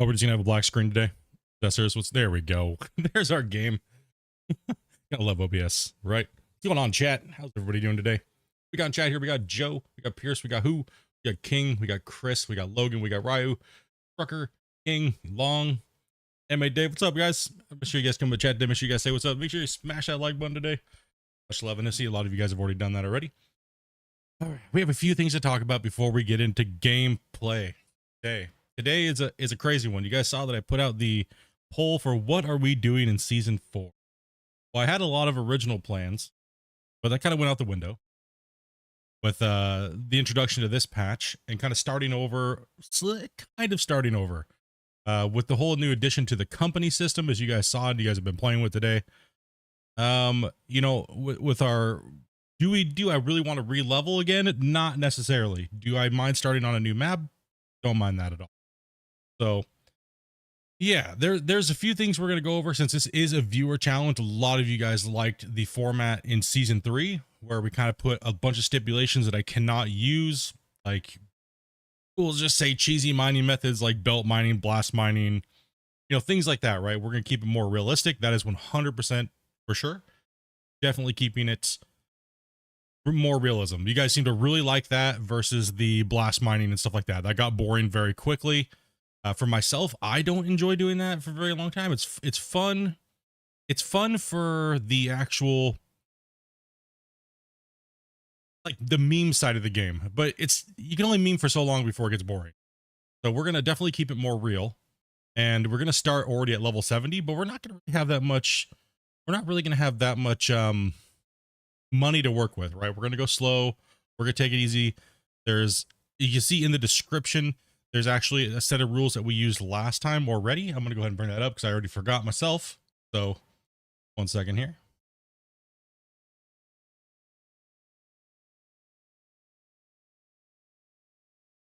Oh, we're just gonna have a black screen today. That's serious. What's there? We go. There's our game. Gotta love OBS, right? What's going on, chat? How's everybody doing today? We got in chat here. We got Joe. We got Pierce. We got Who. We got King. We got Chris. We got Logan. We got Ryu, Trucker, King, Long, M.A. Dave. What's up, guys? Make sure you guys come to chat today. Make sure you guys say what's up. Make sure you smash that like button today. Much love. And I see a lot of you guys have already done that already. All right, we have a few things to talk about before we get into gameplay. Today is a crazy one. You guys saw that I put out the poll for what are we doing in season 4. Well, I had a lot of original plans, but that kind of went out the window with the introduction to this patch and kind of starting over with the whole new addition to the company system, as you guys saw and you guys have been playing with today. You know, with our do I really want to re-level again? Not necessarily. Do I mind starting on a new map? Don't mind that at all. So yeah, there's a few things we're going to go over since this is a viewer challenge. A lot of you guys liked the format in season 3 where we kind of put a bunch of stipulations that I cannot use, like we'll just say cheesy mining methods like belt mining, blast mining, you know, things like that, right? We're going to keep it more realistic. That is 100% for sure. Definitely keeping it more realism. You guys seem to really like that versus the blast mining and stuff like that. That got boring very quickly. For myself, I don't enjoy doing that for a very long time. It's fun. It's fun for the actual, like the meme side of the game, but you can only meme for so long before it gets boring. So we're going to definitely keep it more real, and we're going to start already at level 70, but we're not going to have that much. We're not really going to have that much money to work with, right? We're going to go slow. We're going to take it easy. You can see in the description, there's actually a set of rules that we used last time already. I'm going to go ahead and bring that up because I already forgot myself. So 1 second here.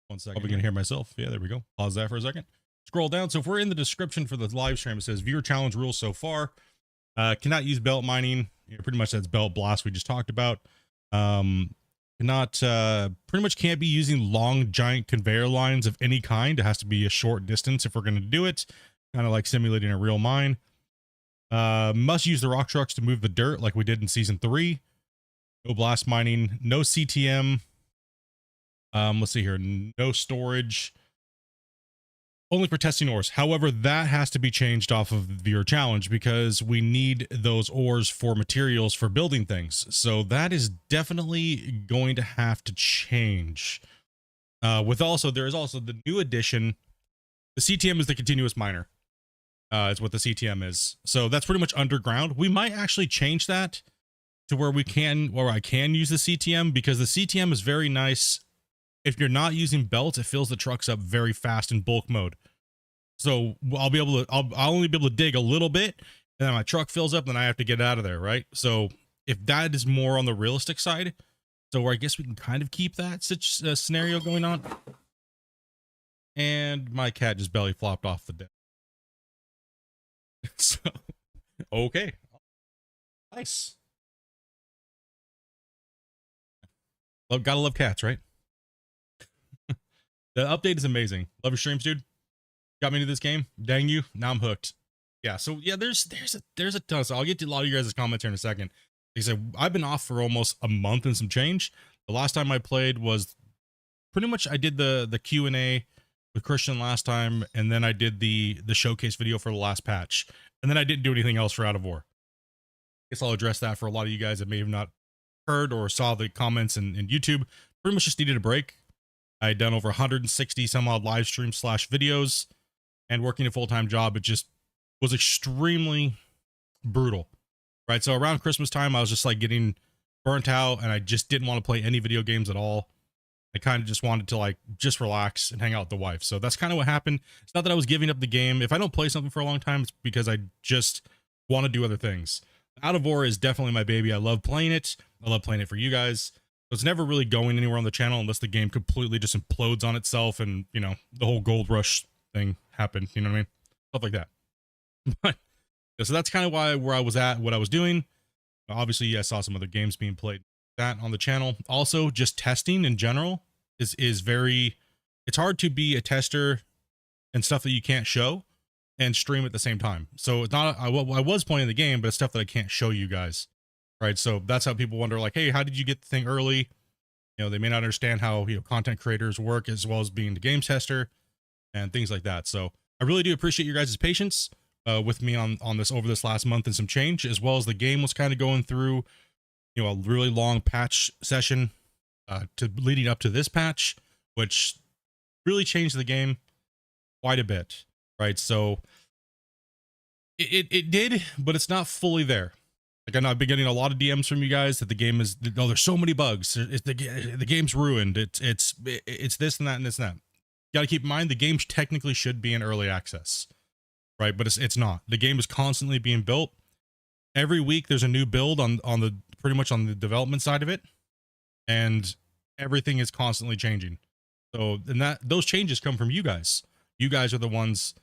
One second. Probably going to hear myself. Yeah, there we go. Pause that for a second. Scroll down. So if we're in the description for the live stream, it says viewer challenge rules so far. Cannot use belt mining. You know, pretty much that's belt blast we just talked about. Pretty much can't be using long giant conveyor lines of any kind. It has to be a short distance if we're going to do it, kind of like simulating a real mine. Must use the rock trucks to move the dirt like we did in season 3. No blast mining, no CTM. Let's see here, no storage, only for testing ores. However, that has to be changed off of the viewer challenge because we need those ores for materials for building things. So that is definitely going to have to change. There is also the new addition. The CTM is the continuous miner. Is what the CTM is. So that's pretty much underground. We might actually change that to where I can use the CTM, because the CTM is very nice. If you're not using belts, it fills the trucks up very fast in bulk mode. So I'll only be able to dig a little bit, and then my truck fills up, then I have to get out of there, right? So if that is more on the realistic side, so I guess we can kind of keep that scenario going on. And my cat just belly flopped off the deck. So, okay. Nice. Gotta love cats, right? The update is amazing. Love your streams, dude. Got me into this game. Dang you. Now I'm hooked. Yeah. So yeah, there's a ton. So I'll get to a lot of you guys' comments here in a second. Like I said, I've been off for almost a month and some change. The last time I played was pretty much, I did the Q&A with Christian last time, and then I did the showcase video for the last patch, and then I didn't do anything else for Out of War. I guess I'll address that for a lot of you guys that may have not heard or saw the comments in YouTube. Pretty much just needed a break. I had done over 160 some odd live streams / videos, and working a full-time job. It just was extremely brutal, right? So around Christmas time, I was just like getting burnt out, and I just didn't want to play any video games at all. I kind of just wanted to like just relax and hang out with the wife. So that's kind of what happened. It's not that I was giving up the game. If I don't play something for a long time, it's because I just want to do other things. Out of War is definitely my baby. I love playing it. I love playing it for you guys. So it's never really going anywhere on the channel unless the game completely just implodes on itself and, you know, the whole gold rush thing happened. You know what I mean? Stuff like that. But so that's kind of where I was at, what I was doing. Obviously, I saw some other games being played that on the channel. Also, just testing in general is very, it's hard to be a tester and stuff that you can't show and stream at the same time. So it's not, I was playing the game, but it's stuff that I can't show you guys. Right. So that's how people wonder, like, hey, how did you get the thing early? You know, they may not understand how, you know, content creators work, as well as being the game tester and things like that. So I really do appreciate your guys' patience with me on this over this last month and some change, as well as the game was kind of going through, you know, a really long patch session to leading up to this patch, which really changed the game quite a bit. Right. So it did, but it's not fully there. Like, I know I've been getting a lot of DMs from you guys that the game is, oh, there's so many bugs. The game's ruined. It's this and that and this and that. You got to keep in mind, the game technically should be in early access, right? But it's not. The game is constantly being built. Every week there's a new build on the pretty much on the development side of it, and everything is constantly changing. So, and those changes come from you guys. You guys are the ones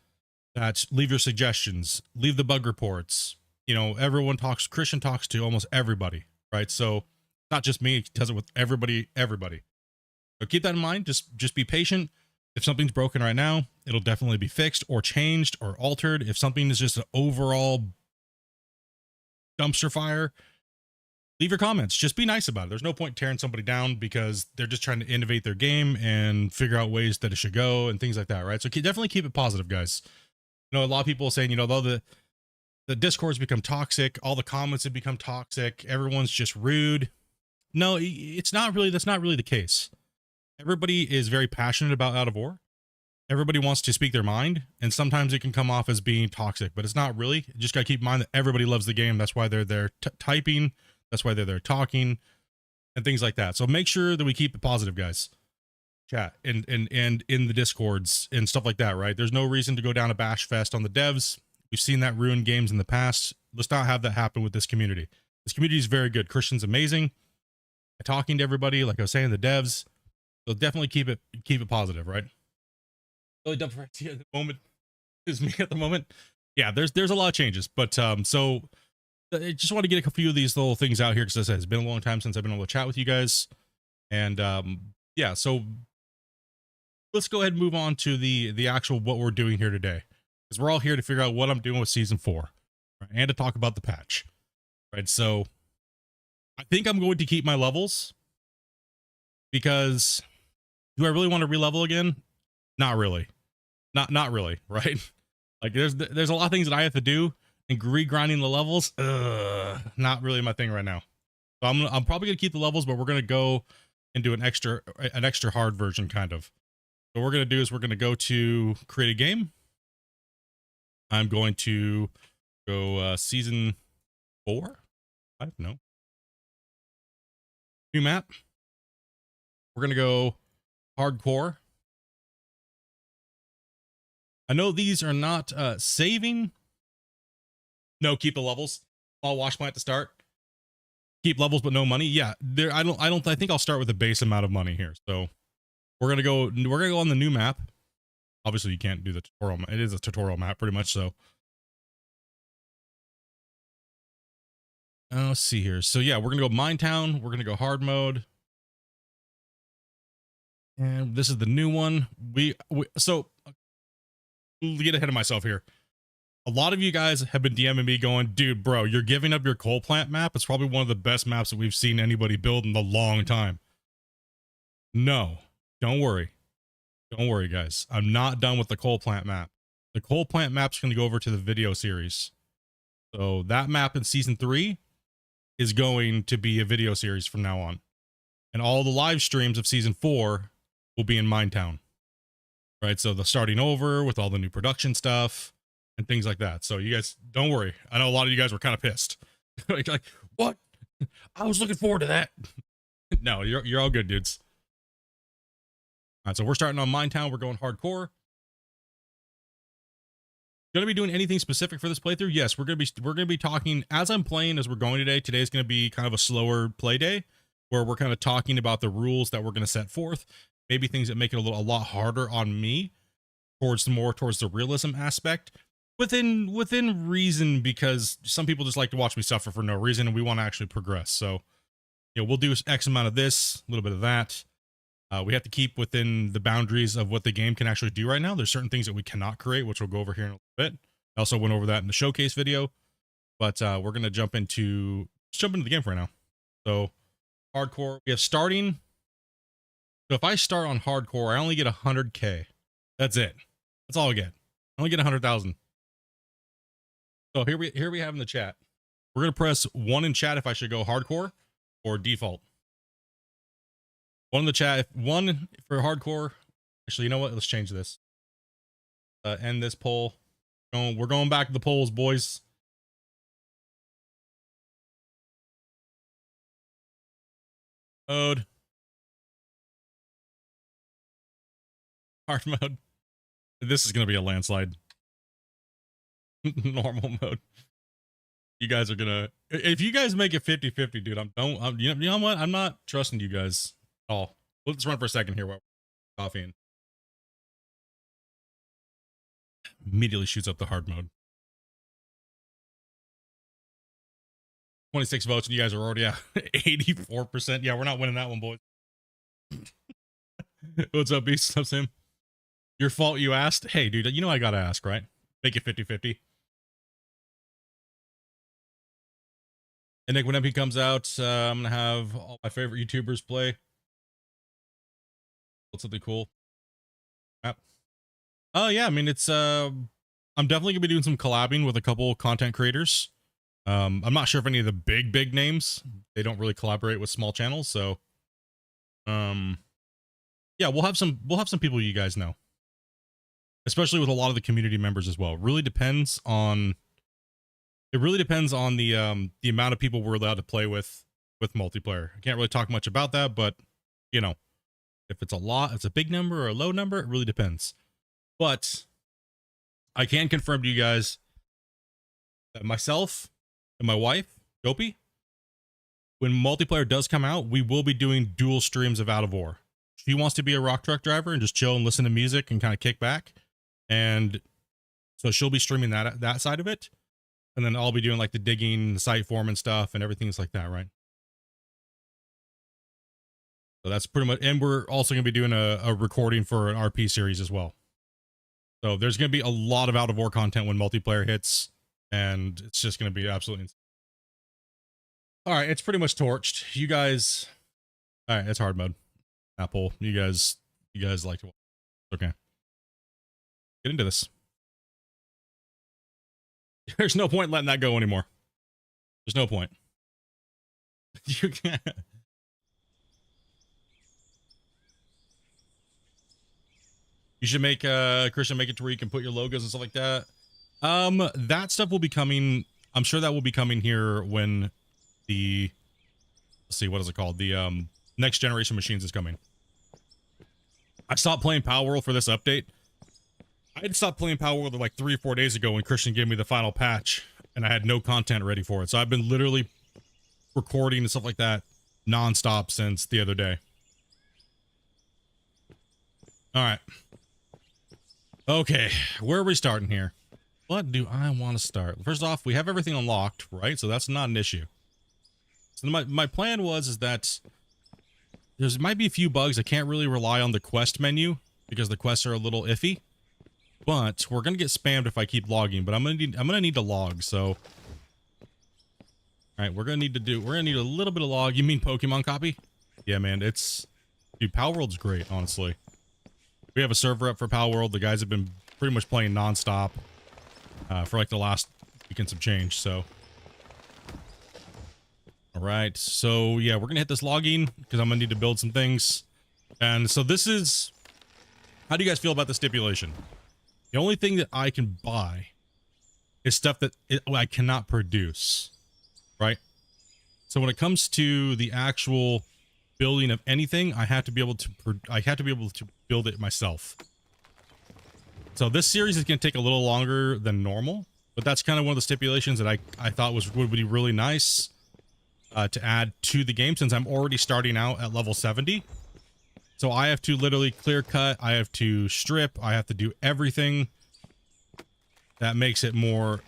that leave your suggestions, leave the bug reports. You know, everyone talks, Christian talks to almost everybody, right? So not just me, he does it with everybody. So keep that in mind. Just be patient. If something's broken right now, it'll definitely be fixed or changed or altered. If something is just an overall dumpster fire, leave your comments. Just be nice about it. There's no point tearing somebody down because they're just trying to innovate their game and figure out ways that it should go and things like that, right? So definitely keep it positive, guys. You know, a lot of people are saying, you know, though the Discord's become toxic, all the comments have become toxic, everyone's just rude. No, it's not really, that's not really the case. Everybody is very passionate about Out of War. Everybody wants to speak their mind, and sometimes it can come off as being toxic, but it's not really. You just got to keep in mind that everybody loves the game. That's why they're there typing. That's why they're there talking and things like that. So make sure that we keep it positive, guys. Chat and in the Discords and stuff like that, right? There's no reason to go down a bash fest on the devs. We've seen that ruin games in the past. Let's not have that happen with this community. This community is very good. Christian's amazing. Talking to everybody, like I was saying, the devs. So definitely keep it positive, right? Really dumb for at the moment is me at the moment. Yeah, there's a lot of changes, but so I just want to get a few of these little things out here because, as I said, it's been a long time since I've been able to chat with you guys, and yeah, so let's go ahead and move on to the actual what we're doing here today, because we're all here to figure out what I'm doing with season 4, right? And to talk about the patch, right? So I think I'm going to keep my levels, because do I really want to re-level again? Not really. Not really, right? Like there's a lot of things that I have to do, and re-grinding the levels, not really my thing right now. So I'm probably gonna keep the levels, but we're gonna go and do an extra hard version, kind of. So what we're gonna do is we're gonna go to create a game. I'm going to go season 4. I don't know. New map. We're gonna go hardcore. I know these are not saving. No, keep the levels. I'll wash plant to start. Keep levels but no money. Yeah, there. I think I'll start with a base amount of money here. So we're gonna go on the new map. Obviously, you can't do the tutorial. It is a tutorial map, pretty much. So let's see here. So yeah, we're gonna go Mine Town. We're gonna go hard mode. And this is the new one. So get ahead of myself here. A lot of you guys have been DMing me going, dude, bro, you're giving up your coal plant map. It's probably one of the best maps that we've seen anybody build in a long time. No, don't worry. Don't worry, guys. I'm not done with the coal plant map. The coal plant map's going to go over to the video series. So that map in season 3 is going to be a video series from now on. And all the live streams of season 4 will be in Minetown. Right, so the starting over with all the new production stuff and things like that. So you guys, don't worry. I know a lot of you guys were kind of pissed. like, what? I was looking forward to that. No, you're all good, dudes. All right, so we're starting on Minetown. We're going hardcore. Going to be doing anything specific for this playthrough? Yes, we're going to be talking as I'm playing, as we're going today. Today's going to be kind of a slower play day where we're kind of talking about the rules that we're going to set forth. Maybe things that make it a lot harder on me towards the realism aspect within reason, because some people just like to watch me suffer for no reason, and we want to actually progress. So, you know, we'll do X amount of this, a little bit of that. We have to keep within the boundaries of what the game can actually do right now. There's certain things that we cannot create, which we'll go over here in a little bit. I also went over that in the showcase video, but we're going to jump into the game for right now. So hardcore, we have starting. So if I start on hardcore, I only get 100K. That's it. That's all I get. I only get 100,000. So here we have in the chat. We're going to press 1 in chat if I should go hardcore or default. 1 in the chat, 1 for hardcore. Actually, you know what? Let's change this. End this poll. We're going back to the polls, boys. Mode. Hard mode. This is going to be a landslide. Normal mode. You guys are gonna, if you guys make it 50-50, dude, you know what? I'm not trusting you guys at all. Let's run for a second here while we're coffeeing. Immediately shoots up the hard mode. 26 votes, and you guys are already at 84%. Yeah, we're not winning that one, boys. What's up, Beast? What's up, Sam? Your fault you asked? Hey, dude, you know I gotta ask, right? Make it 50-50. And Nick, when MP comes out, I'm gonna have all my favorite YouTubers play. What's something cool? Yep. Oh yeah, I mean it's I'm definitely gonna be doing some collabing with a couple content creators. I'm not sure if any of the big names, they don't really collaborate with small channels, so yeah, we'll have some people you guys know. Especially with a lot of the community members as well. It really depends on the amount of people we're allowed to play with multiplayer. I can't really talk much about that, but you know, if it's a big number or a low number, it really depends. But I can confirm to you guys that myself and my wife, Dopey, when multiplayer does come out, we will be doing dual streams of Out of War. She wants to be a rock truck driver and just chill and listen to music and kind of kick back. And so she'll be streaming that side of it. And then I'll be doing like the digging, the site form and stuff and everything's like that, right? So that's pretty much, and we're also going to be doing a recording for an RP series as well. So there's going to be a lot of Out of War content when multiplayer hits, and it's just going to be absolutely insane. All right, it's pretty much torched. You guys, all right, it's hard mode. Apple, you guys like to watch. Okay. Get into this. There's no point letting that go anymore. There's no point. You can't. You should make Christian, make it to where you can put your logos and stuff like that. That stuff will be coming. I'm sure that will be coming here when the, let's see, what is it called? The next generation machines is coming. I stopped playing Power World for this update. I had stopped playing Power World like 3 or 4 days ago when Christian gave me the final patch, and I had no content ready for it. So I've been literally recording and stuff like that nonstop since the other day. All right. Okay, where are we starting here? What do I want to start? First off, we have everything unlocked, right? So that's not an issue. So my plan is that there's might be a few bugs. I can't really rely on the quest menu because the quests are a little iffy. But we're gonna get spammed if I keep logging. But I'm gonna need to log. So, all right, we're gonna need a little bit of log. You mean Pokemon copy? Yeah, man. Dude, Power World's great, honestly. We have a server up for Power World. The guys have been pretty much playing nonstop for like the last week and some change. So, all right. So yeah, we're gonna hit this logging because I'm gonna need to build some things. And so this is. How do you guys feel about the stipulation? The only thing that I can buy is stuff that I cannot produce, right? So when it comes to the actual building of anything, I have to be able to build it myself. So this series is going to take a little longer than normal, but that's kind of one of the stipulations that I thought would be really nice to add to the game, since I'm already starting out at level 70. So I have to literally clear cut, I have to strip, I have to do everything that makes it more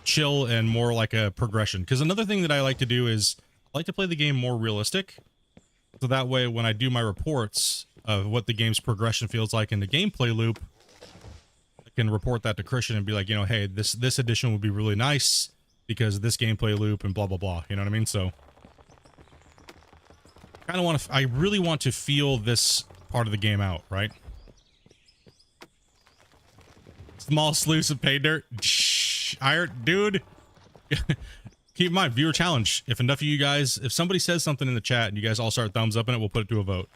chill and more like a progression. Because another thing that I like to do is I like to play the game more realistic. So that way when I do my reports, of what the game's progression feels like in the gameplay loop, I can report that to Christian and be like, you know, hey, this edition would be really nice because of this gameplay loop and blah blah blah. You know what I mean? So I really want to feel this part of the game out, right? Small sluice of pay dirt. Dude. Keep in mind, viewer challenge. If enough of you guys, if somebody says something in the chat and you guys all start thumbs up in it, we'll put it to a vote.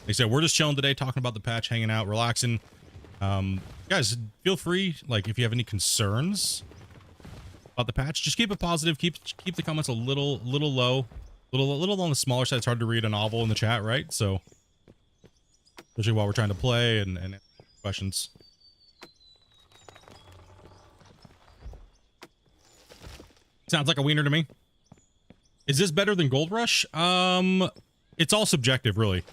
They said, we're just chilling today, talking about the patch, hanging out, relaxing. Guys, feel free, like, if you have any concerns about the patch, just keep it positive. Keep the comments a little low. A little on the smaller side. It's hard to read a novel in the chat, right? So, especially while we're trying to play and questions. Sounds like a wiener to me. Is this better than Gold Rush? It's all subjective, really.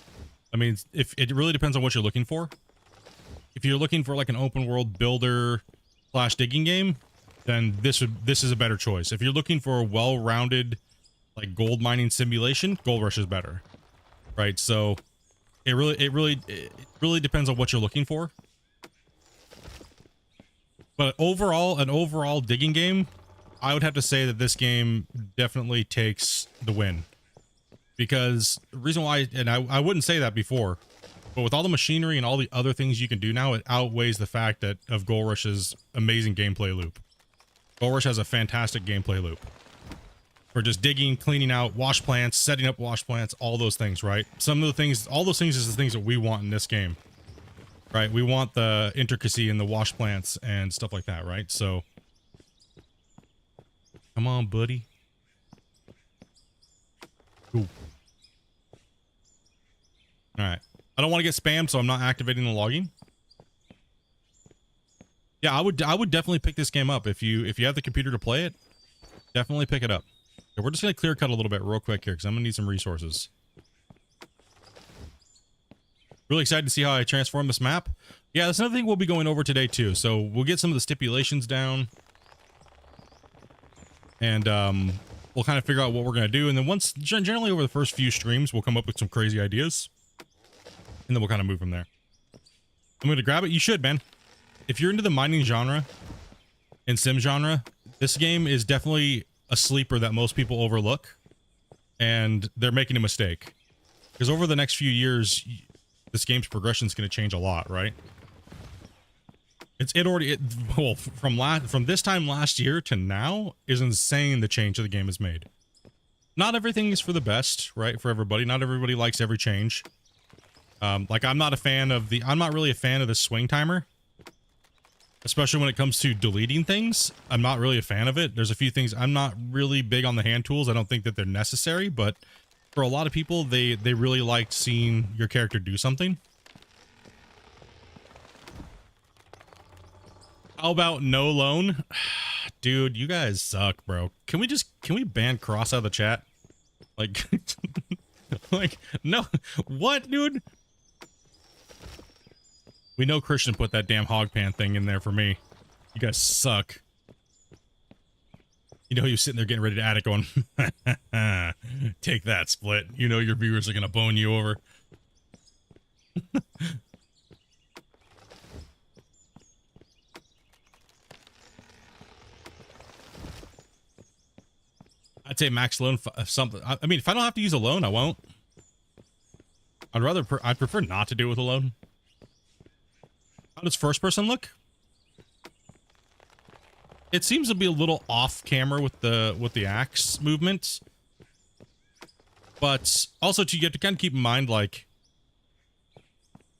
I mean, if it really depends on what you're looking for. If you're looking for like an open world builder / digging game, then this is a better choice. If you're looking for a well-rounded like gold mining simulation, Gold Rush is better, right? So it really depends on what you're looking for. But overall, an overall digging game, I would have to say that this game definitely takes the win. Because the reason why, and I wouldn't say that before, but with all the machinery and all the other things you can do now, it outweighs the fact that of Gold Rush's amazing gameplay loop. Gold Rush has a fantastic gameplay loop. For just digging, cleaning out, wash plants, setting up wash plants, all those things, right? Some of the things, all those things is the things that we want in this game, right? We want the intricacy in the wash plants and stuff like that, right? So, come on, buddy. Ooh. All right. I don't want to get spammed, so I'm not activating the logging. Yeah, I would definitely pick this game up if you have the computer to play it. Definitely pick it up. Okay, we're just gonna clear cut a little bit real quick here because I'm gonna need some resources. Really excited to see how I transform this map. Yeah, that's another thing we'll be going over today too. So we'll get some of the stipulations down, and we'll kind of figure out what we're gonna do. And then once, generally over the first few streams, we'll come up with some crazy ideas, and then we'll kind of move from there. I'm gonna grab it. You should, man. If you're into the mining genre and sim genre, this game is definitely a sleeper that most people overlook, and they're making a mistake. Because over the next few years, this game's progression is going to change a lot, right? Well, from this time last year to now is insane. The change that the game has made. Not everything is for the best, right? For everybody, not everybody likes every change. Like I'm not really a fan of the swing timer. Especially when it comes to deleting things, I'm not really a fan of it. There's a few things I'm not really big on the hand tools. I don't think that they're necessary, but for a lot of people, they really like seeing your character do something. How about no loan? Dude, you guys suck, bro. Can we ban Cross out of the chat? Like, like, no, what, dude? We know Christian put that damn hog pan thing in there for me. You guys suck. You know he was sitting there getting ready to add it going, take that, Split. You know your viewers are going to bone you over. I'd say max loan something. I mean, if I don't have to use a loan, I won't. I'd prefer not to do it with a loan. How does first person look? It seems to be a little off camera with the axe movement. But also you have to kind of keep in mind, like,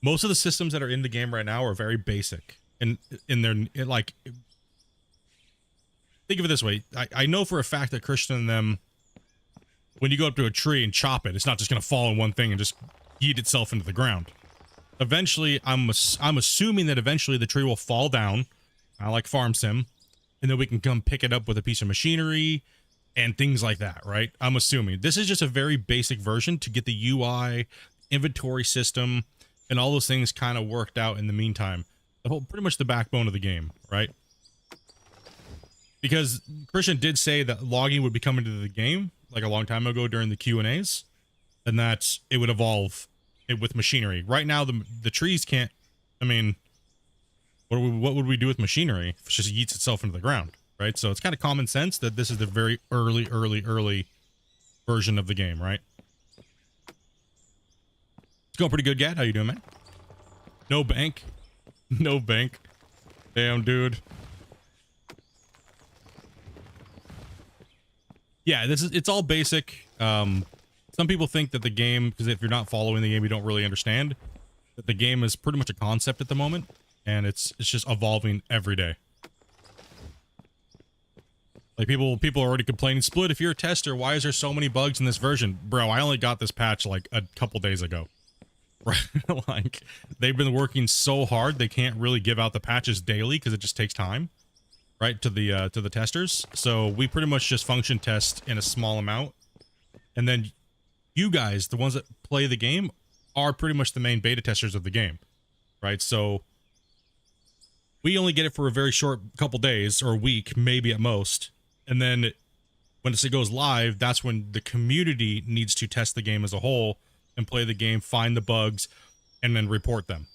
most of the systems that are in the game right now are very basic. And like, think of it this way. I know for a fact that Christian and them, when you go up to a tree and chop it, it's not just going to fall in one thing and just yeet itself into the ground. Eventually, I'm assuming that eventually the tree will fall down, like Farm Sim, and then we can come pick it up with a piece of machinery and things like that, right? I'm assuming. This is just a very basic version to get the UI, inventory system, and all those things kind of worked out in the meantime. Pretty much the backbone of the game, right? Because Christian did say that logging would be coming to the game, like a long time ago during the Q&As. and that it would evolve it with machinery. Right now, the trees can't. I mean, what would we do with machinery if it just eats itself into the ground, right? So it's kind of common sense that this is the very early version of the game, right? It's going pretty good, Gad. How you doing, man? No bank. No bank. Damn, dude. Yeah, it's all basic. Some people think that the game, because if you're not following the game, you don't really understand that the game is pretty much a concept at the moment, and it's just evolving every day. Like people are already complaining, Split, if you're a tester, why is there so many bugs in this version? Bro, I only got this patch like a couple days ago. Right? Like, they've been working so hard, they can't really give out the patches daily because it just takes time, right, to the testers. So we pretty much just function test in a small amount, and then you guys, the ones that play the game, are pretty much the main beta testers of the game, right? So we only get it for a very short couple days or a week, maybe at most, and then when it goes live, that's when the community needs to test the game as a whole and play the game, find the bugs, and then report them,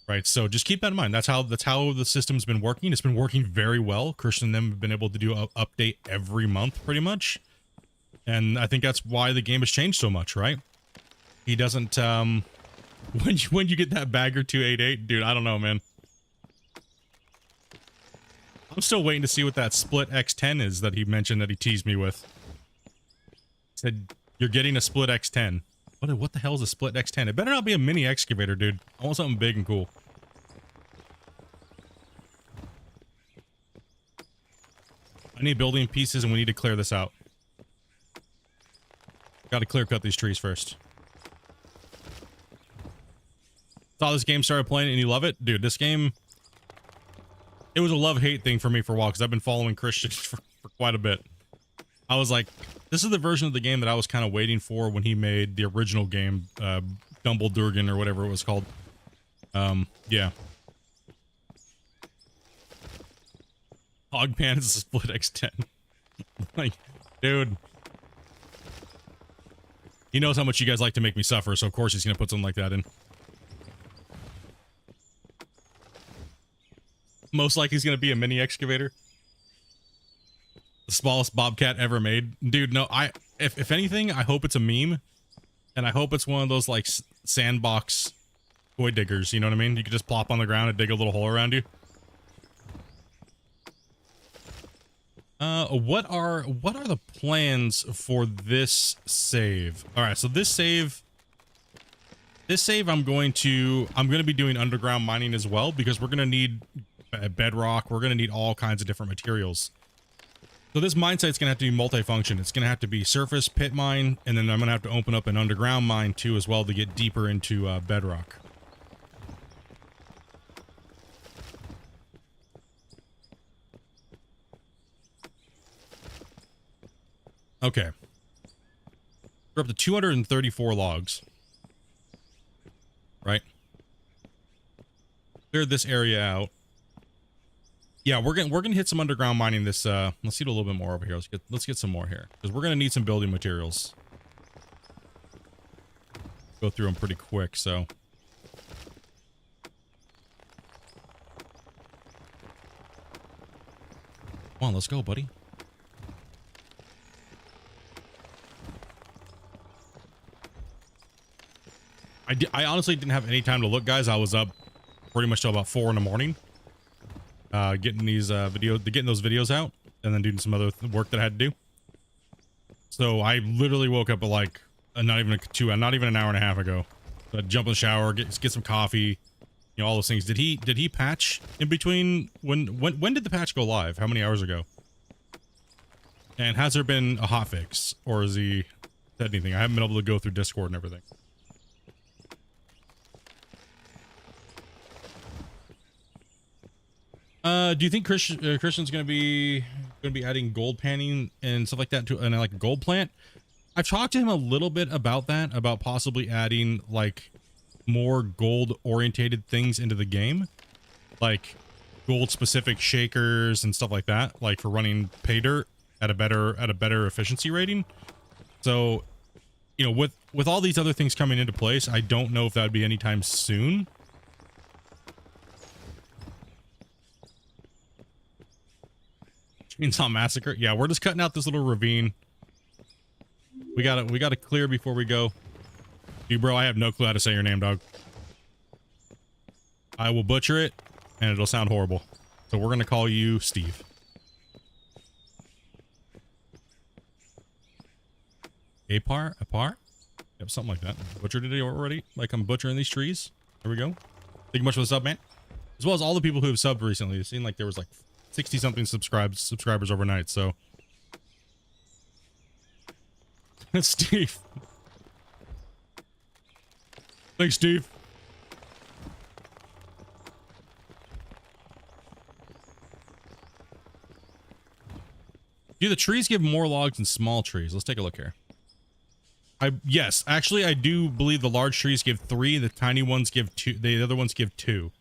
right? So just keep that in mind. That's how the system's been working. It's been working very well. Christian and them have been able to do an update every month, pretty much, and I think that's why the game has changed so much, right? He doesn't. When you get that bagger 288, dude, I don't know, man. I'm still waiting to see what that Split X10 is that he mentioned that he teased me with. He said you're getting a Split X10. What the hell is a Split X10? It better not be a mini excavator, dude. I want something big and cool. I need building pieces, and we need to clear this out. Got to clear cut these trees first. Saw this game, started playing it, and you love it? Dude, this game... It was a love-hate thing for me for a while, because I've been following Christian for quite a bit. I was like, this is the version of the game that I was kind of waiting for when he made the original game, Dumbledurgan or whatever it was called. Yeah. Hogpan is a Split X10. Like, dude. He knows how much you guys like to make me suffer, so of course he's gonna put something like that in. Most likely he's gonna be a mini excavator. The smallest bobcat ever made. Dude, no, if anything, I hope it's a meme. And I hope it's one of those, like, sandbox toy diggers, you know what I mean? You could just plop on the ground and dig a little hole around you. What are the plans for this save? Alright, so this save I'm going to be doing underground mining as well, because we're gonna need bedrock, we're gonna need all kinds of different materials. So this mine site's gonna have to be multifunction. It's gonna have to be surface pit mine, and then I'm gonna have to open up an underground mine too as well to get deeper into bedrock. Okay. We're up to 234 logs. Right? Cleared this area out. Yeah, we're gonna hit some underground mining this. Let's see a little bit more over here. Let's get some more here, because we're gonna need some building materials. Go through them pretty quick, so. Come on, let's go, buddy. I honestly didn't have any time to look, guys. I was up pretty much till about 4 in the morning. Getting these getting those videos out, and then doing some other work that I had to do. So I literally woke up at like not even an hour and a half ago. So I'd jump in the shower, get some coffee, you know, all those things. Did he patch in between? When did the patch go live? How many hours ago? And has there been a hotfix, or has he said anything? I haven't been able to go through Discord and everything. Do you think Christian's gonna be adding gold panning and stuff like that to like a gold plant? I've talked to him a little bit about that, about possibly adding like more gold orientated things into the game, like gold specific shakers and stuff like that, like for running pay dirt at a better efficiency rating. So, you know, with all these other things coming into place, I don't know if that would be anytime soon. Chainsaw Massacre. Yeah, we're just cutting out this little ravine. We gotta clear before we go. Dude, bro, I have no clue how to say your name, dog. I will butcher it, and it'll sound horrible. So we're gonna call you Steve. Apar? Yep, something like that. Butchered it already. Like I'm butchering these trees. There we go. Thank you much for the sub, man. As well as all the people who have subbed recently. It seemed like there was like 60 something subscribers overnight, so. That's Steve. Thanks, Steve. Do the trees give more logs than small trees? Let's take a look here. Yes, actually, I do believe the large trees give 3, the tiny ones give 2, the other ones give 2.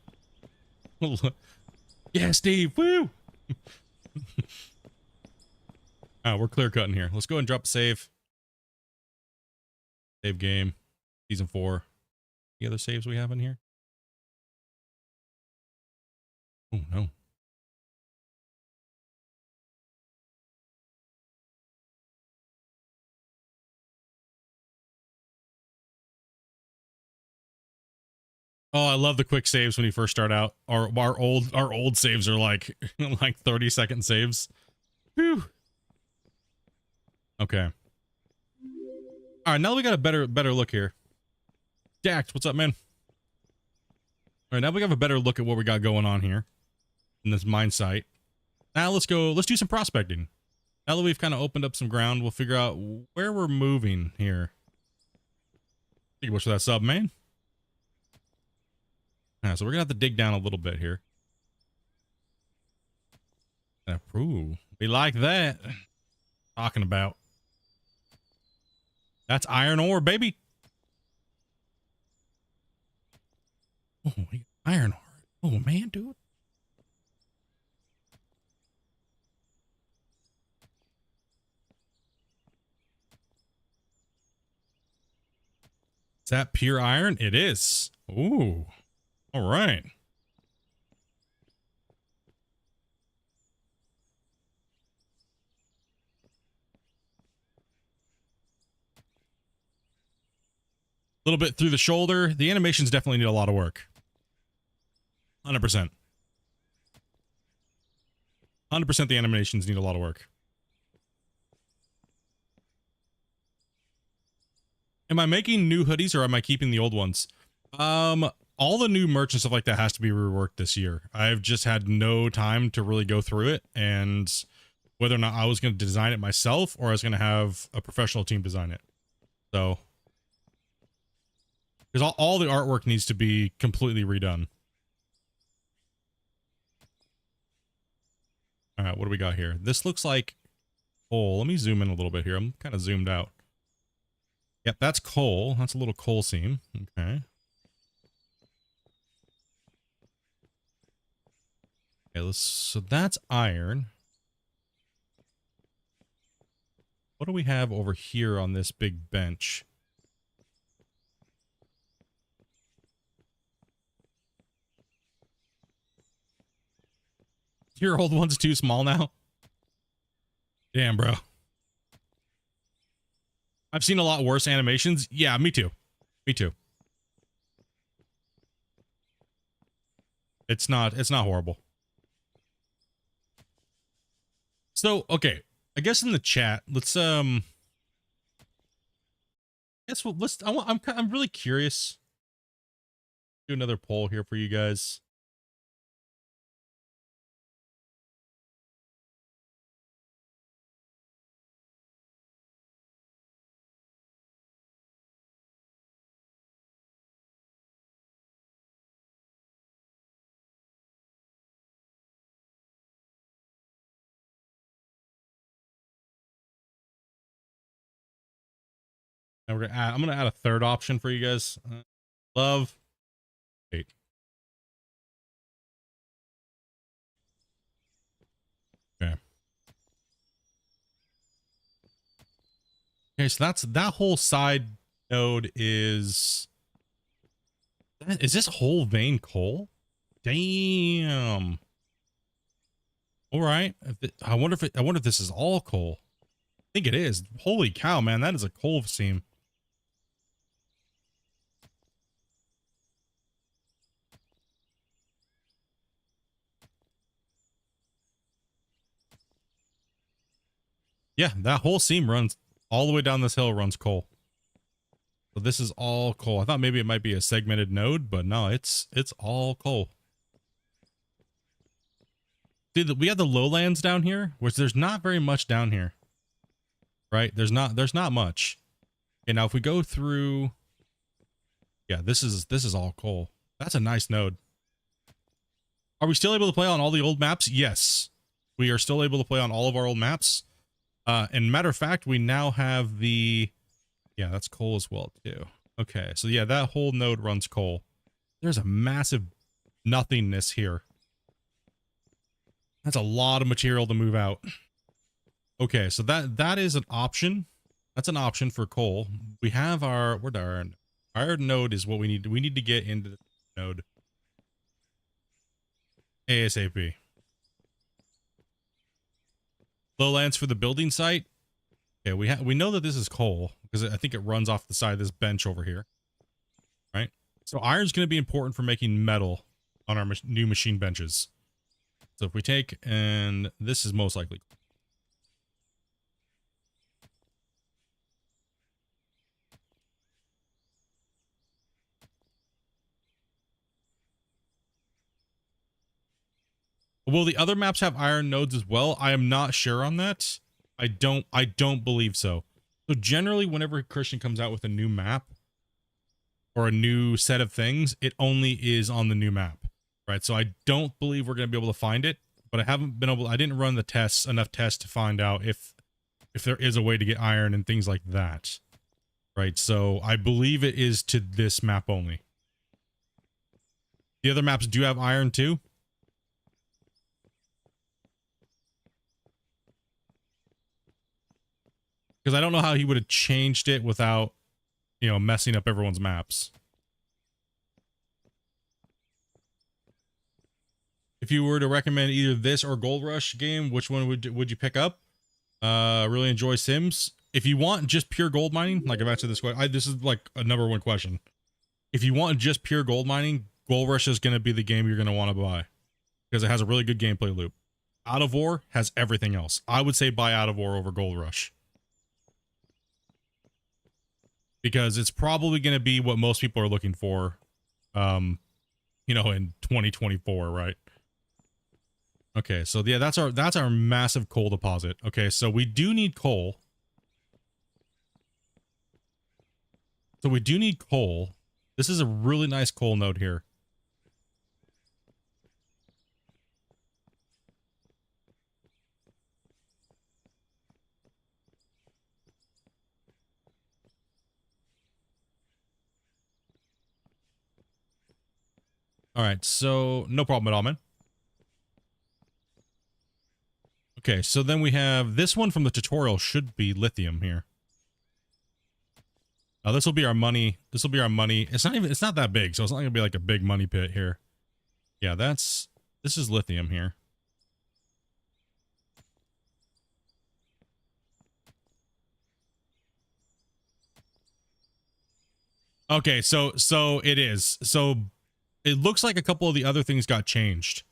Yeah, Steve, woo! We're clear cutting here. Let's go ahead and drop a save. Save game. Season 4. Any other saves we have in here? Oh, no. Oh, I love the quick saves when you first start out. Our old saves are like like 30-second saves. Whew. Okay. All right, now that we got a better look here. Dax, what's up, man? All right, now we have a better look at what we got going on here in this mine site. Now let's do some prospecting. Now that we've kind of opened up some ground, we'll figure out where we're moving here. Thank you much for that sub, man. So we're gonna have to dig down a little bit here. Ooh, we like that. Talking about. That's iron ore, baby. Oh, iron ore. Oh, man, dude. Is that pure iron? It is. Ooh. All right. A little bit through the shoulder. The animations definitely need a lot of work. 100%. 100% the animations need a lot of work. Am I making new hoodies or am I keeping the old ones? All the new merch and stuff like that has to be reworked this year. I've just had no time to really go through it, and whether or not I was going to design it myself or I was going to have a professional team design it. So, because all the artwork needs to be completely redone. All right, what do we got here? This looks like coal. Let me zoom in a little bit here. I'm kind of zoomed out. Yep, that's coal. That's a little coal seam. Okay. Okay, so that's iron. What do we have over here on this big bench? Your old one's too small now? Damn, bro. I've seen a lot worse animations. Yeah, me too. Me too. It's not horrible. So, okay. I guess in the chat, let's I'm really curious. Do another poll here for you guys. And I'm gonna add a third option for you guys. Love. Hate. Okay. Okay, so that's that whole side node is this whole vein coal? Damn. All right. I wonder if this is all coal. I think it is. Holy cow, man, that is a coal seam. Yeah, that whole seam runs all the way down this hill, runs coal. So this is all coal. I thought maybe it might be a segmented node, but no, it's all coal. See, we have the lowlands down here, which there's not very much down here. Right? There's not much. Okay, now if we go through, yeah, this is all coal. That's a nice node. Are we still able to play on all the old maps? Yes. We are still able to play on all of our old maps. And matter of fact, we now have the, yeah, that's coal as well too. Okay, so yeah, that whole node runs coal. There's a massive nothingness here. That's a lot of material to move out. Okay, so that is an option. That's an option for coal. We have our, where'd our node is what we need. We need to get into the node ASAP. Lowlands for the building site. Okay, we know that this is coal because I think it runs off the side of this bench over here. Right? So iron's going to be important for making metal on our new machine benches. So if we take, and this is most likely. Will the other maps have iron nodes as well? I am not sure on that. I don't believe so. So generally, whenever Christian comes out with a new map or a new set of things, it only is on the new map, right? So I don't believe we're going to be able to find it, but I haven't been able, I didn't run the tests, enough tests to find out if there is a way to get iron and things like that, right? So I believe it is to this map only. The other maps do have iron too. Because I don't know how he would have changed it without, you know, messing up everyone's maps. If you were to recommend either this or Gold Rush game, which one would you pick up? Really enjoy Sims. If you want just pure gold mining, like I've answered this question, this is like a #1 question. If you want just pure gold mining, Gold Rush is going to be the game you're going to want to buy because it has a really good gameplay loop. Out of War has everything else. I would say buy Out of War over Gold Rush. Because it's probably going to be what most people are looking for, you know, in 2024, right? Okay, so yeah, that's our massive coal deposit. Okay, so we do need coal. So we do need coal. This is a really nice coal node here. All right, so no problem at all, man. Okay, so then we have this one from the tutorial should be lithium here. Now this will be our money. This will be our money. It's not that big, so it's not gonna be like a big money pit here. Yeah, this is lithium here. Okay, so it is. So it looks like a couple of the other things got changed.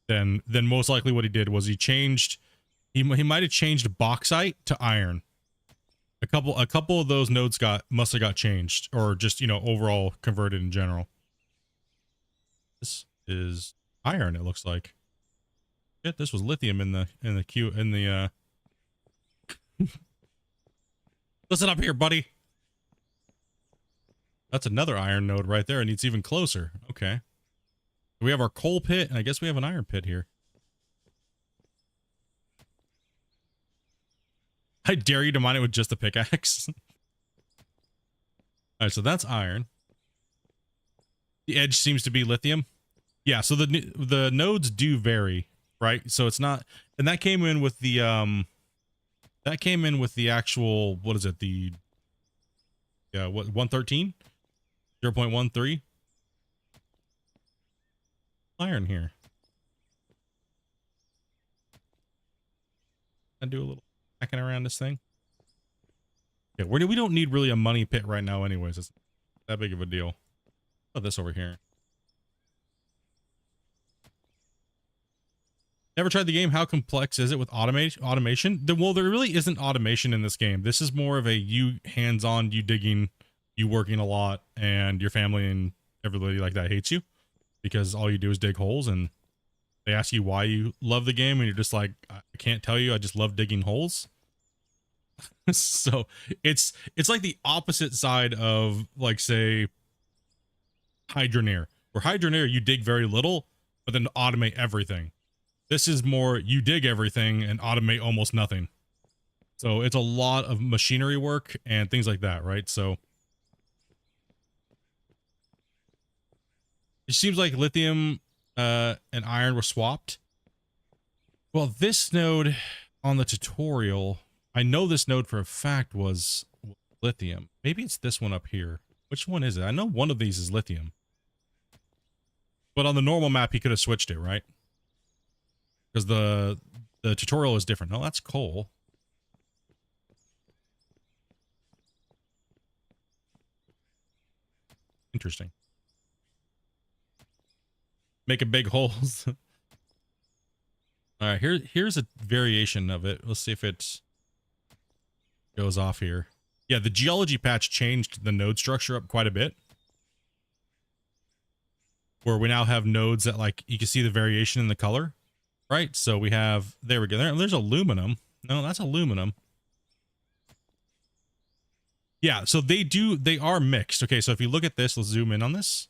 Then most likely what he did was he might have changed bauxite to iron. A couple of those nodes must have got changed, or just, you know, overall converted in general. This is iron, it looks like. Shit, this was lithium in the Listen up here, buddy. That's another iron node right there, and it's even closer. Okay. We have our coal pit, and I guess we have an iron pit here. I dare you to mine it with just a pickaxe. All right, so that's iron. The edge seems to be lithium. Yeah, so the nodes do vary, right? So it's not, and that came in with the actual, what is it? Yeah, what, 113? 0.13? Iron here. I do a little hacking around this thing. Yeah, we don't need really a money pit right now anyways. It's that big of a deal. Oh, this over here. Never tried the game? How complex is it with automation? Well, there really isn't automation in this game. This is more of a you hands-on, you digging, you working a lot, and your family and everybody like that hates you because all you do is dig holes, and they ask you why you love the game, and you're just like, I can't tell you, I just love digging holes. So it's like the opposite side of, like, say, Hydroneer. Where Hydroneer, you dig very little, but then automate everything. This is more, you dig everything and automate almost nothing. So it's a lot of machinery work and things like that, right? So it seems like lithium and iron were swapped. Well, this node on the tutorial, I know this node for a fact was lithium. Maybe it's this one up here. Which one is it? I know one of these is lithium. But on the normal map, he could have switched it, right? Because the tutorial is different. No, that's coal. Interesting. Making big holes. All right, here's a variation of it. Let's see if it goes off here. Yeah, the geology patch changed the node structure up quite a bit. Where we now have nodes that, like, you can see the variation in the color. Right, so we have, there we go. There's aluminum. No, that's aluminum. Yeah, so they are mixed. Okay, so if you look at this, let's zoom in on this.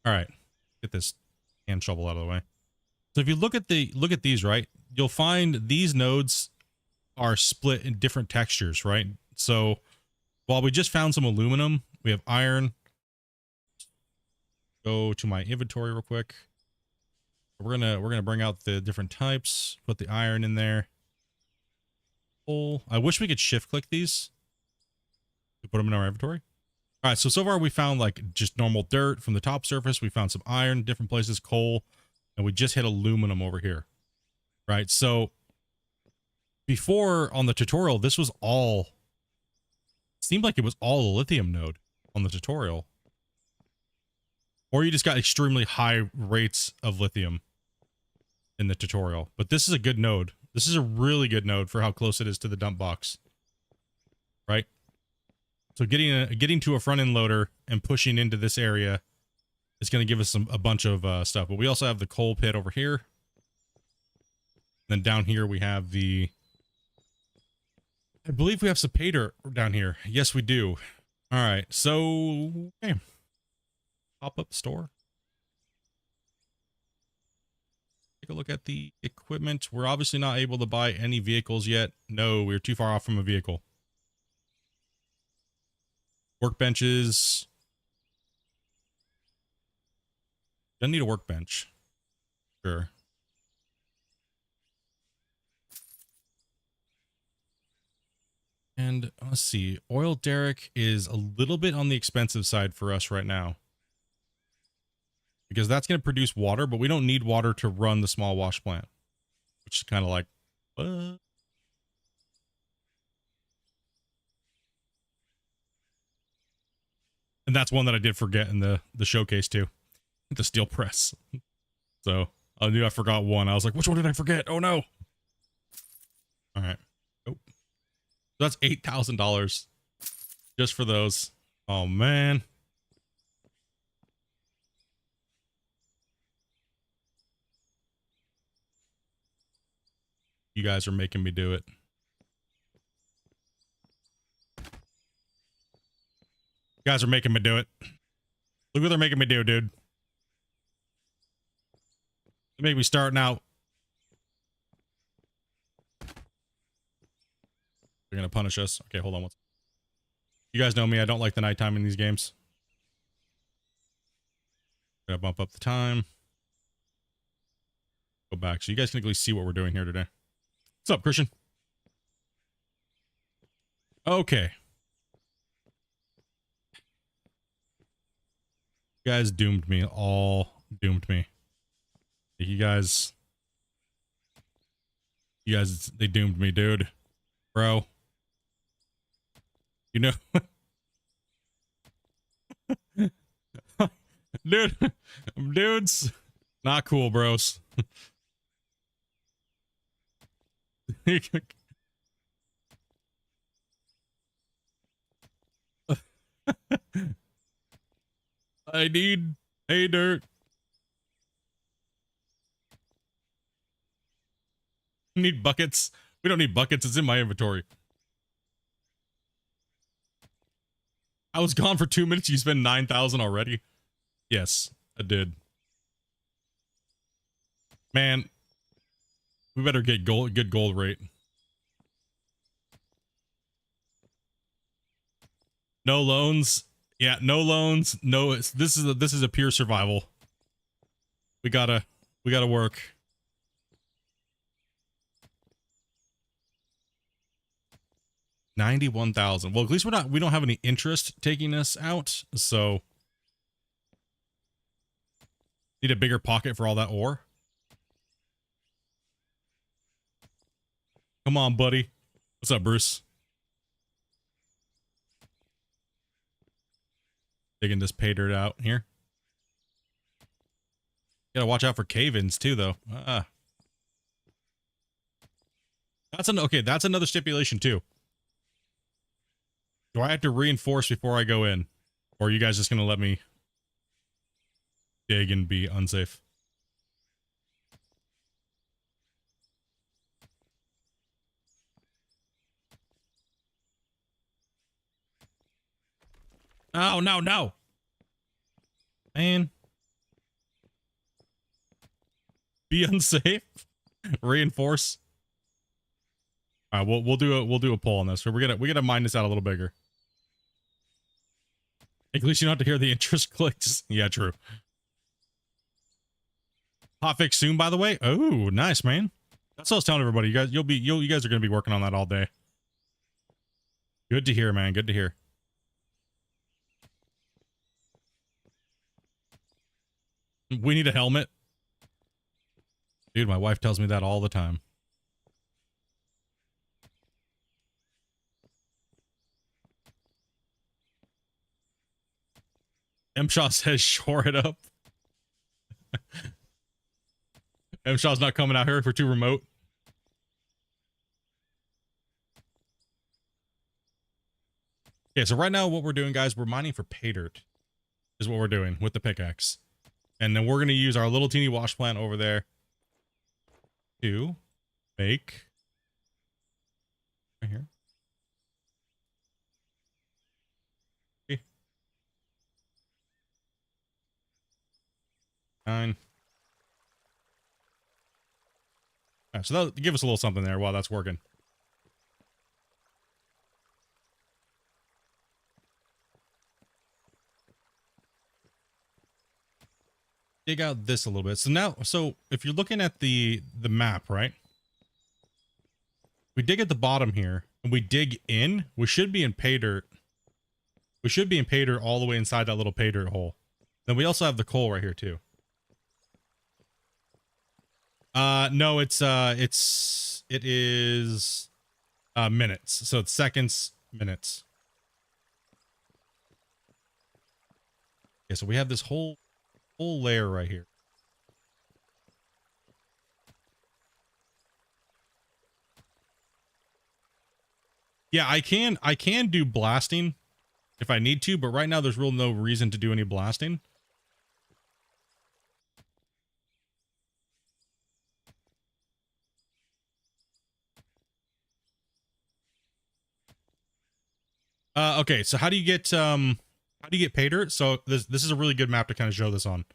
All right, get this hand shovel out of the way. So if you look at these, right, you'll find these nodes are split in different textures, right? So while we just found some aluminum, we have iron. Go to my inventory real quick. We're gonna bring out the different types, put the iron in there. Coal. I wish we could shift click these to put them in our inventory. All right, so far we found, like, just normal dirt from the top surface. We found some iron, different places, coal, and we just hit aluminum over here. Right, so before on the tutorial, this was all, seemed like it was all a lithium node on the tutorial. Or you just got extremely high rates of lithium in the tutorial. But this is a good node. This is a really good node for how close it is to the dump box. Right? So getting to a front end loader and pushing into this area is going to give us a bunch of stuff. But we also have the coal pit over here. Then down here we have the, I believe we have some pay dirt down here. Yes, we do. All right. So, okay. Pop-up store. Take a look at the equipment. We're obviously not able to buy any vehicles yet. No, we're too far off from a vehicle. Workbenches. Doesn't need a workbench. Sure. And let's see. Oil derrick is a little bit on the expensive side for us right now. Because that's going to produce water, but we don't need water to run the small wash plant. Which is kind of like, what? And that's one that I did forget in the showcase too. The steel press. So I knew I forgot one. I was like, which one did I forget? Oh no. All right. Oh. So that's $8,000 just for those. Oh man. You guys are making me do it. You guys are making me do it. Look what they're making me do, dude. They make me starting out. They're gonna punish us. Okay, hold on. You guys know me. I don't like the nighttime in these games. Gotta bump up the time. Go back so you guys can at least see what we're doing here today. What's up, Christian? Okay. You guys doomed me. All doomed me. You guys, they doomed me, dude. Bro. You know, dude, dudes, not cool, bros. I need hay dirt. Need buckets. We don't need buckets. It's in my inventory. I was gone for 2 minutes. You spent 9,000 already. Yes, I did. Man, we better get good gold rate. No loans. Yeah, no loans. No, this is a pure survival. We gotta work. $91,000. Well, at least we don't have any interest taking us out, so need a bigger pocket for all that ore. Come on, buddy. What's up, Bruce? Digging this pay dirt out here. Gotta watch out for cave-ins too, though. That's another stipulation too. Do I have to reinforce before I go in? Or are you guys just gonna let me dig and be unsafe? Oh, no, no. Man. Be unsafe. Reinforce. All right, we'll do a poll on this. So we gotta mine this out a little bigger. At least you don't have to hear the interest clicks. Yeah, true. Hotfix soon, by the way. Oh, nice, man. That's what I was telling everybody. You guys are gonna be working on that all day. Good to hear, man. Good to hear. We need a helmet. Dude, my wife tells me that all the time. M-Shaw says shore it up. M-Shaw's not coming out here if we're too remote. Okay, so right now what we're doing, guys, we're mining for pay dirt. Is what we're doing with the pickaxe. And then we're going to use our little teeny wash plant over there to make right here. Okay. 9. All right, so that'll give us a little something there while that's working. Dig out this a little bit. So if you're looking at the map, right? We dig at the bottom here and we dig in. We should be in pay dirt. We should be in pay dirt all the way inside that little pay dirt hole. Then we also have the coal right here too. No, it is minutes. So it's seconds, minutes. Okay, so we have this whole layer right here. Yeah, I can do blasting if I need to, but right now there's real no reason to do any blasting. Okay, so how do you get pay dirt? So this is a really good map to kind of show this on.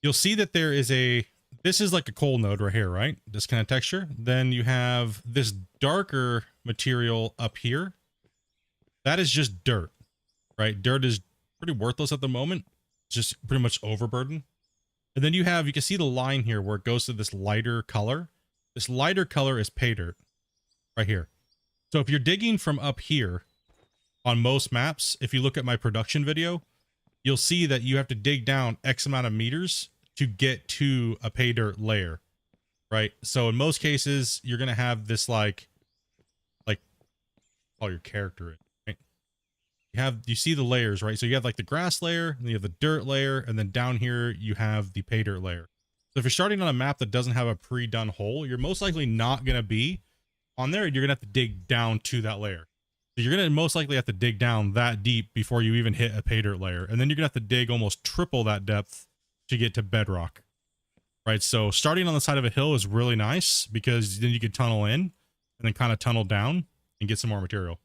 You'll see that there is this is like a coal node right here, right? This kind of texture. Then you have this darker material up here. That is just dirt, right? Dirt is pretty worthless at the moment. It's just pretty much overburden. And then you can see the line here where it goes to this lighter color. This lighter color is pay dirt right here. So if you're digging from up here on most maps, if you look at my production video, you'll see that you have to dig down X amount of meters to get to a pay dirt layer, right? So in most cases, you're going to have this like all your character in, right? You see the layers, right? So you have like the grass layer, and you have the dirt layer, and then down here you have the pay dirt layer. So if you're starting on a map that doesn't have a pre-done hole, you're most likely not going to be on there. You're going to have to dig down to that layer. So you're going to most likely have to dig down that deep before you even hit a pay dirt layer. And then you're going to have to dig almost triple that depth to get to bedrock, right? So starting on the side of a hill is really nice because then you could tunnel in and then kind of tunnel down and get some more material.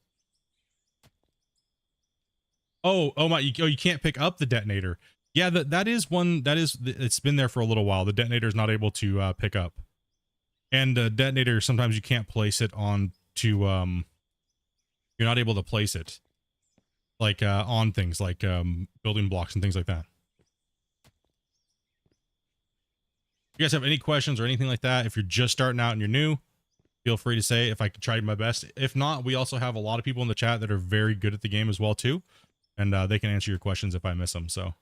Oh my, you can't pick up the detonator. Yeah, that is one, it's been there for a little while. The detonator is not able to pick up. And the detonator, sometimes you can't place it on to, you're not able to place it like on things like building blocks and things like that. If you guys have any questions or anything like that, if you're just starting out and you're new, feel free to say if I could try my best. If not, we also have a lot of people in the chat that are very good at the game as well too. And they can answer your questions if I miss them. So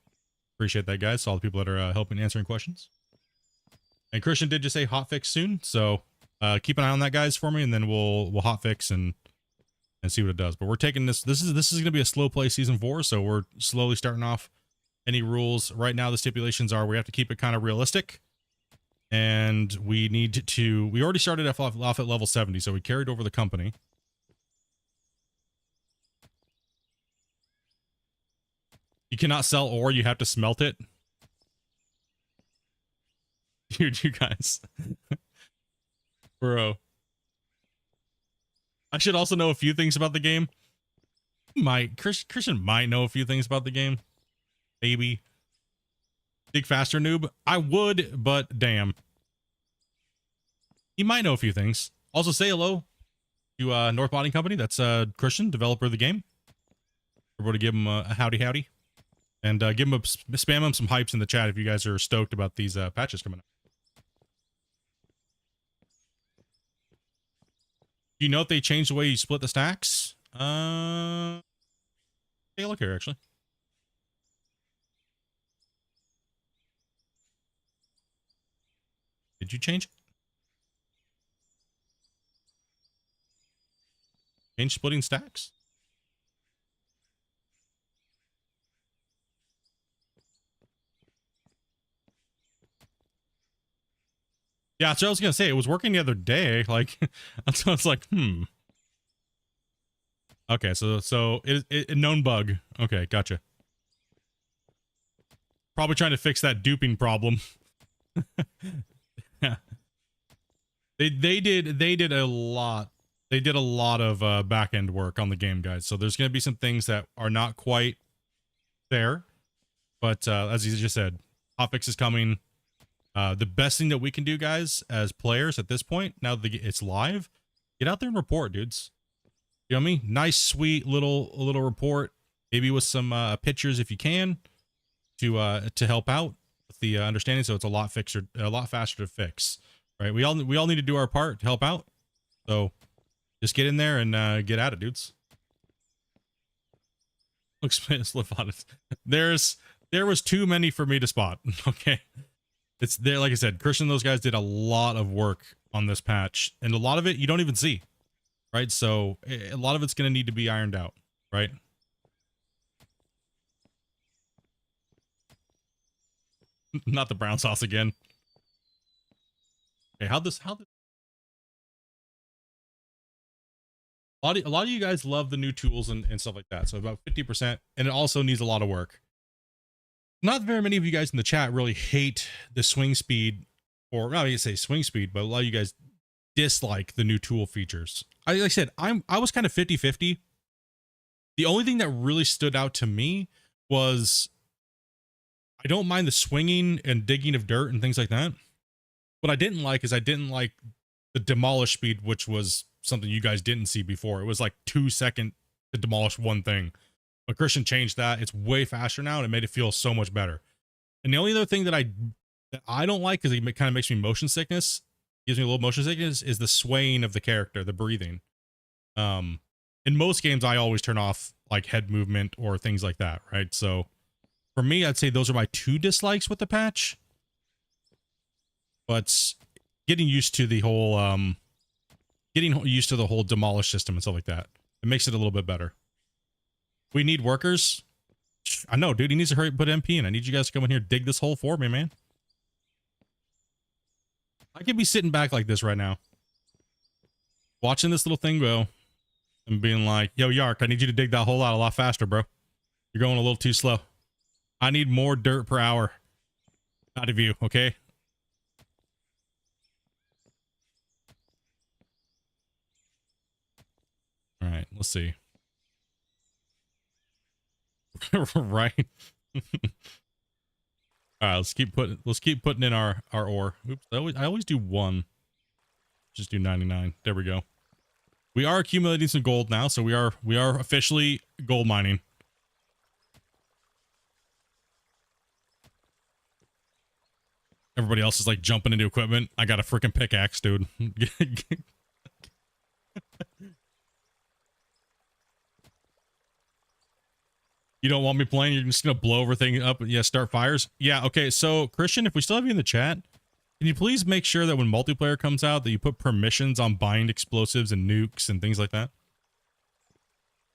appreciate that, guys. So all the people that are helping answering questions. And Christian did just say hotfix soon. So keep an eye on that, guys, for me. And then we'll hotfix and see what it does. But we're taking this. This is going to be a slow play season 4. So we're slowly starting off any rules. Right now, the stipulations are we have to keep it kind of realistic. And we need to, we already started off at level 70. So we carried over the company. You cannot sell ore, you have to smelt it. Dude, you guys. Bro. I should also know a few things about the game. Christian might know a few things about the game. Maybe. Dig faster, noob. I would, but damn. He might know a few things. Also, say hello to North Modding Company. That's Christian, developer of the game. Everybody give him a howdy. And give him spam him some hypes in the chat if you guys are stoked about these patches coming up. Do you know if they changed the way you split the stacks? Take a look here, actually. Did you change it? Change splitting stacks? Yeah, that's what I was gonna say. It was working the other day. Like, that's what I was like, Okay, so it known bug. Okay, gotcha. Probably trying to fix that duping problem. Yeah. They did a lot. They did a lot of back end work on the game, guys. So there's gonna be some things that are not quite there, but as you just said, hotfix is coming. The best thing that we can do, guys, as players at this point, now that it's live, get out there and report, dudes. You know what I mean? Nice, sweet little report, maybe with some pictures if you can, to help out with the understanding. So it's a lot faster to fix, right? We all need to do our part to help out. So just get in there and get at it, dudes. Looks slip on it. There was too many for me to spot. Okay. It's there, like I said, Christian, those guys did a lot of work on this patch, and a lot of it you don't even see, right? So a lot of it's going to need to be ironed out, right? Not the brown sauce again. Okay, a lot of you guys love the new tools and stuff like that. So about 50%, and it also needs a lot of work. Not very many of you guys in the chat really hate the swing speed, or not even say swing speed, but a lot of you guys dislike the new tool features. Like I said, I was kind of 50-50. The only thing that really stood out to me was I don't mind the swinging and digging of dirt and things like that. What I didn't like is I didn't like the demolish speed, which was something you guys didn't see before. It was like 2 seconds to demolish one thing. But Christian changed that. It's way faster now, and it made it feel so much better. And the only other thing that I don't like, because it kind of makes me motion sickness, gives me a little motion sickness, is the swaying of the character, the breathing. In most games, I always turn off like head movement or things like that, right? So For me, I'd say those are my 2 dislikes with the patch. But getting used to the whole demolish system and stuff like that, it makes it a little bit better. We need workers. I know, dude. He needs to hurry put MP in. I need you guys to come in here, dig this hole for me, man. I could be sitting back like this right now, watching this little thing go, and being like, "Yo, Yark, I need you to dig that hole out a lot faster, bro. You're going a little too slow. I need more dirt per hour out of you, okay?" All right, let's see. Right. All right, let's keep putting in our ore. Oops, I always do 1. Just do 99. There we go. We are accumulating some gold now, so we are officially gold mining. Everybody else is like jumping into equipment. I got a freaking pickaxe, dude. You don't want me playing? You're just gonna blow everything up? Yeah, start fires? Yeah, okay. So, Christian, if we still have you in the chat, can you please make sure that when multiplayer comes out that you put permissions on buying explosives and nukes and things like that?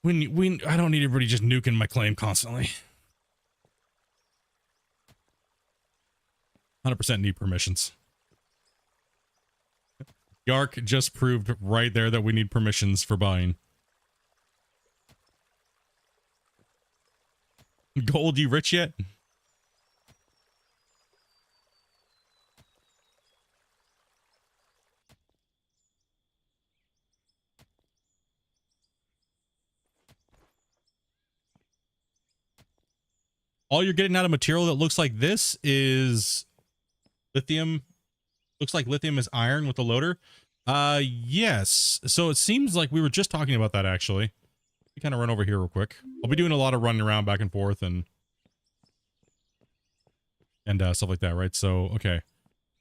I don't need everybody just nuking my claim constantly. 100% need permissions. Yark just proved right there that we need permissions for buying. Gold, you rich yet? All you're getting out of material that looks like this is lithium. Looks like lithium is iron with the loader. Yes. So it seems like we were just talking about that, actually. We kind of run over here real quick. I'll be doing a lot of running around back and forth and stuff like that, right? So, okay.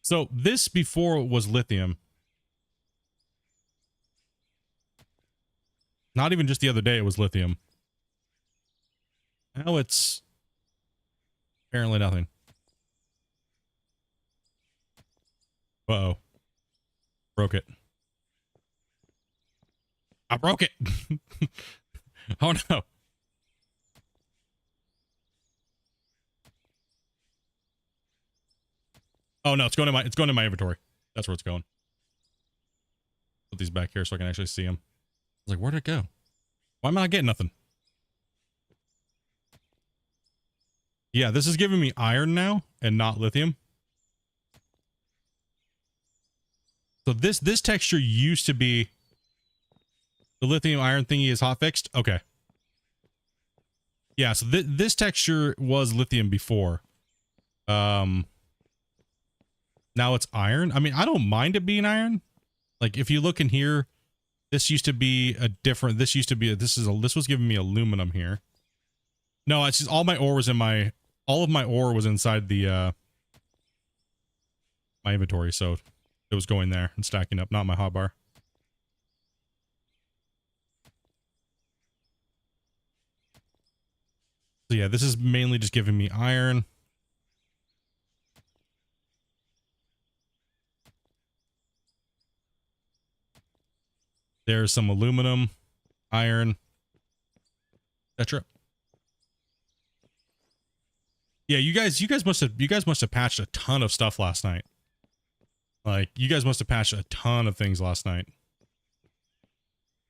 So this before was lithium. Not even just the other day, it was lithium. Now it's apparently nothing. Uh-oh. Broke it. I broke it. Oh no. Oh no, it's going in my inventory. That's where it's going. Put these back here so I can actually see them. I was like, where'd it go? Why am I not getting nothing? Yeah, this is giving me iron now and not lithium. So this texture used to be the lithium iron thingy is hot fixed. Okay. Yeah, so this texture was lithium before. Now it's iron. I mean, I don't mind it being iron. Like if you look in here, this used to be a different, this was giving me aluminum here. No, it's just all of my ore was inside the my inventory, so it was going there and stacking up, not my hotbar. So yeah, this is mainly just giving me iron. There's some aluminum, iron, etc. Yeah, you guys must have patched a ton of stuff last night. Like you guys must have patched a ton of things last night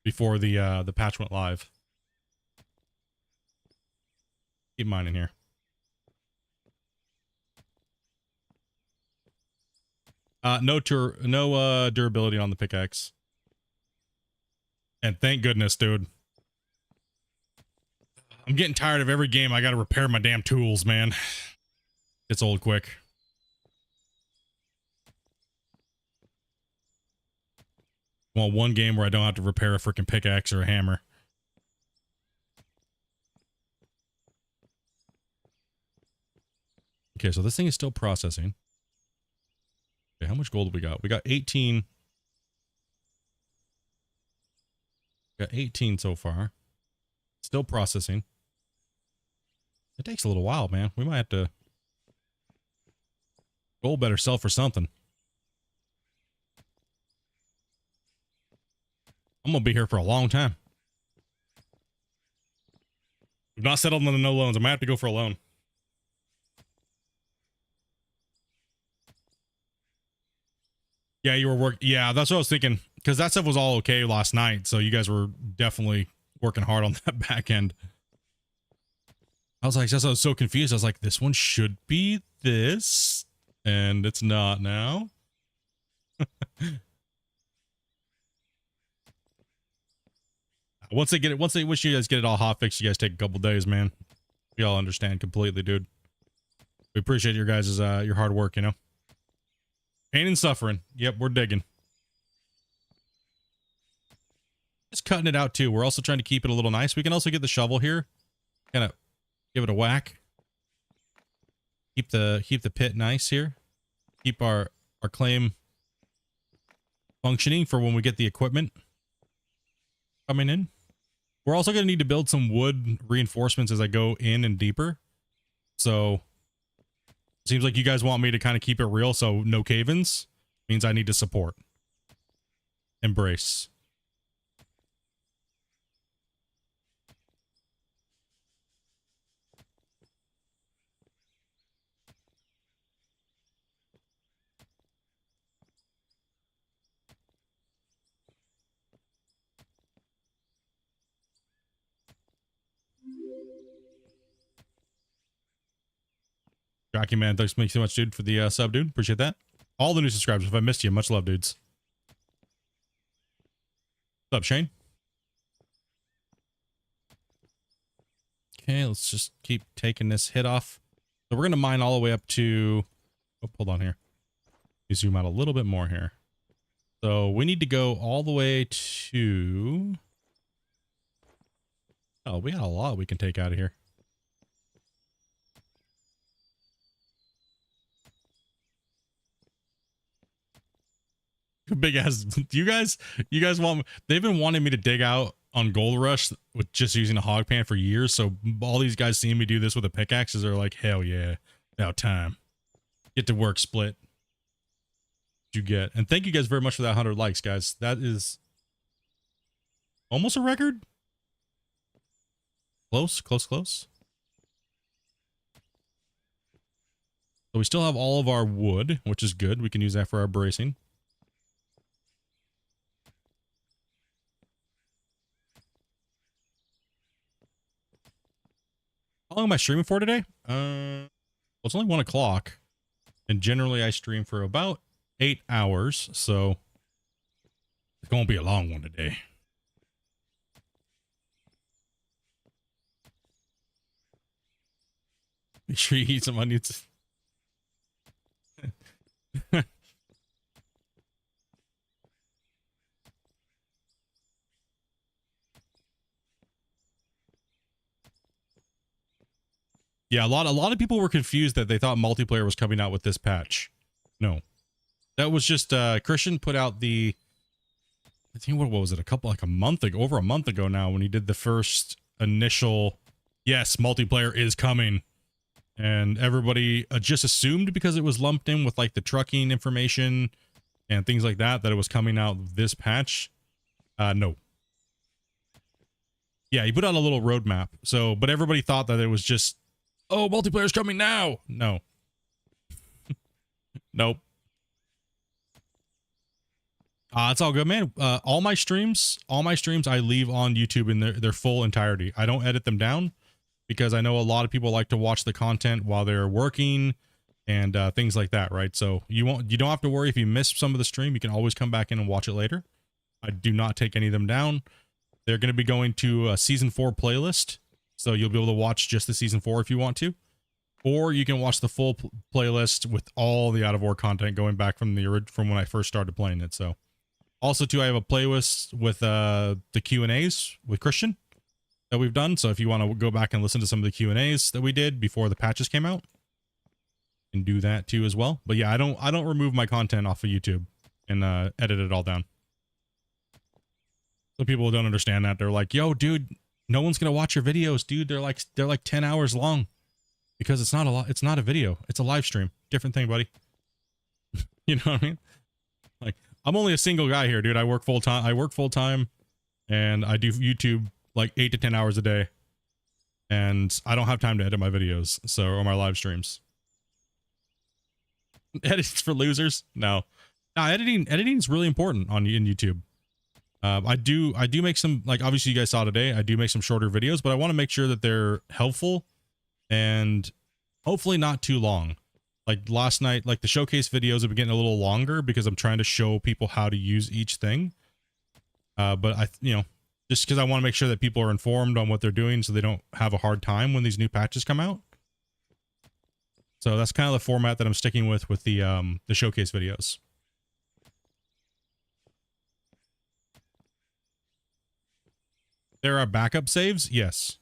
before the patch went live. Keep mine in here. No durability on the pickaxe. And thank goodness, dude. I'm getting tired of every game I gotta repair my damn tools, man. It's old quick. Well, one game where I don't have to repair a freaking pickaxe or a hammer. Okay, so this thing is still processing. Okay, how much gold have we got? We got 18. Got 18 so far. Still processing. It takes a little while, man. We might have to goal better sell for something. I'm gonna be here for a long time. We've not settled on the no loans. I might have to go for a loan. Yeah, you were working. Yeah, that's what I was thinking. Because that stuff was all okay last night. So you guys were definitely working hard on that back end. I was like, I was so confused. I was like, this one should be this. And it's not now. Once they wish you guys get it all hot fixed, you guys take a couple days, man. We all understand completely, dude. We appreciate your guys' your hard work, you know. Pain and suffering. Yep, we're digging. Just cutting it out too. We're also trying to keep it a little nice. We can also get the shovel here. Kind of give it a whack. Keep the pit nice here. Keep our claim functioning for when we get the equipment coming in. We're also going to need to build some wood reinforcements as I go in and deeper. So seems like you guys want me to kind of keep it real. So no cave-ins means I need to support. Embrace. Jockey man, thanks so much, dude, for the sub, dude. Appreciate that. All the new subscribers. If I missed you, much love, dudes. What's up, Shane? Okay, let's just keep taking this hit off. So we're gonna mine all the way up to. Oh, hold on here. Let me zoom out a little bit more here. So we need to go all the way to. Oh, we got a lot we can take out of here. Big ass. You guys want, they've been wanting me to dig out on Gold Rush with just using a hog pan for years. So all these guys seeing me do this with a pickaxe are like, hell yeah, about time. Get to work, Split. You get. And thank you guys very much for that 100 likes, guys. That is almost a record. Close. So we still have all of our wood, which is good. We can use that for our bracing. How long am I streaming for today? Well, it's only 1 o'clock. And generally I stream for about 8 hours. So it's going to be a long one today. Make sure you eat some onions. Yeah, a lot of people were confused that they thought multiplayer was coming out with this patch. No. That was just Christian put out the, I think what was it, a month ago, over a month ago now, when he did the first initial, yes, multiplayer is coming. And everybody just assumed, because it was lumped in with like the trucking information and things like that, that it was coming out this patch. No. Yeah, he put out a little roadmap. So, but everybody thought that it was just, oh, multiplayer's coming now. No. Nope. It's all good, man. All my streams I leave on YouTube in their full entirety. I don't edit them down because I know a lot of people like to watch the content while they're working and things like that, right? So you don't have to worry if you miss some of the stream. You can always come back in and watch it later. I do not take any of them down. They're going to be going to a season 4 playlist. So you'll be able to watch just the season 4 if you want to, or you can watch the full playlist with all the Out of War content going back from when I first started playing it. So also too, I have a playlist with the Q&As with Christian that we've done. So if you want to go back and listen to some of the Q&As that we did before the patches came out, and do that too as well. But yeah, I don't remove my content off of YouTube and edit it all down. So people don't understand that. They're like, yo, dude, no one's gonna watch your videos, dude. They're like 10 hours long. Because it's not a lot. It's not a video. It's a live stream. Different thing, buddy. You know what I mean? Like, I'm only a single guy here, dude. I work full time and I do YouTube like 8 to 10 hours a day. And I don't have time to edit my videos, or my live streams. Edits for losers? No. No, editing is really important in YouTube. I do make some, like, obviously you guys saw today, I do make some shorter videos, but I want to make sure that they're helpful and hopefully not too long. Like last night, like the showcase videos have been getting a little longer because I'm trying to show people how to use each thing. But just because I want to make sure that people are informed on what they're doing so they don't have a hard time when these new patches come out. So that's kind of the format that I'm sticking with the showcase videos. There are backup saves? Yes.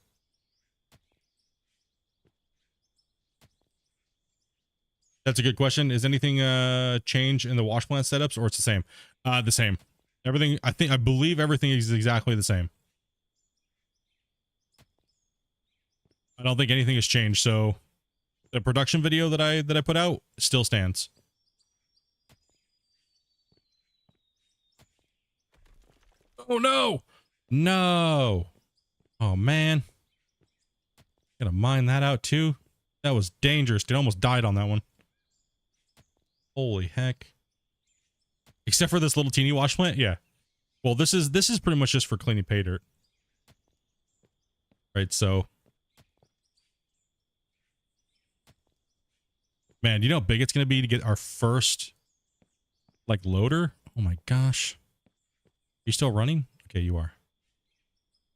That's a good question. Is anything change in the wash plant setups, or it's the same? The same. Everything, I believe everything is exactly the same. I don't think anything has changed, so the production video that I put out still stands. Oh no! No! Oh man. Gotta mine that out too. That was dangerous, dude. Almost died on that one. Holy heck. Except for this little teeny wash plant, yeah. Well, this is pretty much just for cleaning pay dirt. Right, so. Man, do you know how big it's gonna be to get our first, like, loader? Oh my gosh. You still running? Okay, you are.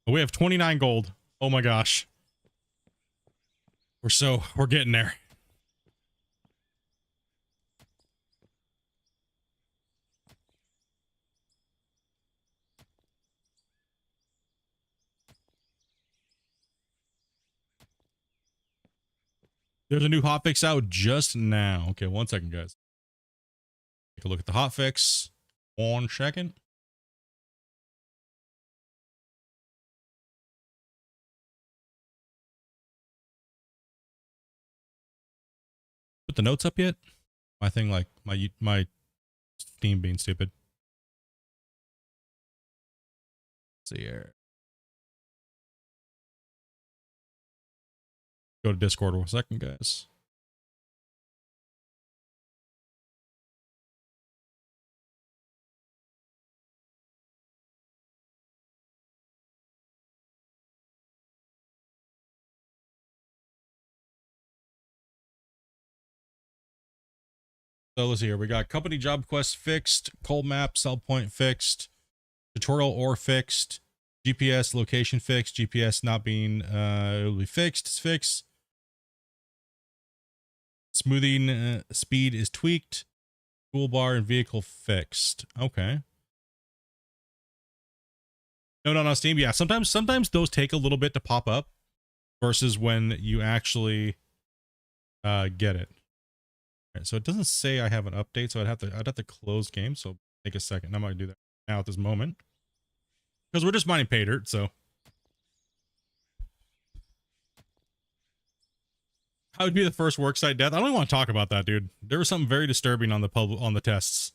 Oh, we have 29 gold. Oh my gosh. We're getting there. There's a new hotfix out just now. Okay, 1 second, guys. Take a look at the hotfix. 1 second. Put the notes up yet? My thing, like, my Steam being stupid. Let's see here. Go to Discord 1 second, guys. So let's see here. We got company job quest fixed, cold map, sell point fixed, tutorial ore fixed, GPS location fixed, GPS not being it'll be fixed, it's fixed. Smoothing speed is tweaked. Toolbar and vehicle fixed. Okay. No, Steam. Yeah, sometimes those take a little bit to pop up versus when you actually get it. All right, so it doesn't say I have an update, so I'd have to close game. So take a second. I'm not gonna do that now at this moment because we're just mining pay dirt. So how would be the first worksite death? I don't even want to talk about that, dude. There was something very disturbing on the tests.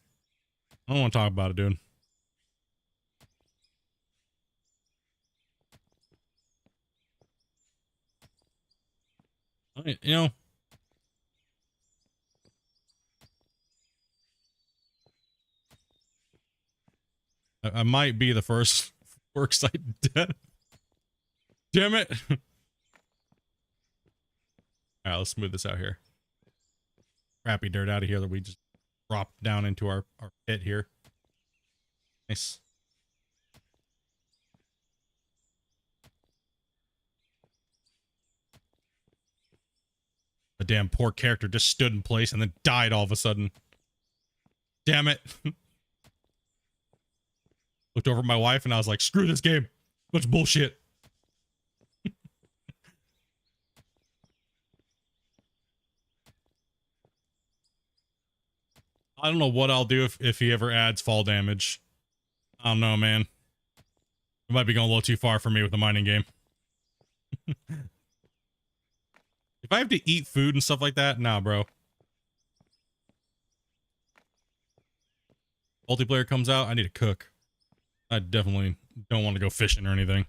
I don't want to talk about it, dude. You know, I might be the first worksite death. Damn it. All right, let's smooth this out here. Crappy dirt out of here that we just dropped down into our pit here. Nice. The damn poor character just stood in place and then died all of a sudden. Damn it. Looked over at my wife and I was like, screw this game. Much bullshit. I don't know what I'll do if he ever adds fall damage. I don't know, man. It might be going a little too far for me with the mining game. If I have to eat food and stuff like that, nah, bro. Multiplayer comes out, I need to cook. I definitely don't want to go fishing or anything.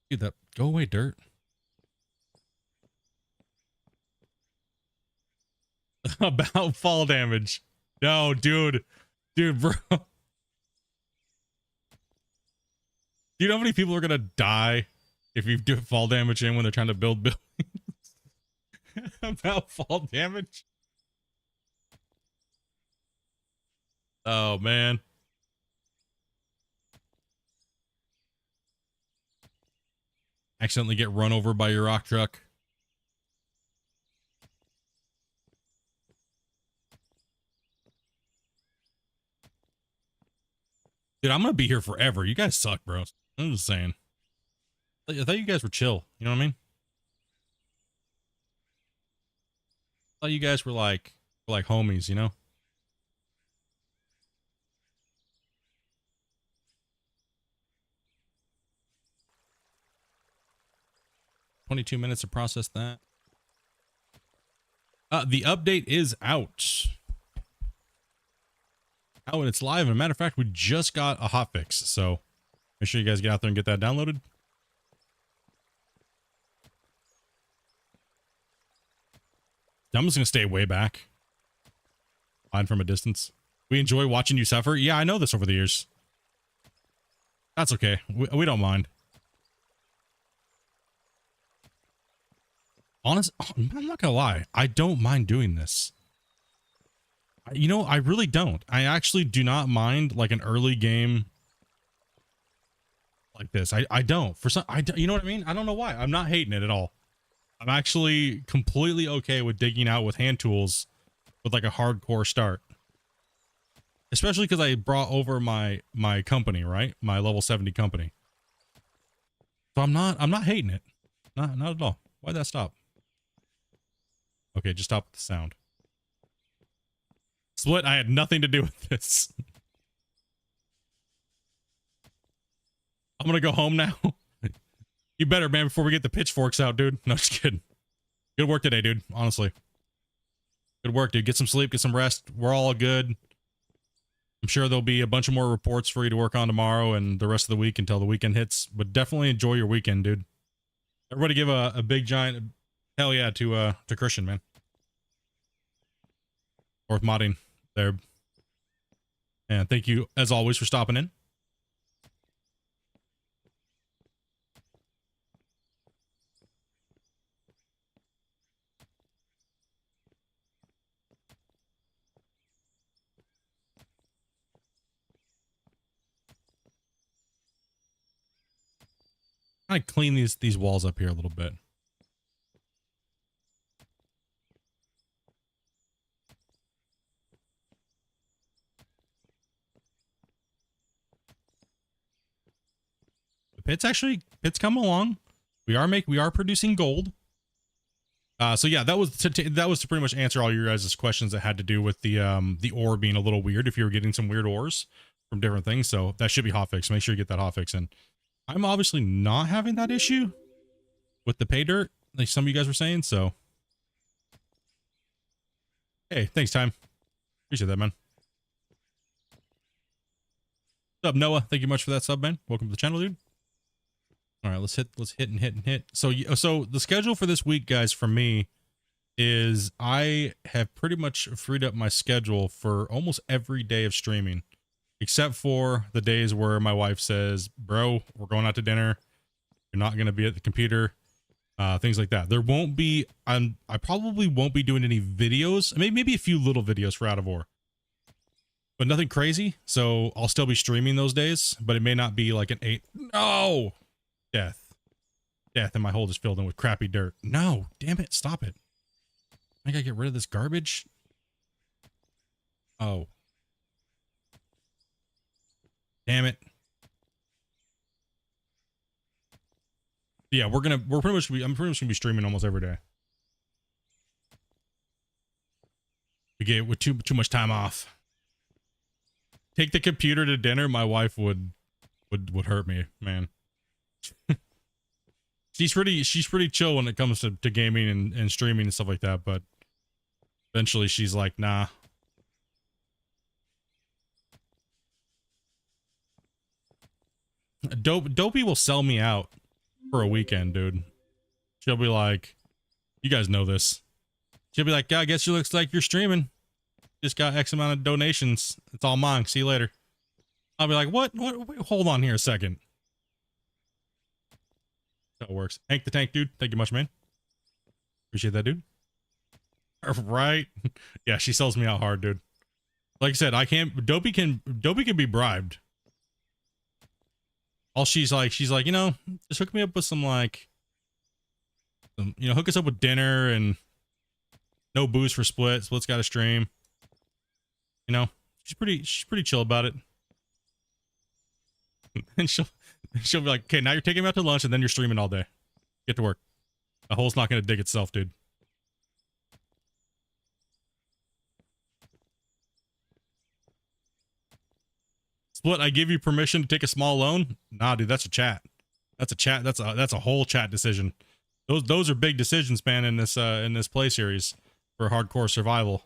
Dude, that go away, dirt. About fall damage. No, dude. Dude, bro. Do you know how many people are gonna die if you do fall damage in when they're trying to build buildings? About fall damage? Oh, man. Accidentally get run over by your rock truck. Dude, I'm gonna be here forever. You guys suck, bro. I'm just saying. I thought you guys were chill. You know what I mean? I thought you guys were like homies, you know? $22 minutes to process that. The update is out. Oh, and it's live. And a matter of fact, we just got a hotfix. So make sure you guys get out there and get that downloaded. I'm just going to stay way back. Fine from a distance. We enjoy watching you suffer. Yeah, I know this over the years. That's okay. We don't mind. Honest, I'm not going to lie. I don't mind doing this. You know, I really don't. I actually do not mind like an early game like this. I don't. For some, you know what I mean? I don't know why. I'm not hating it at all. I'm actually completely okay with digging out with hand tools with like a hardcore start. Especially because I brought over my company, right? My level 70 company. So I'm not hating it. Not at all. Why'd that stop? Okay, just stop the sound. Split, I had nothing to do with this. I'm gonna go home now. You better, man, before we get the pitchforks out, dude. No, just kidding. Good work today, dude. Honestly. Good work, dude. Get some sleep, get some rest. We're all good. I'm sure there'll be a bunch of more reports for you to work on tomorrow and the rest of the week until the weekend hits. But definitely enjoy your weekend, dude. Everybody give a big giant hell yeah to Christian, man. Or modding there. And thank you, as always, for stopping in. I clean these walls up here a little bit. Pit's coming along. We are producing gold. So yeah, that was to pretty much answer all your guys' questions that had to do with the ore being a little weird. If you were getting some weird ores from different things, so that should be hotfixed. Make sure you get that hotfix in. I'm obviously not having that issue with the pay dirt, like some of you guys were saying. So hey, thanks, Time. Appreciate that, man. What's up, Noah? Thank you much for that sub, man. Welcome to the channel, dude. All right, let's hit and hit. So the schedule for this week, guys, for me is I have pretty much freed up my schedule for almost every day of streaming, except for the days where my wife says, bro, we're going out to dinner. You're not going to be at the computer. Things like that. There won't be, I probably won't be doing any videos. Maybe a few little videos for Out of War, but nothing crazy. So I'll still be streaming those days, but it may not be like an 8. No! Death, and my hole just filled in with crappy dirt. No, damn it, stop it. I gotta get rid of this garbage. Oh, damn it. Yeah, I'm pretty much gonna be streaming almost every day. We get with too much time off. Take the computer to dinner. My wife would hurt me, man. she's pretty chill when it comes to gaming and streaming and stuff like that, but eventually she's like, nah. Dopey will sell me out for a weekend, dude. She'll be like, you guys know this. She'll be like, yeah, I guess you looks like you're streaming. Just got X amount of donations. It's all mine. See you later. I'll be like, what? Wait, hold on here a second. That works. Hank the Tank, dude. Thank you much, man. Appreciate that, dude. Right? Yeah, she sells me out hard, dude. Like I said, I can't. Dopey can be bribed. All she's like, you know, just hook me up with some like, you know, hook us up with dinner and no booze for Split. Split's got a stream. You know, she's pretty chill about it. And she'll be like, okay, now you're taking me out to lunch and then you're streaming all day. Get to work. The hole's not gonna dig itself, dude. Split, I give you permission to take a small loan. Nah, dude, that's a chat. That's a chat. That's a whole chat decision. Those are big decisions, man, in this play series for hardcore survival.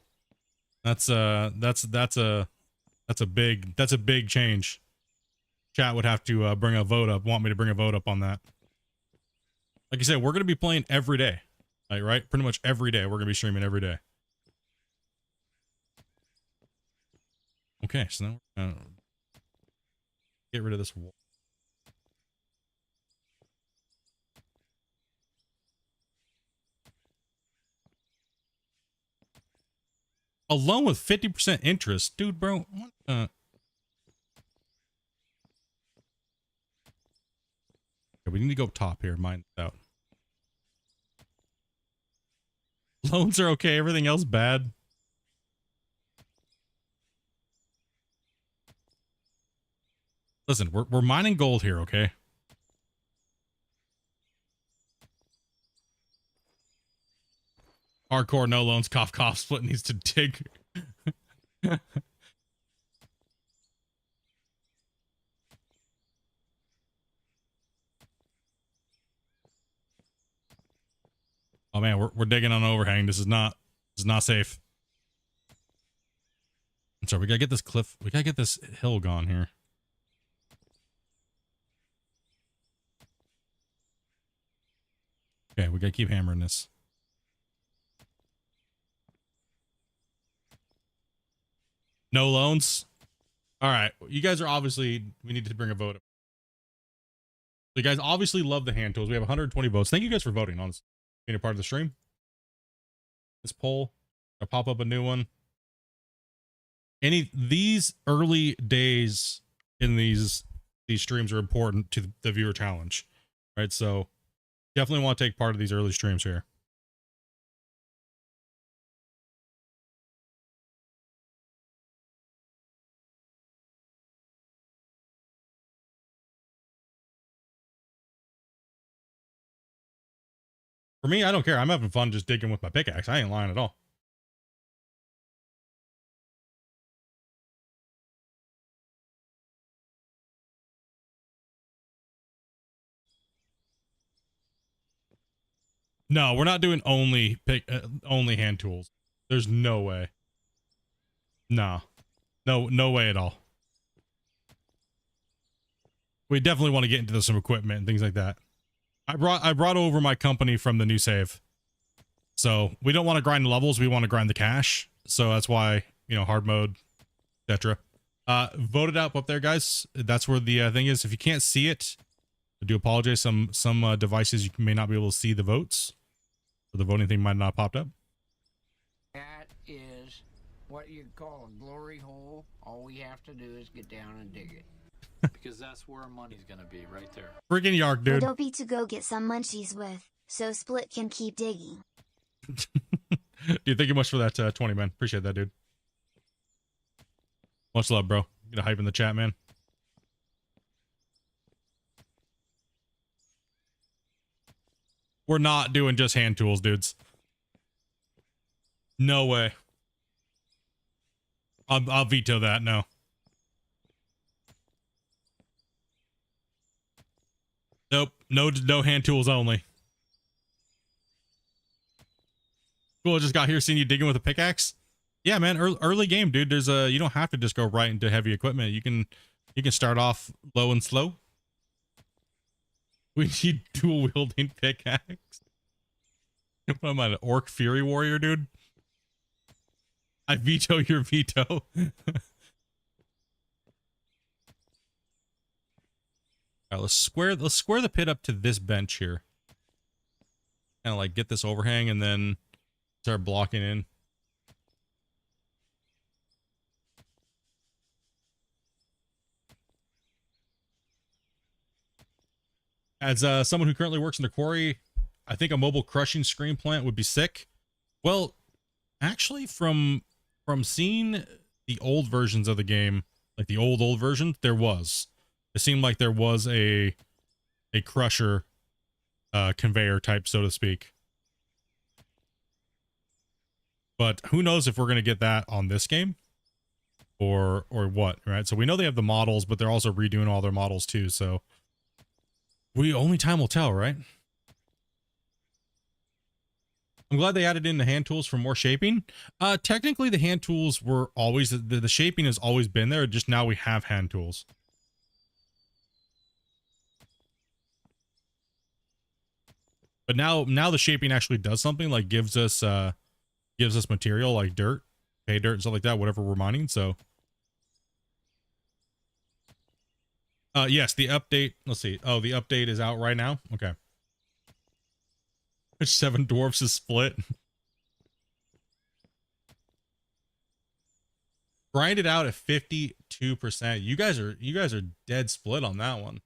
That's a big change. Chat would have to bring a vote up. Want me to bring a vote up on that? Like I said, we're gonna be playing every day, like right? Pretty much every day. We're gonna be streaming every day. Okay, so now we're gonna get rid of this wall. A loan with 50% interest, dude, bro. What? We need to go top here. Mine out. Loans are okay. Everything else bad. Listen, we're mining gold here, okay? Hardcore, no loans, cough, cough. Split needs to dig. Oh man, we're digging on overhang. This is not safe. I'm sorry, we gotta get this cliff. We gotta get this hill gone here. Okay, we gotta keep hammering this. No loans. All right, you guys are obviously. We need to bring a vote up. You guys obviously love the hand tools. We have 120 votes. Thank you guys for voting on this, being a part of the stream. This poll, I'll pop up a new one. These early days in these streams are important to the viewer challenge, right? So definitely want to take part of these early streams here. For me, I don't care. I'm having fun just digging with my pickaxe. I ain't lying at all. No, we're not doing only hand tools. There's no way. No way at all. We definitely want to get into some equipment and things like that. I brought over my company from the new save. So we don't want to grind the levels, we want to grind the cash. So that's why, you know, hard mode, etc. Vote it up there, guys. That's where the thing is. If you can't see it, I do apologize. Some devices you may not be able to see the votes. Or the voting thing might not have popped up. That is what you call a glory hole. All we have to do is get down and dig it. Because that's where our money's gonna be, right there. Freaking Yark, dude. Dopey to go get some munchies with, so Split can keep digging. Dude, thank you much for that 20, man. Appreciate that, dude. Much love, bro. Get a hype in the chat, man. We're not doing just hand tools, dudes. No way. I'll veto that. No. Nope. No hand tools only. Cool. I just got here seeing you digging with a pickaxe. Yeah, man. Early game, dude. There's you don't have to just go right into heavy equipment. You can start off low and slow. We need dual wielding pickaxe. What am I, an orc fury warrior, dude? I veto your veto. All right, let's square the pit up to this bench here. Kind of like get this overhang and then start blocking in. As someone who currently works in the quarry, I think a mobile crushing screen plant would be sick. Well, actually, from seeing the old versions of the game, like the old version, it seemed like there was a crusher conveyor type, so to speak. But who knows if we're gonna get that on this game or what, right? So we know they have the models, but they're also redoing all their models too. So only time will tell, right? I'm glad they added in the hand tools for more shaping. Technically, the hand tools were always, the shaping has always been there, just now we have hand tools. But now the shaping actually does something, like gives us material like dirt, pay dirt and stuff like that, whatever we're mining, so. Yes, the update, let's see. Oh, the update is out right now? Okay. Which 7 dwarfs is split? Grind it out at 52%. You guys are dead split on that one.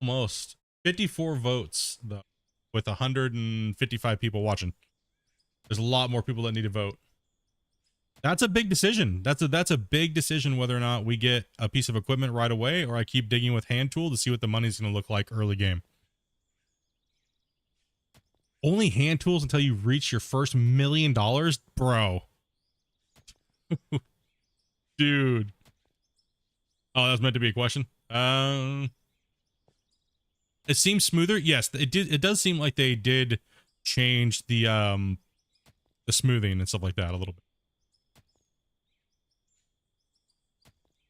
Almost 54 votes though, with 155 people watching. There's a lot more people that need to vote. That's a big decision. That's a big decision whether or not we get a piece of equipment right away or I keep digging with hand tool to see what the money's going to look like early game. Only hand tools until you reach your first $1 million, bro. Dude. Oh, that was meant to be a question. It seems smoother. Yes, it does seem like they did change the smoothing and stuff like that a little bit.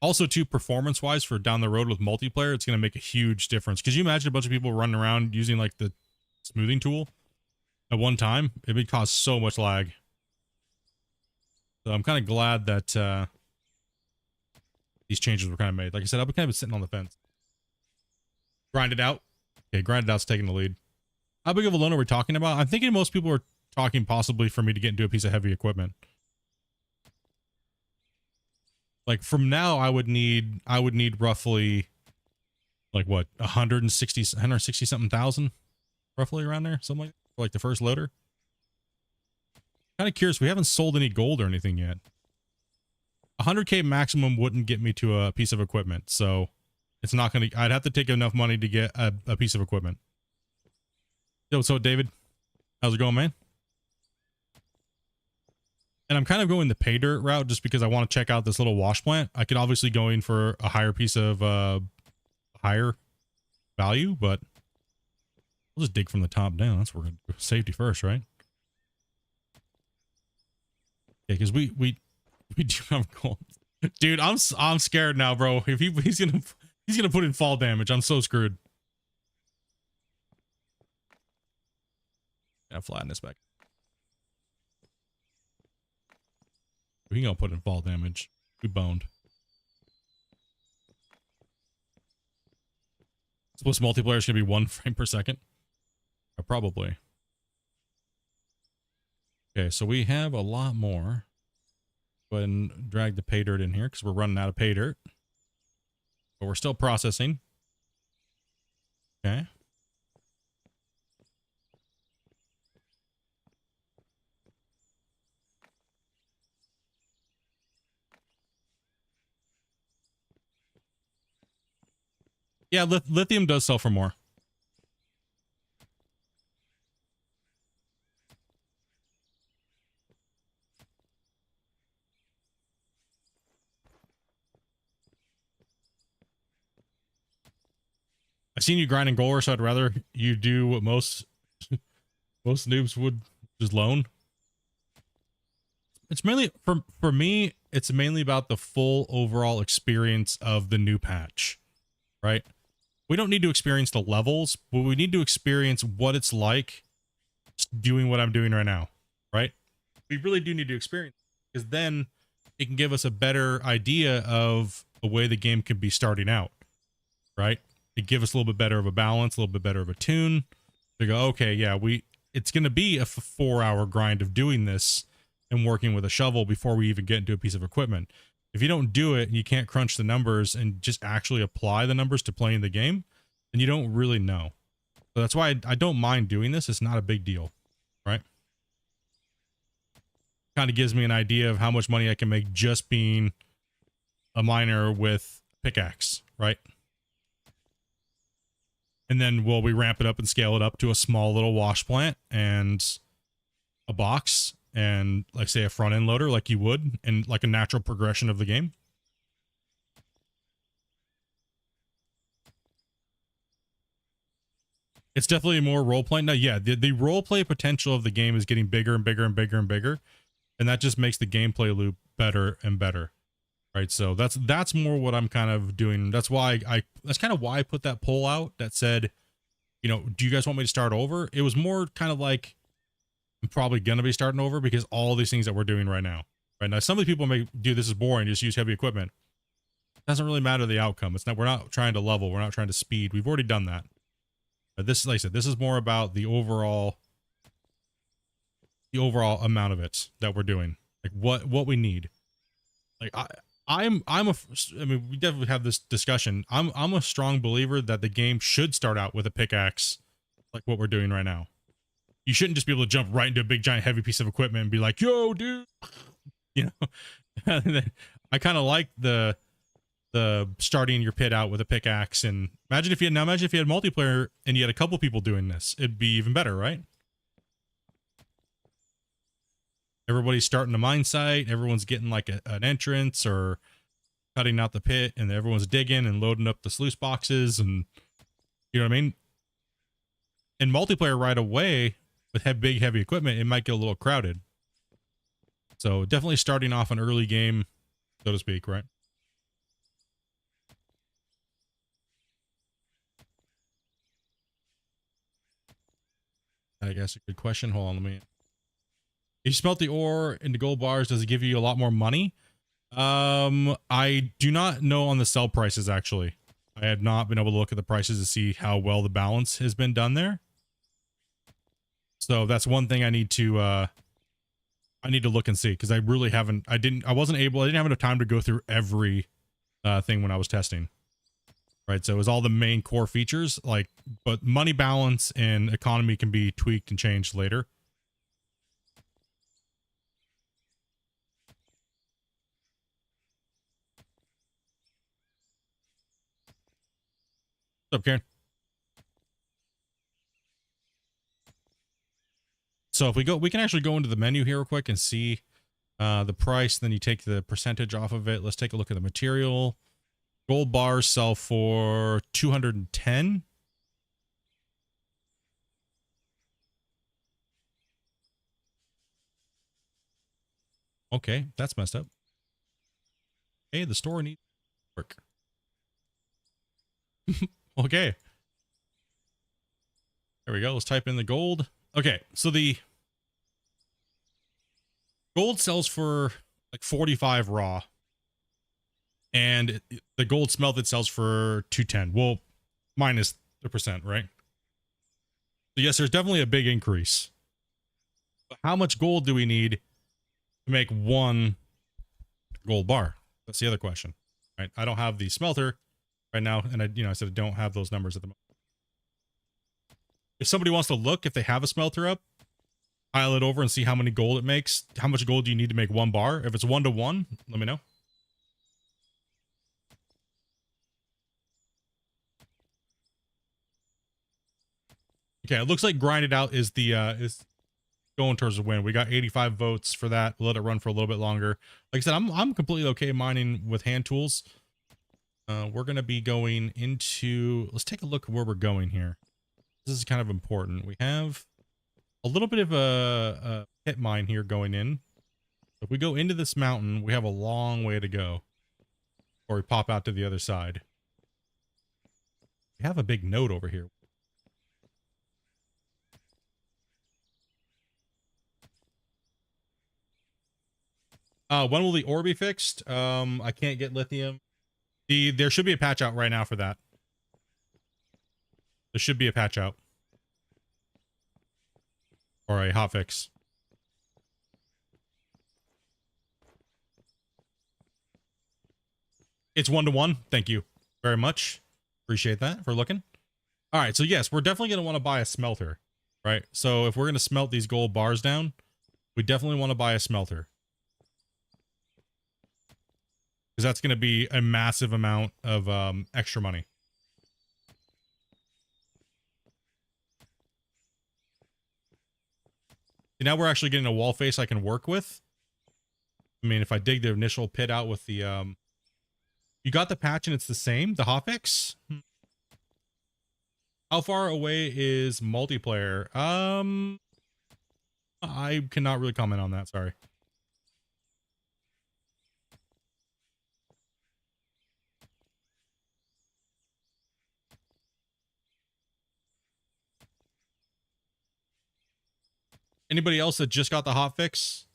Also, too, performance-wise for down the road with multiplayer, it's going to make a huge difference. Because you imagine a bunch of people running around using like the smoothing tool at one time, it would cause so much lag. So I'm kind of glad that these changes were kind of made. Like I said, I've kind of been sitting on the fence. Grind it out. Okay, grind it out's taking the lead. How big of a loan are we talking about? I'm thinking most people are talking possibly for me to get into a piece of heavy equipment. Like from now, I would need roughly like what, 160 something thousand, roughly around there, something like that, for like the first loader. Kind of curious. We haven't sold any gold or anything yet. 100K maximum wouldn't get me to a piece of equipment, so it's not gonna. I'd have to take enough money to get a piece of equipment. Yo, what's up, David? How's it going, man? And I'm kind of going the pay dirt route just because I want to check out this little wash plant. I could obviously go in for a higher piece of higher value, but we'll just dig from the top down. That's where we're gonna do. Safety first, right? Yeah, because we do have gold. Dude, I'm scared now, bro. If he's gonna put in fall damage, I'm so screwed. Gotta flatten this back. We gonna put in fall damage. We boned. Suppose multiplayer is gonna be 1 frame per second. Probably. Okay, so we have a lot more. Go ahead and drag the pay dirt in here because we're running out of pay dirt. But we're still processing. Okay. Yeah, lithium does sell for more. seen you grinding gold, so I'd rather you do what most most noobs would, just loan. It's mainly for me, it's mainly about the full overall experience of the new patch, right? We don't need to experience the levels, but we need to experience what it's like doing what I'm doing right now, right? We really do need to experience, because then it can give us a better idea of the way the game could be starting out, right? It give us a little bit better of a balance, a little bit better of a tune. To go, okay, yeah, it's going to be a 4-hour grind of doing this and working with a shovel before we even get into a piece of equipment. If you don't do it and you can't crunch the numbers and just actually apply the numbers to playing the game, then you don't really know. So that's why I don't mind doing this. It's not a big deal, right? Kind of gives me an idea of how much money I can make just being a miner with pickaxe, right? And then we ramp it up and scale it up to a small little wash plant and a box and, like, say, a front end loader, like you would, and like a natural progression of the game. It's definitely more role playing. Now, yeah, the role play potential of the game is getting bigger and bigger and bigger and bigger, and that just makes the gameplay loop better and better, right? So that's more what I'm kind of doing. That's why that's kind of why I put that poll out that said, you know, do you guys want me to start over? It was more kind of like, I'm probably gonna be starting over because all these things that we're doing right now. Some of the people may do this is boring, just use heavy equipment. It doesn't really matter the outcome. It's not, we're not trying to level, we're not trying to speed. We've already done that. But this, like I said, this is more about the overall amount of it that we're doing. Like what we need. Like I mean, we definitely have this discussion. I'm a strong believer that the game should start out with a pickaxe, like what we're doing right now. You shouldn't just be able to jump right into a big giant heavy piece of equipment and be like, yo, dude, you know. I kind of like the starting your pit out with a pickaxe. And imagine if you had multiplayer and you had a couple people doing this, it'd be even better, right? Everybody's starting a mine site, everyone's getting like an entrance or cutting out the pit, and everyone's digging and loading up the sluice boxes, and you know what I mean? In multiplayer right away with big heavy equipment, it might get a little crowded. So definitely starting off an early game, so to speak, right? I guess a good question. Hold on, let me. If you smelt the ore into gold bars, does it give you a lot more money? I do not know on the sell prices, actually. I have not been able to look at the prices to see how well the balance has been done there. So that's one thing I need to look and see, because I really haven't, I didn't have enough time to go through every thing when I was testing. Right, so it was all the main core features, like, but money balance and economy can be tweaked and changed later. What's up, Karen? So if we can actually go into the menu here real quick and see the price, then you take the percentage off of it. Let's take a look at the material. Gold bars sell for 210. Okay, that's messed up. Hey, the store needs work. Okay. There we go. Let's type in the gold. Okay, so the gold sells for like 45 raw. And the gold smelted sells for 210. Well, minus the percent, right? So yes, there's definitely a big increase. But how much gold do we need to make one gold bar? That's the other question, right? I don't have the smelter right now, and I said I don't have those numbers at the moment. If somebody wants to look, if they have a smelter up, pile it over and see how many gold it makes. How much gold do you need to make one bar? If it's 1-to-1, let me know. Okay, it looks like grinded out is the is going towards the win. We got 85 votes for that. We'll let it run for a little bit longer. Like I said, I'm completely okay mining with hand tools. We're going to be going into, let's take a look where we're going here. This is kind of important. We have a little bit of a pit mine here going in. If we go into this mountain, we have a long way to go. Or we pop out to the other side. We have a big node over here. When will the ore be fixed? I can't get lithium. There should be a patch out right now for that. There should be a patch out. Or a hotfix. It's 1-to-1. Thank you very much. Appreciate that for looking. All right, so yes, we're definitely going to want to buy a smelter, right? So if we're going to smelt these gold bars down, we definitely want to buy a smelter. Because that's going to be a massive amount of extra money. And now we're actually getting a wall face I can work with. I mean, if I dig the initial pit out with the... You got the patch and it's the same? The hotfix? How far away is multiplayer? I cannot really comment on that, sorry. Anybody else that just got the hotfix?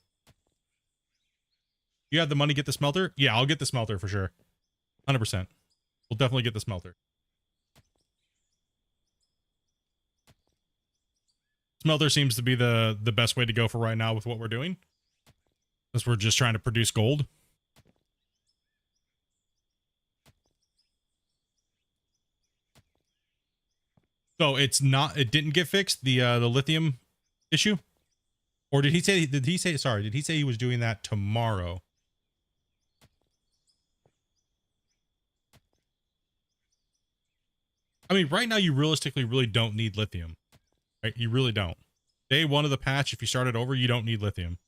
You have the money to get the smelter? Yeah, I'll get the smelter for sure. 100%. We'll definitely get the smelter. Smelter seems to be the best way to go for right now with what we're doing. Because we're just trying to produce gold. So it's not, it didn't get fixed, the lithium issue? Or did he say he was doing that tomorrow? I mean, right now you realistically really don't need lithium, right? You really don't. Day one of the patch, if you start it over, you don't need lithium.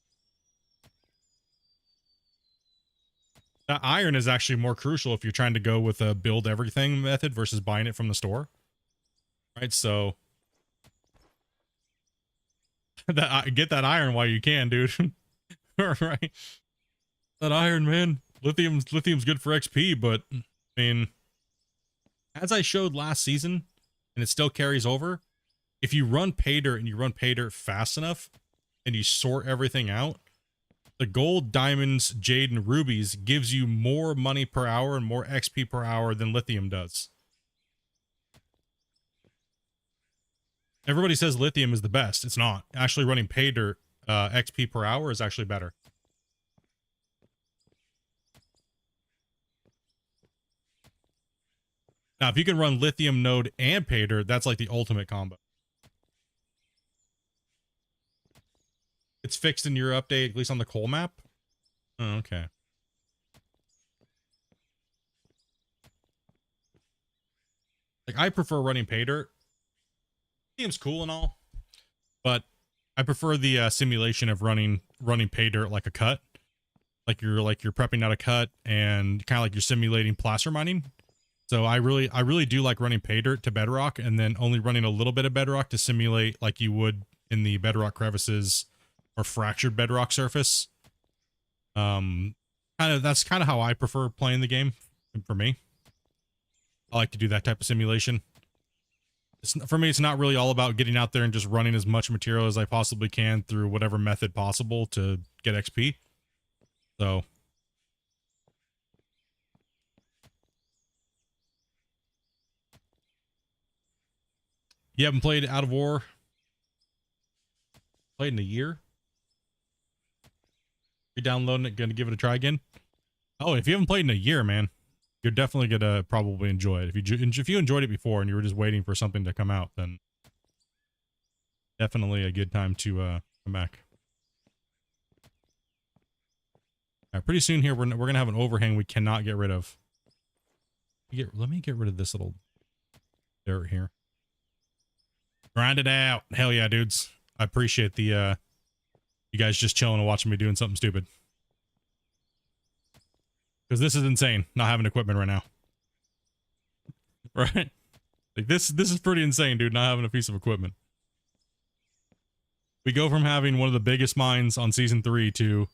That iron is actually more crucial if you're trying to go with a build everything method versus buying it from the store. Right, so get that iron while you can, dude. All right, that iron, man. Lithium's good for XP, but I mean, as I showed last season, and it still carries over, if you run pay dirt and you run pay dirt fast enough, and you sort everything out, the gold, diamonds, jade, and rubies gives you more money per hour and more XP per hour than lithium does. Everybody says lithium is the best. It's not. Actually running pay dirt XP per hour is actually better. Now, if you can run lithium node and pay dirt, that's like the ultimate combo. It's fixed in your update, at least on the coal map? Oh, okay. Like, I prefer running pay dirt. Game's cool and all, but I prefer the simulation of running pay dirt like a cut, like you're prepping out a cut and kind of like you're simulating placer mining. So I really do like running pay dirt to bedrock and then only running a little bit of bedrock to simulate like you would in the bedrock crevices or fractured bedrock surface. That's kind of how I prefer playing the game. For me, I like to do that type of simulation. For me, it's not really all about getting out there and just running as much material as I possibly can through whatever method possible to get XP. So you haven't played Out of War? Played in a year? Re-downloading it, gonna give it a try again? Oh, if you haven't played in a year, man, you're definitely gonna probably enjoy it. If you enjoyed it before and you were just waiting for something to come out, then definitely a good time to come back. All right, pretty soon here we're gonna have an overhang we cannot get rid of. Let me get rid of this little dirt here. Grind it out. Hell yeah, dudes. I appreciate the you guys just chilling and watching me doing something stupid. Because this is insane, not having equipment right now. right? Like this is pretty insane, dude, not having a piece of equipment. We go from having one of the biggest mines on season 3 to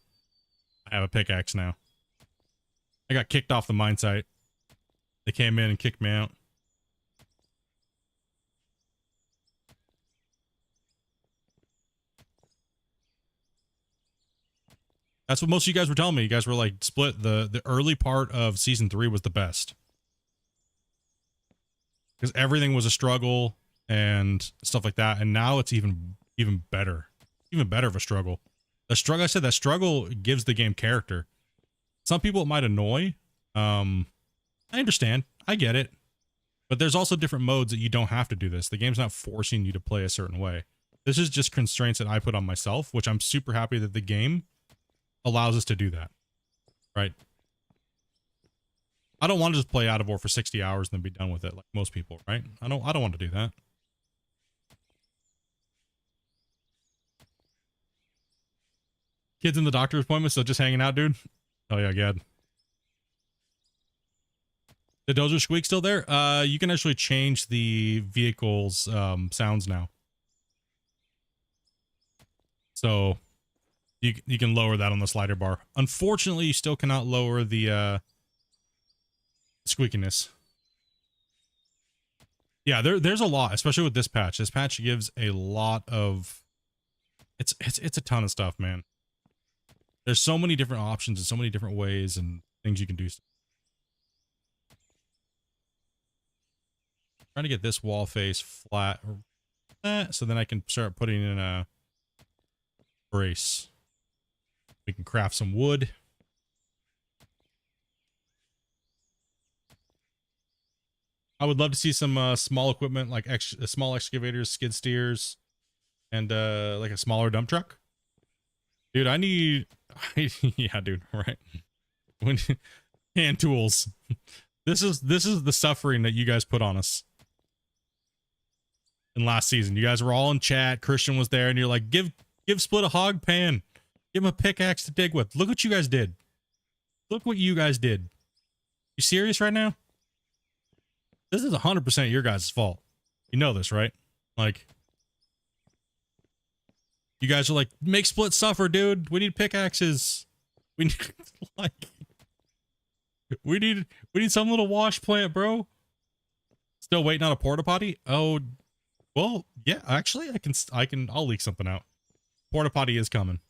I have a pickaxe now. I got kicked off the mine site. They came in and kicked me out. That's what most of you guys were telling me. You guys were like, Split, the early part of season 3 was the best. Because everything was a struggle and stuff like that. And now it's even better. Even better of a struggle. The struggle, I said, that struggle gives the game character. Some people it might annoy. I understand. I get it. But there's also different modes that you don't have to do this. The game's not forcing you to play a certain way. This is just constraints that I put on myself, which I'm super happy that the game allows us to do that. Right? I don't want to just play Out of War for 60 hours and then be done with it like most people, right? I don't want to do that. Kids in the doctor's appointment, so just hanging out, dude. Oh yeah, God. The dozer squeak still there? You can actually change the vehicle's sounds now. So you can lower that on the slider bar. Unfortunately, you still cannot lower the squeakiness. Yeah, there's a lot, especially with this patch. This patch gives a lot of it's a ton of stuff, man. There's so many different options and so many different ways and things you can do. Trying to get this wall face flat, so then I can start putting in a brace. We can craft some wood. I would love to see some small equipment like small excavators, skid steers, and like a smaller dump truck. Dude, I need yeah, dude, right. When hand tools. This is the suffering that you guys put on us. In last season, you guys were all in chat. Christian was there, and you're like, give Split a hog pan, give him a pickaxe to dig with. Look what you guys did. Look what you guys did. You serious right now? This is 100% your guys' fault. You know this, right? Like, you guys are like, make Split suffer, dude. We need pickaxes. We need like, we need some little wash plant, bro. Still waiting on a porta potty. Oh. Well, yeah, actually, I'll leak something out. Porta potty is coming.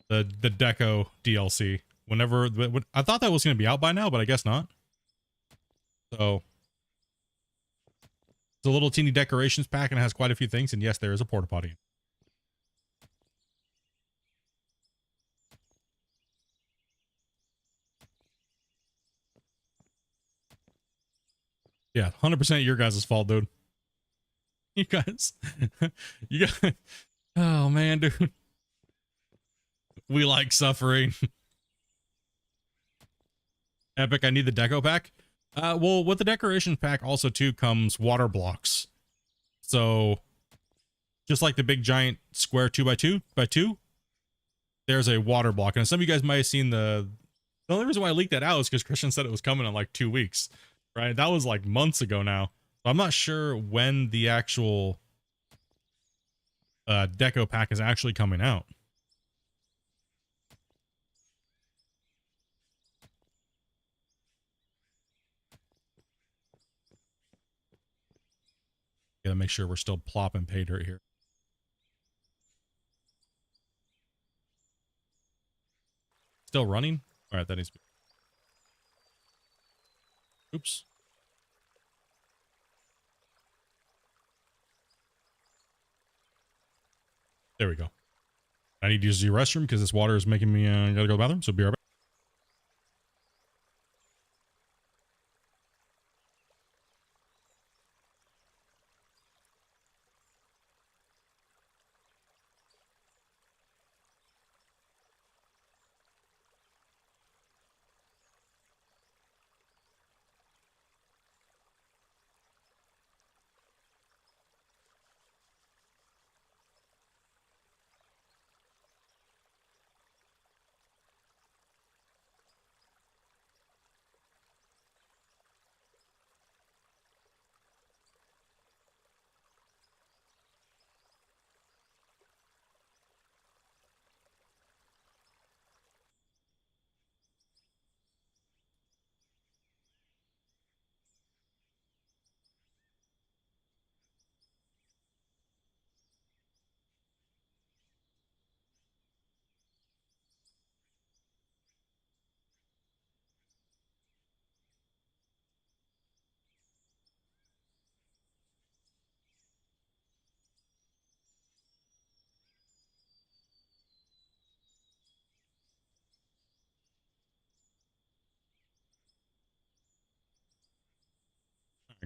The Deco DLC. Whenever, I thought that was going to be out by now, but I guess not. So, it's a little teeny decorations pack and it has quite a few things. And yes, there is a porta potty. Yeah, 100% your guys' fault, dude. You guys, oh man, dude. We like suffering. Epic, I need the deco pack. Well, with the decoration pack also too comes water blocks. So, just like the big giant square 2x2, there's a water block. And some of you guys might have seen the only reason why I leaked that out is because Christian said it was coming in like 2 weeks, right? That was like months ago now. I'm not sure when the actual deco pack is actually coming out. Gotta make sure we're still plopping pay dirt here. Still running? All right, that needs to be. Oops. There we go. I need to use the restroom because this water is making me gotta go to the bathroom, so be right back.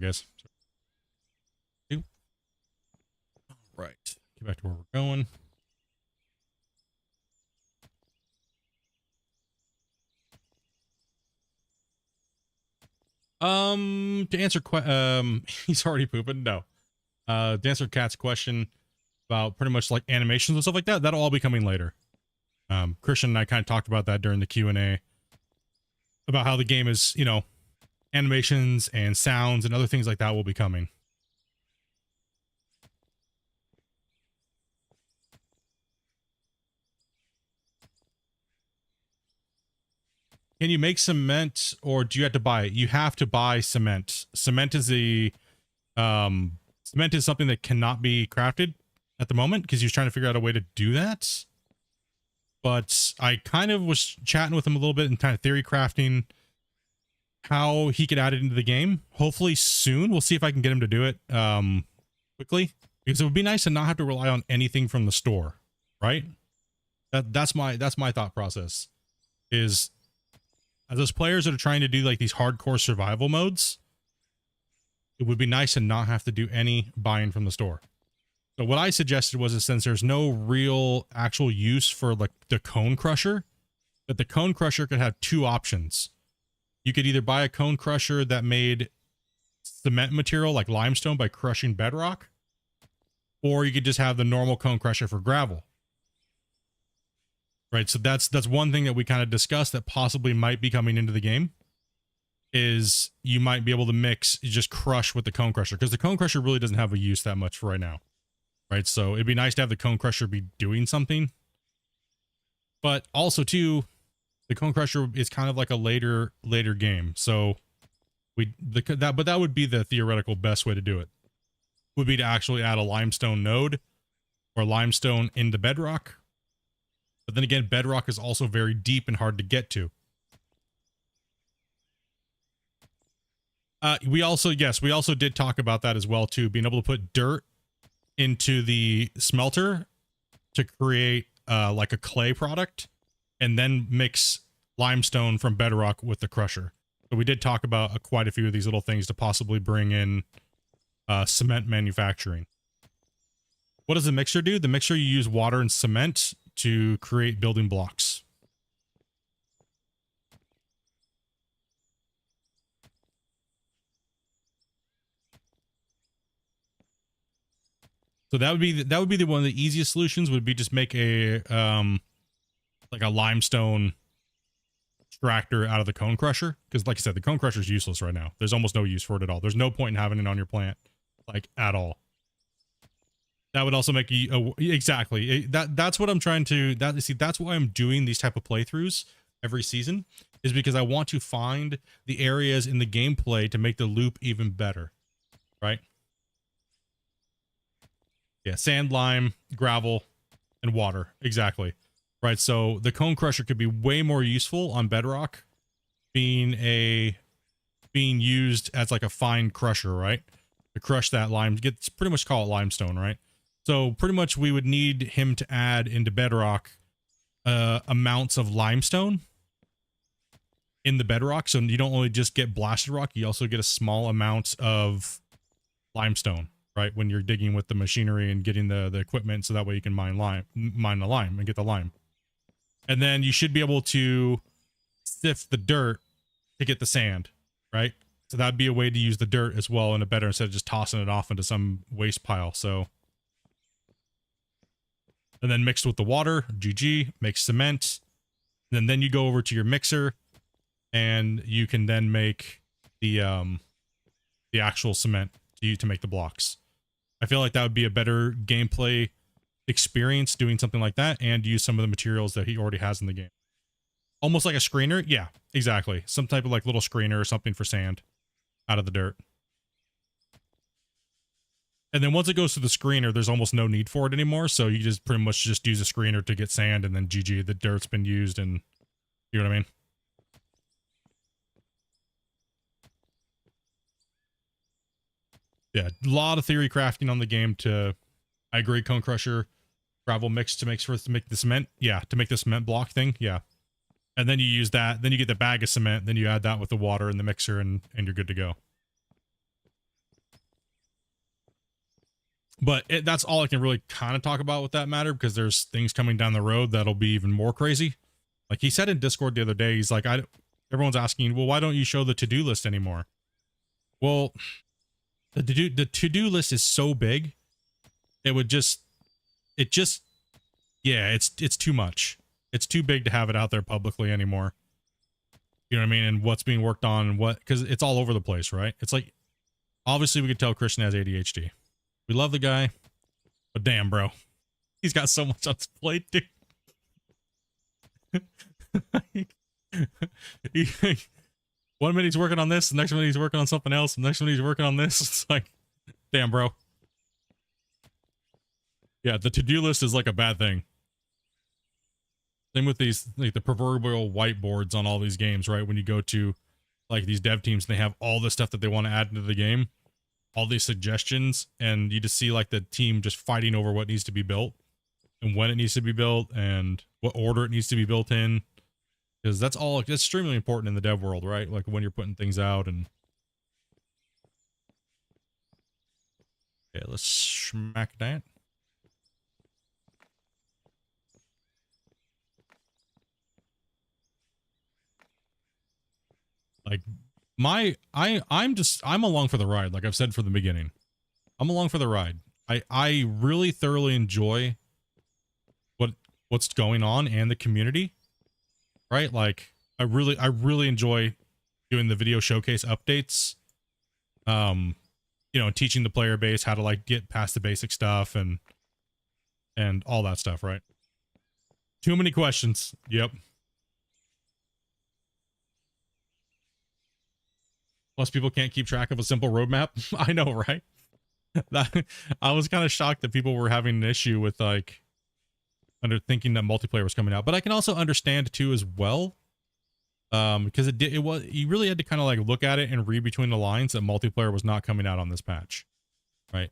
guess. All right. Get back to where we're going. To answer he's already pooping. No. To answer Kat's question about pretty much like animations and stuff like that, that'll all be coming later. Christian and I kind of talked about that during the Q&A about how the game is, you know, animations and sounds and other things like that will be coming. Can you make cement, or do you have to buy it? You have to buy cement. Cement is something that cannot be crafted at the moment because he was trying to figure out a way to do that. But I kind of was chatting with him a little bit and kind of theory crafting how he could add it into the game. Hopefully soon. We'll see if I can get him to do it quickly, because it would be nice to not have to rely on anything from the store, right? That's my thought process. Is as those players that are trying to do like these hardcore survival modes, it would be nice to not have to do any buying from the store. So what I suggested was that since there's no real actual use for like the cone crusher, that the cone crusher could have two options. You could either buy a cone crusher that made cement material like limestone by crushing bedrock, or you could just have the normal cone crusher for gravel. Right, so that's one thing that we kind of discussed that possibly might be coming into the game, is you might be able to mix, just crush with the cone crusher, because the cone crusher really doesn't have a use that much for right now. Right, so it'd be nice to have the cone crusher be doing something. But also too, the cone crusher is kind of like a later game. So that would be the theoretical best way to do it. Would be to actually add a limestone node or limestone into bedrock. But then again, bedrock is also very deep and hard to get to. We also did talk about that as well too, being able to put dirt into the smelter to create like a clay product, and then mix limestone from bedrock with the crusher. So we did talk about quite a few of these little things to possibly bring in cement manufacturing. What does the mixer do? The mixer, you use water and cement to create building blocks. So that would be the one of the easiest solutions, would be just make a like a limestone extractor out of the cone crusher, because like I said, the cone crusher is useless right now. There's almost no use for it at all. There's no point in having it on your plant, like, at all. That would also make you exactly that's what I'm trying to that's why I'm doing these type of playthroughs every season, is because I want to find the areas in the gameplay to make the loop even better, right? Yeah, sand, lime, gravel, and water. Exactly. Right, so the cone crusher could be way more useful on bedrock, being used as like a fine crusher, right? To crush that lime, pretty much call it limestone, right? So pretty much we would need him to add into bedrock amounts of limestone in the bedrock. So you don't only just get blasted rock, you also get a small amount of limestone, right? When you're digging with the machinery and getting the equipment, so that way you can mine the lime and get the lime. And then you should be able to sift the dirt to get the sand, right? So that'd be a way to use the dirt as well in a better, instead of just tossing it off into some waste pile. So, and then mixed with the water, GG, make cement. And then you go over to your mixer, and you can then make the actual cement to make the blocks. I feel like that would be a better gameplay experience doing something like that, and use some of the materials that he already has in the game. Almost like a screener. Yeah, exactly. Some type of like little screener or something for sand out of the dirt. And then once it goes to the screener, there's almost no need for it anymore. So you just pretty much just use a screener to get sand, and then GG, the dirt's been used, and you know what I mean? Yeah, a lot of theory crafting on the game to, I agree, cone crusher, gravel mix to make the cement. Yeah, to make the cement block thing. Yeah. And then you use that, then you get the bag of cement, then you add that with the water in the mixer, and you're good to go. But that's all I can really kind of talk about with that matter, because there's things coming down the road that'll be even more crazy. Like he said in Discord the other day, he's like, everyone's asking, well, why don't you show the to-do list anymore? Well, the to-do list is so big, yeah, it's too much. It's too big to have it out there publicly anymore. You know what I mean? And what's being worked on and what, because it's all over the place, right? It's like, obviously we could tell Christian has ADHD. We love the guy, but damn, bro, he's got so much on his plate, dude. One minute he's working on this, the next minute he's working on something else, the next minute he's working on this. It's like, damn, bro. Yeah, the to-do list is like a bad thing. Same with these, like the proverbial whiteboards on all these games, right? When you go to like these dev teams, they have all the stuff that they want to add into the game, all these suggestions, and you just see like the team just fighting over what needs to be built and when it needs to be built and what order it needs to be built in. Because that's all extremely important in the dev world, right? Like when you're putting things out. And yeah, let's smack that. Like I'm along for the ride. Like I've said from the beginning, I'm along for the ride. I really thoroughly enjoy what's going on and the community, right? Like I really enjoy doing the video showcase updates. You know, teaching the player base how to like get past the basic stuff and all that stuff, right? Too many questions. Yep. Plus, people can't keep track of a simple roadmap. I know, right? I was kind of shocked that people were having an issue with like thinking that multiplayer was coming out, but I can also understand too as well, because you really had to kind of like look at it and read between the lines that multiplayer was not coming out on this patch, right?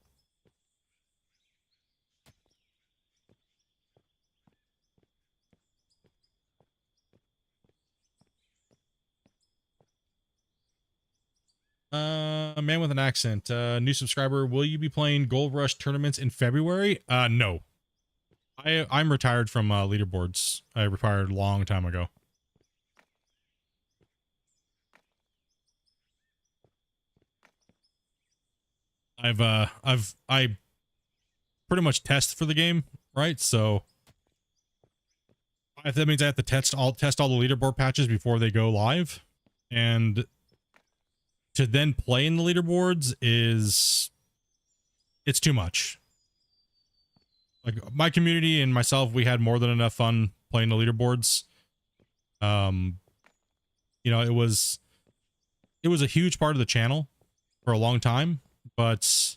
A man with an accent, new subscriber. Will you be playing Gold Rush tournaments in February? No. I'm retired from leaderboards. I retired a long time ago. I pretty much test for the game, right? So if that means I have to test all the leaderboard patches before they go live, and to then play in the leaderboards it's too much. Like my community and myself, we had more than enough fun playing the leaderboards. You know, it was a huge part of the channel for a long time, but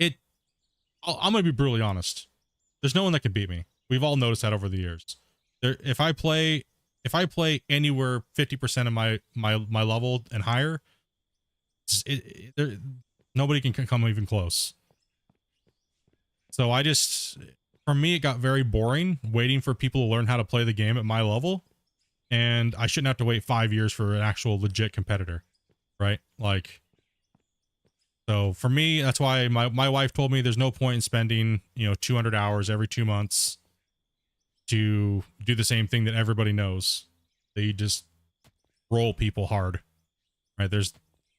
I'm gonna be brutally honest. There's no one that can beat me. We've all noticed that over the years. If I play anywhere 50% of my level and higher, nobody can come even close. So for me, it got very boring waiting for people to learn how to play the game at my level, and I shouldn't have to wait 5 years for an actual legit competitor, right? Like, so for me, that's why my wife told me there's no point in spending, 200 hours every 2 months to do the same thing that everybody knows. They just roll people hard, right?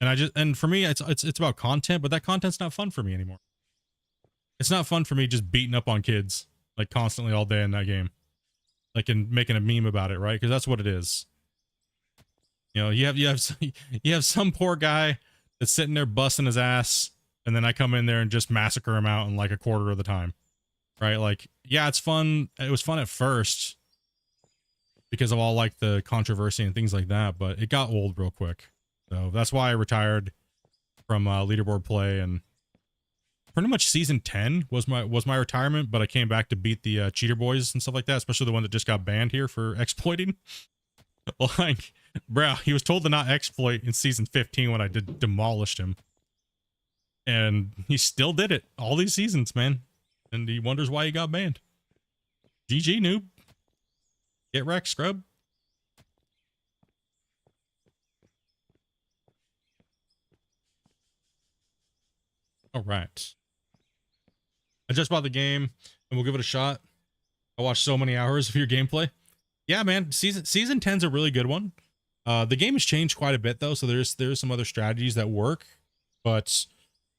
And for me, it's about content, but that content's not fun for me anymore. It's not fun for me just beating up on kids like constantly all day in that game, like, and making a meme about it, right? Because that's what it is. You have some poor guy that's sitting there busting his ass, and then I come in there and just massacre him out in like a quarter of the time, right? Like, yeah, it's fun. It was fun at first because of all like the controversy and things like that, but it got old real quick. So that's why I retired from leaderboard play, and pretty much season 10 was my retirement, but I came back to beat the cheater boys and stuff like that, especially the one that just got banned here for exploiting. Like, bro, he was told to not exploit in season 15 when I demolished him, and he still did it all these seasons, man, and he wonders why he got banned. GG, noob. Get wrecked, scrub. All right. I just bought the game and we'll give it a shot. I watched so many hours of your gameplay. Yeah, man, season 10's a really good one. The game has changed quite a bit though, so there's some other strategies that work, but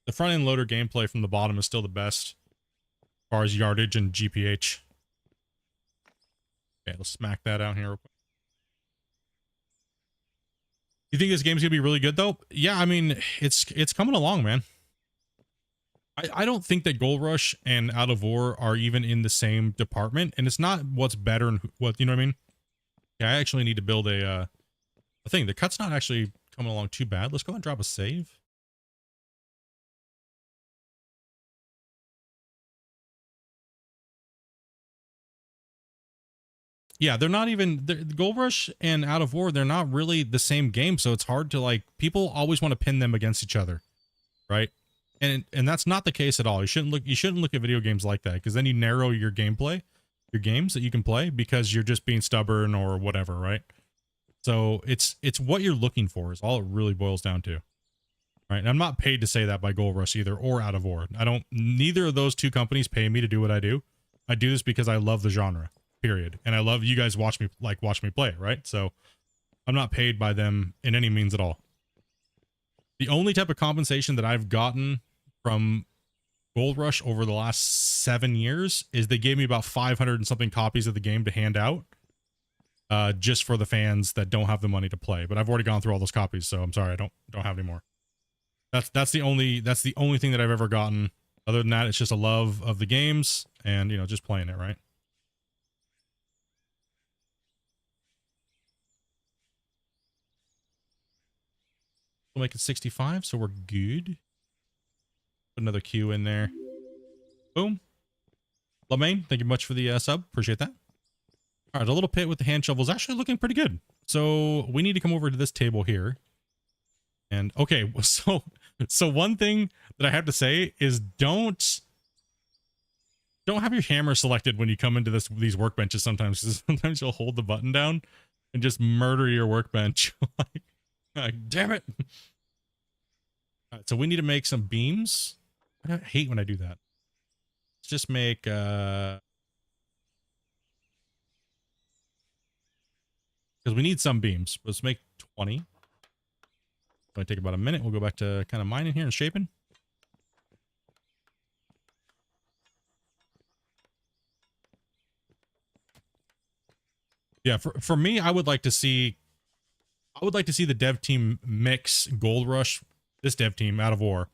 the front end loader gameplay from the bottom is still the best as far as yardage and GPH. Okay, let's smack that out here real quick. You think this game's gonna be really good though? Yeah, I mean, it's coming along, man. I don't think that Gold Rush and Out of War are even in the same department, and it's not what's better and what, you know what I mean? Yeah, I actually need to build a thing. The cut's not actually coming along too bad. Let's go and drop a save. Yeah, they're not even the Gold Rush and Out of War. They're not really the same game, so it's hard to like. People always want to pin them against each other, right? And that's not the case at all. You shouldn't look at video games like that, because then you narrow your gameplay, your games that you can play, because you're just being stubborn or whatever, right? So it's what you're looking for is all it really boils down to, right? And I'm not paid to say that by Gold Rush either or Out of War. Neither of those two companies pay me to do what I do. I do this because I love the genre, period, and I love you guys watch me play it, right? So I'm not paid by them in any means at all. The only type of compensation that I've gotten from Gold Rush over the last 7 years is they gave me about 500 and something copies of the game to hand out, just for the fans that don't have the money to play. But I've already gone through all those copies, so I'm sorry, I don't have any more. That's the only thing that I've ever gotten. Other than that, it's just a love of the games and, you know, just playing it, right? We'll make it 65, so we're good. Put another Q in there. Boom. Lamaine, thank you much for the sub. Appreciate that. All right, the little pit with the hand shovel is actually looking pretty good. So we need to come over to this table here. And okay, so one thing that I have to say is don't have your hammer selected when you come into these workbenches sometimes, because sometimes you'll hold the button down and just murder your workbench. like, damn it. All right, so we need to make some beams. I hate when I do that. Let's just make because we need some beams. Let's make 20. It's going to take about a minute. We'll go back to kind of mining here and shaping. Yeah, for me, I would like to see the dev team mix Gold Rush, this dev team, Out of War.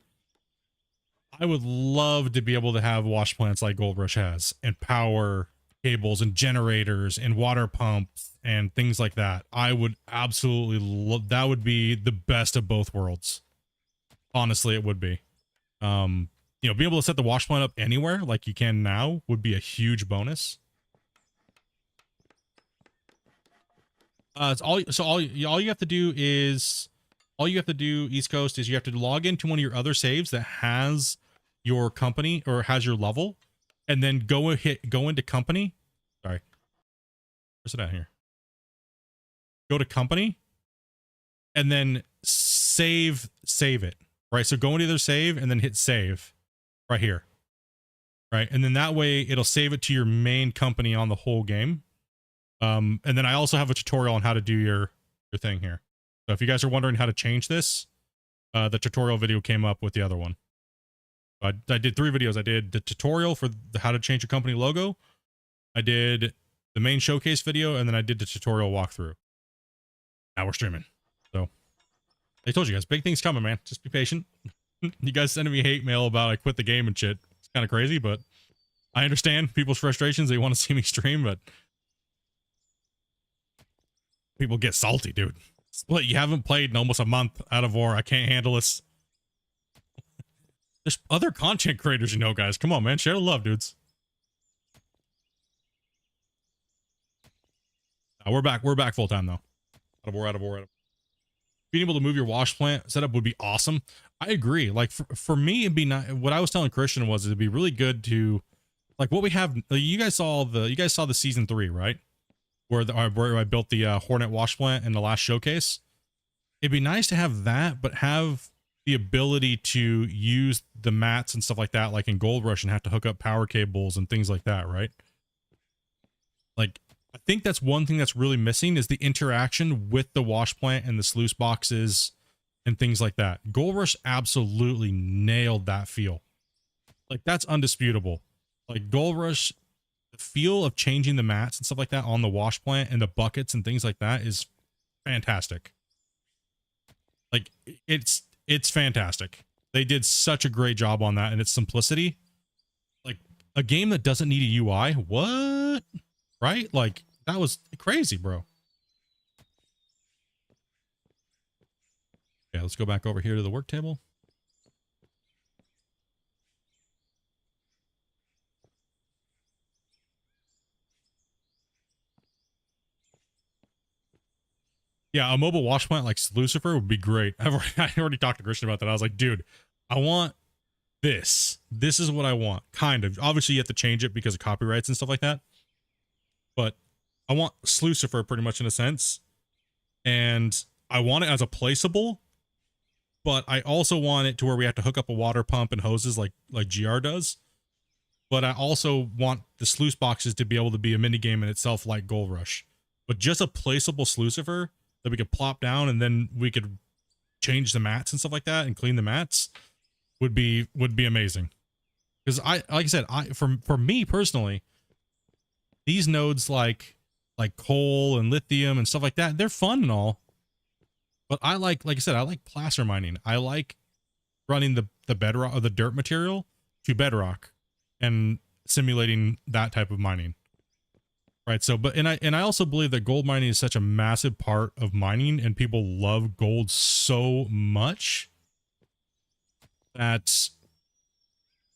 I would love to be able to have wash plants like Gold Rush has, and power cables and generators and water pumps and things like that. I would absolutely love that. Would be the best of both worlds. Honestly, it would be. You know, being able to set the wash plant up anywhere like you can now would be a huge bonus. All you have to do East Coast is you have to log into one of your other saves that has your company or has your level, and then go into company. Sorry, where's it at here? Go to company, and then save it. Right, so go into their save and then hit save, right here. Right, and then that way it'll save it to your main company on the whole game. And then I also have a tutorial on how to do your thing here. So if you guys are wondering how to change this, the tutorial video came up with the other one. I did 3 videos. I did the tutorial for how to change your company logo. I did the main showcase video, and then I did the tutorial walkthrough. Now we're streaming. So I told you guys, big things coming, man. Just be patient. You guys sending me hate mail about I quit the game and shit. It's kind of crazy, but I understand people's frustrations. They want to see me stream, but people get salty, dude. Split, you haven't played in almost a month. Out of War. I can't handle this. There's other content creators, you know, guys. Come on, man. Share the love, dudes. We're back. We're back full time, though. Out of War. Being able to move your wash plant setup would be awesome. I agree. Like, for me, it'd be not. What I was telling Christian was it'd be really good to, like, what we have. You guys saw the season 3, right? Where I built the Hornet wash plant in the last showcase. It'd be nice to have that, but have the ability to use the mats and stuff like that, like in Gold Rush, and have to hook up power cables and things like that, right? Like, I think that's one thing that's really missing is the interaction with the wash plant and the sluice boxes and things like that. Gold Rush absolutely nailed that feel. Like, that's undisputable. Like, Gold Rush, the feel of changing the mats and stuff like that on the wash plant and the buckets and things like that is fantastic. Like, it's fantastic. They did such a great job on that and its simplicity. Like, a game that doesn't need a UI, what? Right? Like, that was crazy, bro. Yeah, let's go back over here to the work table. Yeah, a mobile wash plant like Lucifer would be great. I already talked to Christian about that. I was like, dude, I want this. This is what I want. Kind of. Obviously, you have to change it because of copyrights and stuff like that. But I want Lucifer pretty much in a sense. And I want it as a placeable. But I also want it to where we have to hook up a water pump and hoses like GR does. But I also want the sluice boxes to be able to be a mini game in itself like Gold Rush. But just a placeable Lucifer that we could plop down and then we could change the mats and stuff like that and clean the mats would be amazing. Because like I said, for me personally, these nodes like coal and lithium and stuff like that, they're fun and all. But I like I said, I like placer mining. I like running the bedrock or the dirt material to bedrock and simulating that type of mining. Right. So, but, and I also believe that gold mining is such a massive part of mining and people love gold so much that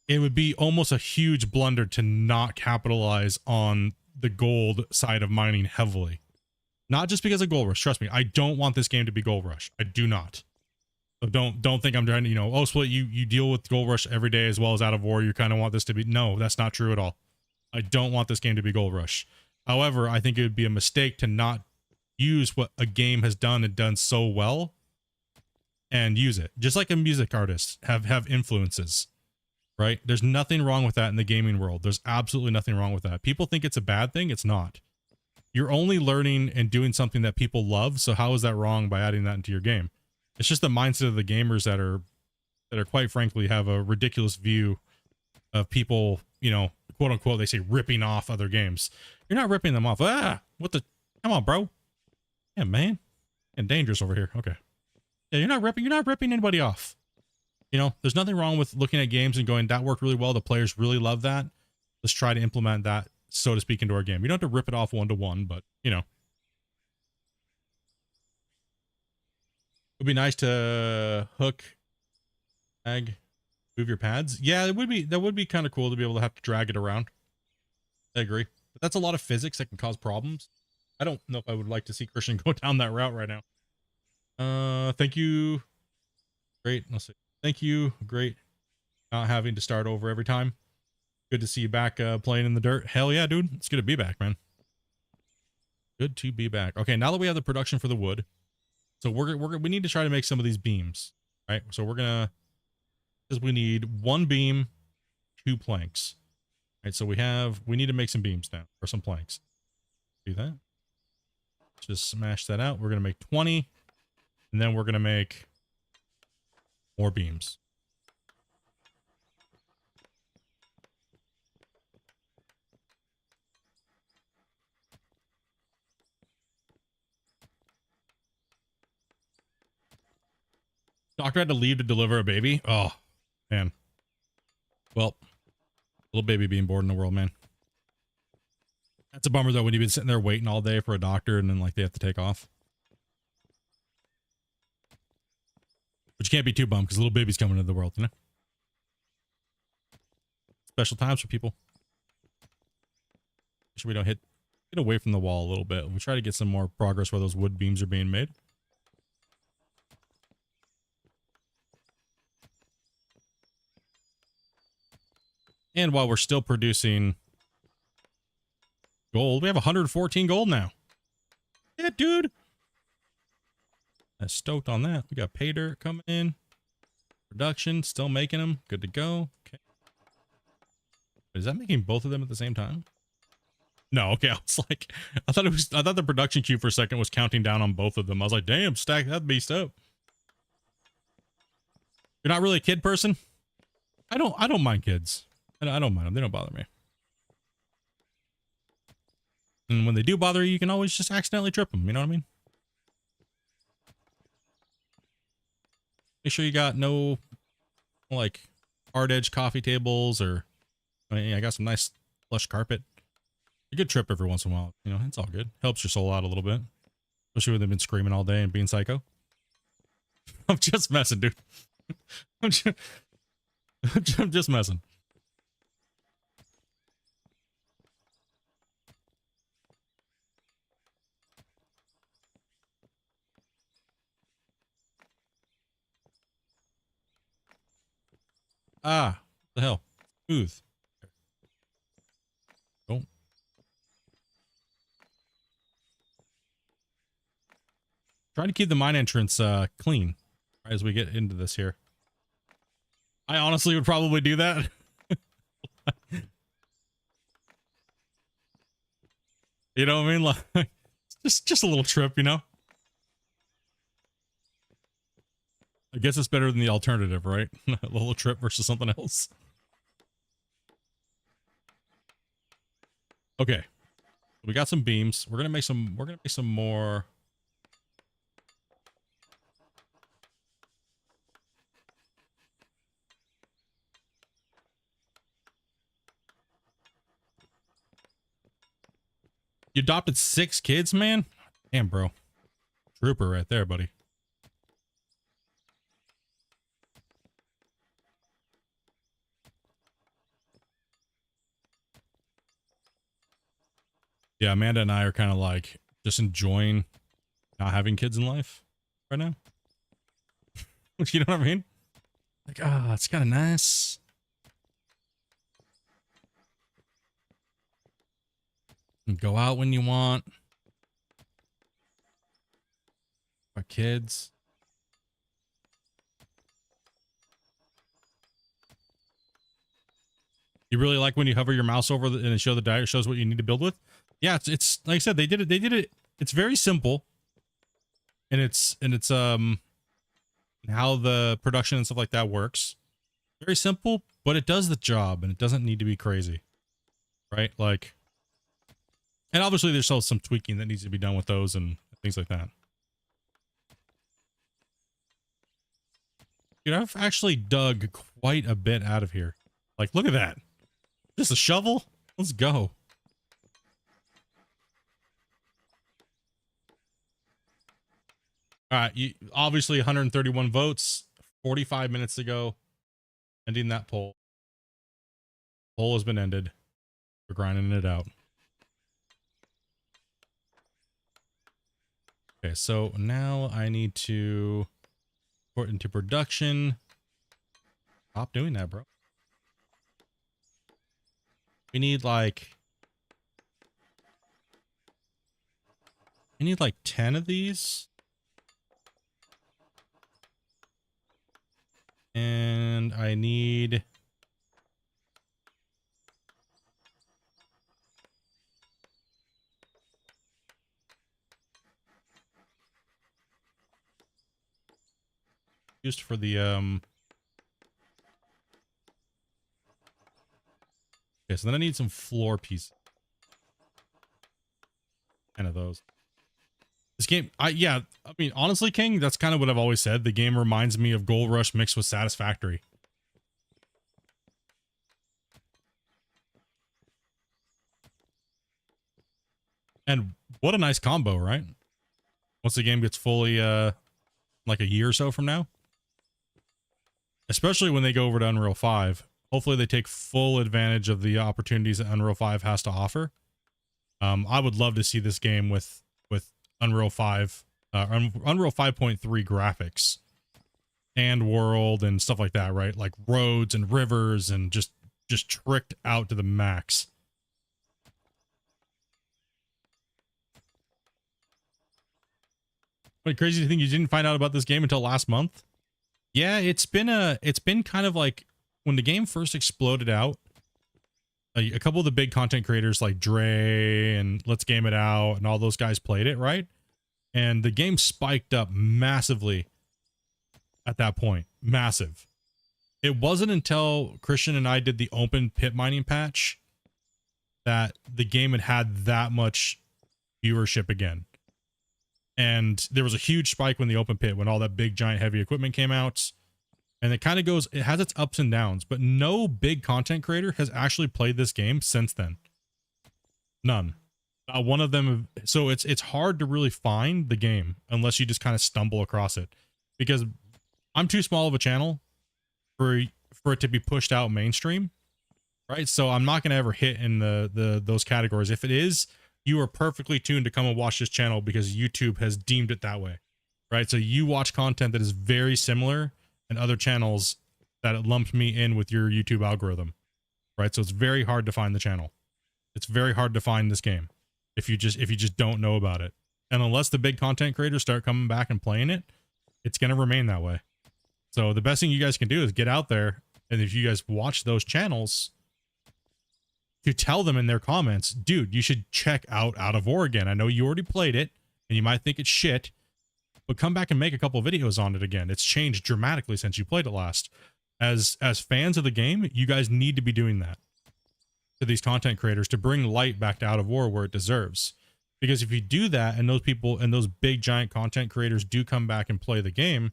it would be almost a huge blunder to not capitalize on the gold side of mining heavily. Not just because of Gold Rush. Trust me, I don't want this game to be Gold Rush. I do not. So don't think I'm trying to, oh, Split, you deal with Gold Rush every day as well as Out of War. You kind of want this to be, no, that's not true at all. I don't want this game to be Gold Rush. However, I think it would be a mistake to not use what a game has done and done so well and use it. Just like a music artist have influences, right? There's nothing wrong with that in the gaming world. There's absolutely nothing wrong with that. People think it's a bad thing. It's not. You're only learning and doing something that people love. So how is that wrong by adding that into your game? It's just the mindset of the gamers that are quite frankly have a ridiculous view of people, quote unquote, they say ripping off other games. You're not ripping them off. What the, come on, bro. Yeah, man. And dangerous over here. Okay. Yeah, you're not ripping anybody off. There's nothing wrong with looking at games and going, that worked really well. The players really love that. Let's try to implement that, so to speak, into our game. You don't have to rip it off one-to-one, but it'd be nice to hook, move your pads. Yeah, that would be kind of cool to be able to have to drag it around. I agree. But that's a lot of physics that can cause problems. I don't know if I would like to see Christian go down that route right now. Thank you. Great. Let's see. Thank you. Great. Not having to start over every time. Good to see you back playing in the dirt. Hell yeah, dude. It's good to be back, man. Good to be back. Okay, now that we have the production for the wood, so we need to try to make some of these beams, right? So because we need 1 beam, 2 planks. Right, so we need to make some beams now, or some planks. Do that. Just smash that out. We're going to make 20, and then we're going to make more beams. Doctor had to leave to deliver a baby. Oh, man. Well, little baby being born in the world, man. That's a bummer, though, when you've been sitting there waiting all day for a doctor and then, they have to take off. But you can't be too bummed because little baby's coming into the world, Special times for people. Make sure we don't get away from the wall a little bit. We try to get some more progress where those wood beams are being made. And while we're still producing gold, we have 114 gold now. Yeah, dude. I'm stoked on that. We got pay dirt coming in. production, still making them. Good to go. Okay. Is that making both of them at the same time? No, okay. I was like, I thought the production queue for a second was counting down on both of them. I was like, damn, stack that beast up. You're not really a kid person? I don't mind kids. I don't mind them. They don't bother me. And when they do bother you, you can always just accidentally trip them. You know what I mean? Make sure you got no, like, hard edge coffee tables or, I mean, I got some nice plush carpet. A good trip every once in a while. You know, it's all good. Helps your soul out a little bit. Especially when they've been screaming all day and being psycho. I'm just messing, dude. I'm just messing. Ah, what the hell? Smooth. Oh. Trying to keep the mine entrance clean as we get into this here. I honestly would probably do that. You know what I mean? Like, just a little trip, you know? I guess it's better than the alternative, right? A little trip versus something else. Okay. We got some beams. We're gonna make some more. You adopted 6 kids, man? Damn, bro. Trooper right there, buddy. Yeah, Amanda and I are kind of like just enjoying not having kids in life right now. You know what I mean? Like, it's kind of nice. And go out when you want. Our kids. You really like when you hover your mouse over and it shows the diagram, shows what you need to build with? Yeah, it's like I said, they did it. It's very simple. And it's how the production and stuff like that works. Very simple, but it does the job and it doesn't need to be crazy. Right? Like, and obviously there's still some tweaking that needs to be done with those and things like that. Dude, I've actually dug quite a bit out of here. Like, look at that. Just a shovel? Let's go. All right, obviously 131 votes, 45 minutes ago, ending that poll. Poll has been ended. We're grinding it out. Okay, so now I need to put into production. Stop doing that, bro. We need like 10 of these. And I need used for the okay, so then I need some floor pieces. 10 of those. This game, I mean, honestly, King, that's kind of what I've always said. The game reminds me of Gold Rush mixed with Satisfactory. And what a nice combo, right? Once the game gets fully, like a year or so from now. Especially when they go over to Unreal 5. Hopefully they take full advantage of the opportunities that Unreal 5 has to offer. I would love to see this game with Unreal 5, Unreal 5.3 graphics and world and stuff like that, right? Like roads and rivers and just tricked out to the max. Wait, crazy to think you didn't find out about this game until last month? Yeah, it's been kind of like when the game first exploded out, a couple of the big content creators like Dre and Let's Game It Out and all those guys played it, right? And the game spiked up massively at that point. Massive. It wasn't until Christian and I did the open pit mining patch that the game had that much viewership again. And there was a huge spike when the open pit, when all that big giant heavy equipment came out. And it kind of goes, it has its ups and downs, but no big content creator has actually played this game since then. None. Not one of them. So it's hard to really find the game unless you just kind of stumble across it, because I'm too small of a channel for it to be pushed out mainstream, right? So I'm not going to ever hit in those categories. If it is, you are perfectly tuned to come and watch this channel because YouTube has deemed it that way, right? So you watch content that is very similar and other channels that lumped me in with your YouTube algorithm, right? So it's very hard to find the channel. It's very hard to find this game if you just don't know about it. And unless the big content creators start coming back and playing it, it's going to remain that way. So the best thing you guys can do is get out there, and if you guys watch those channels, to tell them in their comments, dude, you should check out of Oregon. I know you already played it and you might think it's shit, but come back and make a couple videos on it again. It's changed dramatically since you played it last. As fans of the game, you guys need to be doing that to these content creators to bring light back to Out of War where it deserves. Because if you do that and those people and those big giant content creators do come back and play the game,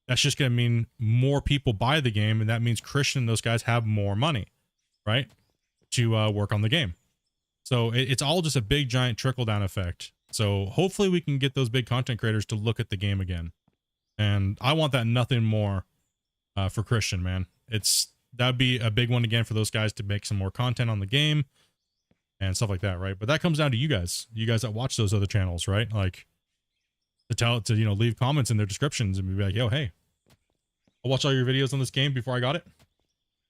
that's just going to mean more people buy the game, and that means Christian and those guys have more money, right, to work on the game. So it's all just a big giant trickle down effect. So hopefully we can get those big content creators to look at the game again. And I want that nothing more for Christian, man. That'd be a big one again for those guys to make some more content on the game and stuff like that, right? But that comes down to you guys that watch those other channels, right? Like to leave comments in their descriptions and be like, yo, hey, I'll watch all your videos on this game before I got it.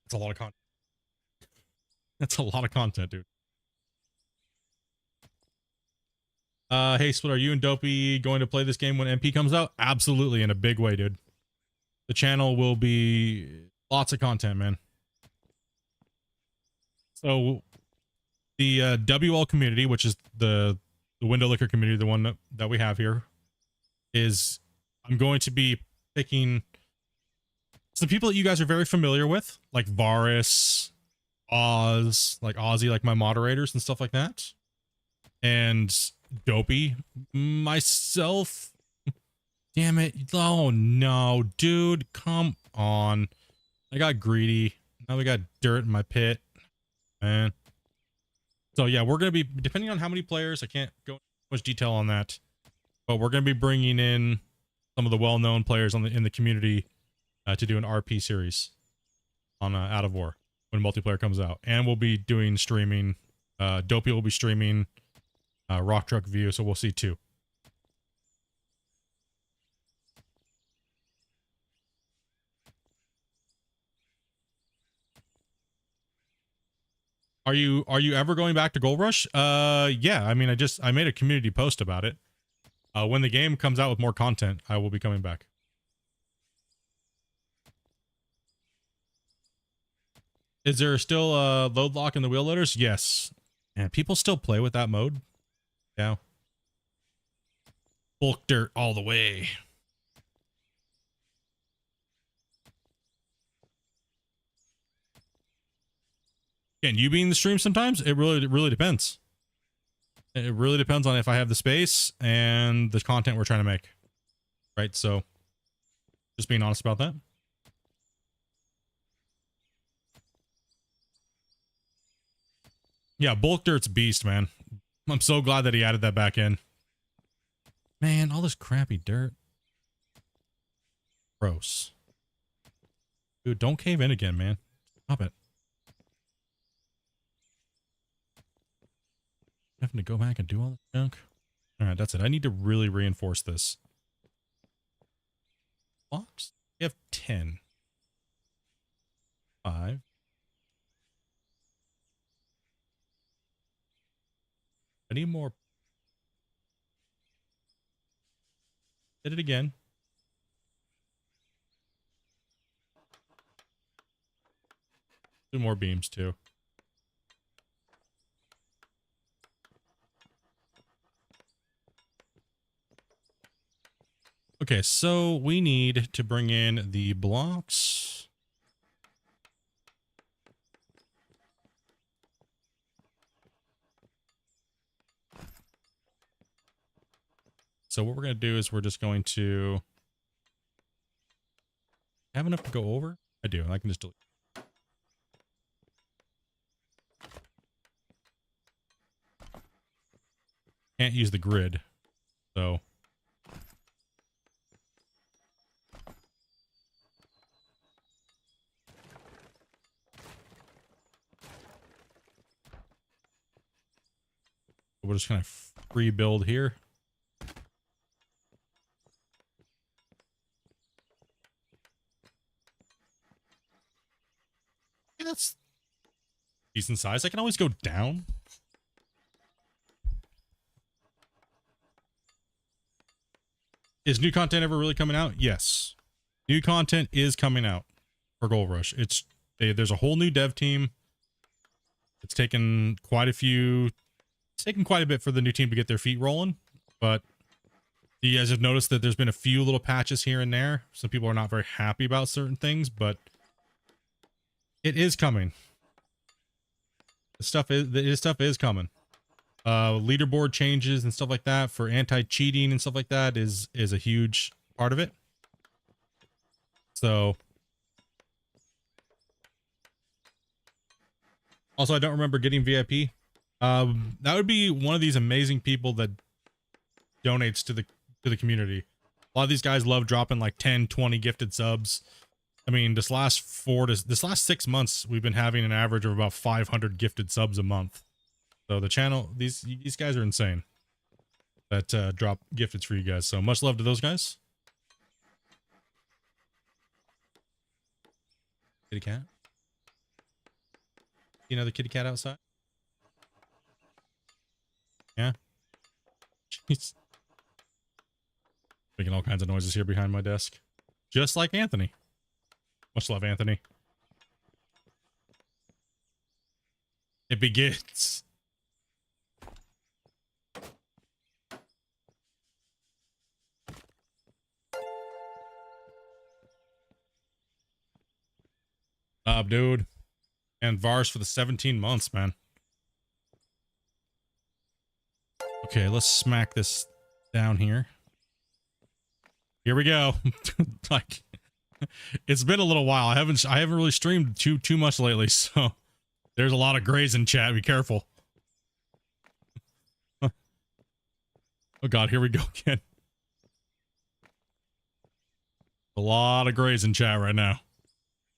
It's a lot of content. That's a lot of content, dude. Hey, Split, are you and Dopey going to play this game when MP comes out? Absolutely, in a big way, dude. The channel will be lots of content, man. So the WL community, which is the window liquor community, the one that we have here, is I'm going to be picking some people that you guys are very familiar with, like Varus, Oz, like Ozzy, like my moderators and stuff like that, and Dopey, myself. Damn it. Oh no, dude, come on. I got greedy. Now we got dirt in my pit, man. So yeah, we're going to be, depending on how many players, I can't go into much detail on that, but we're going to be bringing in some of the well-known players in the community to do an RP series on Out of War when multiplayer comes out. And we'll be doing streaming. Dopey will be streaming Rock Truck View, so we'll see too. Are you ever going back to Gold Rush? Yeah, I mean, I made a community post about it. When the game comes out with more content, I will be coming back. Is there still a load lock in the wheel loaders? Yes. And people still play with that mode. Yeah. Bulk dirt all the way. Can you be in the stream sometimes? It really depends. It really depends on if I have the space and the content we're trying to make. Right? So just being honest about that. Yeah, bulk dirt's beast, man. I'm so glad that he added that back in. Man, all this crappy dirt. Gross. Dude, don't cave in again, man. Stop it. Having to go back and do all this junk. All right, that's it. I need to really reinforce this. Blocks? We have 10. 5. I need more. Did it again. 2 more beams too. Okay, so we need to bring in the blocks. So what we're going to do is we're just going to have enough to go over. I do. I can just delete. Can't use the grid. So we'll just kind of free build here. Yeah, that's decent size. I can always go down. Is new content ever really coming out? Yes. New content is coming out for Gold Rush. There's a whole new dev team. It's taken quite a bit for the new team to get their feet rolling, but you guys have noticed that there's been a few little patches here and there. Some people are not very happy about certain things, but it is coming. This stuff is coming. Leaderboard changes and stuff like that for anti-cheating and stuff like that is a huge part of it. So also, I don't remember getting VIP. That would be one of these amazing people that donates to the community. A lot of these guys love dropping like 10, 20 gifted subs. I mean, this last 6 months, we've been having an average of about 500 gifted subs a month. So the channel, these guys are insane that drop gifteds for you guys. So much love to those guys. Kitty cat. See another kitty cat outside? Yeah. Jeez. Making all kinds of noises here behind my desk. Just like Anthony. Much love, Anthony. It begins. Dude. And Vars for the 17 months, man. Okay, let's smack this down here. Here we go. Like, it's been a little while. I haven't really streamed too much lately, so there's a lot of grays in chat. Be careful. Oh god, here we go again. A lot of grays in chat right now.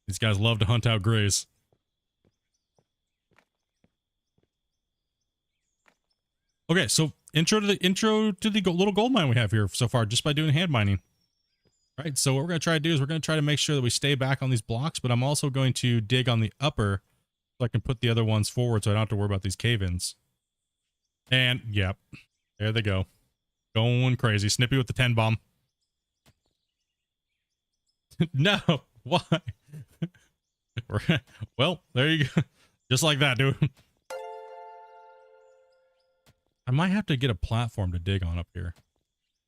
These guys love to hunt out grays. Okay, so intro to the little gold mine we have here so far, just by doing hand mining. All right, so what we're going to try to do is we're going to try to make sure that we stay back on these blocks, but I'm also going to dig on the upper so I can put the other ones forward so I don't have to worry about these cave-ins. And, yep, there they go. Going crazy. Snippy with the 10 bomb. No, why? Well, there you go. Just like that, dude. I might have to get a platform to dig on up here.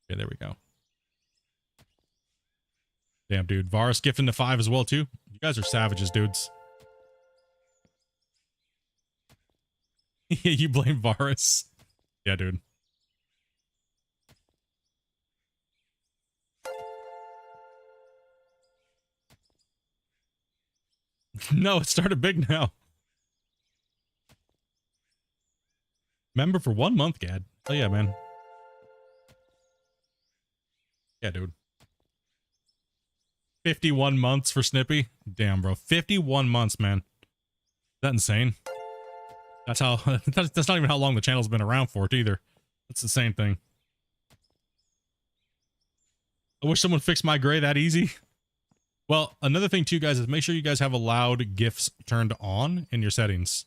Okay, there we go. Damn, dude. Varus gifting to 5 as well, too. You guys are savages, dudes. You blame Varus. Yeah, dude. No, it started big now. Member for 1 month, Gad. Oh, yeah, man. Yeah, dude. 51 months for Snippy. Damn, bro. 51 months, man. Is that insane? That's how... that's not even how long the channel's been around for it, either. That's the same thing. I wish someone fixed my gray that easy. Well, another thing, too, guys, is make sure you guys have allowed GIFs turned on in your settings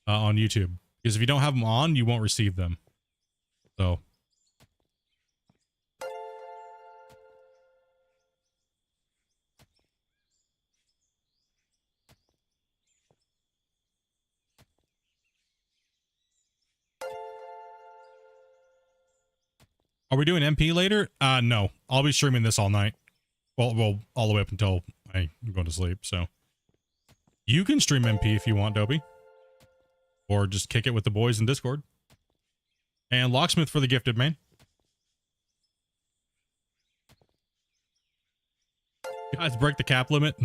on YouTube. Because if you don't have them on, you won't receive them. So... Are we doing MP later? No. I'll be streaming this all night. Well, all the way up until I go to sleep, so. You can stream MP if you want, Dopey. Or just kick it with the boys in Discord. And Locksmith for the gifted, man. Guys, break the cap limit.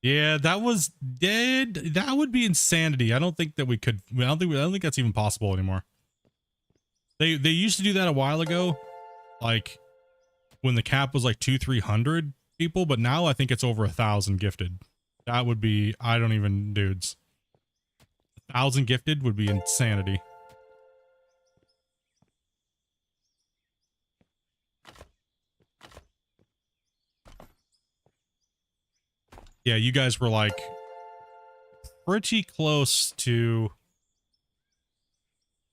Yeah, that was dead. That would be insanity. I don't think that we could. I don't think that's even possible anymore. They used to do that a while ago, like when the cap was like 200-300 people, but now I think it's over 1,000 gifted. That would be, I don't even, dudes. 1,000 gifted would be insanity. Yeah, you guys were like pretty close to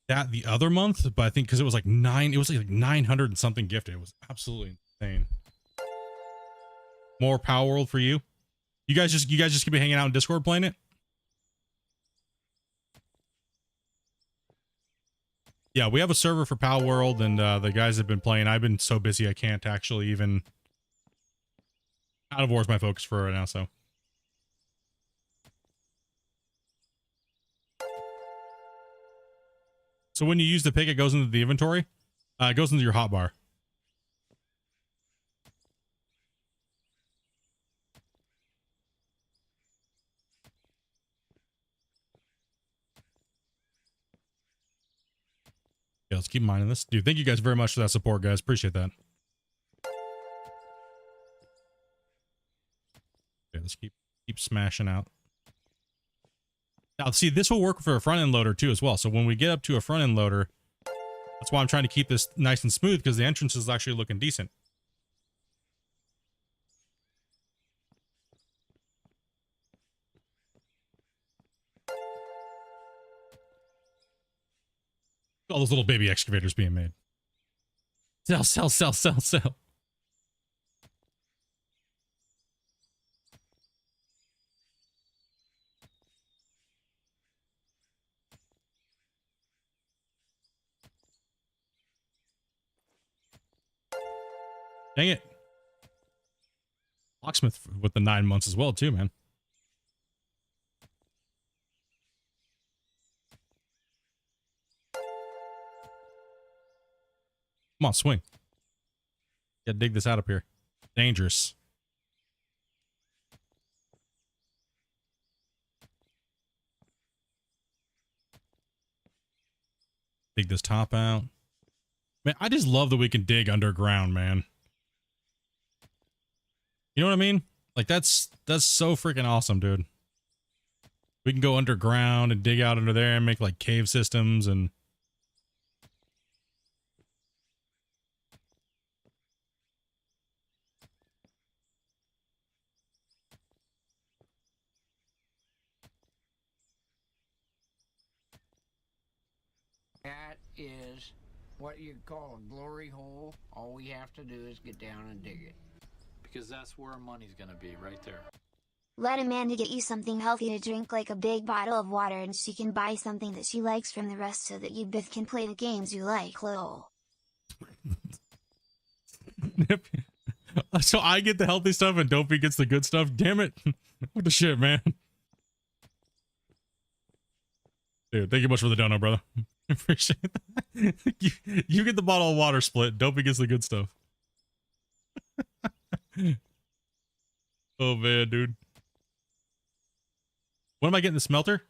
that the other month, but I think because it was like 900 and something gifted. It was absolutely insane. More Power World for you. You guys just keep hanging out in Discord playing it. Yeah, we have a server for Power World, and the guys have been playing. I've been so busy I can't actually even. Out of War's my focus for right now, so. So when you use the pick, it goes into the inventory. It goes into your hotbar. Yeah, let's keep in mind this. Dude, thank you guys very much for that support, guys. Appreciate that. Yeah, let's keep smashing out. Now, see, this will work for a front-end loader, too, as well. So when we get up to a front-end loader, that's why I'm trying to keep this nice and smooth, because the entrance is actually looking decent. All those little baby excavators being made. Sell, sell, sell, sell, sell. Dang it. Locksmith with the 9 months as well, too, man. Come on, swing. Gotta dig this out up here. Dangerous. Dig this top out. Man, I just love that we can dig underground, man. You know what I mean? Like, that's so freaking awesome, dude. We can go underground and dig out under there and make, like, cave systems and... That is what you call a glory hole. All we have to do is get down and dig it. Because that's where our money's gonna be, right there. Let Amanda get you something healthy to drink, like a big bottle of water, and she can buy something that she likes from the rest so that you both can play the games you like, lol. So I get the healthy stuff and Dopey gets the good stuff? Damn it. What the shit, man? Dude, thank you much for the dono, brother. Appreciate that. You get the bottle of water split. Dopey gets the good stuff. Oh, man, dude. When am I getting the smelter?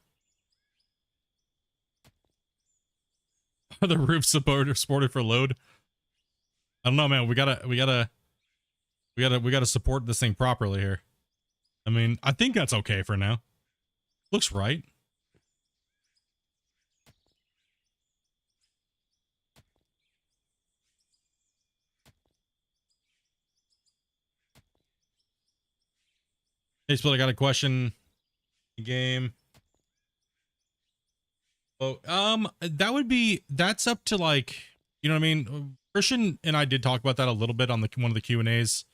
Are the roofs supported for load? I don't know, man. We gotta support this thing properly here. I mean, I think that's okay for now. Looks right. Hey, Split, I got a question. Game. Oh, that's up to, like, you know what I mean? Christian and I did talk about that a little bit on one of the Q&As.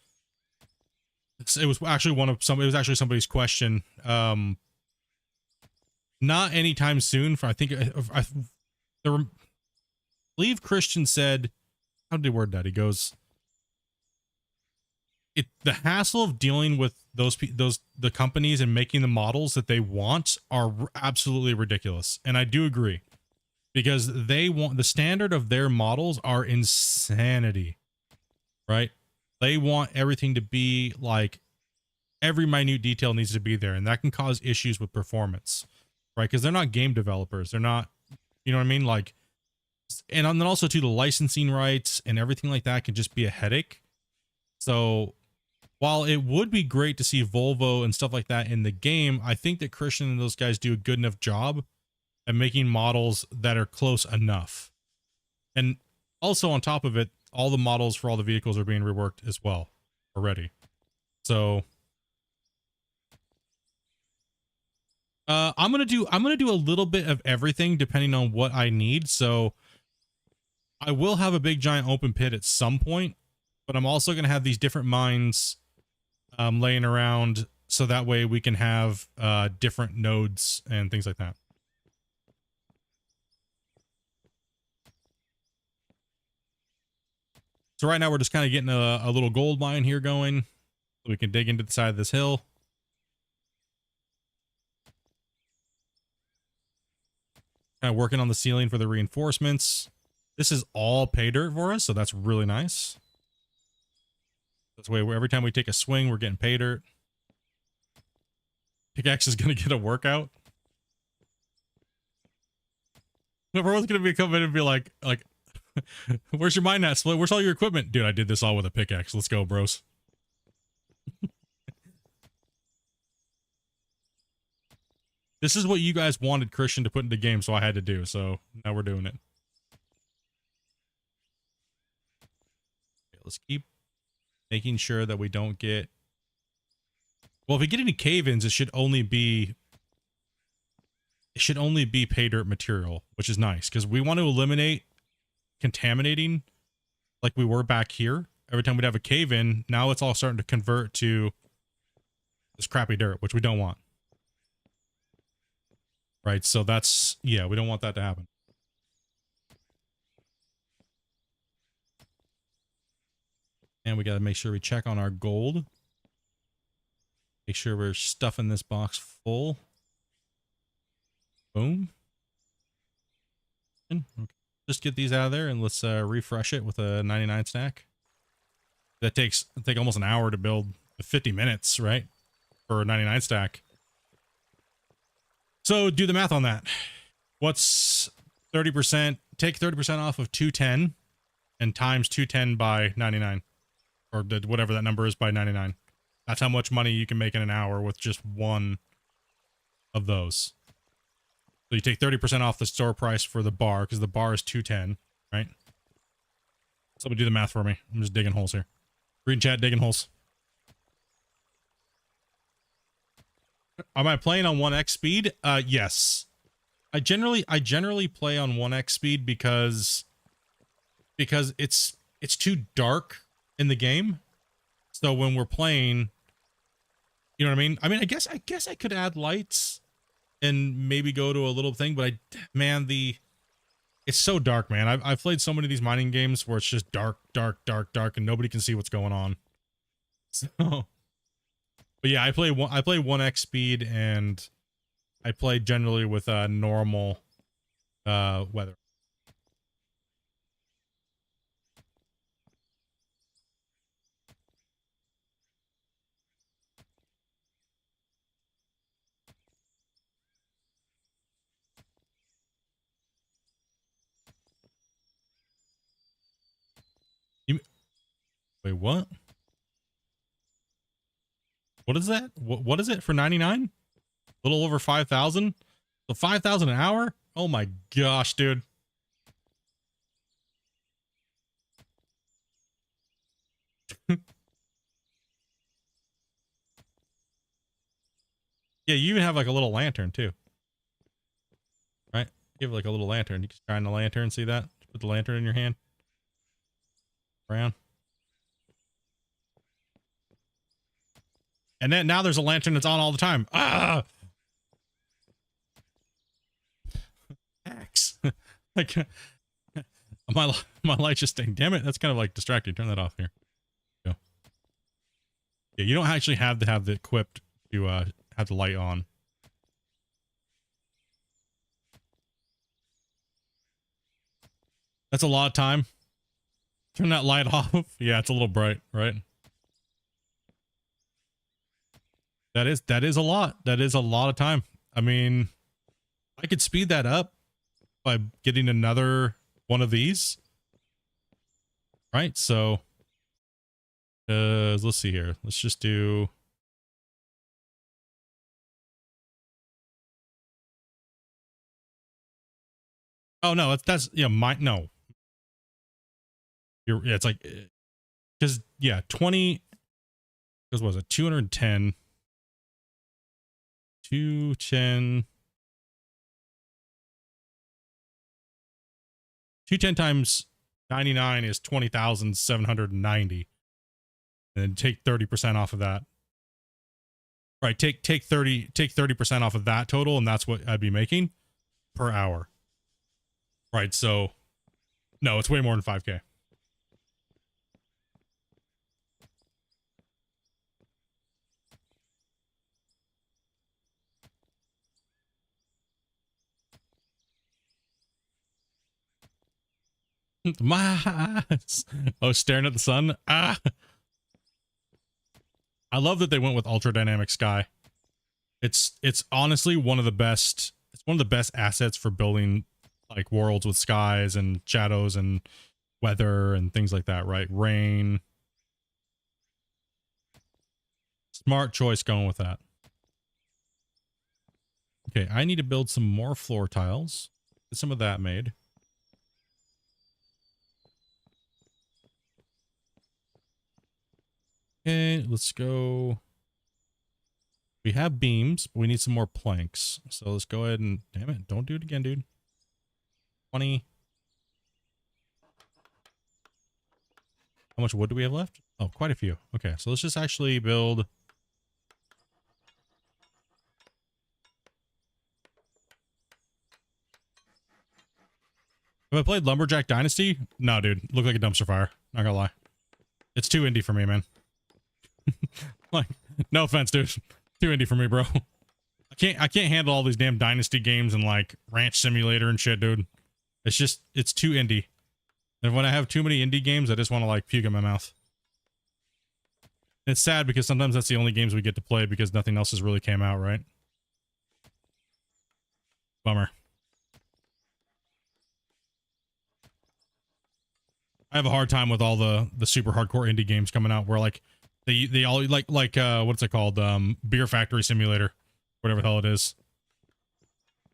It was actually somebody's question. Not anytime soon. I believe Christian said how did he word that? He goes, the hassle of dealing with the companies and making the models that they want are absolutely ridiculous. And I do agree, because they want, the standard of their models are insanity, right? They want everything to be like, every minute detail needs to be there, and that can cause issues with performance, right? Because they're not game developers. They're not, you know what I mean? Like, and then also too, the licensing rights and everything like that can just be a headache. So while it would be great to see Volvo and stuff like that in the game, I think that Christian and those guys do a good enough job at making models that are close enough. And also on top of it, all the models for all the vehicles are being reworked as well already. So I'm gonna do a little bit of everything depending on what I need. So I will have a big giant open pit at some point, but I'm also gonna have these different mines laying around, so that way we can have different nodes and things like that. So right now we're just kind of getting a little gold mine here going, so we can dig into the side of this hill. Kind of working on the ceiling for the reinforcements. This is all pay dirt for us, so that's really nice. This way, every time we take a swing, we're getting pay dirt. Pickaxe is going to get a workout. Everyone's going to be coming in and be like, where's your mine at, Split? Where's all your equipment? Dude, I did this all with a pickaxe. Let's go, bros. This is what you guys wanted Christian to put into the game, so I had to do. So now we're doing it. Okay, let's keep making sure that we don't get... Well, if we get any cave-ins, it should only be pay dirt material, which is nice, because we want to eliminate contaminating like we were back here. Every time we'd have a cave-in, now it's all starting to convert to this crappy dirt, which we don't want. Right, so that's, yeah, we don't want that to happen. And we got to make sure we check on our gold. Make sure we're stuffing this box full. Boom. And okay. Just get these out of there and let's refresh it with a 99 stack. That takes almost an hour to build, 50 minutes, right? For a 99 stack. So do the math on that. What's 30%? Take 30% off of 210 and times 210 by 99. Or whatever that number is by 99. That's how much money you can make in an hour with just one of those. So you take 30% off the store price for the bar, because the bar is 210, right? Somebody do the math for me. I'm just digging holes here. Green chat, digging holes. Am I playing on 1x speed? Yes. I generally play on 1x speed because it's too dark in the game. So when we're playing, you know what I mean? I guess I could add lights and maybe go to a little thing, but it's so dark, man. I've played so many of these mining games where it's just dark, and nobody can see what's going on. So, but yeah, I play 1x speed, and I play generally with normal weather. Wait, what? What is that? What is it for 99? A little over 5,000? So 5,000 an hour? Oh my gosh, dude. Yeah, you even have like a little lantern too. Right? You have like a little lantern. You can shine the lantern, see that? Put the lantern in your hand. Around. And then now there's a lantern that's on all the time. Ah! Axe. Like, My light's just staying. Damn it, that's kind of like distracting. Turn that off here. Go. Yeah, you don't actually have to have it equipped to have the light on. That's a lot of time. Turn that light off. Yeah, it's a little bright, right? That is a lot. That is a lot of time. I mean, I could speed that up by getting another one of these. Right? So let's see here. Let's just do Oh no, that's yeah, no. Yeah, it's like because yeah, 20 because what was it 210 210 210 times 99 is 20,790. And then take 30% off of that. Right, take 30% off of that total, and that's what I'd be making per hour. Right, so no, it's way more than 5K. My eyes. Oh, staring at the sun. Ah. I love that they went with ultra dynamic sky. It's honestly one of the best. It's one of the best assets for building like worlds with skies and shadows and weather and things like that, right? Rain. Smart choice going with that. Okay, I need to build some more floor tiles. Get some of that made. Okay, let's go. We have beams, but we need some more planks. So let's go ahead and, damn it, don't do it again, dude. 20. How much wood do we have left? Oh, quite a few. Okay, so let's just actually build. Have I played Lumberjack Dynasty? No, dude. Look like a dumpster fire. Not gonna lie. It's too indie for me, man. Like, no offense, dude. Too indie for me, bro. I can't handle all these damn Dynasty games and like Ranch Simulator and shit, dude. It's too indie. And when I have too many indie games, I just want to like puke in my mouth. It's sad because sometimes that's the only games we get to play because nothing else has really came out, right? Bummer. I have a hard time with all the super hardcore indie games coming out where like they all like what's it called? Beer Factory Simulator, whatever the hell it is.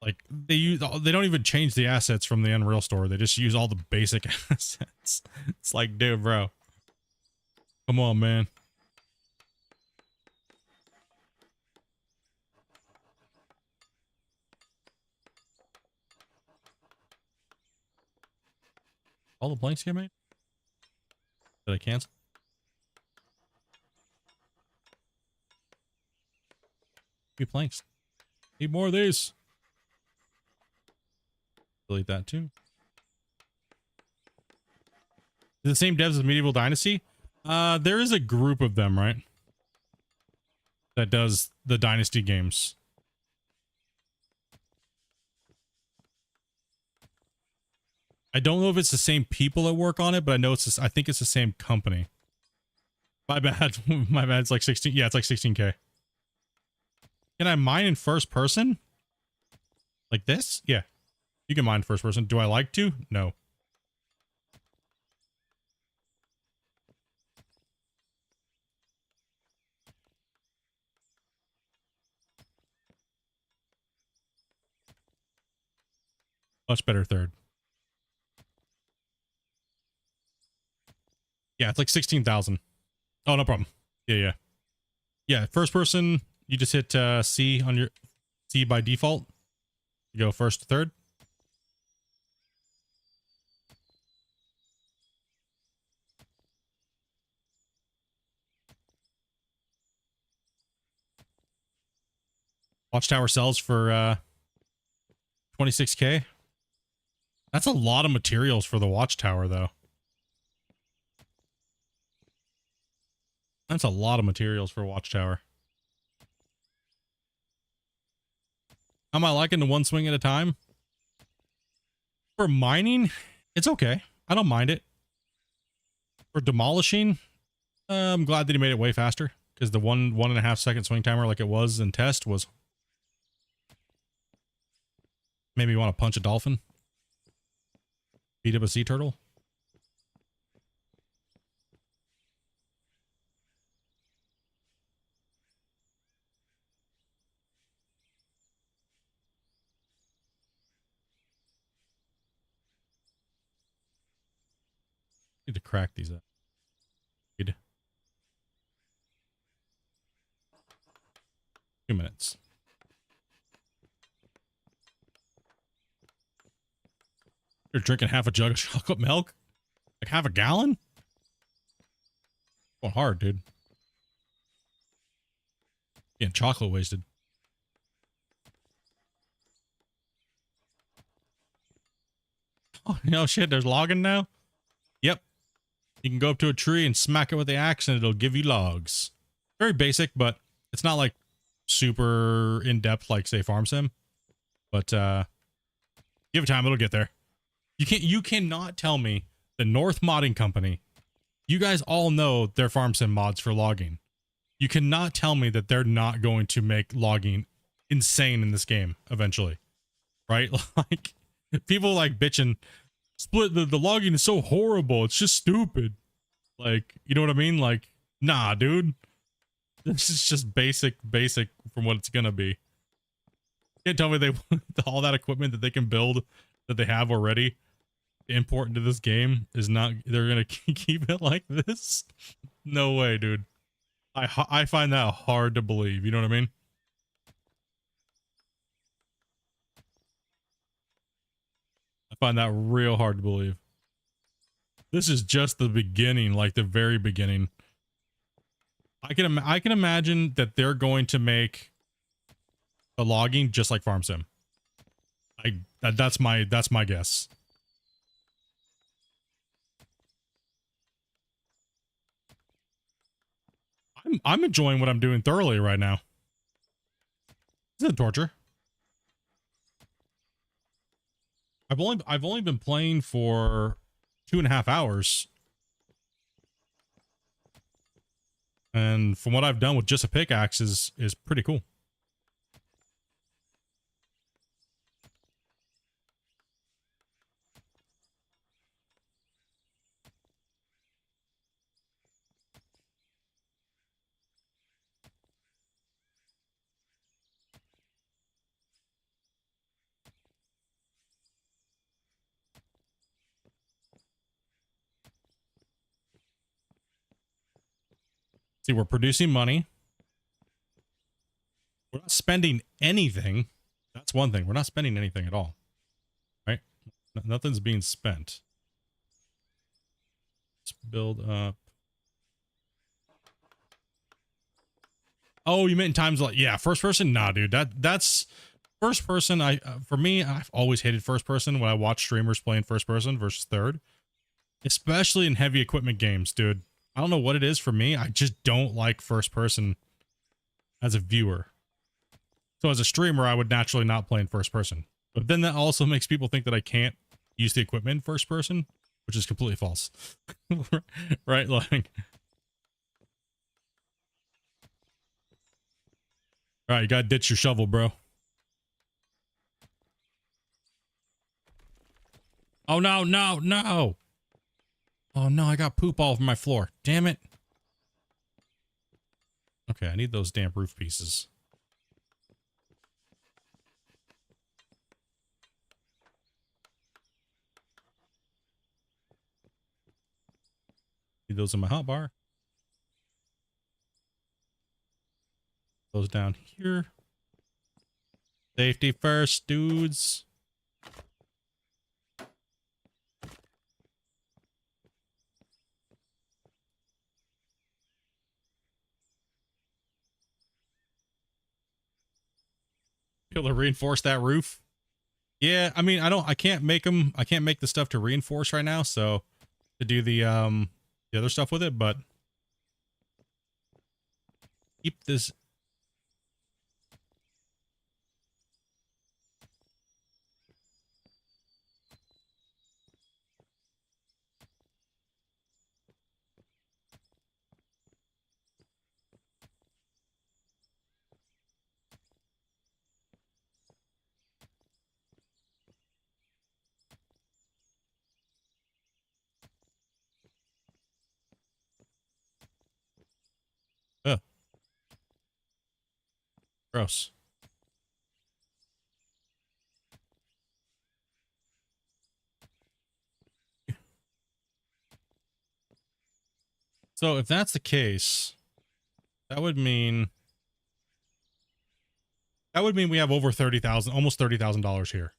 Like they don't even change the assets from the Unreal Store. They just use all the basic assets. It's like, dude, bro. Come on, man. All the planks get made? Did I cancel? Few planks. Need more of these. Delete that too. The same devs as Medieval Dynasty? There is a group of them, right? That does the Dynasty games. I don't know if it's the same people that work on it, but I know I think it's the same company. My bad. My bad. It's like 16. Yeah, it's like 16K. Can I mine in first person? Like this? Yeah. You can mine first person. Do I like to? No. Much better third. Yeah, it's like 16,000. Oh, no problem. Yeah, yeah. Yeah, first person, you just hit C on your C by default. You go first to third. Watchtower sells for 26K. That's a lot of materials for the watchtower, though. That's a lot of materials for a watchtower. How am I liking the one swing at a time? For mining, it's okay. I don't mind it. For demolishing, I'm glad that he made it way faster, because the 1.5 second swing timer like it was in test was... Maybe you want to punch a dolphin? Beat up a sea turtle? Need to crack these up. 2 minutes. You're drinking half a jug of chocolate milk? Like half a gallon? Going hard, dude. Getting chocolate wasted. Oh, no shit, there's logging now? Yep. You can go up to a tree and smack it with the axe and it'll give you logs. Very basic, but it's not like super in-depth like, say, Farm Sim. But give it time, it'll get there. You cannot tell me the North Modding Company, you guys all know their Farm Sim mods for logging. You cannot tell me that they're not going to make logging insane in this game eventually. Right? Like, people like bitching, the logging is so horrible, it's just stupid. Like, you know what I mean? Like, nah, dude. This is just basic from what it's gonna be. You can't tell me they all that equipment that they can build that they have already import into this game is not, they're gonna keep it like this. No way, dude. I find that hard to believe, you know what I mean? I find that real hard to believe. This is just the beginning, like the very beginning. I can imagine that they're going to make the logging just like Farm Sim. That's my guess. I'm enjoying what I'm doing thoroughly right now. This isn't torture. I've only been playing for 2.5 hours. And from what I've done with just a pickaxe is pretty cool. See, we're producing money. We're not spending anything. That's one thing. We're not spending anything at all. Right? Nothing's being spent. Let's build up. Oh, you meant in times like, yeah, first person? Nah, dude. That's first person. For me, I've always hated first person when I watch streamers playing first person versus third. Especially in heavy equipment games, dude. I don't know what it is for me. I just don't like first person as a viewer. So as a streamer, I would naturally not play in first person. But then that also makes people think that I can't use the equipment in first person, which is completely false. Right? Like, all right, you gotta ditch your shovel, bro. Oh, no, no, no. Oh, no, I got poop all over my floor. Damn it. Okay, I need those damp roof pieces. Need those in my hotbar. Those down here. Safety first, dudes. Be able to reinforce that roof. Yeah, I mean, I can't make them. I can't make the stuff to reinforce right now. So to do the other stuff with it, but keep this. Ugh, gross. So if that's the case, that would mean we have over 30,000, almost $30,000 here,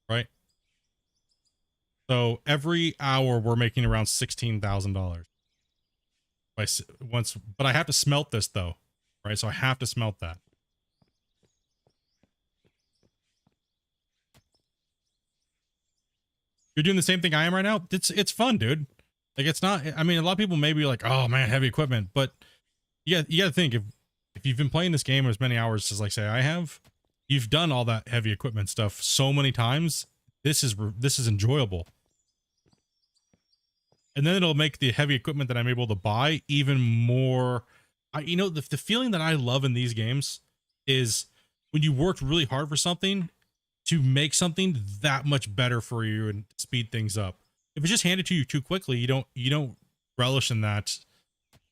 right? So every hour we're making around $16,000. Once, but I have to smelt this though, right? So I have to smelt that. You're doing the same thing I am right now. It's fun, dude. Like it's not. I mean, a lot of people may be like, "Oh man, heavy equipment," but you got to think if you've been playing this game as many hours as like say I have, you've done all that heavy equipment stuff so many times. This is enjoyable. And then it'll make the heavy equipment that I'm able to buy even more. You know, the feeling that I love in these games is when you worked really hard for something to make something that much better for you and speed things up. If it's just handed to you too quickly, you don't relish in that.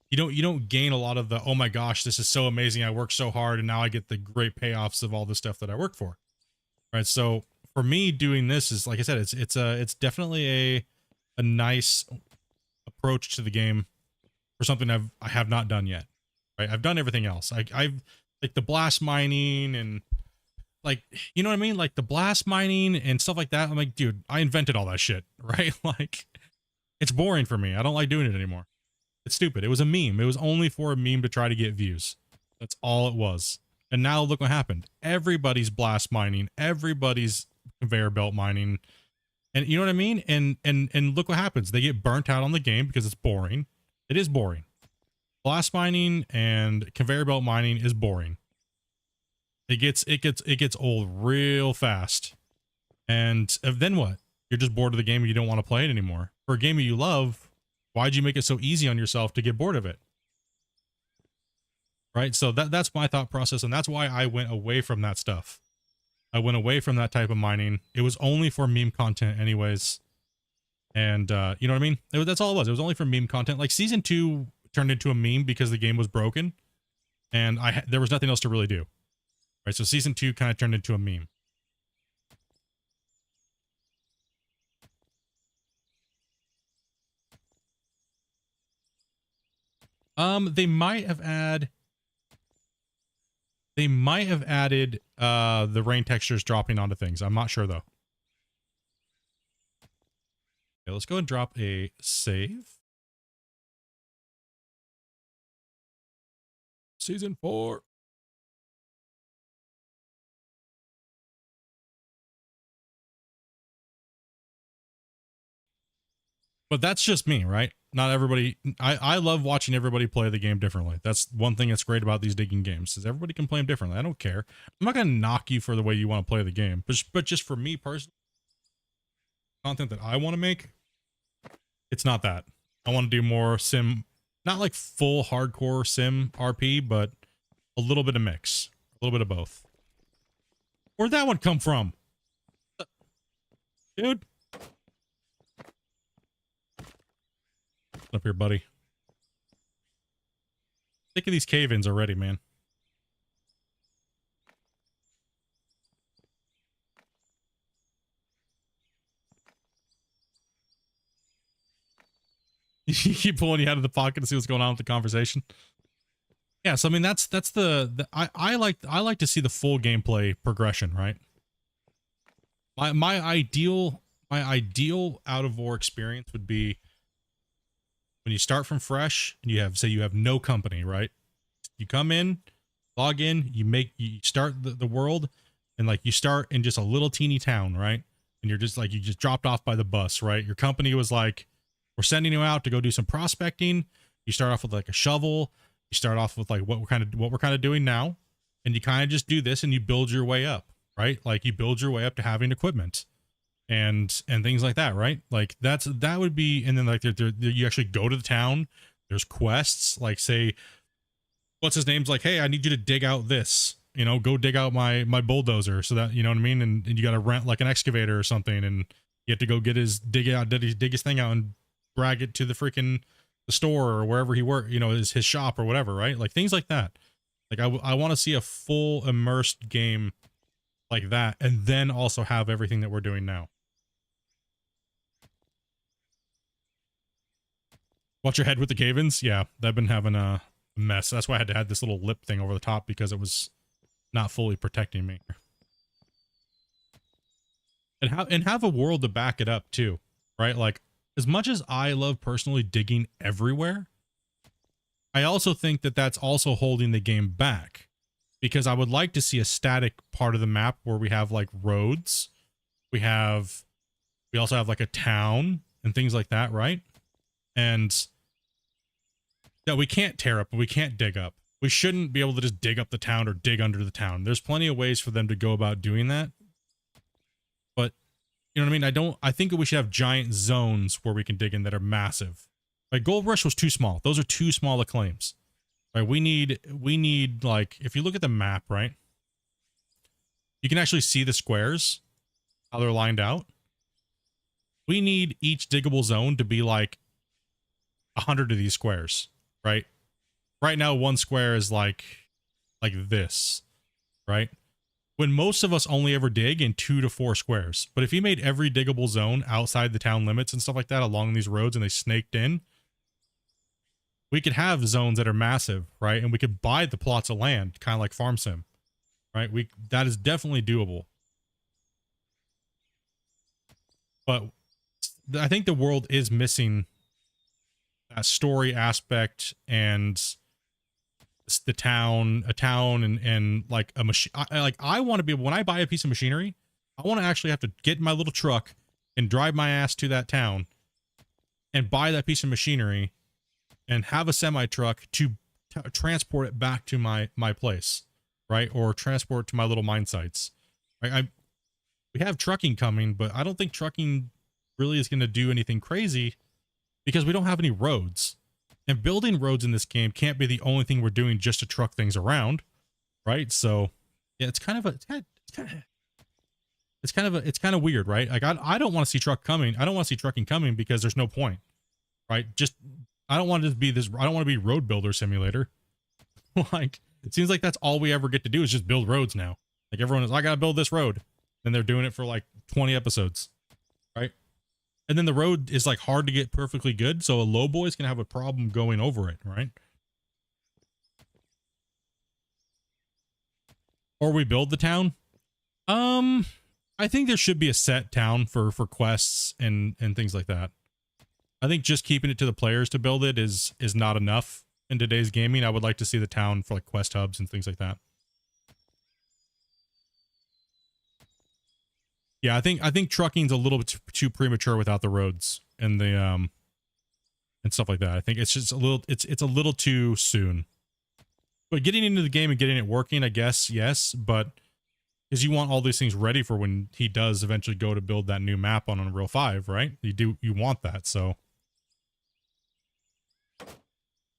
You don't gain a lot of the, oh my gosh, this is so amazing. I worked so hard and now I get the great payoffs of all the stuff that I worked for. Right. So for me doing this is, like I said, it's definitely a nice approach to the game for something I have not done yet. Right. I've done everything else. I've like the blast mining and like, you know what I mean? Like the blast mining and stuff like that. I'm like, dude, I invented all that shit, right? Like it's boring for me. I don't like doing it anymore. It's stupid. It was a meme. It was only for a meme to try to get views. That's all it was. And now look what happened. Everybody's blast mining, everybody's conveyor belt mining. And you know what I mean? And look what happens. They get burnt out on the game because it's boring. It is boring. Blast mining and conveyor belt mining is boring. It gets old real fast. And then what? You're just bored of the game and you don't want to play it anymore. For a game that you love, why'd you make it so easy on yourself to get bored of it? Right? So that's my thought process, and that's why I went away from that stuff. I went away from that type of mining. It was only for meme content anyways. And you know what I mean? That's all it was. It was only for meme content. Like season 2 turned into a meme because the game was broken and there was nothing else to really do. Right? So season 2 kind of turned into a meme. They might have added the rain textures dropping onto things. I'm not sure though. Okay, let's go and drop a save. Season 4. But that's just me, right? Not everybody. I love watching everybody play the game differently. That's one thing that's great about these digging games is everybody can play them differently. I don't care. I'm not going to knock you for the way you want to play the game, but just for me personally, content that I want to make, it's not that. I want to do more sim, not like full hardcore sim RP, but a little bit of mix, a little bit of both. Where'd that one come from? Dude. Up here, buddy. Sick of these cave-ins already, man. You keep pulling you out of the pocket to see what's going on with the conversation. Yeah, so I mean that's I like to see the full gameplay progression, right? My ideal out of war experience would be when you start from fresh and you have no company, right? You come in, log in, you start the world, and like you start in just a little teeny town, right? And you're just like, you just dropped off by the bus, right? Your company was like, we're sending you out to go do some prospecting. You start off with like a shovel. You start off with like what we're kind of doing now, and you kind of just do this and you build your way up, right? Like you build your way up to having equipment and things like that, right? Like that would be, and then like you actually go to the town. There's quests, like say, what's his name's like, hey, I need you to dig out this, you know, go dig out my bulldozer, so that, you know what I mean, and you got to rent like an excavator or something, and you have to go get his dig his thing out and drag it to the freaking the store or wherever he worked, you know, his shop or whatever, right? Like things like that. Like I want to see a full immersed game like that, and then also have everything that we're doing now. Watch your head with the cave-ins. Yeah, they've been having a mess. That's why I had to have this little lip thing over the top, because it was not fully protecting me. And have a world to back it up too, right? Like, as much as I love personally digging everywhere, I also think that that's also holding the game back, because I would like to see a static part of the map where we have like roads, we also have like a town and things like that, right? And that we can't tear up, but we can't dig up. We shouldn't be able to just dig up the town or dig under the town. There's plenty of ways for them to go about doing that. But you know what I mean? I think we should have giant zones where we can dig in that are massive. Like Gold Rush was too small. Those are too small of claims. Right? We need like, if you look at the map, right? You can actually see the squares, how they're lined out. We need each diggable zone to be like 100 of these squares, right? Right now, one square is like this, right? When most of us only ever dig in 2 to 4 squares. But if you made every diggable zone outside the town limits and stuff like that along these roads, and they snaked in, we could have zones that are massive, right? And we could buy the plots of land, kind of like Farm Sim, right? That is definitely doable. But I think the world is missing that story aspect, and a town and like a machine. I want to be able, when I buy a piece of machinery, I want to actually have to get in my little truck and drive my ass to that town and buy that piece of machinery and have a semi truck to transport it back to my place, right? Or transport it to my little mine sites. Right? We have trucking coming, but I don't think trucking really is going to do anything crazy, because we don't have any roads. And building roads in this game can't be the only thing we're doing just to truck things around, right? So yeah, it's kind of weird, right? Like I don't want to see I don't want to see trucking coming, because there's no point, right? I don't want it to be this. I don't want to be road builder simulator. Like, it seems like that's all we ever get to do is just build roads now. Like everyone is, I gotta build this road, and they're doing it for like 20 episodes, right? And then the road is like hard to get perfectly good, so a low boy's gonna have a problem going over it, right? Or we build the town. I think there should be a set town for quests and things like that. I think just keeping it to the players to build it is not enough in today's gaming. I would like to see the town for like quest hubs and things like that. Yeah, I think trucking's a little bit too premature without the roads and the and stuff like that. I think it's just a little too soon. But getting into the game and getting it working, I guess, yes, but because you want all these things ready for when he does eventually go to build that new map on Unreal 5, right? You want that, so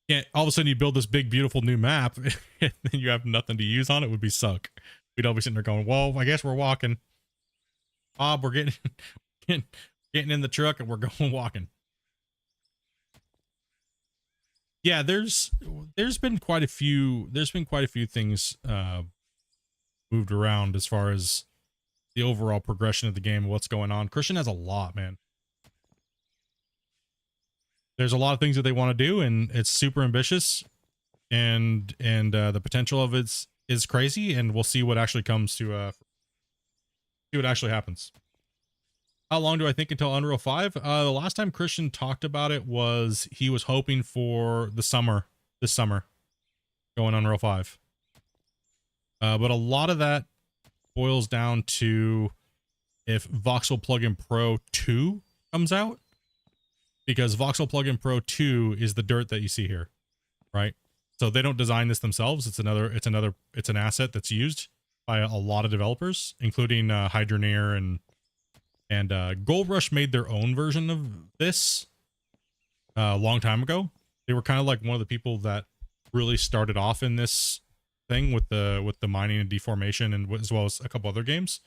yeah, all of a sudden you build this big beautiful new map and then you have nothing to use on it, would be suck. We'd all be sitting there going, well, I guess we're walking. Bob, we're getting in the truck and we're going walking. Yeah, there's been quite a few things moved around as far as the overall progression of the game, what's going on. Christian has a lot, man. There's a lot of things that they want to do, and it's super ambitious, and the potential of it is crazy, and we'll see what actually comes to see what actually happens. How long do I think until Unreal 5? The last time Christian talked about it was he was hoping for this summer, going Unreal 5. But a lot of that boils down to if Voxel Plugin Pro 2 comes out, because Voxel Plugin Pro 2 is the dirt that you see here, right? So they don't design this themselves. It's an asset that's used by a lot of developers, including Hydroneer and Gold Rush made their own version of this a long time ago. They were kind of like one of the people that really started off in this thing with the mining and deformation, and as well as a couple other games.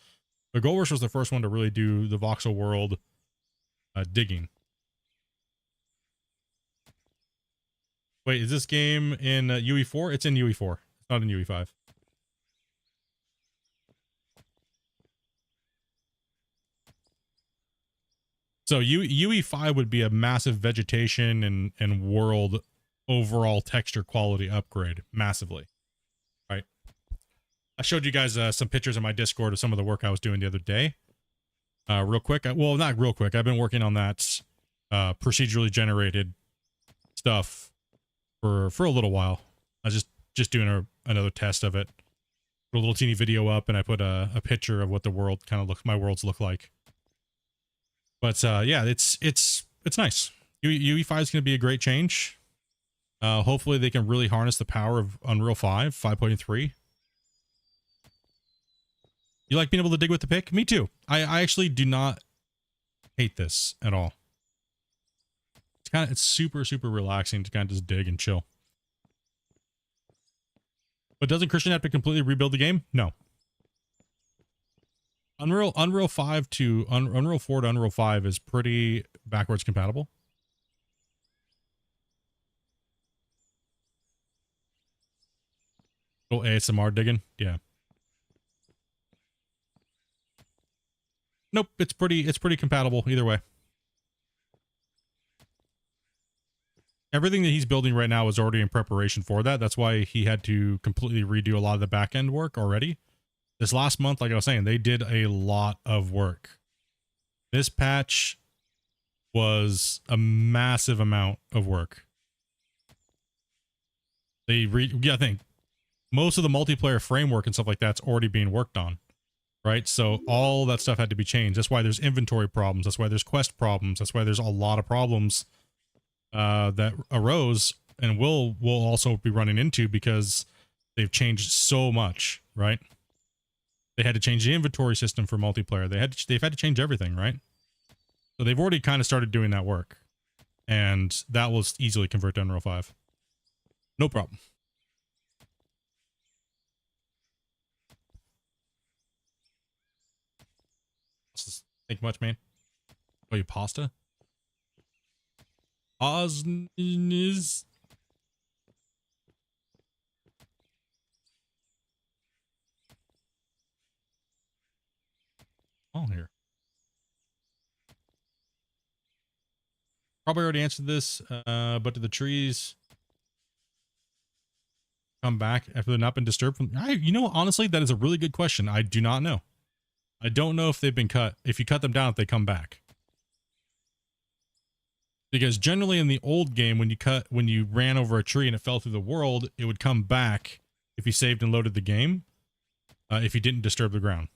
But Gold Rush was the first one to really do the voxel world digging. Wait, is this game in UE4? It's in UE4. It's not in UE5. So UE5 would be a massive vegetation and world overall texture quality upgrade, massively, right? I showed you guys some pictures in my Discord of some of the work I was doing the other day. Real quick, well, not real quick. I've been working on that procedurally generated stuff for a little while. I was just doing another test of it. Put a little teeny video up, and I put a picture of what the world kind of looks, my worlds look like. But yeah, it's nice. UE5 is going to be a great change. Hopefully they can really harness the power of Unreal 5, 5.3. You like being able to dig with the pick? Me too. I actually do not hate this at all. It's super, super relaxing to kind of just dig and chill. But doesn't Christian have to completely rebuild the game? No. Unreal 5 to Unreal 4 to Unreal 5 is pretty backwards compatible. Little ASMR digging, yeah. Nope, it's pretty compatible either way. Everything that he's building right now is already in preparation for that. That's why he had to completely redo a lot of the back end work already. This last month, like I was saying, they did a lot of work. This patch was a massive amount of work. I think most of the multiplayer framework and stuff like that's already being worked on, right? So all that stuff had to be changed. That's why there's inventory problems. That's why there's quest problems. That's why there's a lot of problems that arose and will also be running into because they've changed so much, right? They had to change the inventory system for multiplayer. They've had to change everything, right? So they've already kind of started doing that work, and that will easily convert to Unreal 5. No problem. Think much, man? Oh, you pasta? Osnis. Oh, here. Probably already answered this, but do the trees come back after they've not been disturbed from... You know, honestly, that is a really good question. I do not know. I don't know if they've been cut. If you cut them down, if they come back. Because generally in the old game, when you ran over a tree and it fell through the world, it would come back if you saved and loaded the game, if you didn't disturb the ground.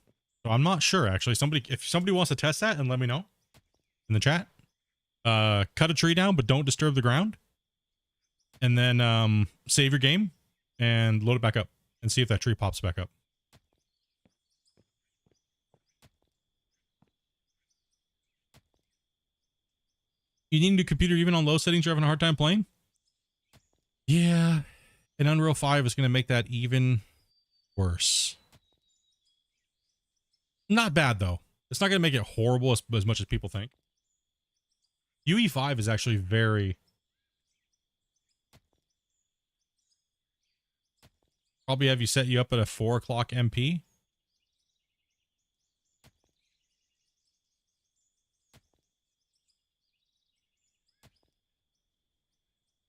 So I'm not sure, actually. If somebody wants to test that and let me know in the chat, cut a tree down, but don't disturb the ground. And then save your game and load it back up and see if that tree pops back up. You need a new computer even on low settings you're having a hard time playing? Yeah. And Unreal 5 is going to make that even worse. Not bad, though. It's not going to make it horrible as much as people think. UE5 is actually very... Probably have you set you up at a 4 o'clock MP.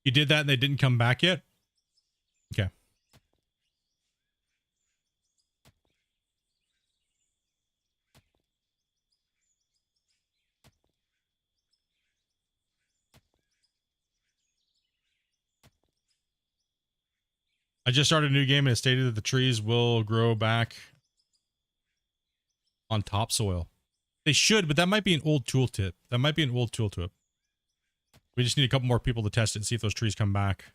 You did that and they didn't come back yet? Okay. I just started a new game and it stated that the trees will grow back on topsoil. They should, but that might be an old tooltip. That might be an old tooltip. We just need a couple more people to test it and see if those trees come back.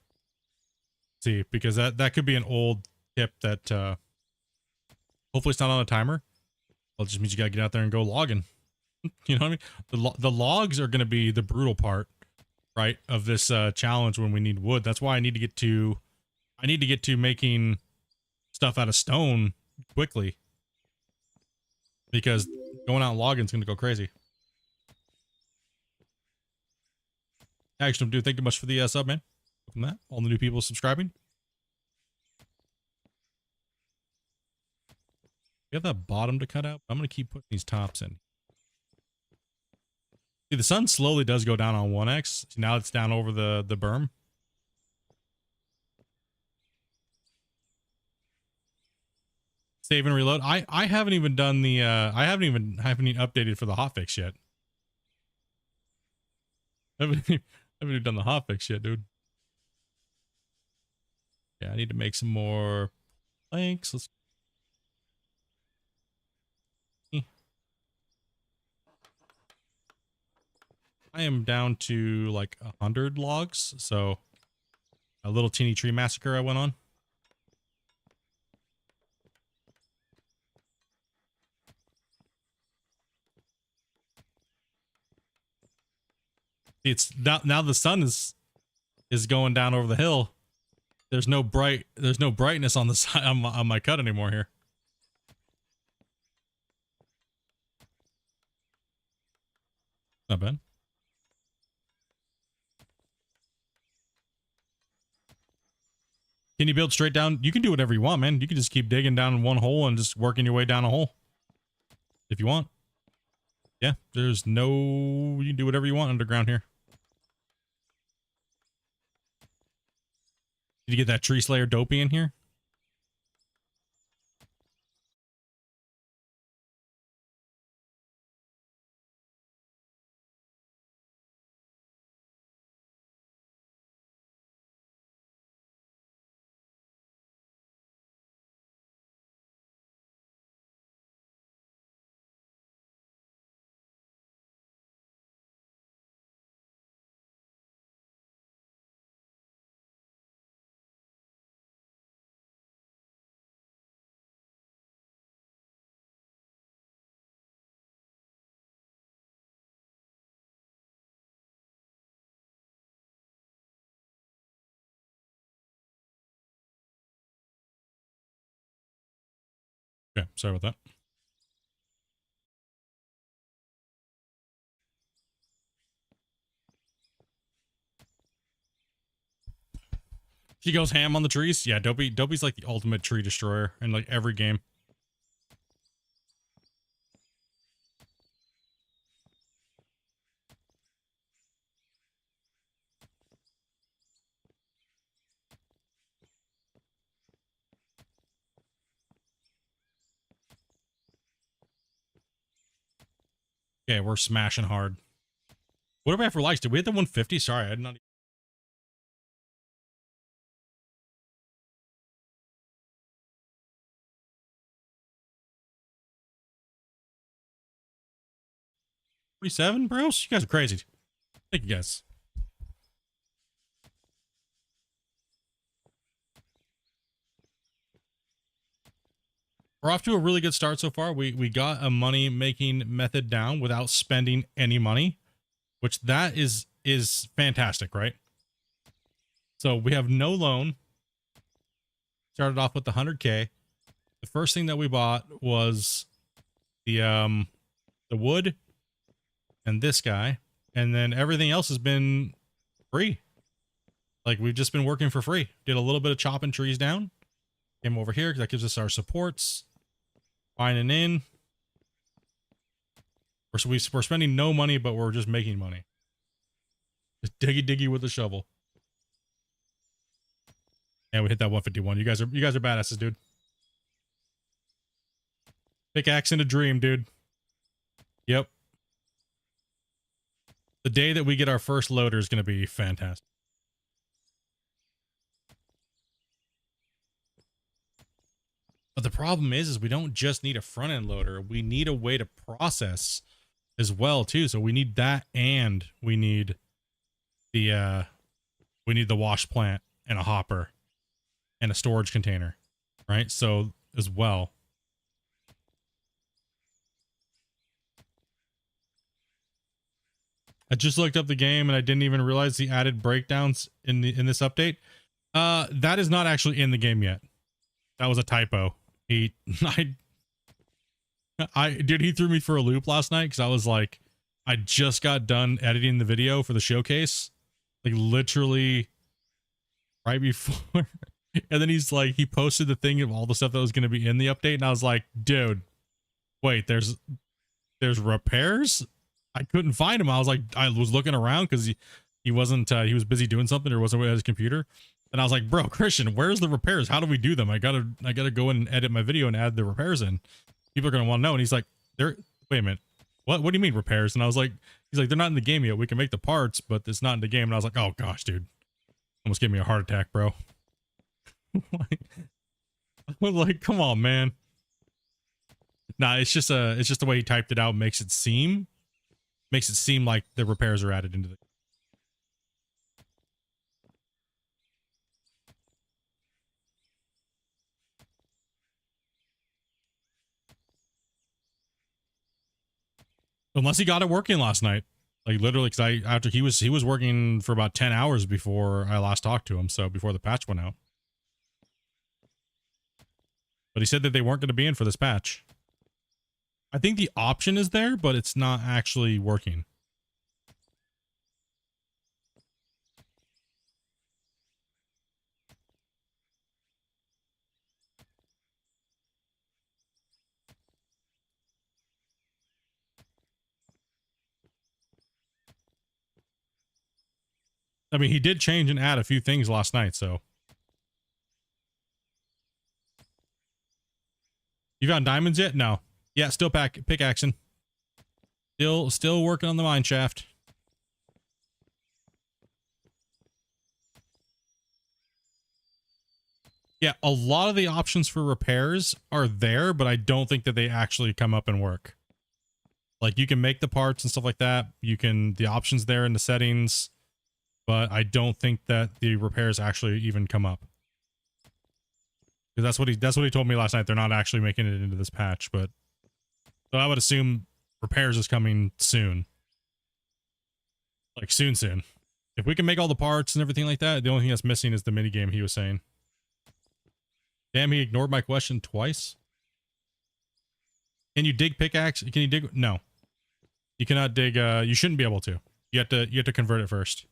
See, because that could be an old tip that hopefully it's not on a timer. Well, it just means you gotta get out there and go logging. You know what I mean? The logs are gonna be the brutal part, right, of this challenge when we need wood. That's why I need to get to making stuff out of stone quickly. Because going out and logging is gonna go crazy. Actually, dude, thank you much for the sub, man. Welcome that. All the new people subscribing. We have that bottom to cut out. I'm going to keep putting these tops in. See, the sun slowly does go down on 1x. Now it's down over the berm. Save and reload. I haven't even done the I haven't even updated for the hotfix yet. I haven't even done the hotfix yet, dude. Yeah, I need to make some more planks. Let's I am down to like 100 logs, so a little teeny tree massacre I went on. It's now the sun is going down over the hill. There's no brightness on the side on my cut anymore here. Not bad. Can you build straight down? You can do whatever you want, man. You can just keep digging down in one hole and just working your way down a hole. If you want. Yeah, there's no... You can do whatever you want underground here. Did you get that tree slayer dopey in here? Okay, sorry about that. She goes ham on the trees. Yeah, Dopey's like the ultimate tree destroyer in like every game. Okay, we're smashing hard. What do we have for likes? Did we hit the 150? Sorry, I did not. 47, bros? You guys are crazy. Thank you guys. We're off to a really good start so far. We got a money making method down without spending any money, which that is fantastic, right? So we have no loan. Started off with the 100K. The first thing that we bought was the wood and this guy, and then everything else has been free. Like, we've just been working for free. Did a little bit of chopping trees down. Came over here because that gives us our supports. Mining in. We're spending no money, but we're just making money. Just diggy with a shovel. And we hit that 151. You guys are badasses, dude. Pickaxe in a dream, dude. Yep. The day that we get our first loader is going to be fantastic. But the problem is we don't just need a front end loader. We need a way to process as well too. So we need that, and we need the wash plant and a hopper and a storage container, right? So as well. I just looked up the game and I didn't even realize the added breakdowns in this update. That is not actually in the game yet. That was a typo. Dude, he threw me for a loop last night because I was like, I just got done editing the video for the showcase, like literally right before. And then he's like, he posted the thing of all the stuff that was going to be in the update, and I was like, dude, wait, there's repairs. I couldn't find him. I was like, I was looking around because he wasn't, he was busy doing something or wasn't at his computer. And I was like, bro, Christian, where's the repairs? How do we do them? I gotta go in and edit my video and add the repairs in. People are going to want to know. And he's like, wait a minute. What do you mean repairs? And I was like, he's like, they're not in the game yet. We can make the parts, but it's not in the game. And I was like, oh gosh, dude, almost gave me a heart attack, bro. like, come on, man. Nah, it's just the way he typed it out makes it seem like the repairs are added into the. Unless he got it working last night, like literally, because after he was working for about 10 hours before I last talked to him, so before the patch went out. But he said that they weren't going to be in for this patch. I think the option is there, but it's not actually working. I mean, he did change and add a few things last night, so. You found diamonds yet? No. Yeah, still pickaxing. Still working on the mine shaft. Yeah, a lot of the options for repairs are there, but I don't think that they actually come up and work. Like, you can make the parts and stuff like that. The options there in the settings, but I don't think that the repairs actually even come up. Because that's what he told me last night. They're not actually making it into this patch, but so I would assume repairs is coming soon. Like soon. If we can make all the parts and everything like that, the only thing that's missing is the minigame he was saying. Damn, he ignored my question twice. Can you dig pickaxe? Can you dig? No. You cannot dig, you shouldn't be able to. You have to convert it first.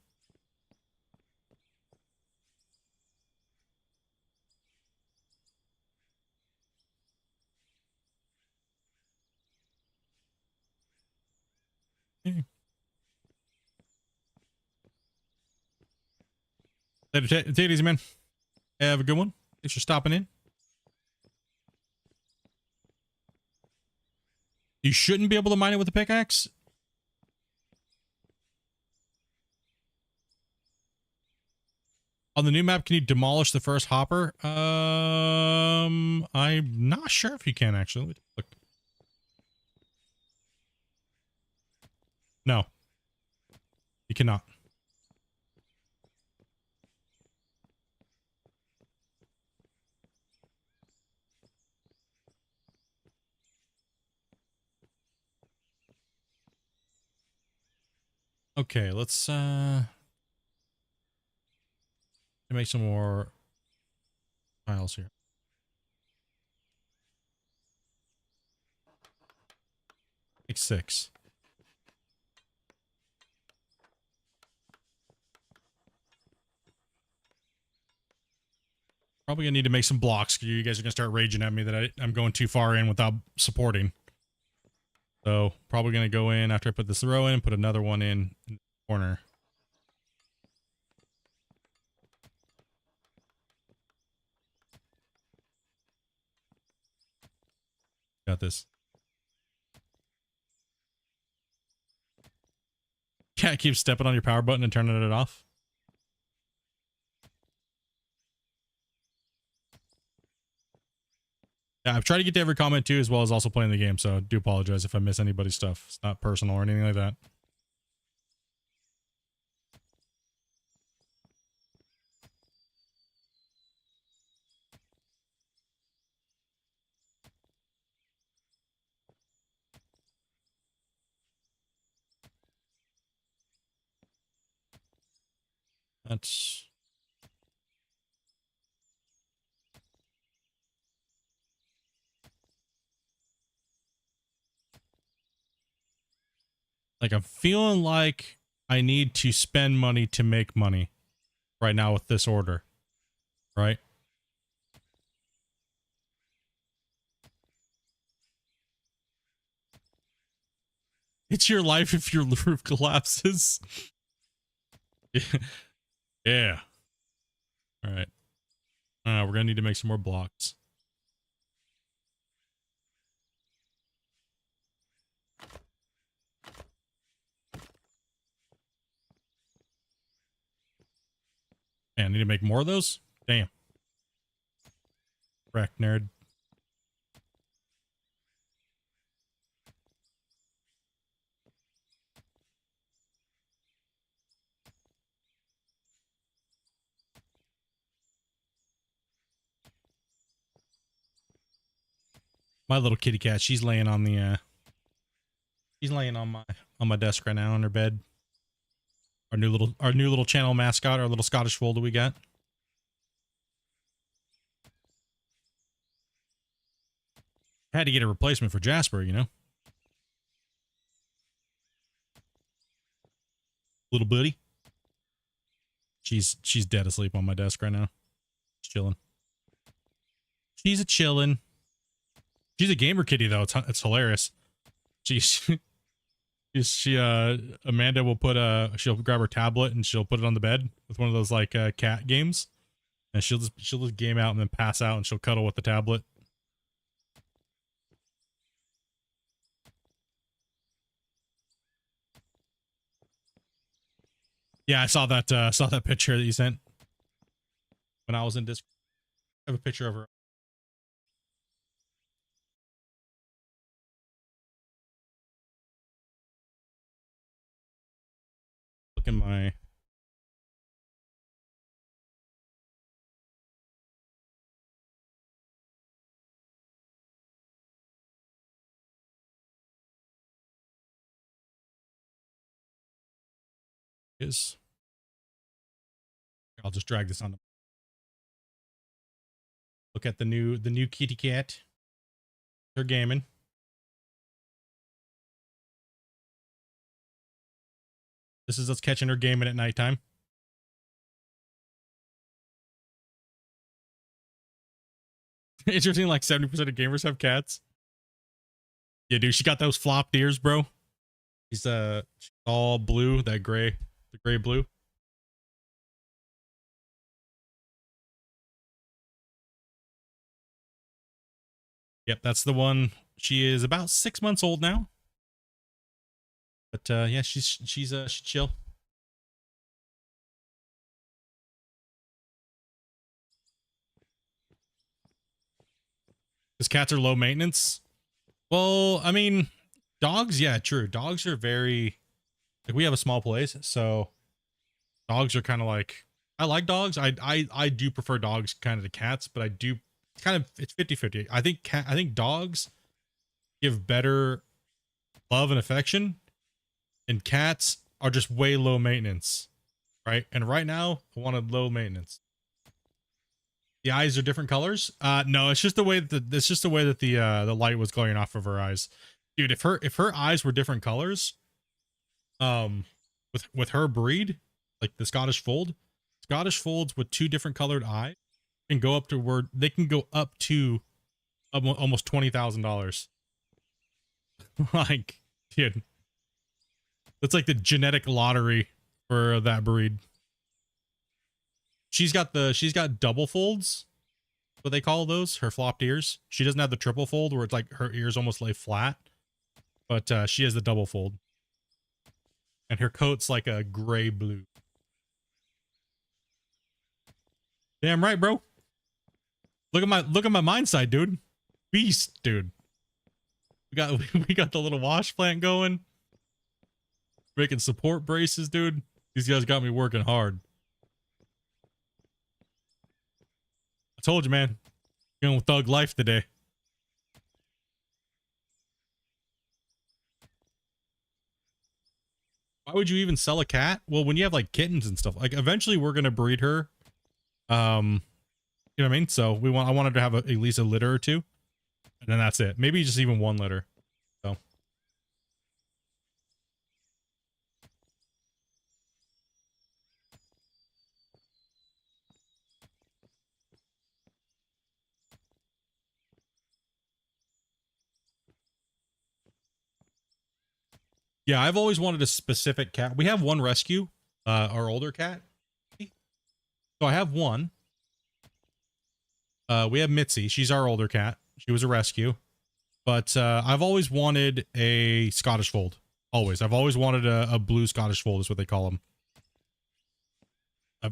Take it easy, man. Have a good one. Thanks for stopping in. You shouldn't be able to mine it with a pickaxe. On the new map, can you demolish the first hopper? I'm not sure if you can actually. Let me look. No, you cannot. Okay, let's make some more tiles here. Make 6. Probably gonna need to make some blocks. You guys are gonna start raging at me that I'm going too far in without supporting. So probably gonna go in after I put this row in, put another one in the corner. Got this. Cat keeps stepping on your power button and turning it off. I've tried to get to every comment too, as well as also playing the game. So I do apologize if I miss anybody's stuff. It's not personal or anything like that. That's like, I'm feeling like I need to spend money to make money right now with this order, right? It's your life if your roof collapses. Yeah. All right. We're gonna need to make some more blocks. Man, I need to make more of those? Damn. Wreck, nerd. My little kitty cat, she's laying on the she's laying on my desk right now on her bed. Our new little channel mascot, our little Scottish fold that we got. Had to get a replacement for Jasper, you know. Little buddy. She's dead asleep on my desk right now. She's chilling. She's a chilling. She's a gamer kitty though. It's hilarious. She Amanda will put she'll grab her tablet and she'll put it on the bed with one of those like cat games, and she'll just game out and then pass out and she'll cuddle with the tablet. Yeah, I saw that picture that you sent when I was in Discord. I have a picture of her. Look in my is. I'll just drag this on. Look at the new kitty cat. They're gaming. This is us catching her gaming at nighttime. Interesting, like 70% of gamers have cats. Yeah, dude, she got those flopped ears, bro. She's all blue, the gray blue. Yep, that's the one. She is about 6 months old now. But yeah, she's chill. Because cats are low maintenance. Well, I mean, dogs, yeah, true. Dogs are very, like, we have a small place, so dogs are kind of like, I like dogs. I do prefer dogs kind of to cats, but I do kind of, it's 50-50. I think dogs give better love and affection, and cats are just way low maintenance, right? And right now, I wanted low maintenance. The eyes are different colors. No, it's just the way that the light was glowing off of her eyes, dude. If her eyes were different colors, with her breed, like the Scottish folds with two different colored eyes can go up to where they can go up to almost $20,000. Like, dude, that's like the genetic lottery for that breed. She's got double folds, what they call those, her flopped ears. She doesn't have the triple fold where it's like her ears almost lay flat, but she has the double fold. And her coat's like a gray blue. Damn right, bro. Look at my mind side, dude. beast, dude. We got the little wash plant going. Making support braces, dude. These guys got me working hard. I told you, man. Going with thug life today. Why would you even sell a cat? Well, when you have like kittens and stuff, like eventually we're gonna breed her. You know what I mean? So I wanted to have at least a litter or two, and then that's it. Maybe just even one litter. So yeah, I've always wanted a specific cat. We have one rescue, our older cat. So I have one. We have Mitzi. She's our older cat. She was a rescue. But I've always wanted a Scottish Fold. Always. I've always wanted a blue Scottish Fold is what they call them.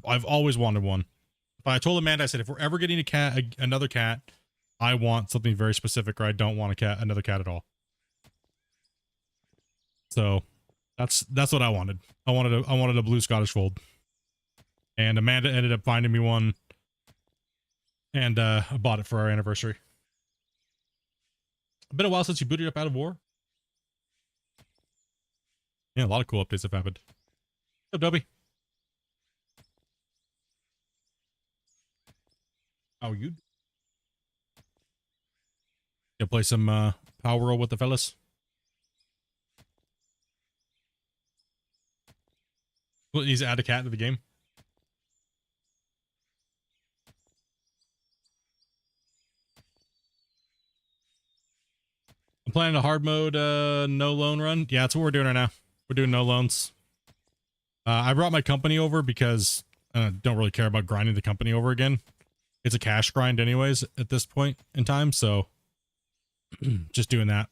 I've always wanted one. But I told Amanda, I said, if we're ever getting a cat, another cat, I want something very specific, or I don't want another cat at all. So that's what I wanted. I wanted a blue Scottish Fold. And Amanda ended up finding me one. And I bought it for our anniversary. It's been a while since you booted up out of war. Yeah, a lot of cool updates have happened. What's up, Dobby? How are you? Gonna play some Power Roll with the fellas? Well, he's add a cat to the game. I'm playing a hard mode, no loan run. Yeah, that's what we're doing right now. We're doing no loans. I brought my company over because I don't really care about grinding the company over again. It's a cash grind anyways at this point in time, so just doing that.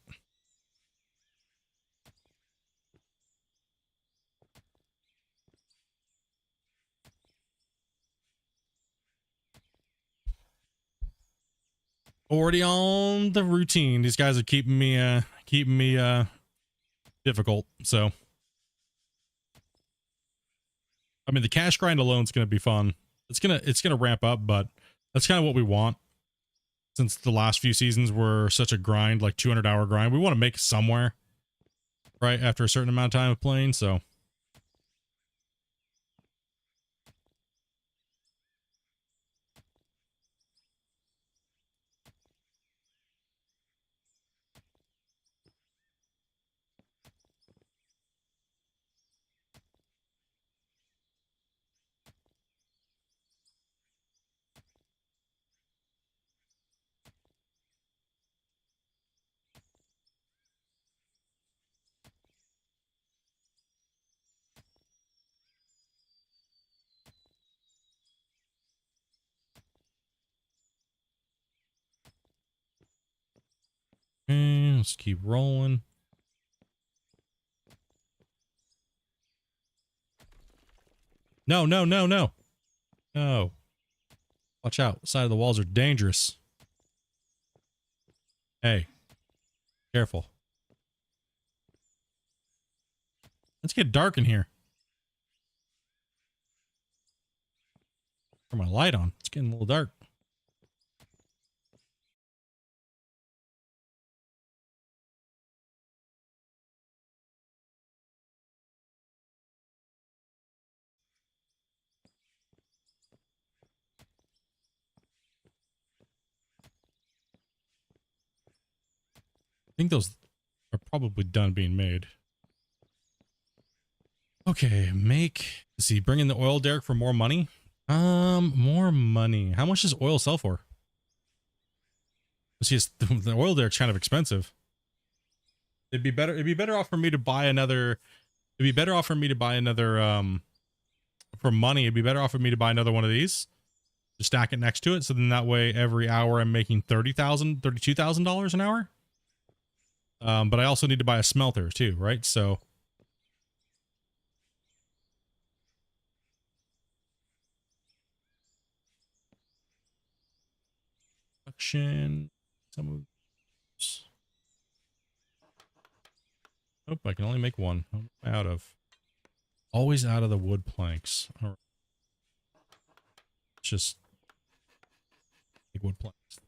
Already on the routine. These guys are keeping me difficult, so I mean the cash grind alone is gonna be fun. It's gonna ramp up, but that's kind of what we want. Since the last few seasons were such a grind, like 200-hour grind, we want to make somewhere, right, after a certain amount of time of playing, so. And let's keep rolling. No, no, no, no. No. Watch out. Side of the walls are dangerous. Hey. Careful. Let's get dark in here. Turn my light on. It's getting a little dark. I think those are probably done being made. Okay, make, let's see, bring in the oil derrick for more money. More money. How much does oil sell for? Let's see, the oil derrick's kind of expensive. It'd be better off for me to buy another, for money, it'd be better off for me to buy another one of these. Just stack it next to it, so then that way every hour I'm making $32,000 an hour. But I also need to buy a smelter too, right? So production, some of Oh, I can only make one. What am I out of? Always out of the wood planks. All right. Just make wood planks.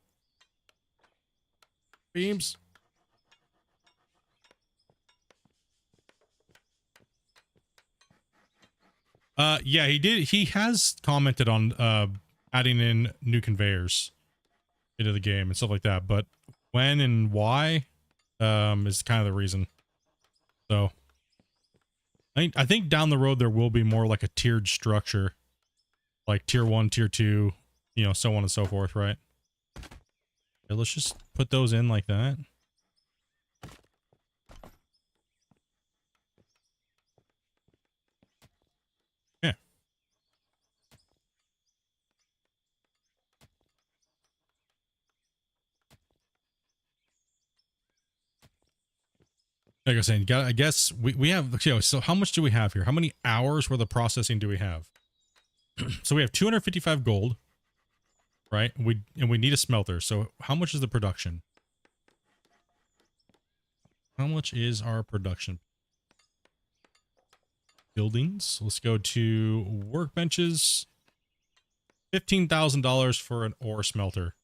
Beams. Yeah, he did. He has commented on adding in new conveyors into the game and stuff like that, but when and why is kind of the reason. So I think down the road there will be more like a tiered structure, like tier 1, tier 2, you know, so on and so forth, right? Okay, let's just put those in like that. Yeah. Like I was saying, I guess we have, okay, so how much do we have here? How many hours worth of processing do we have? So we have 255 gold, right? We need a smelter. So how much is the production? How much is our production? Buildings. Let's go to workbenches. $15,000 for an ore smelter.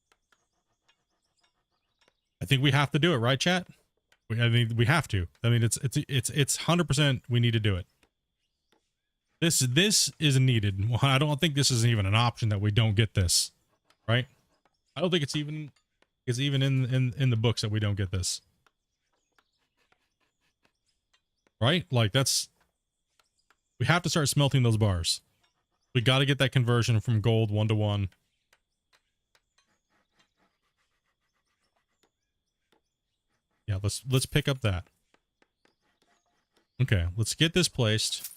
I think we have to do it, right, chat? I mean, we have to. I mean, it's 100%. We need to do it. This is needed. I don't think this is even an option that we don't get this, right? I don't think it's even in the books that we don't get this, right? Like we have to start smelting those bars. We got to get that conversion from gold 1 to 1. Yeah, let's pick up that. Okay, let's get this placed.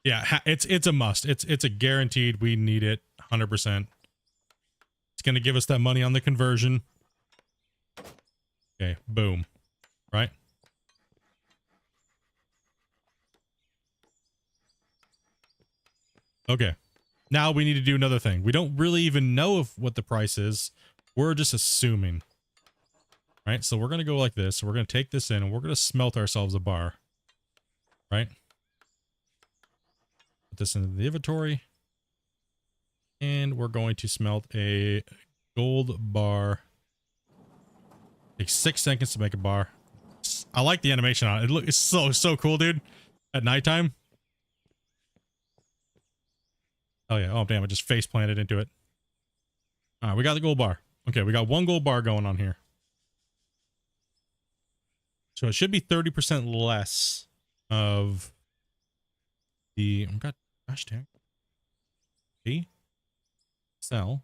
Yeah, it's a must. It's a guaranteed. We need it 100%. It's going to give us that money on the conversion. Okay, boom. Right? Okay. Now we need to do another thing. We don't really even know what the price is. We're just assuming. Right? So we're going to go like this. We're going to take this in and we're going to smelt ourselves a bar. Right? Put this into the inventory. And we're going to smelt a gold bar. Takes 6 seconds to make a bar. I like the animation on it. It's so cool, dude. At nighttime. Oh yeah. Oh damn, I just face planted into it. All right, we got the gold bar. Okay, we got 1 gold bar going on here. So it should be 30% less of the, I've got hashtag B sell.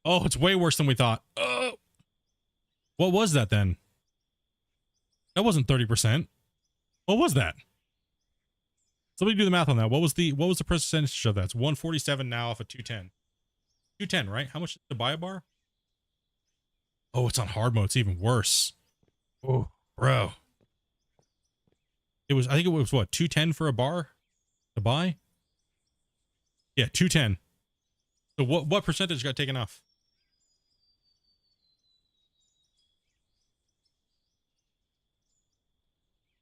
Oh, it's way worse than we thought. What was that then? That wasn't 30%. What was that? Somebody do the math on that. What was the percentage of that? It's 147 now off of 210. 210, right? How much to buy a bar? Oh, it's on hard mode. It's even worse. Oh, bro. I think it was what, 210 for a bar to buy? Yeah, 210. So what percentage got taken off?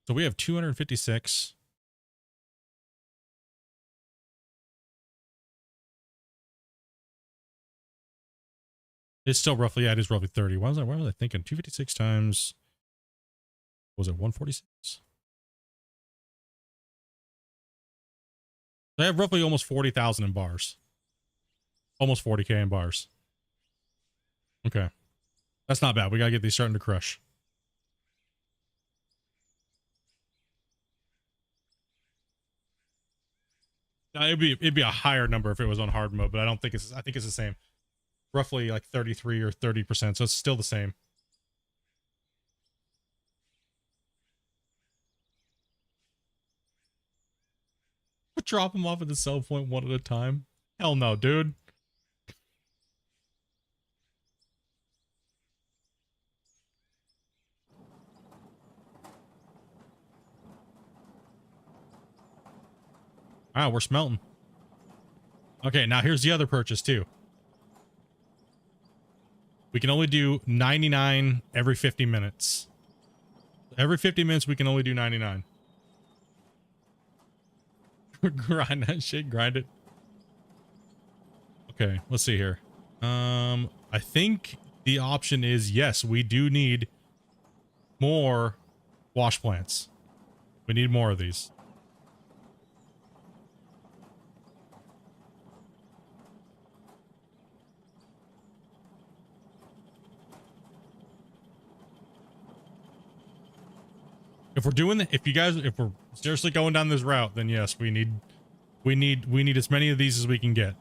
So we have 256. It's still roughly, yeah, it is roughly 30. Why was I thinking? 256 times, was it 146? I have roughly almost 40,000 in bars. Almost 40k in bars. Okay. That's not bad. We gotta get these starting to crush. Now, it'd be a higher number if it was on hard mode, but I don't think I think it's the same. Roughly like 33 or 30%, so it's still the same. Drop them off at the sell point one at a time. Hell no, dude. Wow, we're smelting. Okay, now here's the other purchase too. We can only do 99 every 50 minutes. Every 50 minutes, we can only do 99. Grind that shit, grind it. Okay, let's see here. I think the option is yes, we do need more wash plants. We need more of these. If we're doing the, if we're seriously going down this route, then yes, we need as many of these as we can get.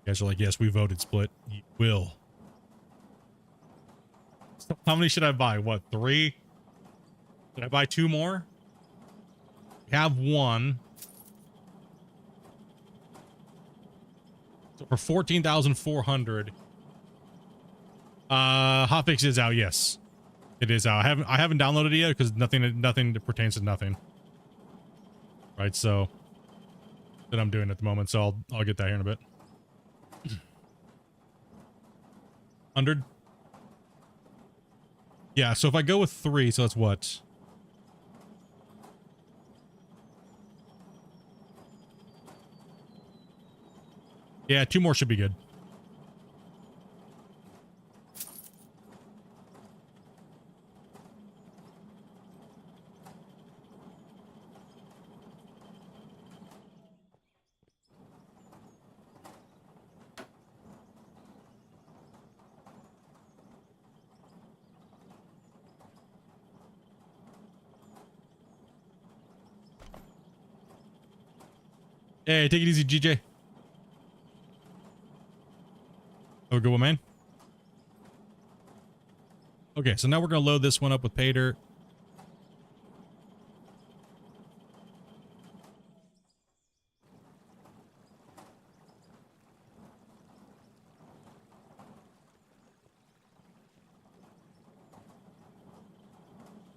You guys are like, yes, we voted Split. You will. So how many should I buy? What, 3? Should I buy 2 more? We have 1. So for 14,400. Hotfix is out, yes. It is out. I haven't downloaded it yet because nothing that pertains to nothing. Right, so that I'm doing at the moment, so I'll get that here in a bit. 100. Yeah, so if I go with 3, so that's what? Yeah, 2 more should be good. Hey, take it easy, GJ. Have a good one, man. Okay, so now we're going to load this one up with pay dirt.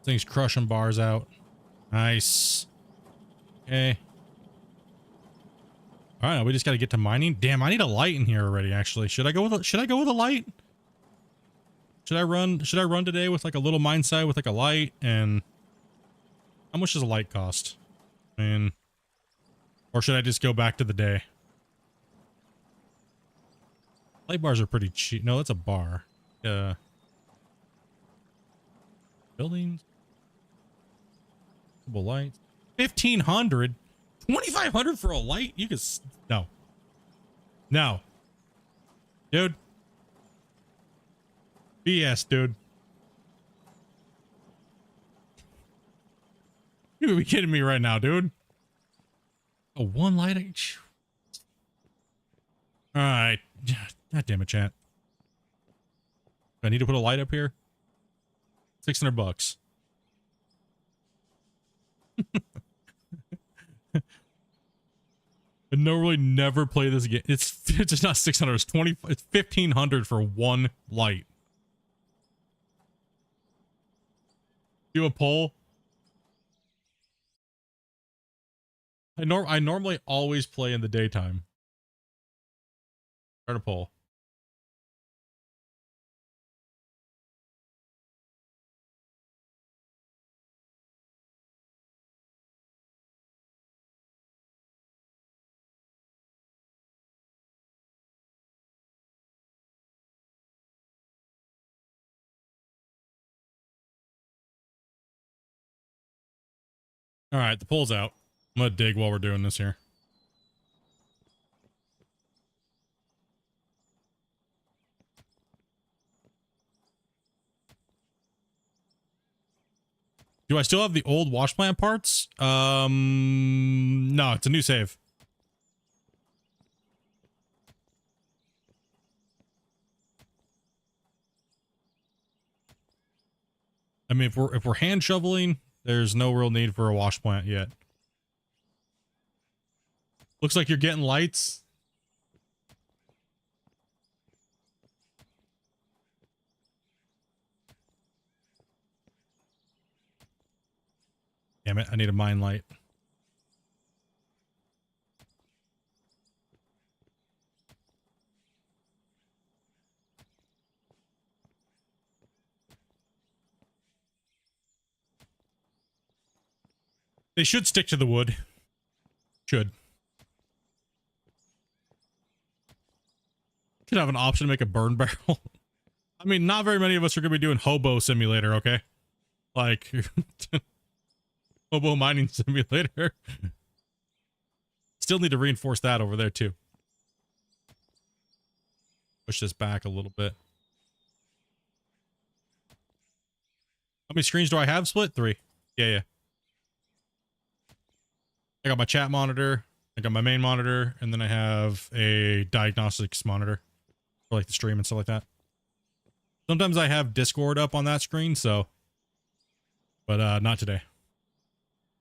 Thing's crushing bars out. Nice. Okay. All right, we just got to get to mining. Damn, I need a light in here already. Actually, should I go with a light? Should I run today with like a little mine site with like a light? And how much does a light cost? And or should I just go back to the day? Light bars are pretty cheap. No, that's a bar. Buildings. Couple lights. 1,500. 2,500 for a light? You could no. No. Dude. BS, dude. You gotta be kidding me right now, dude. A 1 light? Alright. God damn it, chat. Do I need to put a light up here? $600. I normally never play this game. It's just not 600. It's 20. It's 1,500 for 1 light. Do a poll. I normally always play in the daytime. Start a poll. All right, the poll's out. I'm gonna dig while we're doing this here. Do I still have the old wash plant parts? No, it's a new save. I mean, if we're hand shoveling, there's no real need for a wash plant yet. Looks like you're getting lights. Damn it, I need a mine light. They should stick to the wood. Should. Could have an option to make a burn barrel. I mean, not very many of us are going to be doing hobo simulator, okay? Like, hobo mining simulator. Still need to reinforce that over there, too. Push this back a little bit. How many screens do I have split? 3. Yeah. I got my chat monitor. I got my main monitor. And then I have a diagnostics monitor for like the stream and stuff like that. Sometimes I have Discord up on that screen, so. But not today.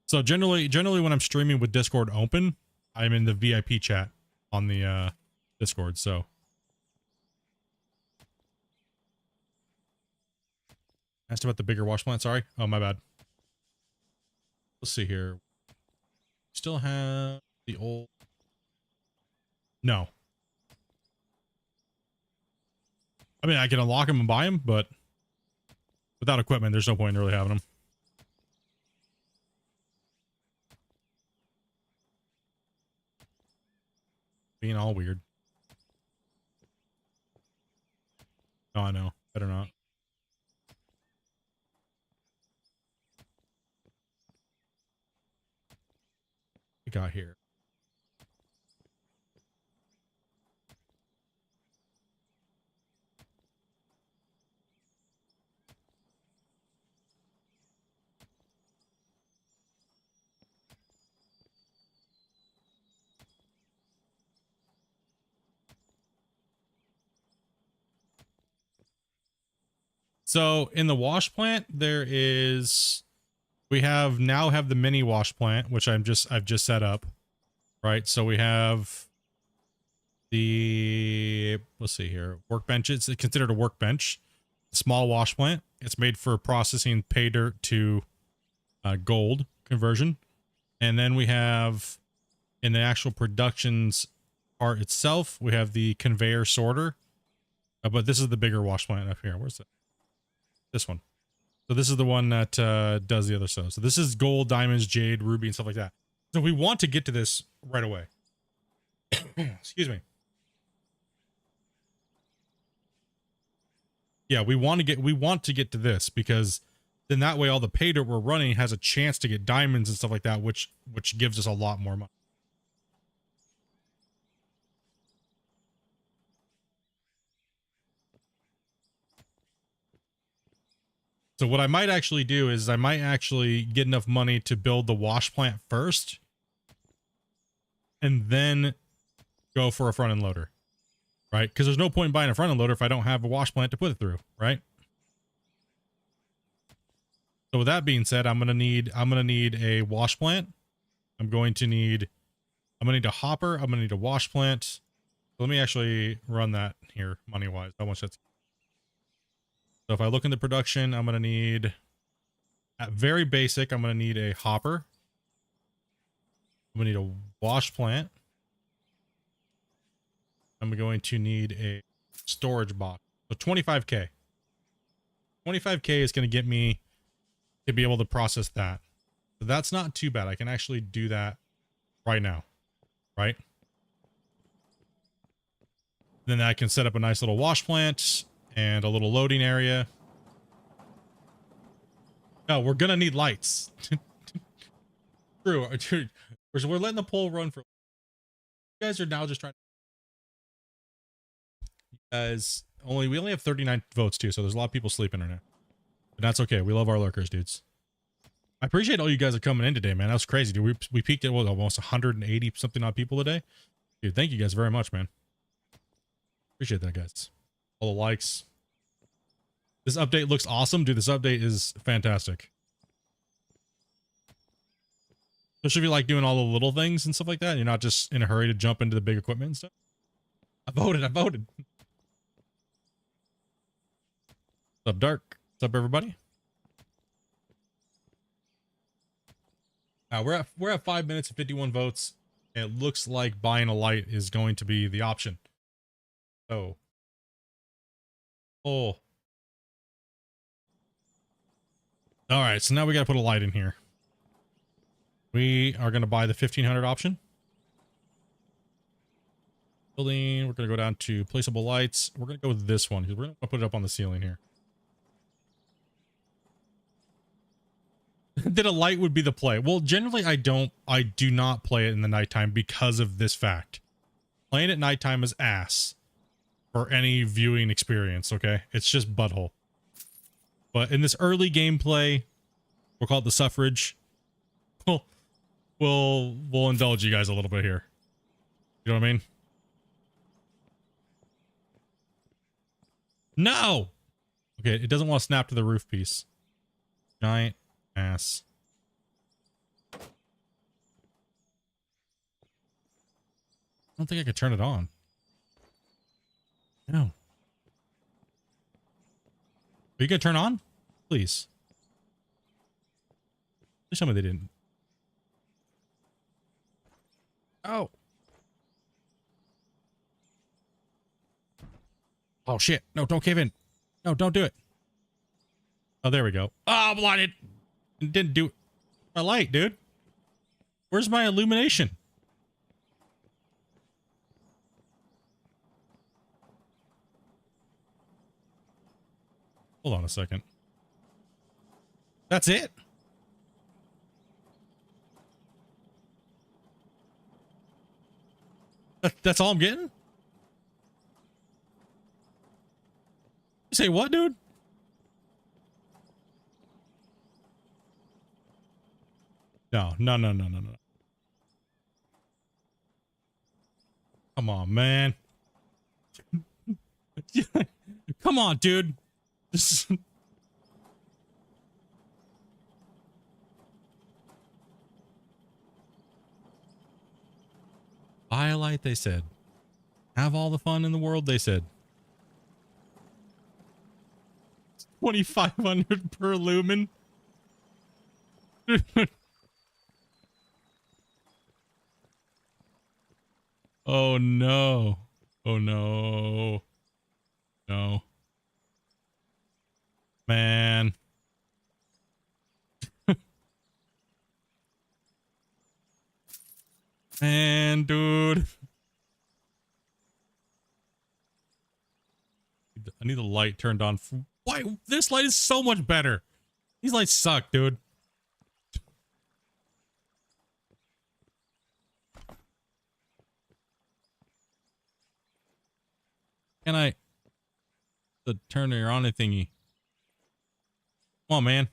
So generally when I'm streaming with Discord open, I'm in the VIP chat on the Discord, so. Asked about the bigger wash plant, sorry. Oh, my bad. Let's see here. Still have the old... No. I mean, I can unlock them and buy them, but without equipment, there's no point in really having them. Being all weird. Oh, I know. Better not. We got here. So in the wash plant, there is, we now have the mini wash plant, which I've just set up, right? So we have the, let's see here, workbench. It's considered a workbench, small wash plant. It's made for processing pay dirt to gold conversion. And then we have in the actual productions part itself, we have the conveyor sorter. But this is the bigger wash plant up here. Where's that? This one. So this is the one that does the other stuff. So this is gold, diamonds, jade, ruby, and stuff like that. So we want to get to this right away. Excuse me. Yeah, we want to get to this because then that way all the pay dirt we're running has a chance to get diamonds and stuff like that, which gives us a lot more money. So what I might actually do is I might actually get enough money to build the wash plant first and then go for a front end loader, right? Because there's no point in buying a front end loader if I don't have a wash plant to put it through, right? So with that being said, I'm gonna need a wash plant. I'm gonna need a hopper. I'm gonna need a wash plant. So let me actually run that here money wise. How much that's. So if I look in the production, I'm going to need, at very basic, I'm going to need a hopper. I'm going to need a wash plant. I'm going to need a storage box. So 25K. 25K is going to get me to be able to process that. So that's not too bad. I can actually do that right now, right? Then I can set up a nice little wash plant and a little loading area. No, we're gonna need lights. True. We're letting the poll run for. You guys are now just trying. You guys we only have 39 votes too, so there's a lot of people sleeping right now. But that's okay. We love our lurkers, dudes. I appreciate all you guys are coming in today, man. That was crazy, dude. We peaked at almost 180 something odd people today. Dude, thank you guys very much, man. Appreciate that, guys. All the likes. This update looks awesome. Dude, this update is fantastic. Especially if you like doing all the little things and stuff like that. And you're not just in a hurry to jump into the big equipment and stuff. I voted. What's up, Dark? What's up, everybody? We're at 5 minutes and 51 votes. It looks like buying a light is going to be the option. So, oh, all right. So now we got to put a light in here. We are going to buy the 1500 option. Building. We're going to go down to placeable lights. We're going to go with this one because we're going to put it up on the ceiling here. That a light would be the play. Well, generally I do not play it in the nighttime because of this fact. Playing at nighttime is ass for any viewing experience, okay? It's just butthole. But in this early gameplay, we'll call it the suffrage. We'll indulge you guys a little bit here. You know what I mean? No! Okay, it doesn't want to snap to the roof piece. Giant ass. I don't think I could turn it on. No. Are you gonna turn on? Please. Please tell me they didn't. Oh. Oh shit. No, don't cave in. No, don't do it. Oh, there we go. Oh, I'm blinded. It didn't do my light, dude. Where's my illumination? Hold on a second. That's it? That's all I'm getting? You say what, dude? No. Come on, man. Come on, dude. Buy a light, they said. Have all the fun in the world, they said. 2,500 per lumen. Oh no. Oh no. No. Man. Man, dude. I need the light turned on. Why? This light is so much better. These lights suck, dude. Can I? The turner on a thingy. Come on, man.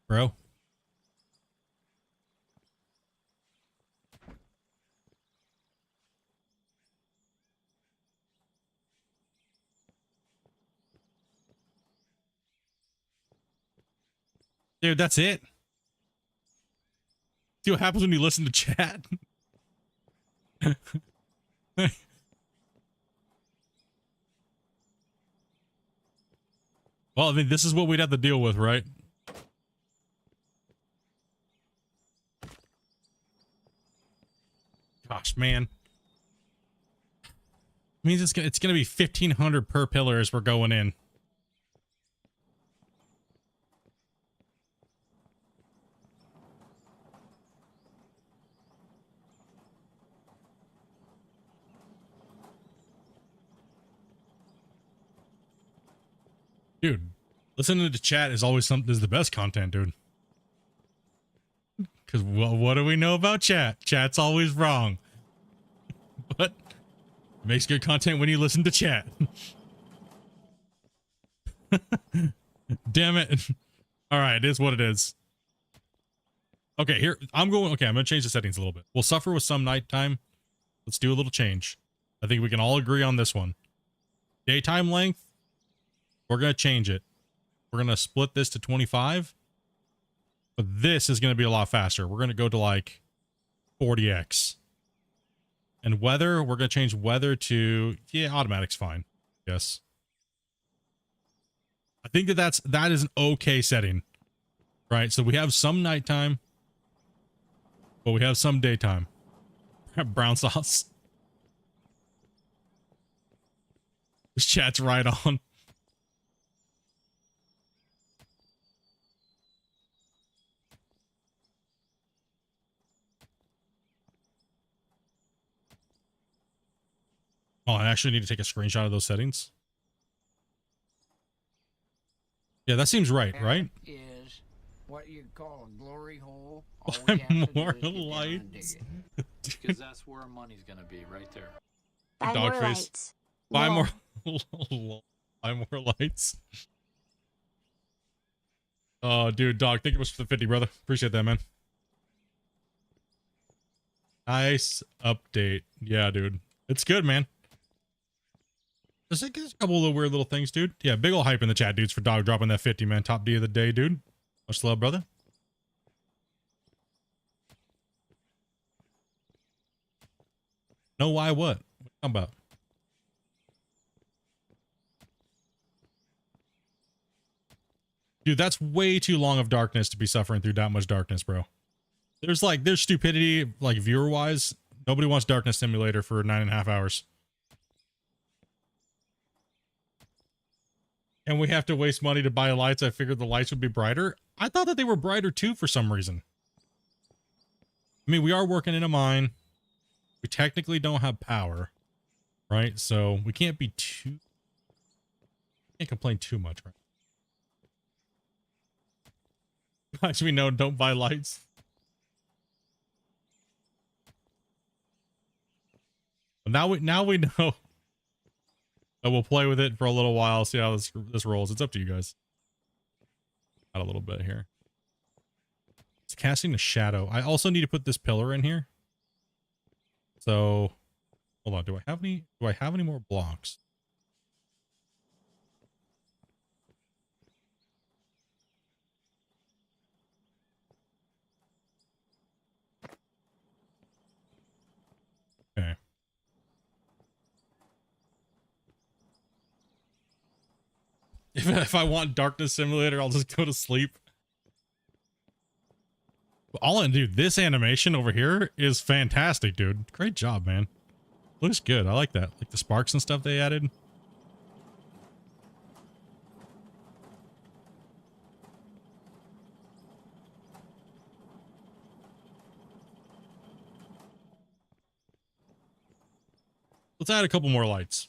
Bro. Dude, that's it. See what happens when you listen to chat? Well, I mean, this is what we'd have to deal with, right? Gosh, man. Means it's gonna be 1,500 per pillar as we're going in. Dude, listening to chat is always is the best content, dude. Because what do we know about chat? Chat's always wrong. But it makes good content when you listen to chat. Damn it. All right, it is what it is. Okay, here, I'm going to change the settings a little bit. We'll suffer with some nighttime. Let's do a little change. I think we can all agree on this one. Daytime length, we're going to change it. We're going to split this to 25. But this is going to be a lot faster. We're going to go to like 40x. And weather, we're going to change weather to, yeah, automatic's fine. Yes. I think that is an okay setting. right? So we have some nighttime, but we have some daytime. Brown sauce. This chat's right on. Oh, I actually need to take a screenshot of those settings. Yeah, that seems right, right? Is what you call a glory hole. All we have to do More is get down and dig lights. it. Because that's where our money's gonna be, right there. Buy Dog more face. lights. Buy Lol. more. Buy more lights. Oh, dude, dog. Thank you much for the 50, brother. Appreciate that, man. Nice update. Yeah, dude. It's good, man. There's a couple of weird little things, dude. Yeah, big ol' hype in the chat, dudes, for dog dropping that 50, man. Top D of the day, dude. Much love, brother. Know why what? What you talking about? Dude, that's way too long of darkness to be suffering through that much darkness, bro. There's stupidity, like viewer wise. Nobody wants Darkness Simulator for 9.5 hours. And we have to waste money to buy lights. I figured the lights would be brighter. I thought that they were brighter too for some reason. I mean, we are working in a mine. We technically don't have power, right? So we can't be too... Can't complain too much, right? As we know, don't buy lights. But now we know. And we'll play with it for a little while, see how this rolls. It's up to you guys. Out a little bit here. It's casting a shadow. I also need to put this pillar in here. So hold on. Do I have any more blocks? Okay. If I want Darkness Simulator, I'll just go to sleep. All in, dude, this animation over here is fantastic, dude. Great job, man. Looks good. I like that. Like the sparks and stuff they added. Let's add a couple more lights.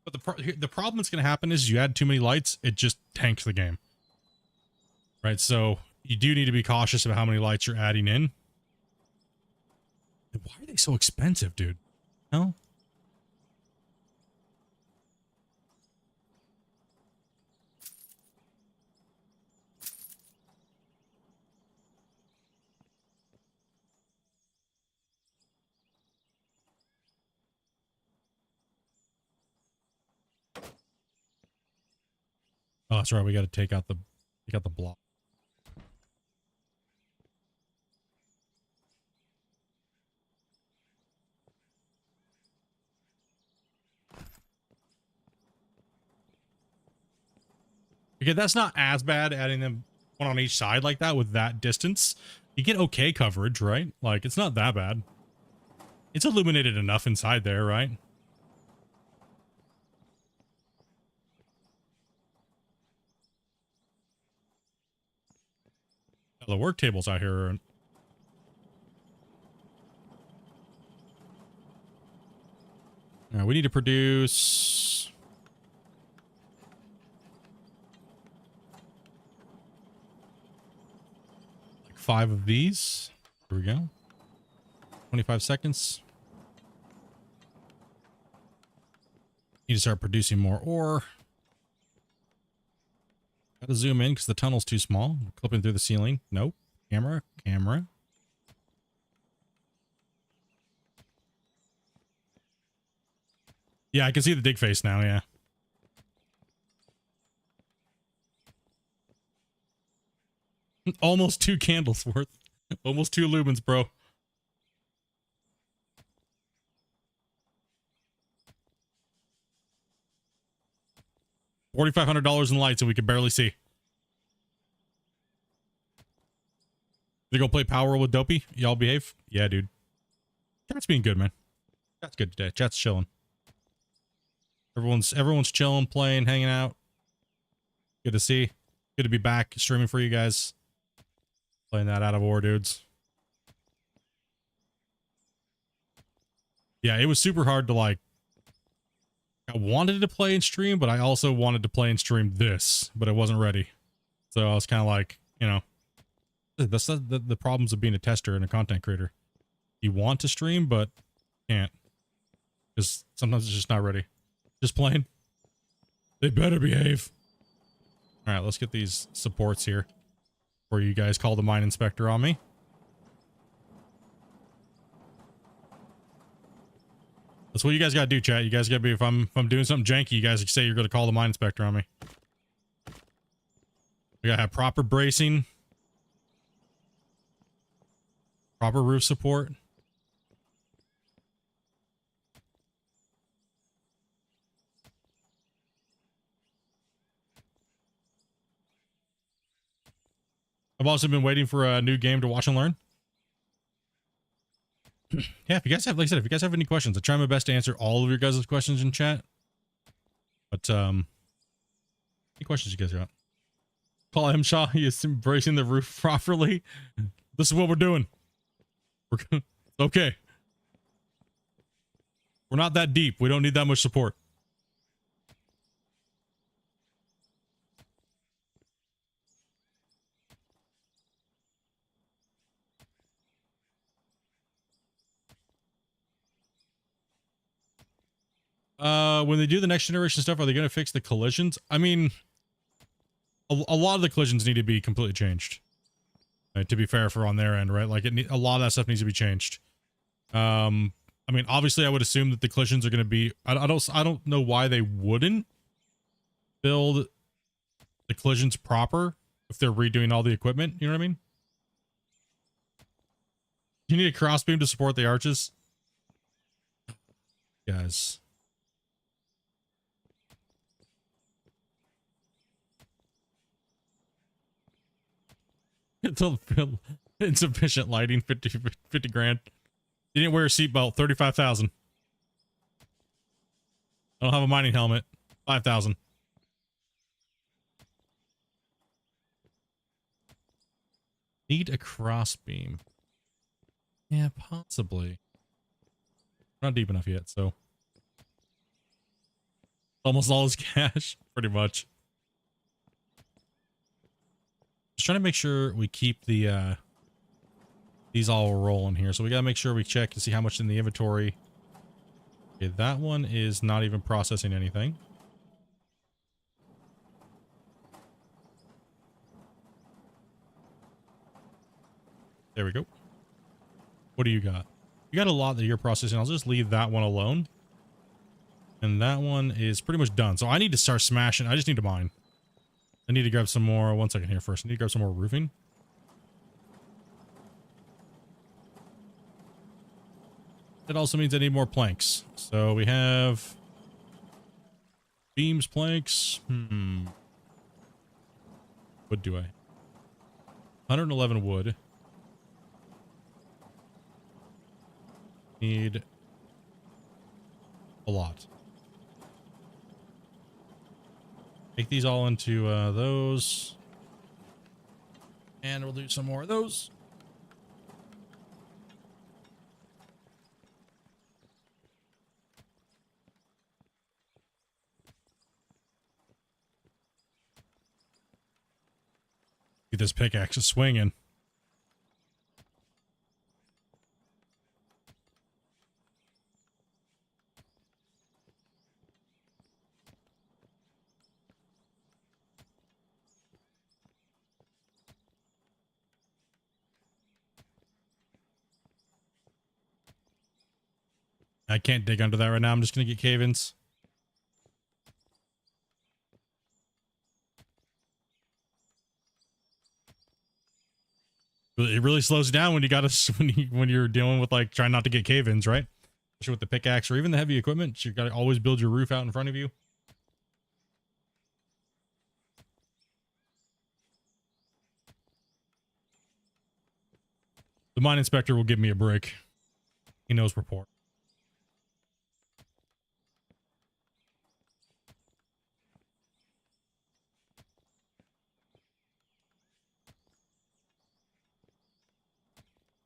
But the problem that's going to happen is you add too many lights, it just tanks the game. Right, so you do need to be cautious about how many lights you're adding in. And why are they so expensive, dude? No? Oh, that's right. We got to take out the block. Okay, that's not as bad adding them one on each side like that with that distance. You get okay coverage, right? Like, it's not that bad. It's illuminated enough inside there, right? The work tables out here are... All right, we need to produce... like 5 of these. Here we go. 25 seconds. Need to start producing more ore. Gotta zoom in because the tunnel's too small. Clipping through the ceiling. Nope. Camera. Yeah, I can see the dig face now, yeah. Almost 2 candles worth. Almost 2 lumens, bro. $4,500 in lights and we can barely see. They go play Power with Dopey. Y'all behave? Yeah, dude. Chat's being good, man. Chat's good today. Chat's chilling. Everyone's chilling, playing, hanging out. Good to see. Good to be back streaming for you guys. Playing that out of war, dudes. Yeah, it was super hard to like. I wanted to play and stream, but I also wanted to play and stream this, but it wasn't ready. So I was kind of like, you know, that's the problems of being a tester and a content creator. You want to stream, but can't. Because sometimes it's just not ready. Just playing. They better behave. All right, let's get these supports here. Before you guys call the mine inspector on me. That's what you guys gotta do, chat. You guys gotta be, if I'm doing something janky, you guys say you're gonna call the mine inspector on me. We gotta have proper bracing. Proper roof support. I've also been waiting for a new game to watch and learn. Yeah, if you guys have, like I said, if you guys have any questions, I try my best to answer all of your guys' questions in chat. But, any questions you guys got? Paul M. Shaw, he is embracing the roof properly. This is what we're doing. We're okay. We're not that deep. We don't need that much support. When they do the next generation stuff, are they going to fix the collisions? I mean, a lot of the collisions need to be completely changed. Right, to be fair, for on their end, right? Like a lot of that stuff needs to be changed. I mean, obviously, I would assume that the collisions are going to be. I don't know why they wouldn't build the collisions proper if they're redoing all the equipment. You know what I mean? You need a crossbeam to support the arches, guys. Insufficient lighting, 50 grand. You didn't wear a seatbelt, 35,000. I don't have a mining helmet, 5,000. Need a crossbeam. Yeah, possibly. Not deep enough yet, so. Almost all his cash, pretty much. Just trying to make sure we keep the these all rolling here. So we gotta make sure we check to see how much in the inventory. Okay, that one is not even processing anything. There we go. What do you got? You got a lot that you're processing. I'll just leave that one alone. And that one is pretty much done. So I need to start smashing. I just need to mine. I need to grab some more. One second here first. I need to grab some more roofing. That also means I need more planks. So we have beams, planks. What do I? 111 wood. Need a lot. Take these all into those. And we'll do some more of those. Get this pickaxe swinging. I can't dig under that right now. I'm just going to get cave-ins. It really slows down when you got to when you're dealing with like trying not to get cave-ins, right? Especially with the pickaxe or even the heavy equipment. You got to always build your roof out in front of you. The mine inspector will give me a break. He knows report.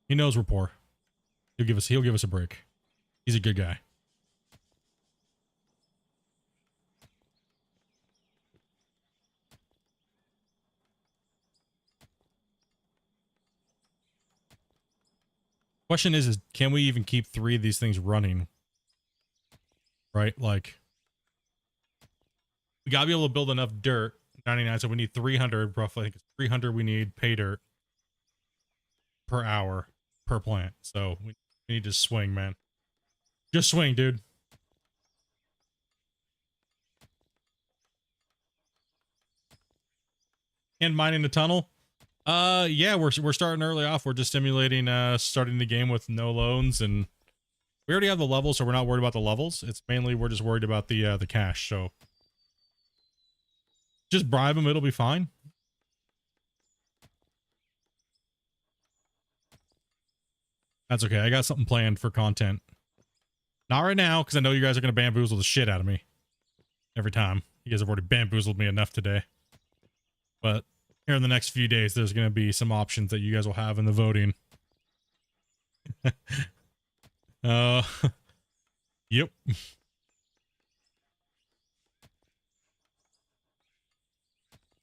He knows rapport. He'll give us a break. He's a good guy. Question is can we even keep 3 of these things running? Right? Like, we gotta be able to build enough dirt. 99, so we need 300 roughly. I think it's 300 we need pay dirt per hour per plant. So we need to swing, man. Just swing, dude. And mining the tunnel. Yeah, we're starting early off. We're just simulating starting the game with no loans, and we already have the levels, so we're not worried about the levels. It's mainly we're just worried about the cash. So just bribe them, it'll be fine. That's okay. I got something planned for content. Not right now, because I know you guys are going to bamboozle the shit out of me every time. You guys have already bamboozled me enough today. But here in the next few days, there's going to be some options that you guys will have in the voting. Yep.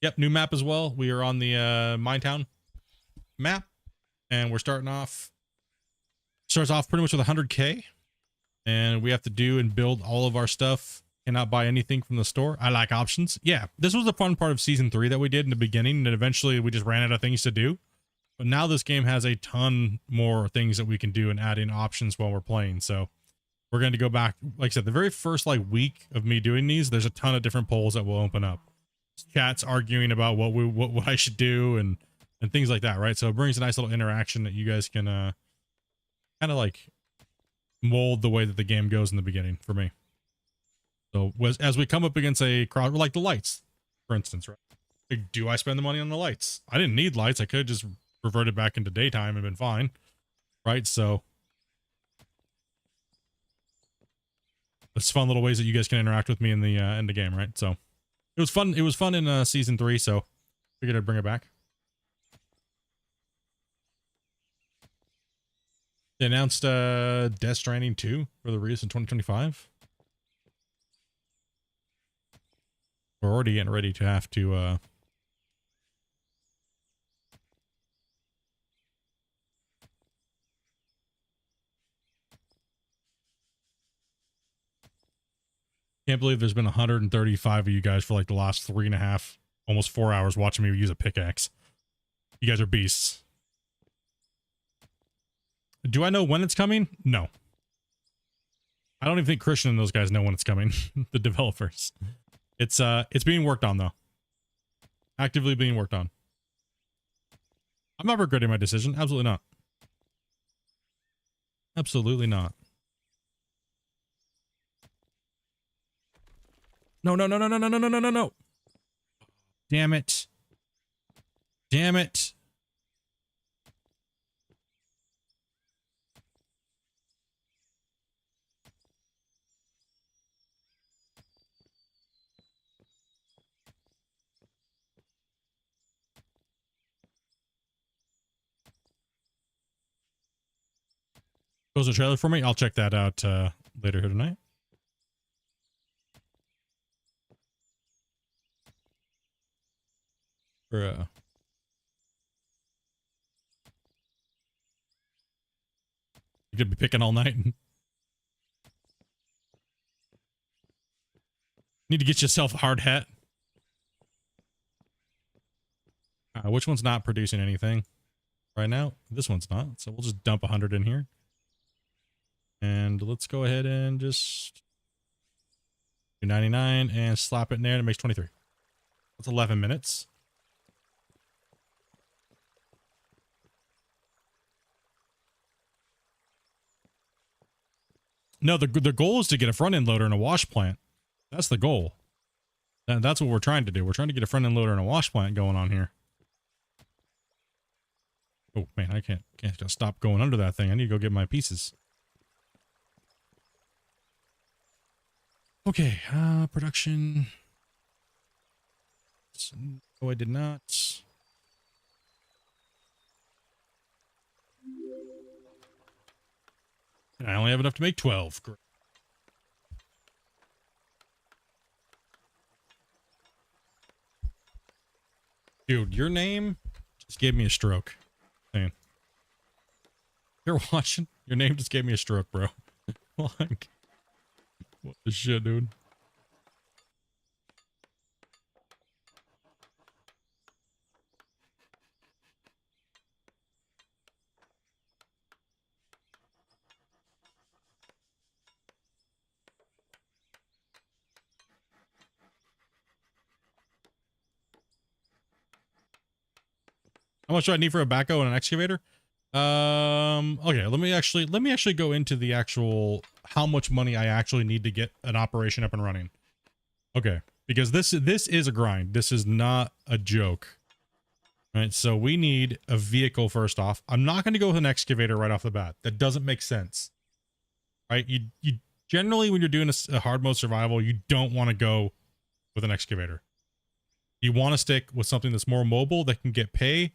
Yep, new map as well. We are on the Minetown map, and we're starting off. Starts off pretty much with 100K, and we have to do and build all of our stuff. Cannot buy anything from the store. I like options. Yeah, this was the fun part of season 3 that we did in the beginning, and eventually we just ran out of things to do. But now this game has a ton more things that we can do and add in options while we're playing. So we're going to go back. Like I said, the very first week of me doing these, there's a ton of different polls that will open up. Chats arguing about what I should do and things like that, right? So it brings a nice little interaction that you guys can kind of mold the way that the game goes in the beginning for me. So as we come up against a crowd, like the lights, for instance, right? Like, do I spend the money on the lights? I didn't need lights. I could have just reverted back into daytime and been fine, right? So it's fun little ways that you guys can interact with me in the game, right? So it was fun. It was fun in season 3, so figured I'd bring it back. They announced Death Stranding 2 for the release in 2025. We're already getting ready to have to can't believe there's been 135 of you guys for the last 3.5, almost 4 hours watching me use a pickaxe. You guys are beasts. Do I know when it's coming? No. I don't even think Christian and those guys know when it's coming. The developers. It's being worked on though. Actively being worked on. I'm not regretting my decision. Absolutely not. Absolutely not. No, no, no, no, no, no, no, no, no, no, no. Damn it. Damn it. Goes a trailer for me. I'll check that out later here tonight. You could be picking all night. Need to get yourself a hard hat. Which one's not producing anything right now? This one's not. So we'll just dump 100 in here. And let's go ahead and just do 99 and slap it in there, and it makes 23. That's 11 minutes. No, the goal is to get a front end loader and a wash plant. That's the goal. That's what we're trying to do. We're trying to get a front end loader and a wash plant going on here. Oh man, I can't just stop going under that thing. I need to go get my pieces. Okay, production. No, I did not. And I only have enough to make 12. Great. Dude, your name just gave me a stroke. Man. You're watching? Your name just gave me a stroke, bro. Like, what the shit, dude? How much do I need for a backhoe and an excavator? Okay, let me actually go into the actual how much money I actually need to get an operation up and running. Okay, because this is a grind. This is not a joke. All right, so we need a vehicle first off. I'm not going to go with an excavator right off the bat. That doesn't make sense. Right? You generally, when you're doing a hard mode survival, you don't want to go with an excavator. You want to stick with something that's more mobile that can get pay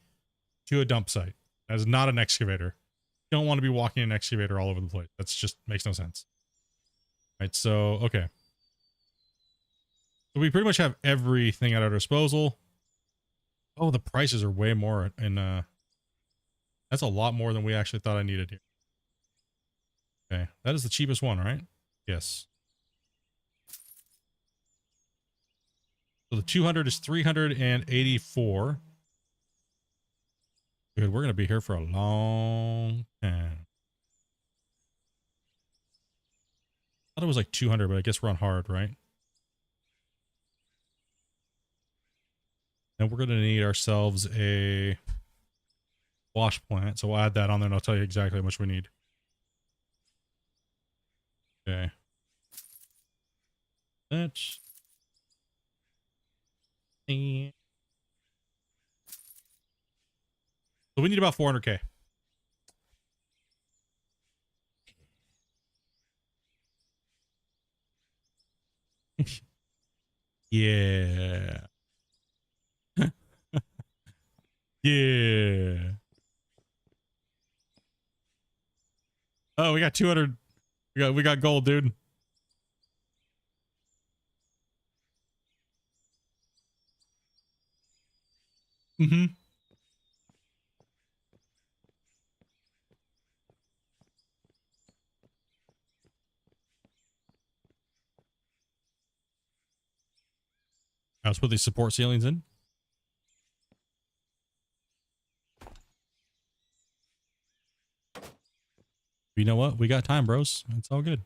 to a dump site. That is not an excavator. You don't want to be walking an excavator all over the place. That's just makes no sense. All right, so okay. So we pretty much have everything at our disposal. Oh, the prices are way more, and that's a lot more than we actually thought I needed here. Okay, that is the cheapest one, right? Yes. So the 200 is 384. Dude, we're gonna be here for a long time. I thought it was like 200, but I guess we're on hard, right? And we're gonna need ourselves a wash plant, so we'll add that on there and I'll tell you exactly how much we need. Okay. That's... So we need about 400k. Yeah. Yeah. Oh, we got 200. We got gold, dude. Mm-hmm. Let's put these support ceilings in. You know what? We got time, bros. It's all good.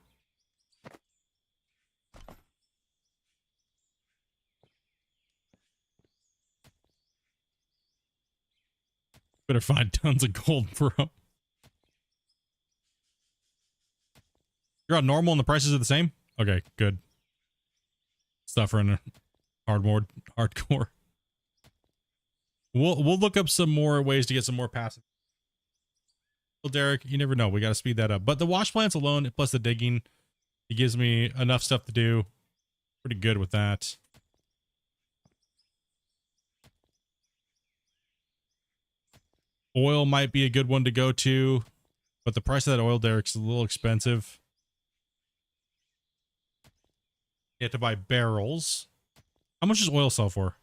Better find tons of gold, bro. You're on normal and the prices are the same? Okay, good. Suffering hardcore. We'll look up some more ways to get some more passive. Well, Derek, you never know. We got to speed that up. But the wash plants alone, plus the digging, it gives me enough stuff to do. Pretty good with that. Oil might be a good one to go to, but the price of that oil, Derek's a little expensive. You have to buy barrels. How much does oil sell for?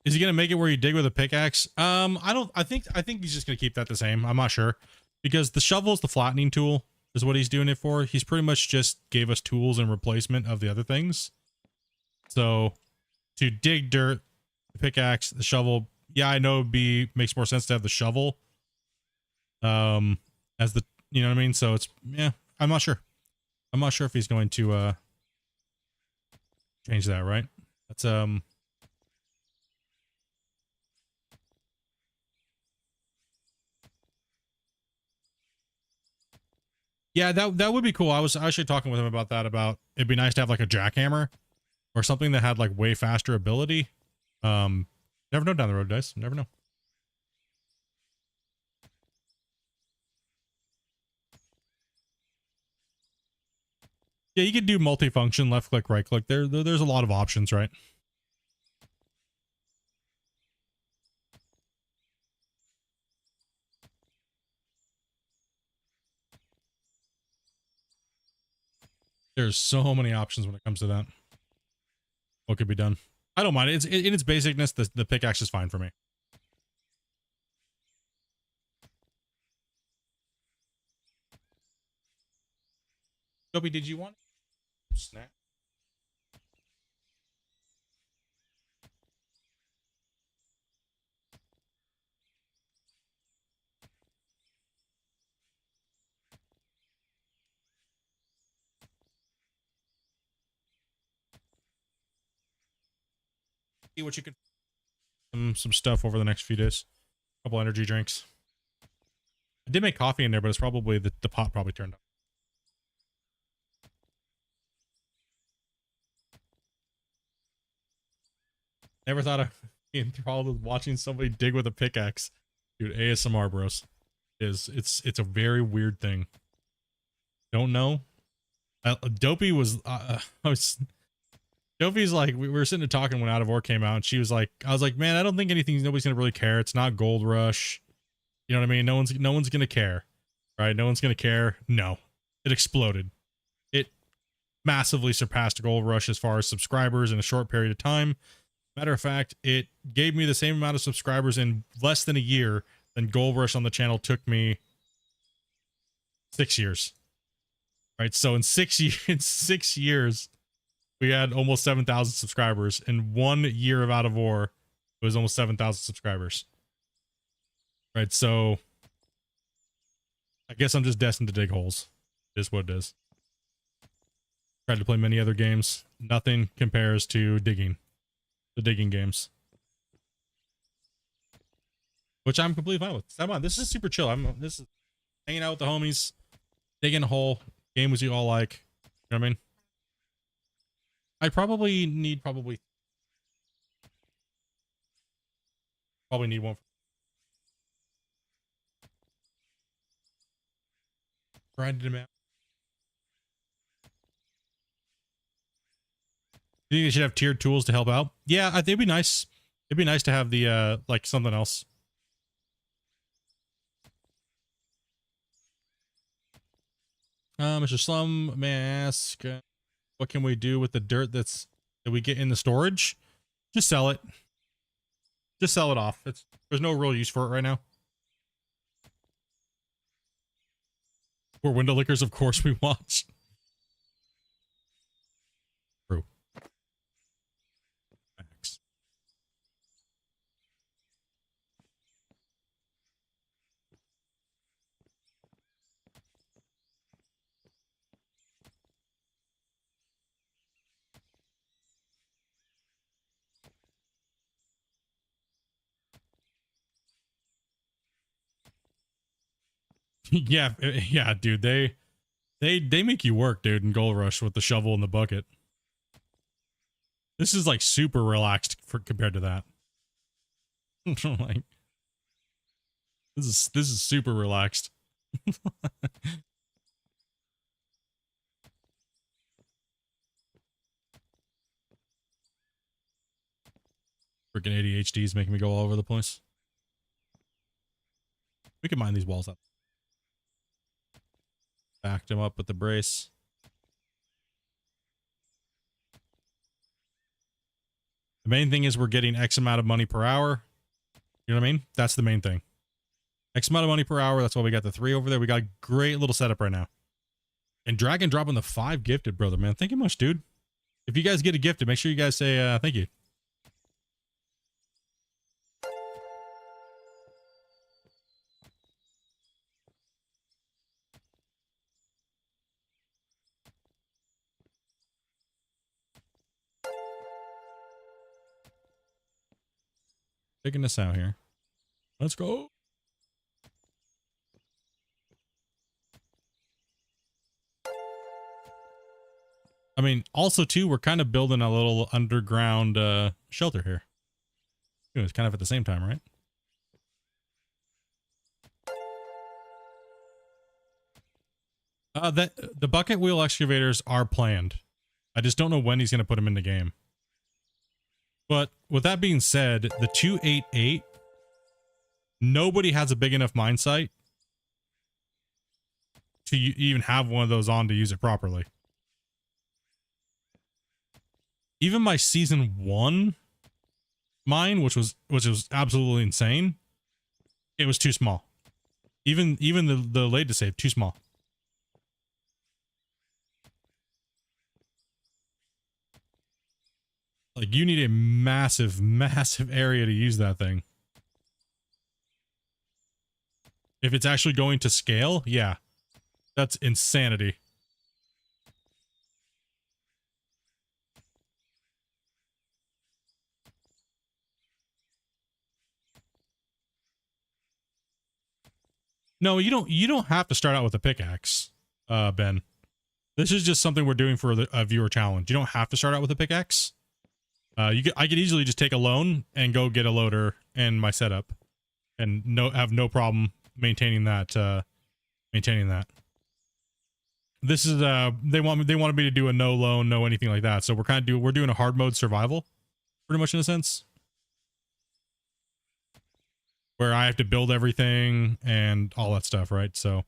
Is he gonna make it where you dig with a pickaxe? I think he's just gonna keep that the same. I'm not sure. Because the shovel is the flattening tool, is what he's doing it for. He's pretty much just gave us tools in replacement of the other things. So to dig dirt, the pickaxe, the shovel, yeah, I know makes more sense to have the shovel. As the, you know what I mean? So it's, yeah, I'm not sure. I'm not sure if he's going to change that, right? That's yeah, that would be cool. I was actually talking with him about that, about it'd be nice to have like a jackhammer or something that had like way faster ability. Never know down the road, guys. Never know. Yeah, you could do multifunction, left click, right click. There's a lot of options, right? There's so many options when it comes to that. What could be done? I don't mind it. It's in its basicness. The pickaxe is fine for me. Dopey, did you want snap? See what you could some stuff over the next few days. A couple energy drinks. I did make coffee in there, but it's probably the pot probably turned up. Never thought of being enthralled with watching somebody dig with a pickaxe. Dude, ASMR bros. It's a very weird thing. Don't know. Dopey was Dopey's like, we were sitting there talking when Out of War came out, and she was like, I was like, man, I don't think nobody's gonna really care. It's not Gold Rush. You know what I mean? No one's gonna care. Right? No one's gonna care. No. It exploded. It massively surpassed Gold Rush as far as subscribers in a short period of time. Matter of fact, it gave me the same amount of subscribers in less than a year than Gold Rush on the channel took me 6 years. Right? So in 6 years, we had almost 7,000 subscribers. In 1 year of Out of War, it was almost 7,000 subscribers. Right? So I guess I'm just destined to dig holes. It is what it is. Tried to play many other games. Nothing compares to digging. The digging games. Which I'm completely fine with. This is super chill. This is hanging out with the homies, digging a hole, games you all like. You know what I mean? I probably need probably need one. Grinded him out. You think they should have tiered tools to help out? Yeah, I think it'd be nice. It'd be nice to have the like something else. Mr. Slum, may I ask, what can we do with the dirt that we get in the storage? Just sell it. Just sell it off. There's no real use for it right now. We're window lickers, of course we watch. True. Thanks. Yeah, dude. They make you work, dude, in Gold Rush with the shovel and the bucket. This is like super relaxed compared to that. Like, this is super relaxed. Freaking ADHD is making me go all over the place. We can mine these walls up. Backed him up with the brace. The main thing is we're getting X amount of money per hour. You know what I mean? That's the main thing. X amount of money per hour. That's why we got the 3 over there. We got a great little setup right now. And drag and drop on the 5 gifted, brother, man. Thank you much, dude. If you guys get a gifted, make sure you guys say thank you. Taking this out here. Let's go. I mean, also too, we're kind of building a little underground shelter here. It's kind of at the same time, right? The bucket wheel excavators are planned. I just don't know when he's going to put them in the game. But with that being said, the 288, nobody has a big enough mine site to even have one of those on to use it properly. Even my season 1 mine, which was absolutely insane, it was too small. Even the latest save, too small. Like, you need a massive, massive area to use that thing. If it's actually going to scale, yeah. That's insanity. No, you don't have to start out with a pickaxe, Ben. This is just something we're doing for a viewer challenge. You don't have to start out with a pickaxe. I could easily just take a loan and go get a loader and my setup, and have no problem maintaining that. This is they wanted me to do a no loan, no anything like that. So we're doing a hard mode survival, pretty much in a sense, where I have to build everything and all that stuff, right? So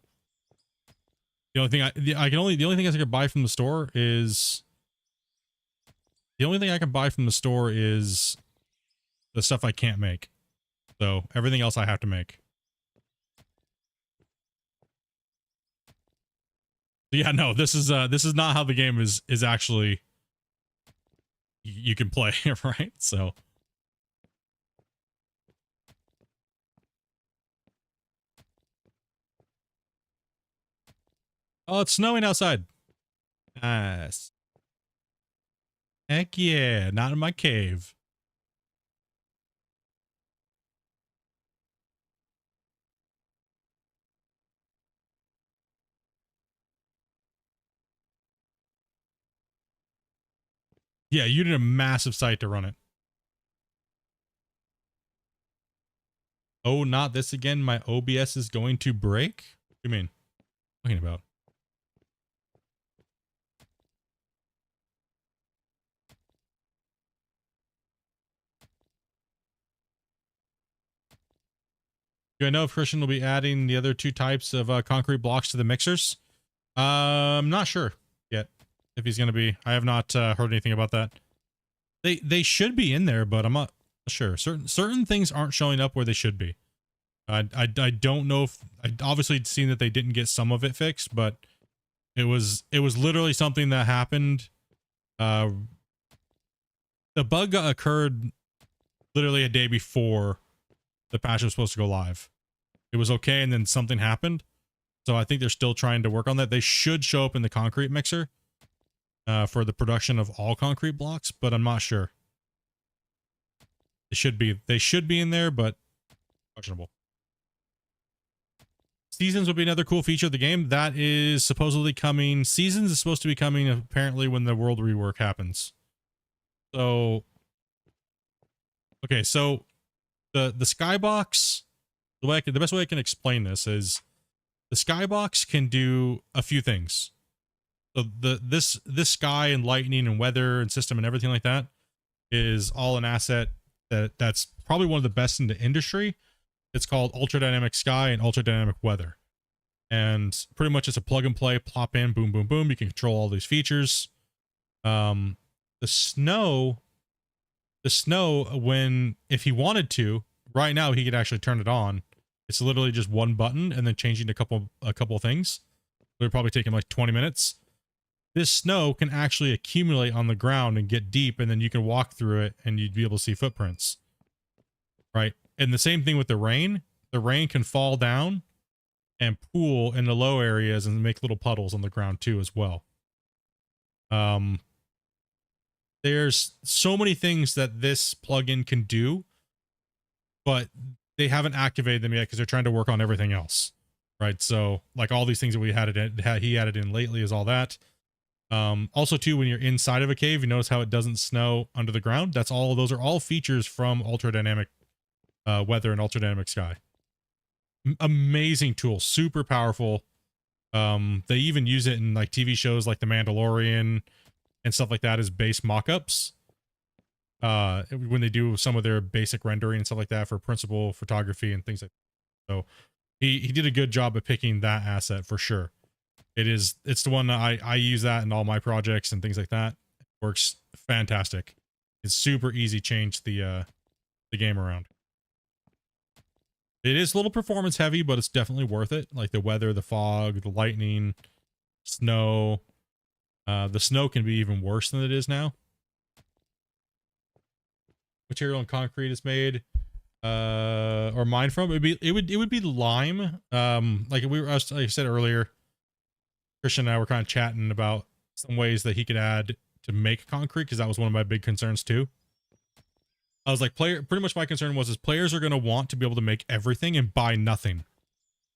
the only thing I can buy from the store is. The only thing I can buy from the store is the stuff I can't make. So everything else I have to make. Yeah, no, this is not how the game is actually you can play, right? So oh, it's snowing outside. Nice. Heck yeah, not in my cave. Yeah, you need a massive site to run it. Oh, not this again. My OBS is going to break? What do you mean? What are you talking about? Do I know if Christian will be adding the other 2 types of concrete blocks to the mixers? I'm not sure yet if he's going to be. I have not heard anything about that. They should be in there, but I'm not sure. Certain things aren't showing up where they should be. I don't know if I obviously seen that they didn't get some of it fixed, but it was literally something that happened. The bug occurred literally a day before the patch was supposed to go live. It was okay, and then something happened. So I think they're still trying to work on that. They should show up in the concrete mixer for the production of all concrete blocks, but I'm not sure. They should be in there, but questionable. Seasons would be another cool feature of the game. That is supposedly coming. Seasons is supposed to be coming apparently when the world rework happens. So, okay, so the skybox, the best way I can explain this is the skybox can do a few things. So this sky and lightning and weather and system and everything like that is all an asset that's probably one of the best in the industry. It's called Ultra Dynamic Sky and Ultra Dynamic Weather. And pretty much it's a plug and play, plop in, boom, boom, boom. You can control all these features. The snow, when, if he wanted to, right now he could actually turn it on. It's literally just one button and then changing a couple of things. It would probably take him like 20 minutes. This snow can actually accumulate on the ground and get deep, and then you can walk through it and you'd be able to see footprints. Right? And the same thing with the rain. The rain can fall down and pool in the low areas and make little puddles on the ground too as well. There's so many things that this plugin can do but they haven't activated them yet because they're trying to work on everything else, right? So like all these things that we he added in lately is all that. Also too, when you're inside of a cave, you notice how it doesn't snow under the ground. Those are all features from ultra dynamic weather and ultra dynamic sky. Amazing tool, super powerful. They even use it in like TV shows like The Mandalorian and stuff like that as base mock-ups. When they do some of their basic rendering and stuff like that for principal photography and things like that. So he did a good job of picking that asset for sure. It's the one that I use that in all my projects and things like that. It works fantastic. It's super easy change the game around. It is a little performance heavy, but it's definitely worth it. Like the weather, the fog, the lightning, snow. The snow can be even worse than it is now. Material and concrete is made or mined from. It would be lime. Like I said earlier, Christian and I were kind of chatting about some ways that he could add to make concrete, because that was one of my big concerns too. I was like, pretty much my concern was players are going to want to be able to make everything and buy nothing,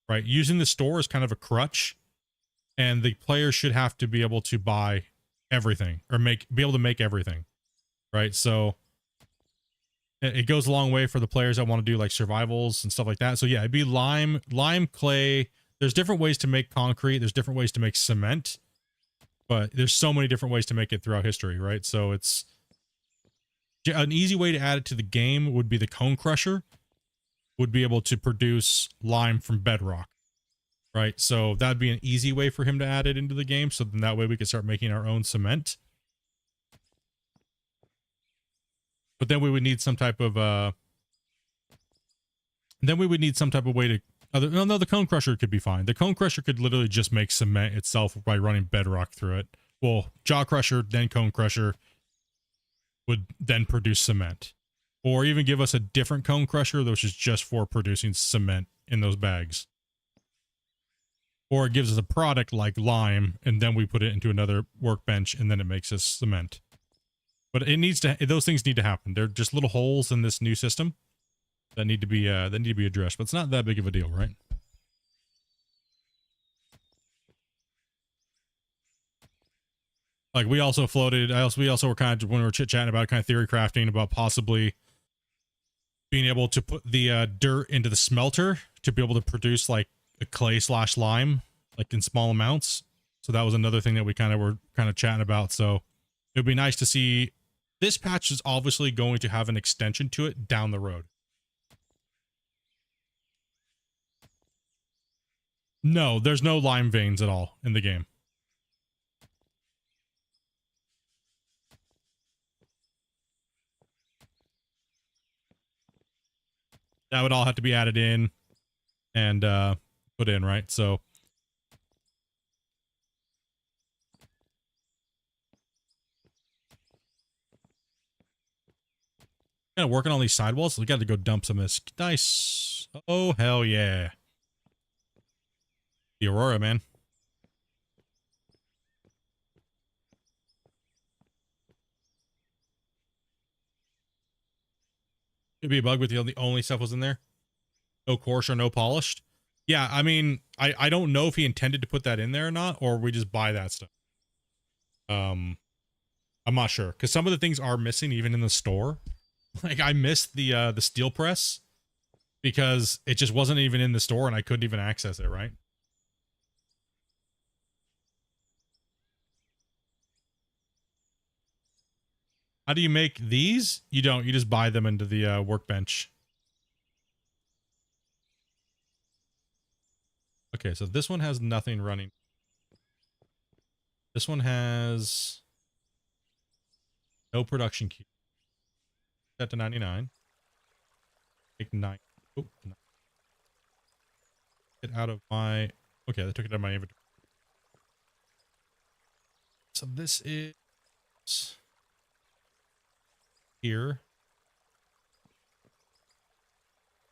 right? Using the store is kind of a crutch, and the players should have to be able to buy everything or be able to make everything, right? So it goes a long way for the players that want to do like survivals and stuff like that. So yeah, it'd be lime, clay. There's different ways to make concrete. There's different ways to make cement, but there's so many different ways to make it throughout history, right? So it's an easy way to add it to the game would be the cone crusher would be able to produce lime from bedrock, right? So that'd be an easy way for him to add it into the game. So then that way we could start making our own cement. But then we would need some type of way to no, the cone crusher could be fine. The cone crusher could literally just make cement itself by running bedrock through it. Well, jaw crusher, then cone crusher would then produce cement, or even give us a different cone crusher, which is just for producing cement in those bags. Or it gives us a product like lime, and then we put it into another workbench, and then it makes us cement. But those things need to happen. They're just little holes in this new system that need to be addressed. But it's not that big of a deal, right? Like we also were kind of, when we were chit chatting about kind of theory crafting about possibly being able to put the dirt into the smelter to be able to produce like a clay / lime, like in small amounts. So that was another thing that we were chatting about. So it would be nice to see. This patch is obviously going to have an extension to it down the road. No, there's no lime veins at all in the game. That would all have to be added in and put in, right? So kind of working on these sidewalls. So we got to go dump some of this. Nice. Oh, hell yeah. The Aurora, man. Could be a bug with the only stuff was in there. No coarse or no polished. Yeah, I mean, I don't know if he intended to put that in there or not, or we just buy that stuff. I'm not sure, because some of the things are missing even in the store. Like I missed the steel press because it just wasn't even in the store and I couldn't even access it, right? How do you make these? You don't, you just buy them into the workbench. Okay, so this one has nothing running. This one has no production key. Set to 99. Take 9. Oh, no. Get out of my... Okay, that took it out of my inventory. So this is... here.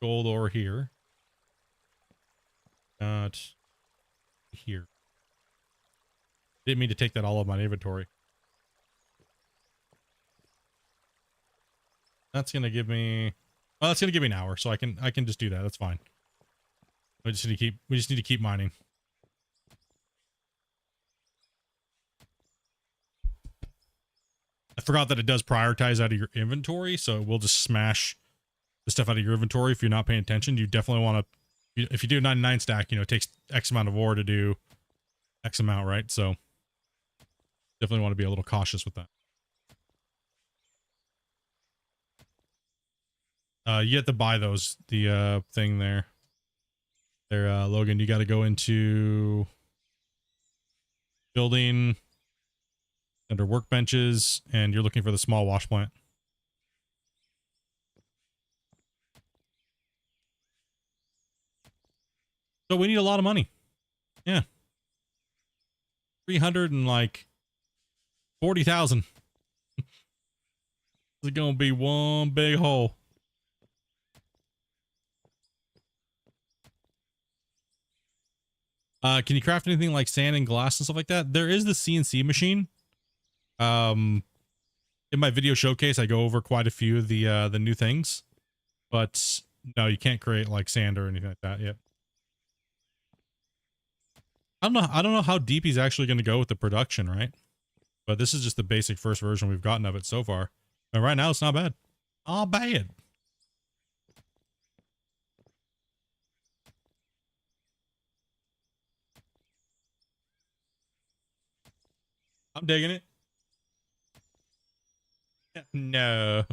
Gold ore here. Not here. Didn't mean to take that all of my inventory. That's going to give me Well, that's gonna give me an hour, so I can just do that. That's fine. We just need to keep mining. I forgot that it does prioritize out of your inventory, so it will just smash the stuff out of your inventory if you're not paying attention. You definitely want to, if you do a 99 stack, you know, it takes X amount of ore to do X amount, right? So definitely want to be a little cautious with that. You have to buy those, the thing there. There, Logan, you got to go into building under workbenches, and you're looking for the small wash plant. So we need a lot of money. Yeah. 340,000. It's going to be one big hole. Can you craft anything like sand and glass and stuff like that? There is the CNC machine. In my video showcase, I go over quite a few of the new things, but no, you can't create like sand or anything like that yet. I don't know how deep he's actually going to go with the production, right? But this is just the basic first version we've gotten of it so far. And right now, it's not bad. Not bad. I'm digging it. No.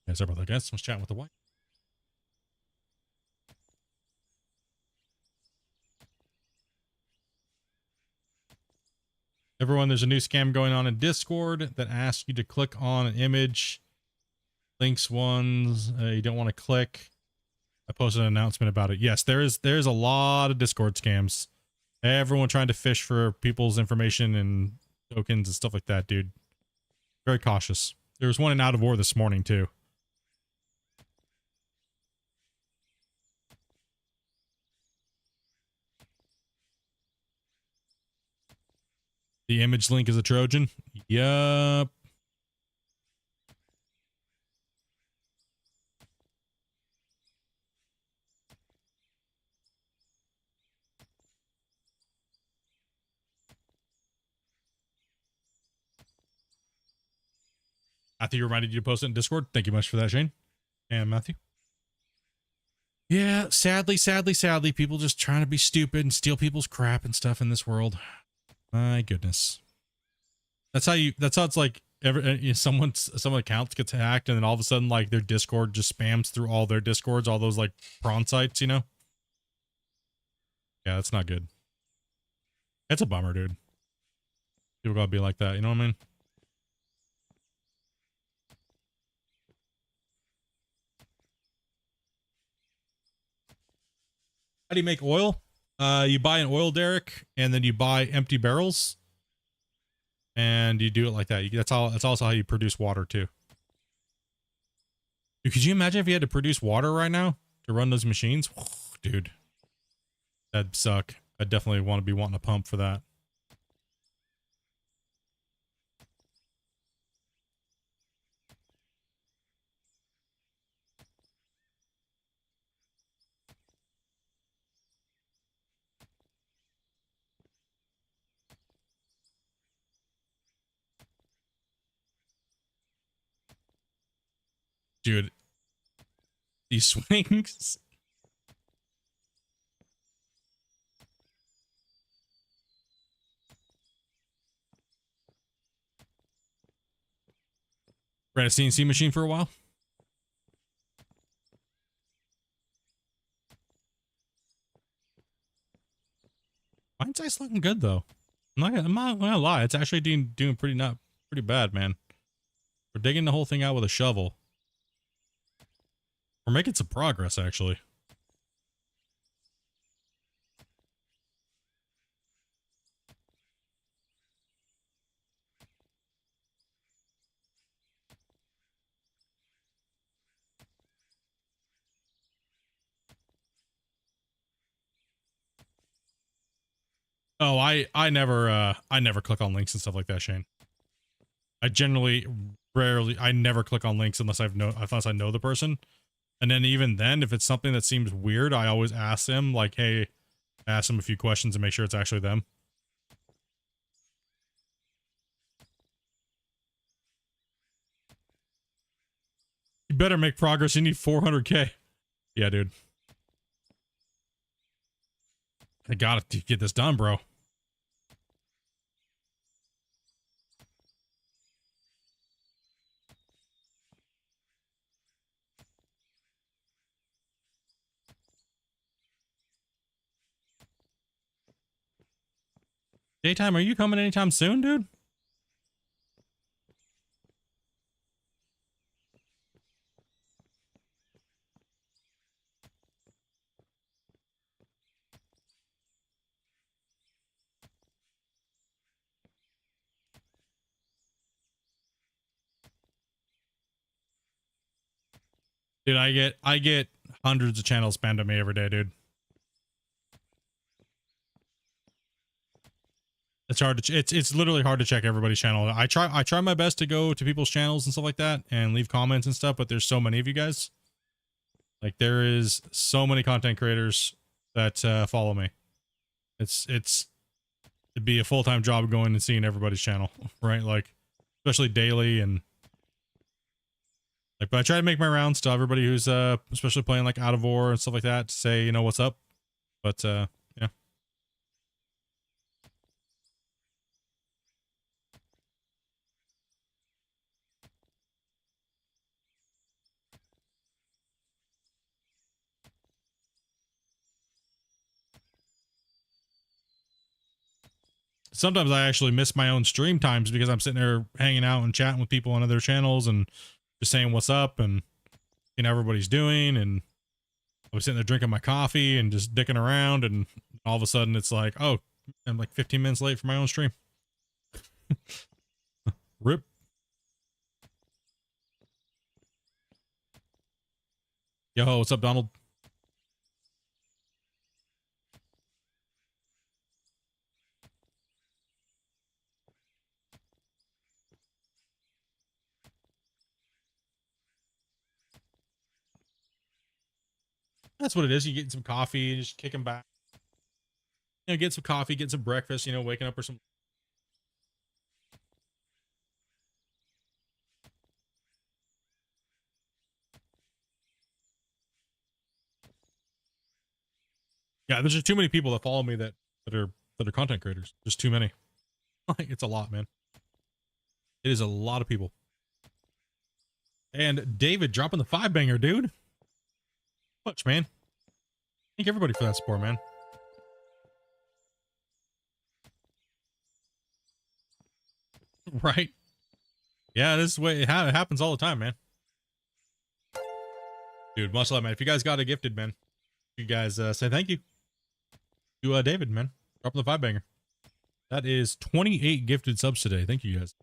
Yeah, sorry about that, guys. I was chatting with the wife. Everyone, there's a new scam going on in Discord that asks you to click on an image. Links ones you don't want to click. I posted an announcement about it. Yes, there's a lot of Discord scams. Everyone trying to fish for people's information and tokens and stuff like that, dude. Very cautious. There was one in Out of War this morning, too. The image link is a Trojan? Yup. Matthew reminded you to post it in Discord. Thank you much for that, Shane. And Matthew. Yeah, sadly, people just trying to be stupid and steal people's crap and stuff in this world. My goodness. That's how it's like someone accounts gets hacked and then all of a sudden like their Discord just spams through all their Discords, all those like prawn sites, you know? Yeah, that's not good. It's a bummer, dude. People gotta be like that, you know what I mean? How do you make oil? You buy an oil derrick and then you buy empty barrels and you do it like that. That's also how you produce water too. Dude, could you imagine if you had to produce water right now to run those machines? Dude, that'd suck. I definitely want to be wanting a pump for that. Dude, these swings. Ran a CNC machine for a while. Mine's actually looking good though. I'm not gonna lie. It's actually doing pretty bad, man. We're digging the whole thing out with a shovel. We're making some progress, actually. Oh, I never click on links and stuff like that, Shane. I generally I never click on links unless I know the person. And then even then, if it's something that seems weird, I always ask them, like, hey, ask them a few questions and make sure it's actually them. You better make progress. You need 400K. Yeah, dude. I gotta get this done, bro. Daytime, are you coming anytime soon, dude? Dude, I get hundreds of channels spammed at me every day, dude. It's hard to it's literally hard to check everybody's channel. I try my best to go to people's channels and stuff like that and leave comments and stuff, but there's so many of you guys. Like there is so many content creators that follow me. It'd be a full-time job going and seeing everybody's channel, right? Like especially daily and like, but I try to make my rounds to everybody who's especially playing like Out of War and stuff like that to say, you know, what's up. But yeah. Sometimes I actually miss my own stream times because I'm sitting there hanging out and chatting with people on other channels and just saying what's up and you know everybody's doing, and I was sitting there drinking my coffee and just dicking around, and all of a sudden it's like, oh, I'm like 15 minutes late for my own stream. Rip. Yo, what's up, Donald? That's what it is. You get some coffee, just kick them back. You know, get some coffee, get some breakfast, you know, waking up or some. Yeah, there's just too many people that follow me that are content creators. Just too many. Like it's a lot, man. It is a lot of people. And David dropping the 5-banger, dude. Much, man. Thank everybody for that support, man. Right? Yeah, this is the way it happens all the time, man. Dude, much love, man. If you guys got a gifted, man, you guys say thank you to David, man. Dropping the 5-banger. That is 28 gifted subs today. Thank you, guys.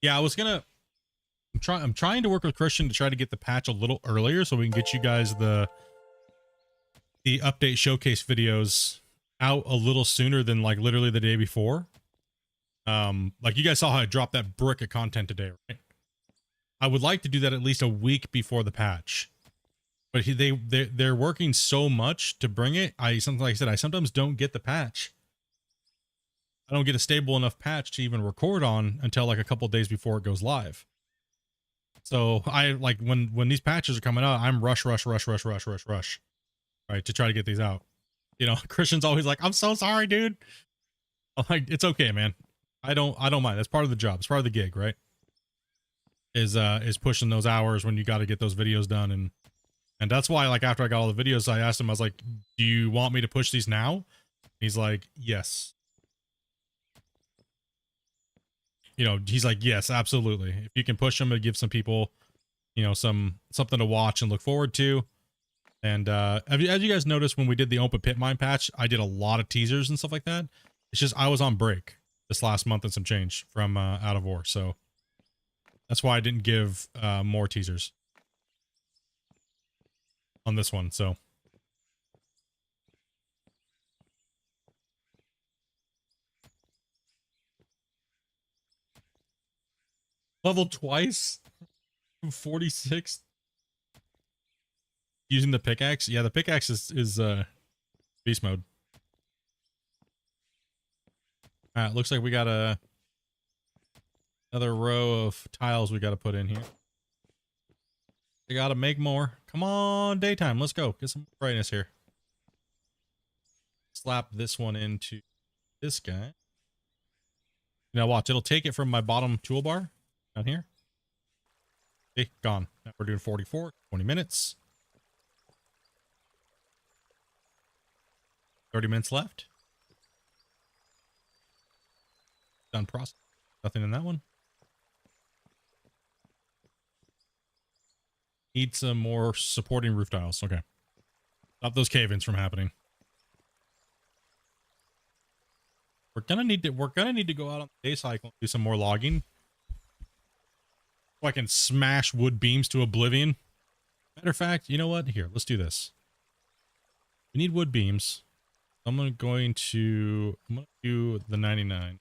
Yeah, I'm trying to work with Christian to try to get the patch a little earlier so we can get you guys the update showcase videos out a little sooner than like literally the day before. Like you guys saw how I dropped that brick of content today, right? I would like to do that at least a week before the patch. But they're working so much to bring it. Like I said, I sometimes don't get the patch. I don't get a stable enough patch to even record on until like a couple days before it goes live. So I like when these patches are coming out, I'm rush, right, to try to get these out. You know, Christian's always like, I'm so sorry, dude. I'm like, it's okay, man. I don't mind. That's part of the job. It's part of the gig, right? Is pushing those hours when you got to get those videos done. And that's why, like, after I got all the videos, I asked him, I was like, do you want me to push these now? He's like, yes. You know, he's like, yes, absolutely. If you can push them and give some people, you know, something to watch and look forward to, And as you guys noticed, when we did the open pit mine patch, I did a lot of teasers and stuff like that. It's just I was on break this last month and some change from out of ore, so that's why I didn't give more teasers on this one. So level twice from 46 using the pickaxe. Yeah, the pickaxe is beast mode. All right, looks like we got another row of tiles we got to put in here. We got to make more. Come on, daytime. Let's go. Get some brightness here. Slap this one into this guy. Now watch, it'll take it from my bottom toolbar down here. Okay, gone. Now we're doing 44, 20 minutes. 30 minutes left. Done process. Nothing in that one. Need some more supporting roof tiles. Okay. Stop those cave-ins from happening. We're gonna need to go out on the day cycle and do some more logging. So I can smash wood beams to oblivion. Matter of fact, you know what? Here, let's do this. We need wood beams. I'm gonna do the 99.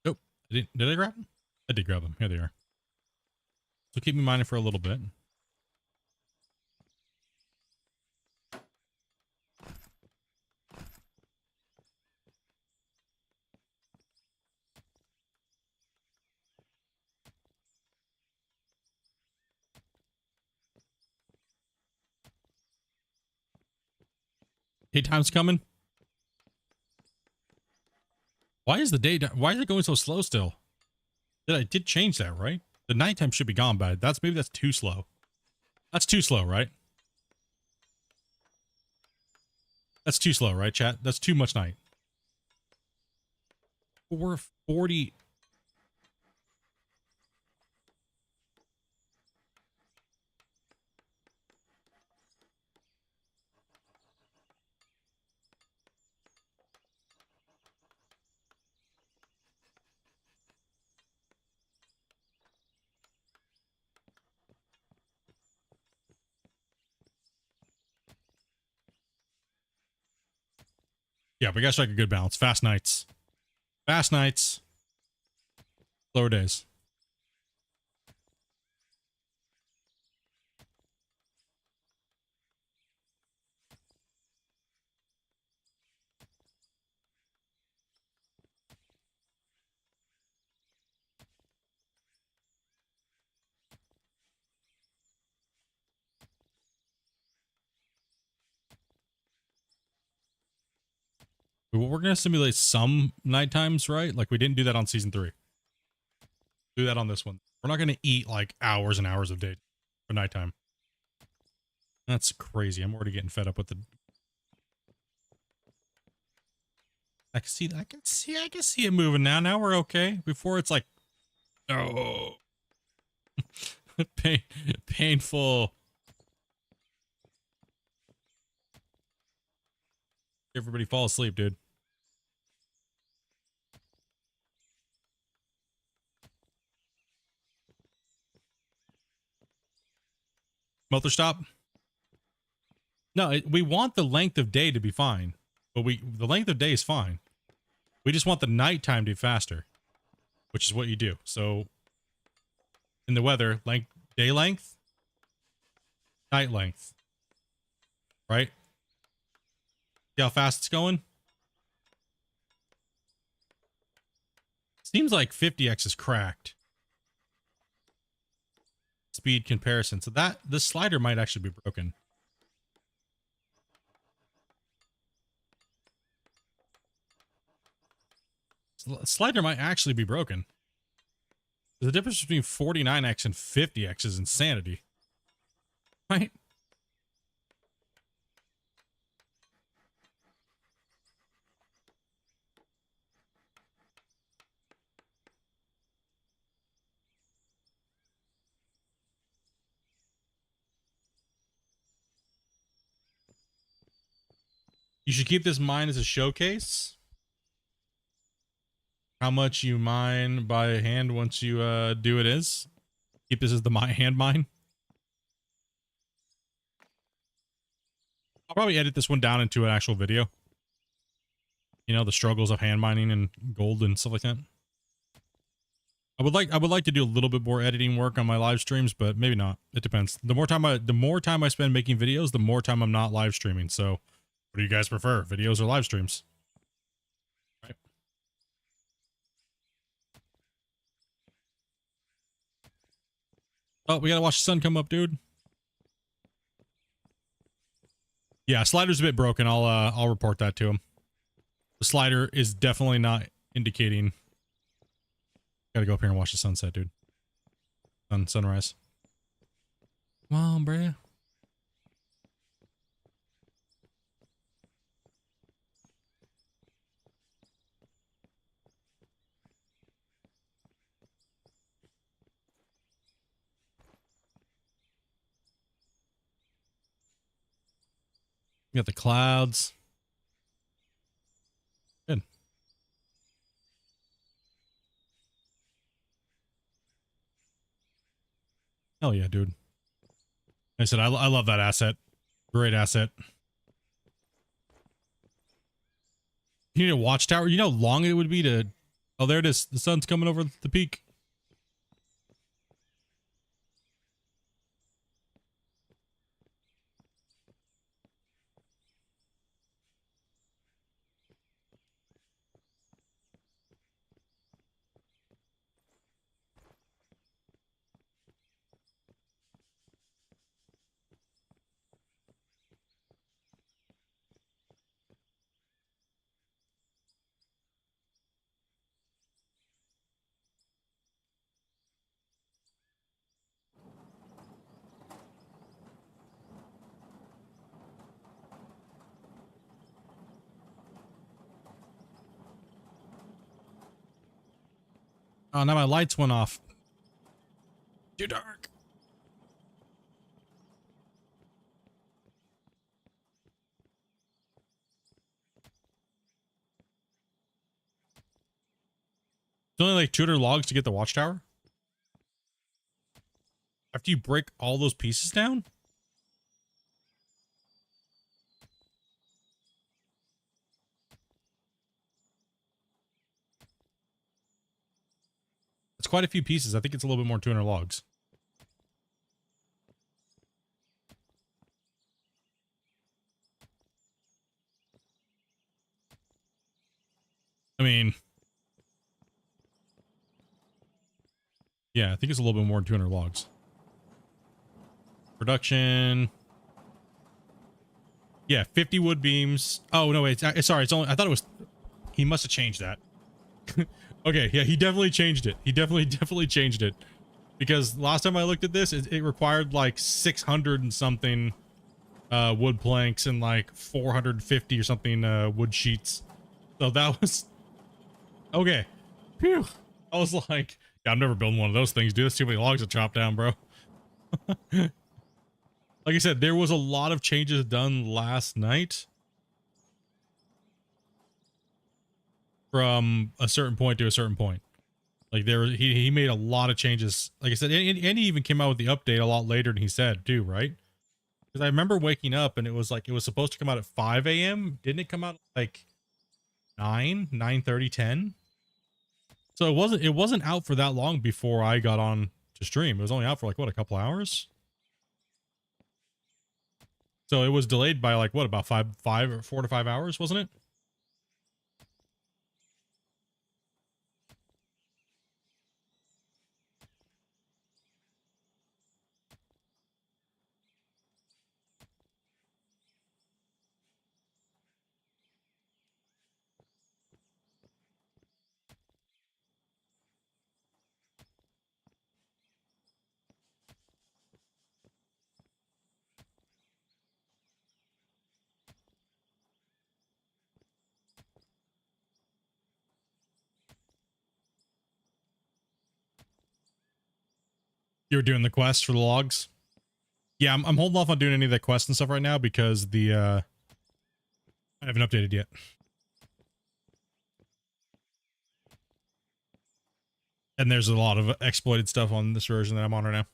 Oh, did I grab them? I did grab them. Here they are. So keep me mining for a little bit. Daytime's coming. Why is it going so slow still? I did change that, right? The nighttime should be gone by. Maybe that's too slow. That's too slow, right? That's too slow, right, chat? That's too much night. 440. Yeah, we gotta strike a good balance. Fast nights. Fast nights. Slower days. We're going to simulate some night times, right? Like we didn't do that on season 3. Do that on this one. We're not going to eat like hours and hours of day for nighttime. That's crazy. I'm already getting fed up with the... I can see it moving now. Now we're okay. Before it's like, oh, painful. Everybody fall asleep, dude. Smelter stop. No, we want the length of day to be fine, but the length of day is fine. We just want the nighttime to be faster, which is what you do. So in the weather, day length, night length, right? See how fast it's going? Seems like 50x is cracked. Speed comparison. So this slider might actually be broken. Slider might actually be broken. The difference between 49x and 50x is insanity. Right? You should keep this mine as a showcase. How much you mine by hand once you do it is. Keep this as the hand mine. I'll probably edit this one down into an actual video. You know, the struggles of hand mining and gold and stuff like that. I would like to do a little bit more editing work on my live streams, but maybe not. It depends. The more time I spend making videos, the more time I'm not live streaming. So, what do you guys prefer, videos or live streams? Right. Oh, we gotta watch the sun come up, dude. Yeah, slider's a bit broken. I'll report that to him. The slider is definitely not indicating. Gotta go up here and watch the sunset, dude. Sunrise. Come on, bruh. You got the clouds. Good. Hell yeah, dude. Like I said, I love that asset. Great asset. You need a watchtower. You know how long it would be to... Oh, there it is. The sun's coming over the peak. Oh, now my lights went off. Too dark. It's only like 200 logs to get the watchtower. After you break all those pieces down? It's quite a few pieces. I think it's a little bit more than 200 logs. I mean... Yeah, I think it's a little bit more than 200 logs. Production... Yeah, 50 wood beams. Oh, no, wait. Sorry, it's only... I thought it was... He must have changed that. Okay, yeah, he definitely changed it. He definitely changed it. Because last time I looked at this, it required like 600 and something wood planks and like 450 or something wood sheets. So that was... Okay. Phew. I was like, yeah, I'm never building one of those things, dude. That's too many logs to chop down, bro. Like I said, there was a lot of changes done last night. From a certain point to a certain point. Like he made a lot of changes. Like I said, and he even came out with the update a lot later than he said too, right? Because I remember waking up and it was like, it was supposed to come out at 5 a.m. Didn't it come out like 9:30, 10? So it wasn't out for that long before I got on to stream. It was only out for like, what, a couple hours? So it was delayed by like, what, about 4 to 5 hours, wasn't it? You're doing the quest for the logs? Yeah, I'm holding off on doing any of the quests and stuff right now because the I haven't updated yet. And there's a lot of exploited stuff on this version that I'm on right now.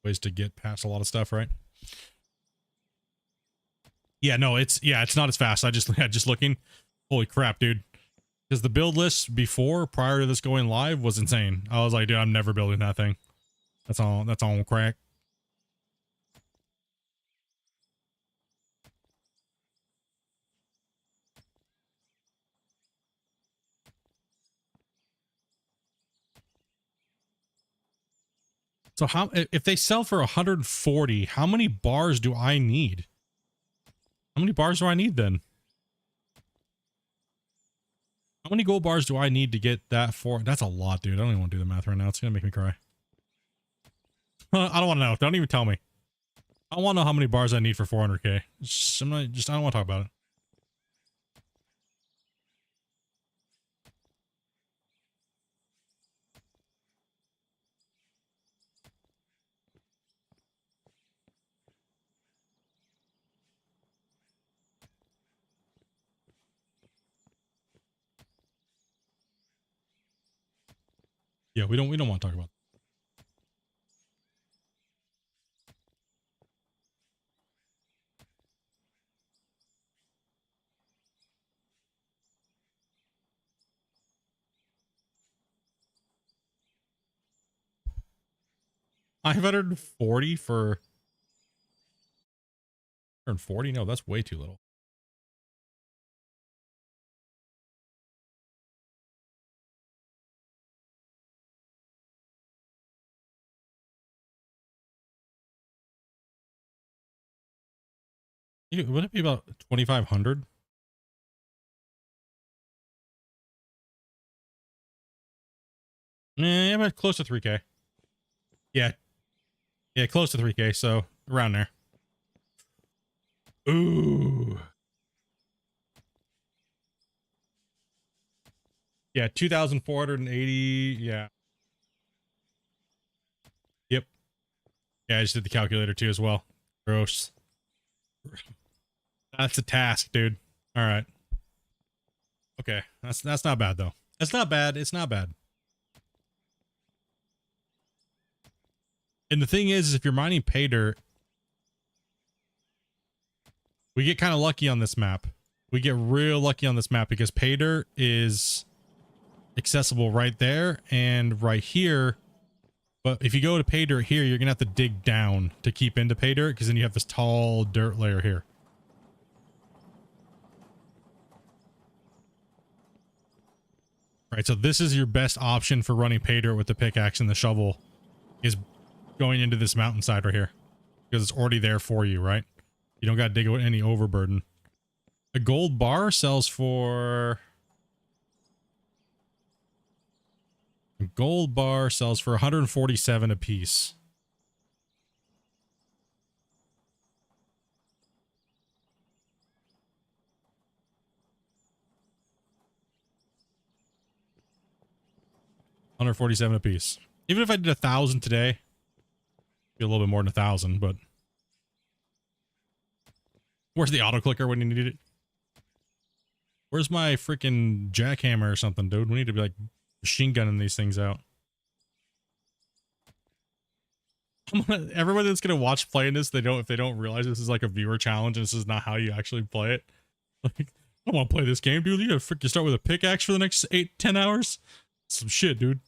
Ways to get past a lot of stuff, right? Yeah, no, it's not as fast. Just looking. Holy crap, dude. Because the build list before, prior to this going live, was insane. I was like, dude, I'm never building that thing. That's all crack. So if they sell for 140, how many bars do I need? How many bars do I need then? How many gold bars do I need to get that for? That's a lot, dude. I don't even want to do the math right now. It's going to make me cry. I don't want to know. Don't even tell me. I want to know how many bars I need for 400k. I don't want to talk about it. Yeah, we don't want to talk about it. $540 for 140? No, that's way too little. Would it be about 2,500? Yeah, but close to 3k. Yeah, close to 3k. So around there. Ooh. Yeah, 2,480. Yeah. Yep. Yeah, I just did the calculator too as well. Gross. That's a task, dude. All right. Okay, that's not bad though. That's not bad. It's not bad. And the thing is if you're mining pay dirt, we get kind of lucky on this map. We get real lucky on this map because pay dirt is accessible right there and right here. But if you go to pay dirt here, you're gonna have to dig down to keep into pay dirt because then you have this tall dirt layer here. Right, so this is your best option for running pay dirt with the pickaxe and the shovel, is going into this mountainside right here because it's already there for you, right? You don't got to dig with any overburden. A gold bar sells for... A gold bar sells for 147 a piece. $147 a piece. Even if I did 1,000 today, be a little bit more than 1,000, but where's the auto clicker when you need it? Where's my freaking jackhammer or something, dude? We need to be like machine gunning these things out. Everyone that's gonna watch playing this, if they don't realize this is like a viewer challenge and this is not how you actually play it. Like, I don't want to play this game, dude. You gotta freaking start with a pickaxe for the next 8-10 hours. Some shit, dude.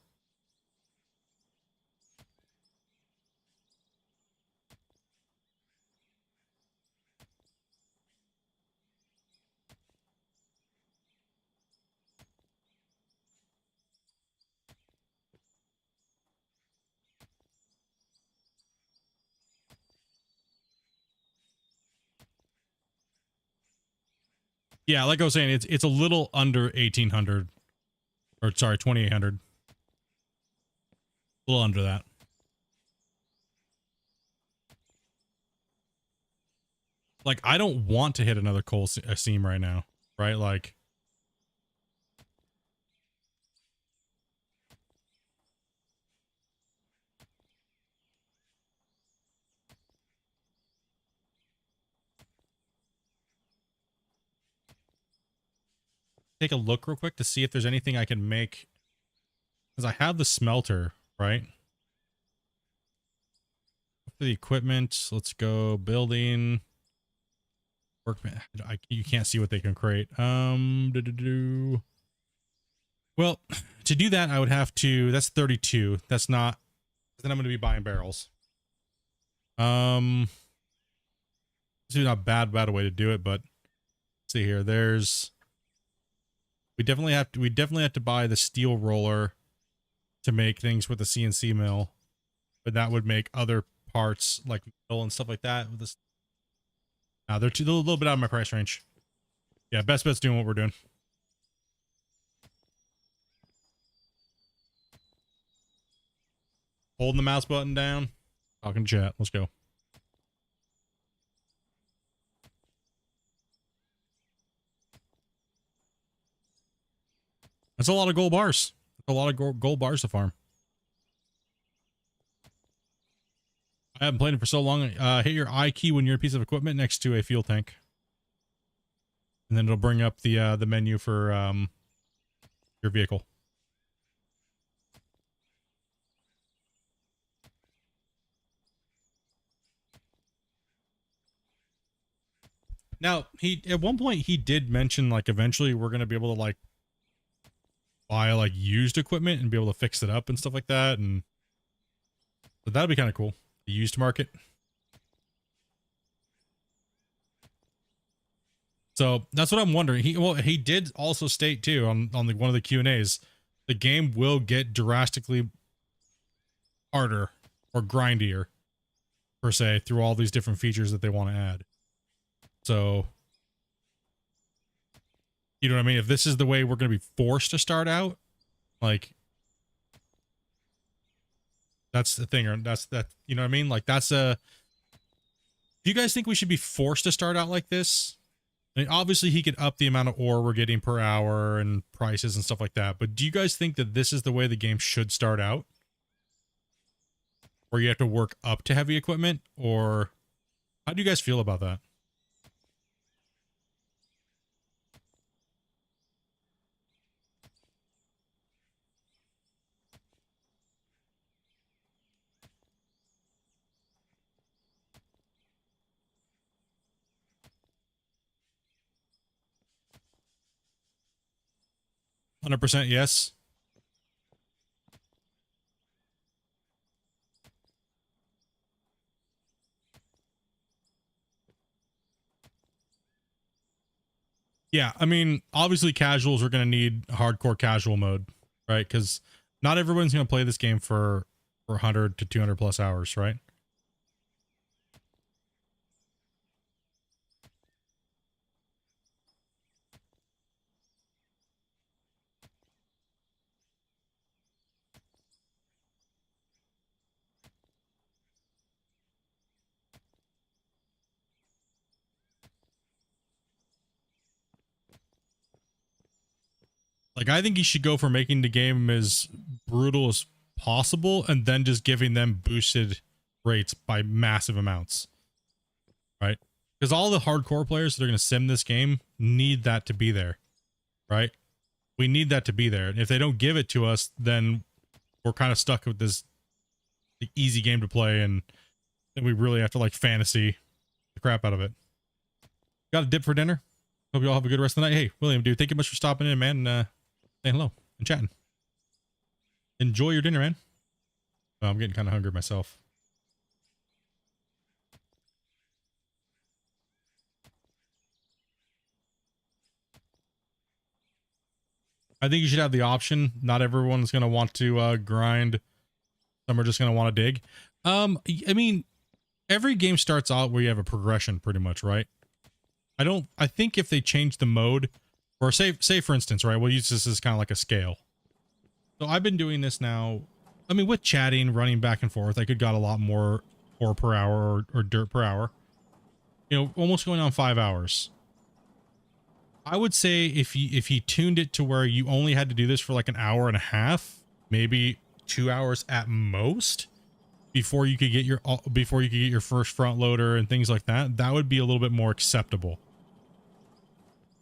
Yeah, like I was saying, it's a little under 1,800, or sorry, 2,800. A little under that. Like, I don't want to hit another coal seam right now, right? Like, take a look real quick to see if there's anything I can make. Because I have the smelter, right? For the equipment, let's go building. Workman. You can't see what they can create. Well, to do that, I would have to. That's 32. That's not. Then I'm going to be buying barrels. This is not a bad way to do it, but let's see here. We definitely have to buy the steel roller to make things with the CNC mill, but that would make other parts like mill and stuff like that with this. Now they're a little bit out of my price range. Yeah, best bet's doing what we're doing. Holding the mouse button down. Talking chat. Let's go. That's a lot of gold bars. That's a lot of gold bars to farm. I haven't played it for so long. Hit your I key when you're a piece of equipment next to a fuel tank. And then it'll bring up the menu for your vehicle. Now, at one point he did mention like eventually we're going to be able to like buy like used equipment and be able to fix it up and stuff like that, and so that'd be kind of cool. The used market. So that's what I'm wondering. He did also state too on one of the Q&As, the game will get drastically harder or grindier per se through all these different features that they want to add. So, you know what I mean? If this is the way we're going to be forced to start out, like, that's the thing, or you know what I mean? Like, do you guys think we should be forced to start out like this? I mean, obviously he could up the amount of ore we're getting per hour and prices and stuff like that, but do you guys think that this is the way the game should start out? Where you have to work up to heavy equipment, or how do you guys feel about that? %, yes. Yeah, I mean, obviously casuals are going to need hardcore casual mode, right? Because not everyone's going to play this game for 100 to 200 plus hours, right? Like, I think you should go for making the game as brutal as possible and then just giving them boosted rates by massive amounts, right? Because all the hardcore players that are going to sim this game need that to be there, right? We need that to be there. And if they don't give it to us, then we're kind of stuck with this easy game to play, and then we really have to like fantasy the crap out of it. Got a dip for dinner? Hope you all have a good rest of the night. Hey, William, dude, thank you much for stopping in, man. Saying hello and chatting. Enjoy your dinner, man. Oh, I'm getting kind of hungry myself. I think you should have the option. Not everyone's going to want to grind. Some are just going to want to dig. I mean, every game starts out where you have a progression pretty much, right? I think if they change the mode, or say for instance, right, we'll use this as kind of like a scale. So I've been doing this now. I mean, with chatting, running back and forth, I could got a lot more ore per hour or dirt per hour. You know, almost going on 5 hours. I would say if he tuned it to where you only had to do this for like an hour and a half, maybe 2 hours at most, before you could get your first front loader and things like that, that would be a little bit more acceptable.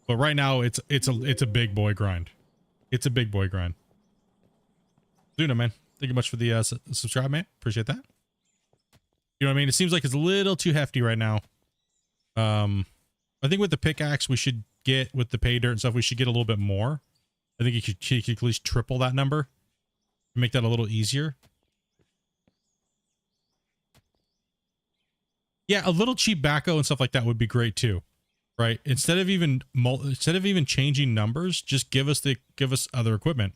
But right now it's a big boy grind. It's a big boy grind. Luna, man, thank you much for the subscribe, man. Appreciate that. You know what I mean? It seems like it's a little too hefty right now. I think with the pickaxe we should get, with the pay dirt and stuff, we should get a little bit more. I think you could at least triple that number. Make that a little easier. Yeah, a little cheap backhoe and stuff like that would be great too, right? Instead of even changing numbers, just give us other equipment,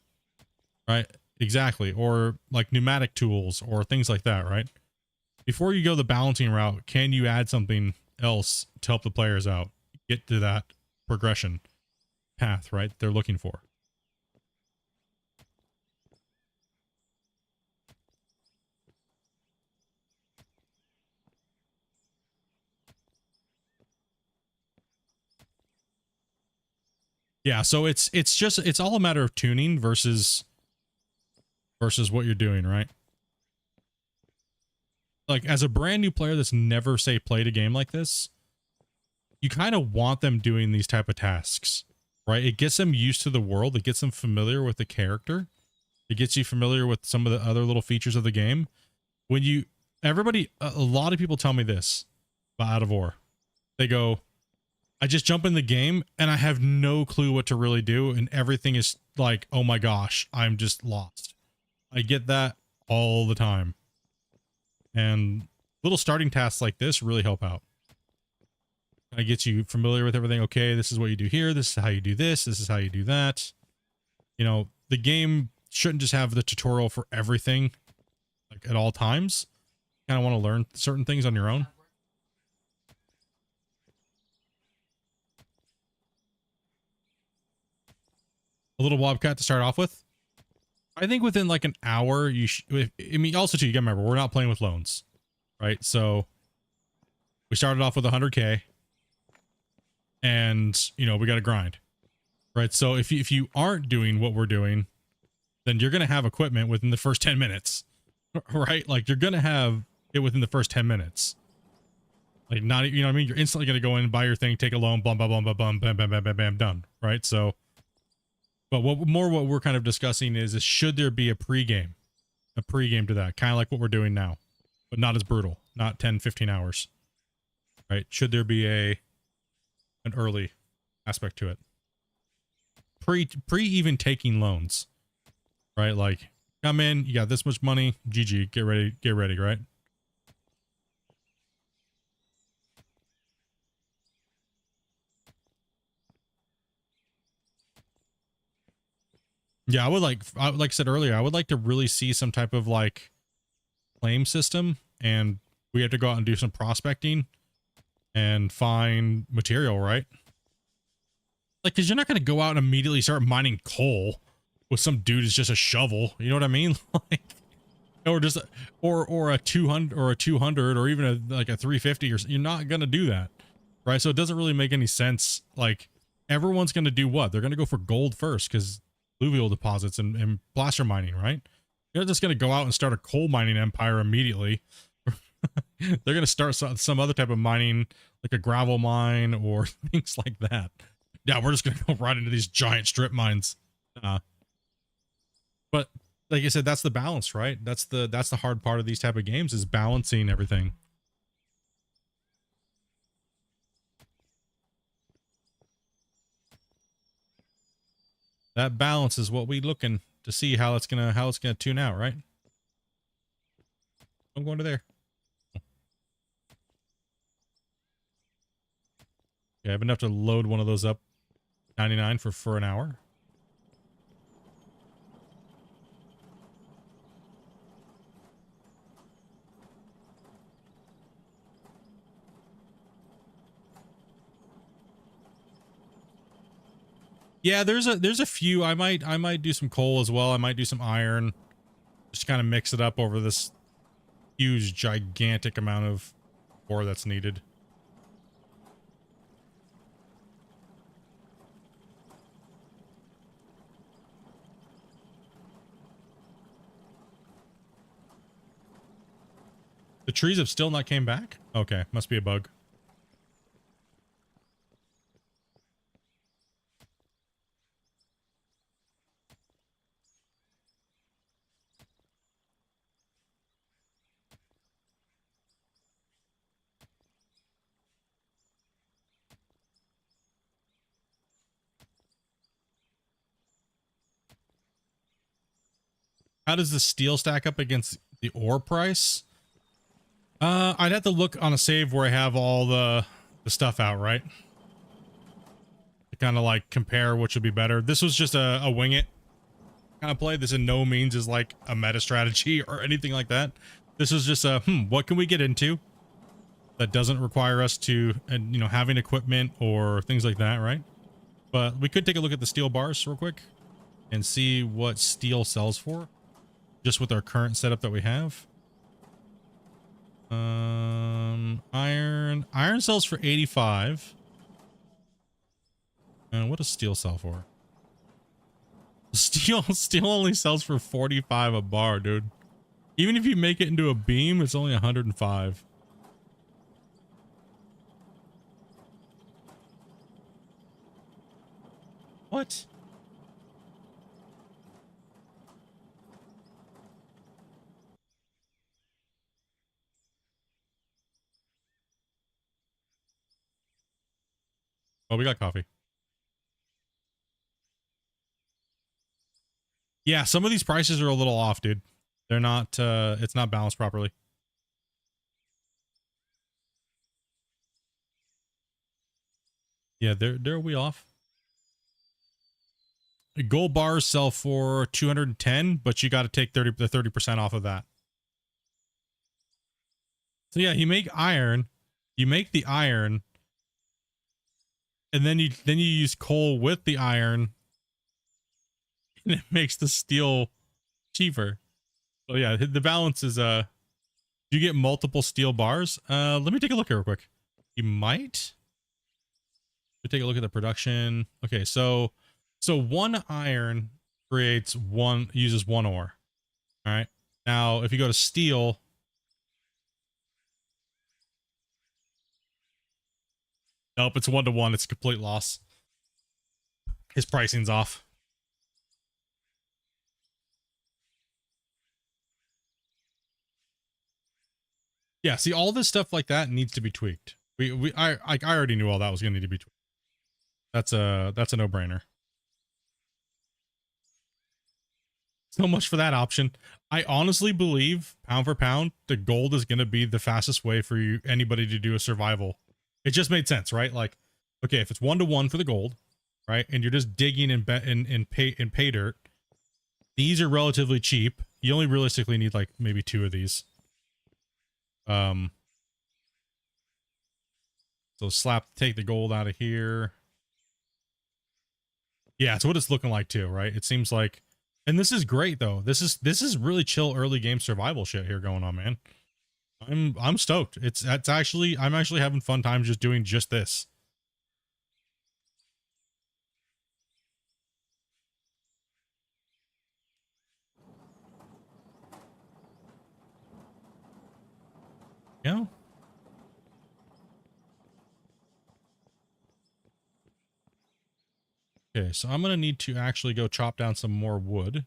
right? Exactly, or like pneumatic tools or things like that, right? Before you go the balancing route, can you add something else to help the players out, get to that progression path, right? They're looking for. Yeah, so it's all a matter of tuning versus what you're doing, right? Like as a brand new player that's never, say, played a game like this, you kind of want them doing these type of tasks, right? It gets them used to the world. It gets them familiar with the character. It gets you familiar with some of the other little features of the game. When you, a lot of people tell me this about Out of War. They go, I just jump in the game and I have no clue what to really do. And everything is like, oh my gosh, I'm just lost. I get that all the time. And little starting tasks like this really help out. I get you familiar with everything. Okay, this is what you do here. This is how you do this. This is how you do that. You know, the game shouldn't just have the tutorial for everything, like at all times. You kind of want to learn certain things on your own. A little Wobcat to start off with. I think within like an hour, I mean, also too, you gotta remember, we're not playing with loans, right? So we started off with 100K and, you know, we got to grind, right? So if you aren't doing what we're doing, then you're going to have equipment within the first 10 minutes, right? Like you're going to have it within the first 10 minutes. Like not, you know what I mean? You're instantly going to go in, buy your thing, take a loan, blah, blah, blah, blah, blah, bam, bam, bam, bam, bam, done, right? So, but what we're kind of discussing is should there be a pregame to that, kind of like what we're doing now, but not as brutal, not 10, 15 hours, right? Should there be an early aspect to it? Pre even taking loans, right? Like come in, you got this much money, GG, get ready, right? Yeah, like I said earlier, I would like to really see some type of like claim system, and we have to go out and do some prospecting and find material, right? Like, cause you're not going to go out and immediately start mining coal with some dude who's just a shovel. You know what I mean? Like, or just, or a 200 or even like a 350 or you're not going to do that. Right. So it doesn't really make any sense. Like everyone's going to do what? They're going to go for gold first, cause alluvial deposits and placer mining, right? You're not just going to go out and start a coal mining empire immediately. They're going to start some other type of mining, like a gravel mine or things like that. Yeah, we're just going to go right into these giant strip mines. But like I said, that's the balance, right? That's the hard part of these type of games, is balancing everything. That balance is what we looking to see how it's gonna tune out, right? I'm going to there. Yeah, I have enough to load one of those up. 99 for an hour. Yeah, there's a few. I might do some coal as well. I might do some iron. Just kind of mix it up over this huge, gigantic amount of ore that's needed. The trees have still not came back? Okay, must be a bug. How does the steel stack up against the ore price? I'd have to look on a save where I have all the stuff out, right? To kind of like compare which would be better. This was just a wing it kind of play. This in no means is like a meta strategy or anything like that. This is just a, what can we get into that doesn't require us to, you know, having equipment or things like that, right? But we could take a look at the steel bars real quick and see what steel sells for just with our current setup that we have. Iron sells for 85. And what does steel sell for? Steel only sells for 45 a bar, dude. Even if you make it into a beam, it's only 105. What? Oh, we got coffee. Yeah, some of these prices are a little off, dude. They're not, it's not balanced properly. Yeah, they're way off. Gold bars sell for 210, but you got to take the 30% off of that. So yeah, you make iron, you make the iron, and then you use coal with the iron, and it makes the steel cheaper. So yeah, the balance is you get multiple steel bars. Let me take a look here real quick. You might. We take a look at the production. Okay, so one iron uses one ore. All right. Now, if you go to steel, nope, it's 1-to-1. It's a complete loss. His pricing's off. Yeah, see, all this stuff like that needs to be tweaked. I already knew all that was going to need to be tweaked. That's a no-brainer. So much for that option. I honestly believe, pound for pound, the gold is going to be the fastest way for anybody to do a survival. It just made sense, right? Like, okay, if it's 1-to-1 for the gold, right, and you're just digging in pay dirt, these are relatively cheap. You only realistically need like maybe 2 of these. So take the gold out of here. Yeah, it's what it's looking like too, right? It seems like, and this is great though. This is really chill early game survival shit here going on, man. I'm stoked. I'm actually having fun times just doing just this. Yeah. Okay, so I'm gonna need to actually go chop down some more wood.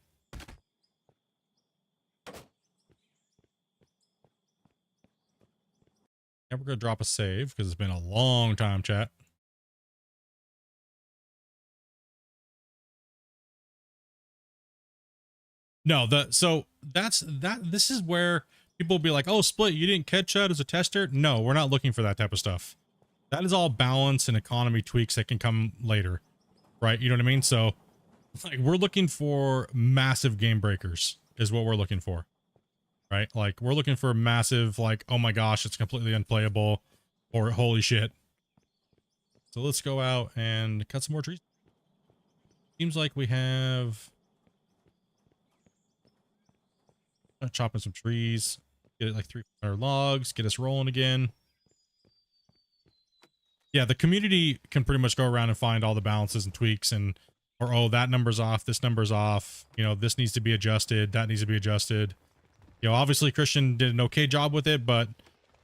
And we're gonna drop a save because it's been a long time, chat. No, this is where people will be like, oh, Split, you didn't catch that as a tester? No, we're not looking for that type of stuff. That is all balance and economy tweaks that can come later, right? You know what I mean? So like we're looking for massive game breakers is what we're looking for, right? Like we're looking for massive, like, oh my gosh, it's completely unplayable, or holy shit. So let's go out and cut some more trees. Seems like we have chopping some trees, get it like 300 logs, get us rolling again. Yeah, the community can pretty much go around and find all the balances and tweaks and, or, oh, that number's off, this number's off, you know, this needs to be adjusted, that needs to be adjusted. You know, obviously Christian did an okay job with it, but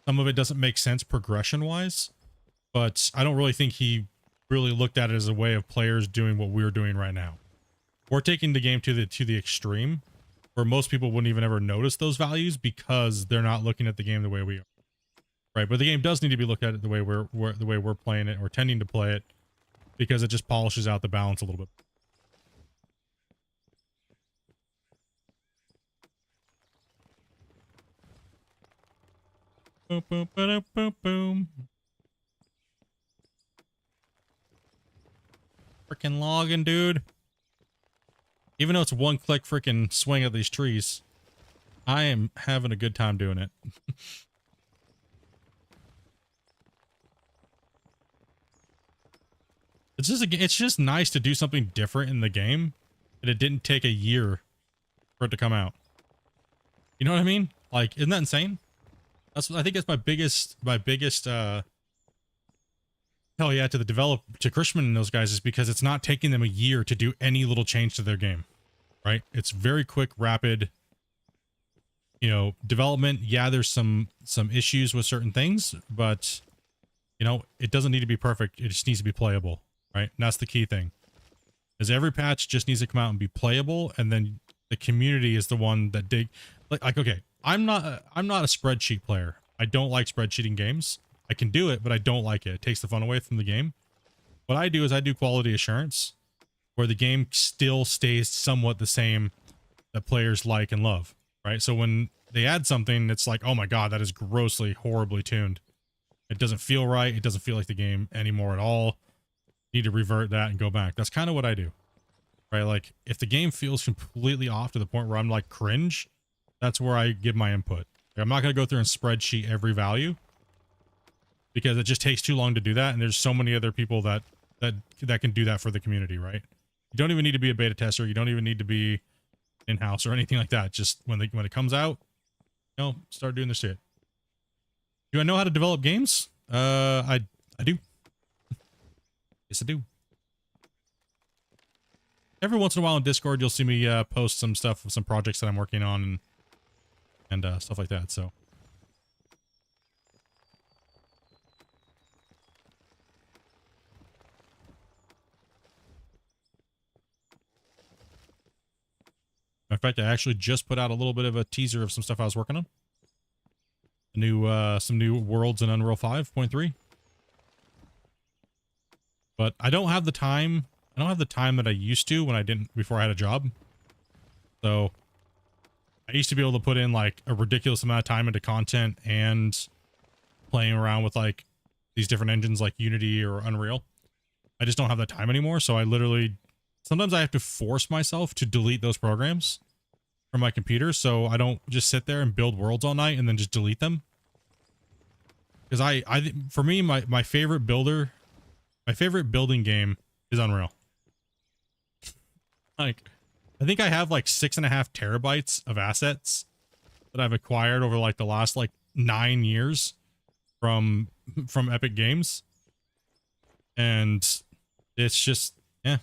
some of it doesn't make sense progression wise. But I don't really think he really looked at it as a way of players doing what we're doing right now. We're taking the game to the extreme, where most people wouldn't even ever notice those values because they're not looking at the game the way we are. Right, but the game does need to be looked at the way we're playing it, or tending to play it, because it just polishes out the balance a little bit. Boom, boom, boom, boom, boom. Freaking logging, dude. Even though it's one click freaking swing at these trees, I am having a good time doing it. It's just nice to do something different in the game, and it didn't take a year for it to come out. You know what I mean? Like, isn't that insane? I think that's my biggest hell yeah to Christian and those guys, is because it's not taking them a year to do any little change to their game, right? It's very quick, rapid, you know, development. Yeah, there's some issues with certain things, but you know, it doesn't need to be perfect. It just needs to be playable, right? And that's the key thing, is every patch just needs to come out and be playable, and then the community is the one that like okay, I'm not a spreadsheet player. I don't like spreadsheeting games. I can do it, but I don't like it. It takes the fun away from the game. What I do is I do quality assurance, where the game still stays somewhat the same that players like and love, right? So when they add something, it's like, oh my God, that is grossly, horribly tuned. It doesn't feel right. It doesn't feel like the game anymore at all. You need to revert that and go back. That's kind of what I do, right? Like, if the game feels completely off to the point where I'm like cringe, that's where I give my input. I'm not going to go through and spreadsheet every value, because it just takes too long to do that. And there's so many other people that can do that for the community, right? You don't even need to be a beta tester. You don't even need to be in-house or anything like that. Just when it comes out, you know, start doing this shit. Do I know how to develop games? I do. Yes, I do. Every once in a while in Discord, you'll see me post some stuff, some projects that I'm working on, and stuff like that. So. In fact, I actually just put out a little bit of a teaser of some stuff I was working on. Some new worlds in Unreal 5.3. But I don't have the time. I don't have the time that I used to before I had a job. So I used to be able to put in like a ridiculous amount of time into content and playing around with like these different engines like Unity or Unreal. I just don't have that time anymore. So sometimes I have to force myself to delete those programs from my computer, so I don't just sit there and build worlds all night and then just delete them. Because for me, my favorite building game is Unreal. Like, I think I have like 6.5 terabytes of assets that I've acquired over like the last like 9 years from Epic Games, and it's just, yeah.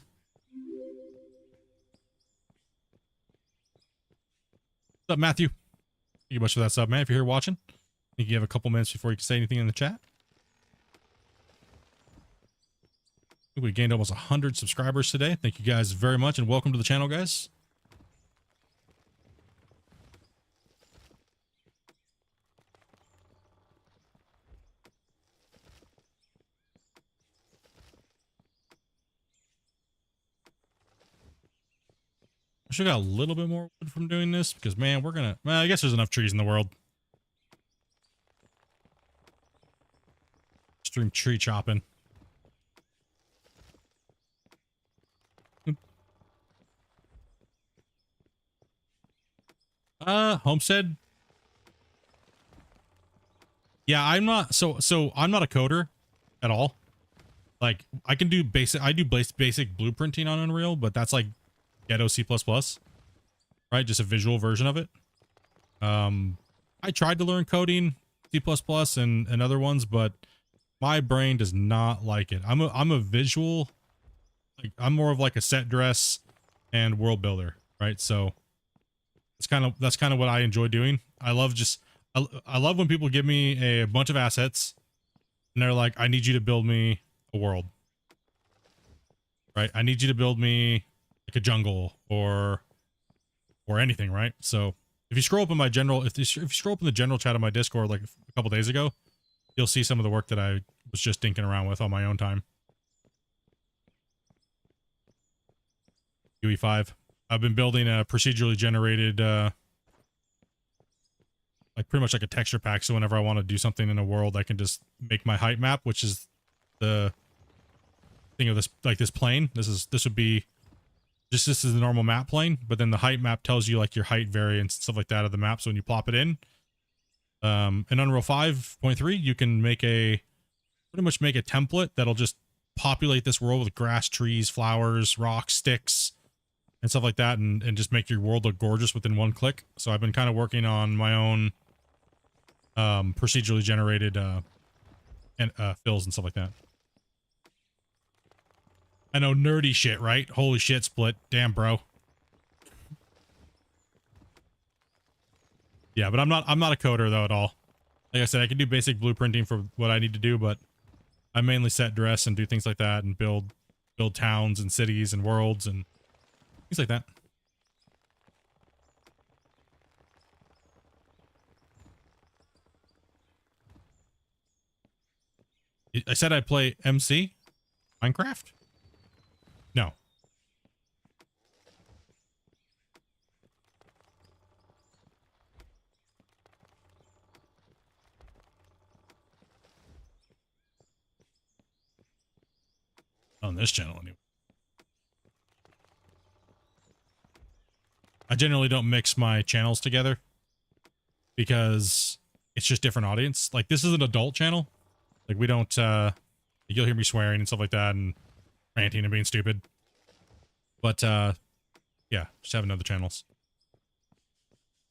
What's up, Matthew? Thank you much for that sub, man. If you're here watching, I think you have a couple minutes before you can say anything in the chat. I think we gained almost 100 subscribers today. Thank you guys very much, and welcome to the channel, guys. I should have got a little bit more wood from doing this, because, man, well, I guess there's enough trees in the world. Extreme tree chopping. Homestead. Yeah, I'm not, so I'm not a coder at all. Like, I do basic blueprinting on Unreal, but that's like ghetto C++, right? Just a visual version of it. I tried to learn coding, C++ and other ones, but my brain does not like it. I'm a visual, like, I'm more of like a set dress and world builder, right? So that's kind of what I enjoy doing. I love when people give me a bunch of assets and they're like, I need you to build me a world, right? I need you to build me like a jungle or anything, right? So if you scroll up in my general, if you scroll up in the general chat of my Discord like a couple days ago, you'll see some of the work that I was just dinking around with on my own time. UE5. I've been building a procedurally generated like like pretty much like a texture pack. So whenever I want to do something in a world, I can just make my height map, which is the thing of this, like this plane. This would be just, this is the normal map plane, but then the height map tells you like your height variance and stuff like that of the map. So when you plop it in Unreal 5.3, you can make pretty much make a template that'll just populate this world with grass, trees, flowers, rocks, sticks, and stuff like that, and just make your world look gorgeous within one click. So I've been kind of working on my own procedurally generated fills and stuff like that. I know, nerdy shit, right? Holy shit, Split. Damn, bro. Yeah, but I'm not a coder though at all. Like I said, I can do basic blueprinting for what I need to do, but I mainly set dress and do things like that and build towns and cities and worlds and things like that. I said I'd play MC? Minecraft? No. On this channel anyway. I generally don't mix my channels together because it's just different audience. Like, this is an adult channel. Like, we don't you'll hear me swearing and stuff like that and ranting and being stupid. But yeah, just having other channels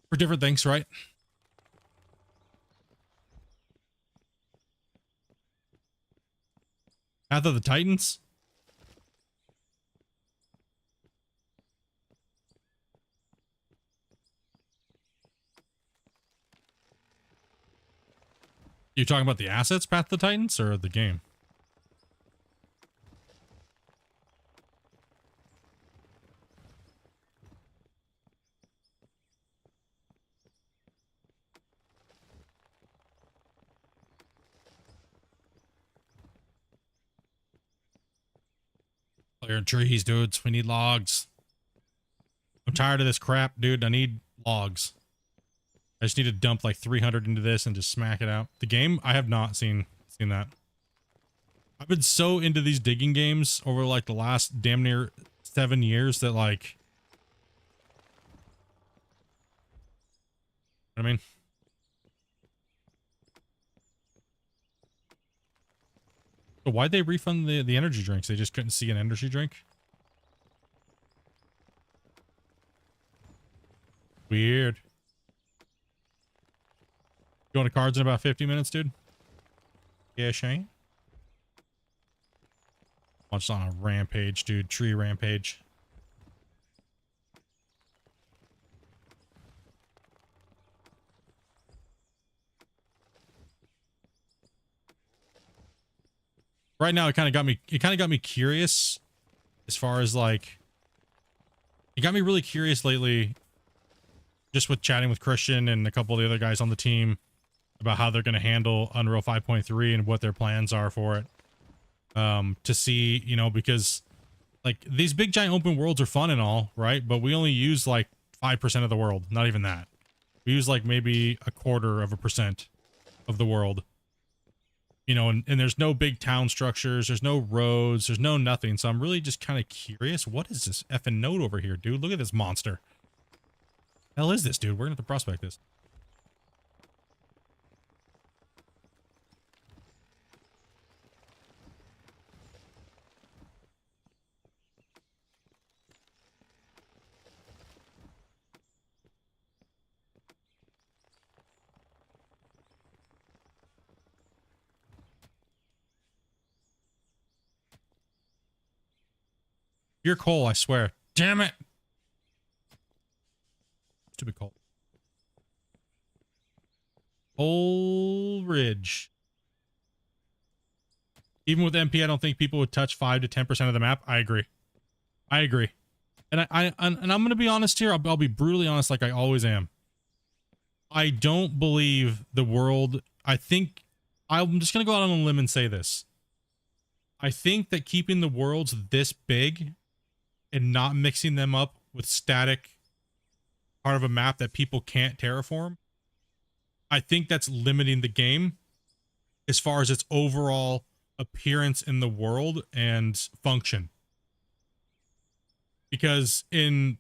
for different things, right? Path of the Titans. You talking about the assets, Path of the Titans, or the game? Clearing trees, dudes. We need logs. I'm tired of this crap, dude. I need logs. I just need to dump like 300 into this and just smack it out. The game, I have not seen that. I've been so into these digging games over like the last damn near 7 years that like, I mean, so why'd they refund the energy drinks? They just couldn't see an energy drink? Weird. Going to cards in about 50 minutes, dude? Yeah, Shane? Launched on a rampage, dude. Tree rampage. Right now, it kind of got me curious as far as like, it got me really curious lately just with chatting with Christian and a couple of the other guys on the team about how they're going to handle Unreal 5.3 and what their plans are for it. To see, you know, because like these big giant open worlds are fun and all, right? But we only use like 5% of the world. Not even that. We use like maybe 1/4% of the world. You know, and there's no big town structures. There's no roads. There's no nothing. So I'm really just kind of curious. What is this effing node over here, dude? Look at this monster. Hell is this, dude? We're going to have to prospect this. You're coal, I swear. Damn it! Stupid coal. Coal Ridge. Even with MP, I don't think people would touch 5 to 10% of the map. I agree. I agree. And I'm going to be honest here. I'll be brutally honest, like I always am. I don't believe the world. I'm just going to go out on a limb and say this. I think that keeping the worlds this big and not mixing them up with static part of a map that people can't terraform I think that's limiting the game as far as its overall appearance in the world and function. Because in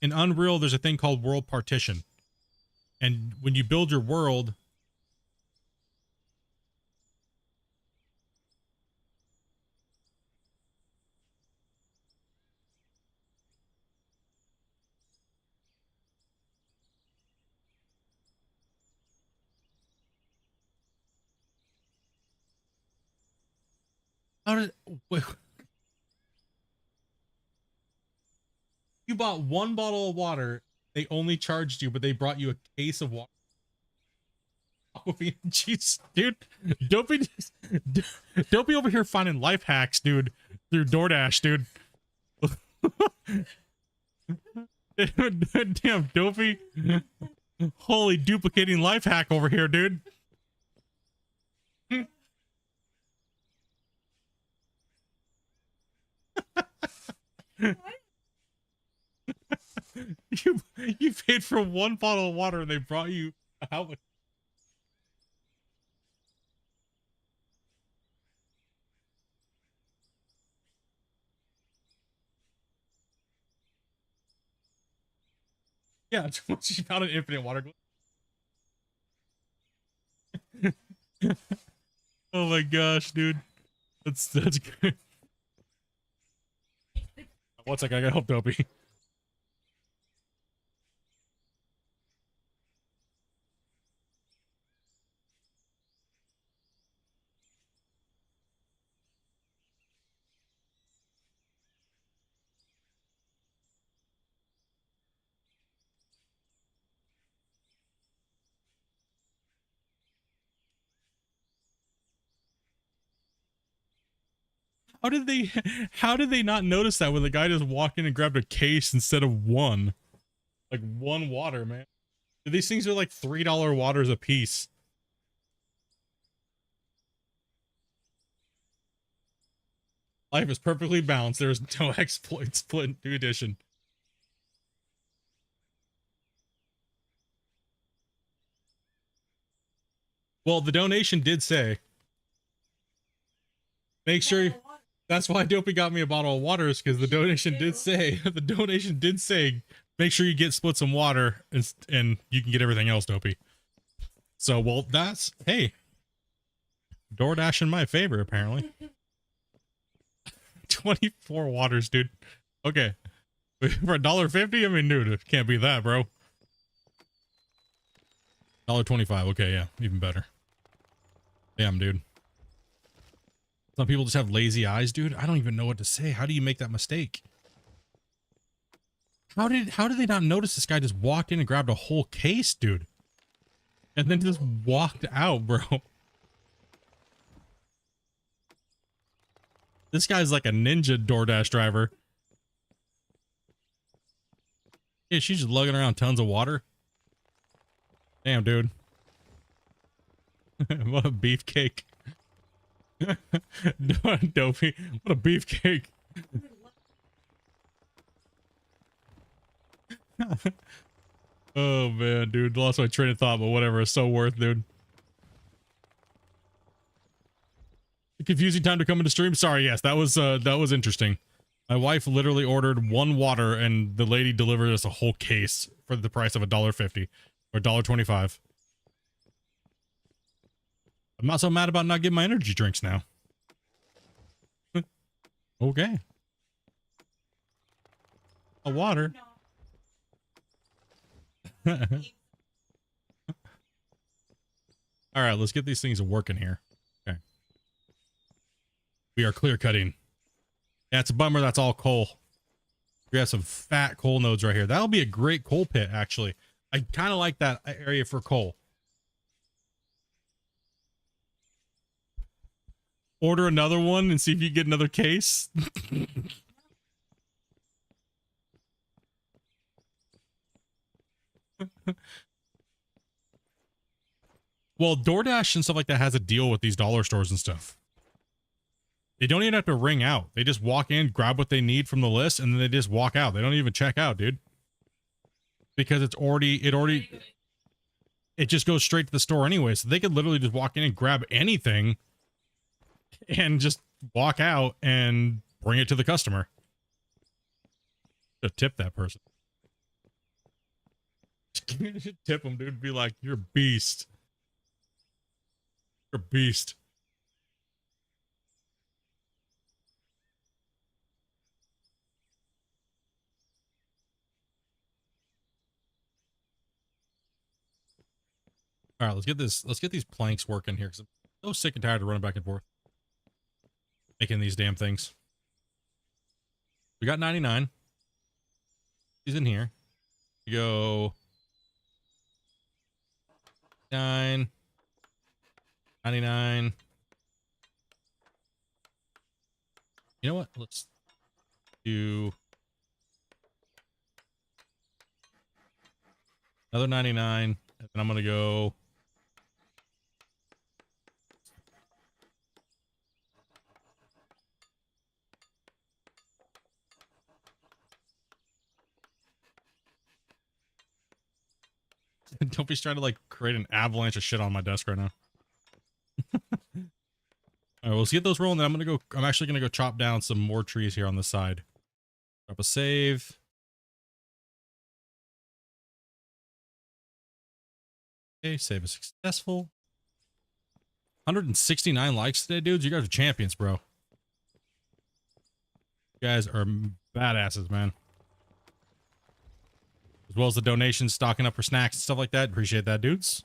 Unreal, there's a thing called world partition. And when you build your world, how did wait, you bought one bottle of water, they only charged you, but they brought you a case of water? Jeez, dude, don't be over here finding life hacks, dude, through DoorDash, dude. Damn, dopey. Holy duplicating life hack over here, dude. You paid for one bottle of water and they brought you out with. Yeah, she found an infinite water glove. Oh my gosh, dude. That's good. One second, I gotta help Dopey. How did they not notice that when the guy just walked in and grabbed a case instead of one? Like one water, man. These things are like $3 waters a piece. Life is perfectly balanced. There is no exploit split new edition. Well, the donation did say, make sure. That's why Dopey got me a bottle of water, is because the donation did say, make sure you get split some water and you can get everything else, Dopey. So, well, that's, hey, DoorDash in my favor, apparently. 24 waters, dude. Okay. For $1.50? I mean, dude, it can't be that, bro. $1.25. Okay, yeah, even better. Damn, dude. Some people just have lazy eyes, dude. I don't even know what to say. How do you make that mistake? How did they not notice this guy just walked in and grabbed a whole case, dude? And then just walked out, bro. This guy's like a ninja DoorDash driver. Yeah, she's just lugging around tons of water. Damn, dude. What a beefcake. Dopey. What a beefcake. Oh man, dude. Lost my train of thought, but whatever. It's so worth, dude. Confusing time to come into stream. Sorry, yes, that was interesting. My wife literally ordered one water and the lady delivered us a whole case for the price of $1.50 or $1.25. I'm not so mad about not getting my energy drinks now. Okay. A water. All right, let's get these things working here. Okay. We are clear cutting. Yeah, it's a bummer that's all coal. We have some fat coal nodes right here. That'll be a great coal pit, actually. I kind of like that area for coal. Order another one and see if you get another case. Well, DoorDash and stuff like that has a deal with these dollar stores and stuff. They don't even have to ring out. They just walk in, grab what they need from the list, and then they just walk out. They don't even check out, dude. Because it already it just goes straight to the store anyway. So they could literally just walk in and grab anything and just walk out and bring it to the customer. To tip that person. Tip them, dude. Be like, you're a beast. You're a beast. All right, let's get this. Let's get these planks working here because I'm so sick and tired of running back and forth, making these damn things. We got 99. He's in here. We go 99. You know what? Let's do another 99, and then I'm gonna go. Don't be trying to like create an avalanche of shit on my desk right now. All right, let's get those rolling. Then I'm actually gonna go chop down some more trees here on the side. Drop a save. Okay, save is successful. 169 likes today, dudes. You guys are champions, bro. You guys are badasses, man. As well as the donations, stocking up for snacks and stuff like that. Appreciate that, dudes.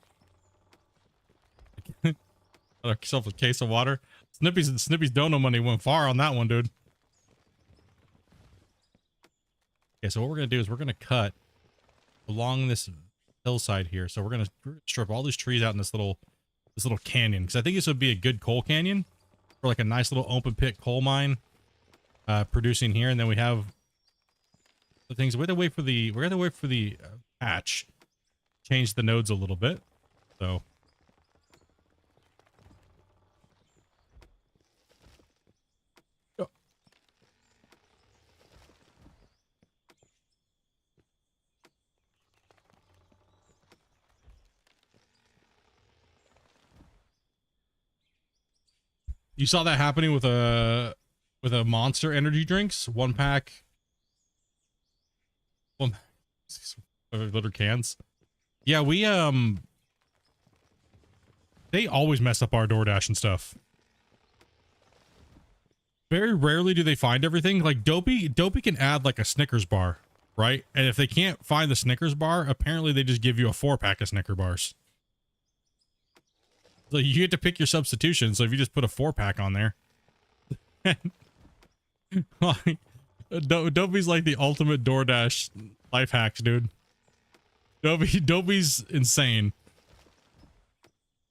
Got ourselves a case of water. Snippy's dono money went far on that one, dude. Okay, so what we're gonna do is we're gonna cut along this hillside here. So we're gonna strip all these trees out in this little canyon, because I think this would be a good coal canyon for like a nice little open pit coal mine producing here. And then we have the things. We're gonna wait for the patch, change the nodes a little bit. So you saw that happening with a Monster energy drinks, one pack, 1 liter cans. Yeah, we they always mess up our DoorDash and stuff. Very rarely do they find everything. Like Dopey can add like a Snickers bar, right? And if they can't find the Snickers bar, apparently they just give you a 4-pack of Snicker bars. So you get to pick your substitution. So if you just put a 4-pack on there, like, Dopey's like the ultimate DoorDash life hacks, dude. Dopey's insane.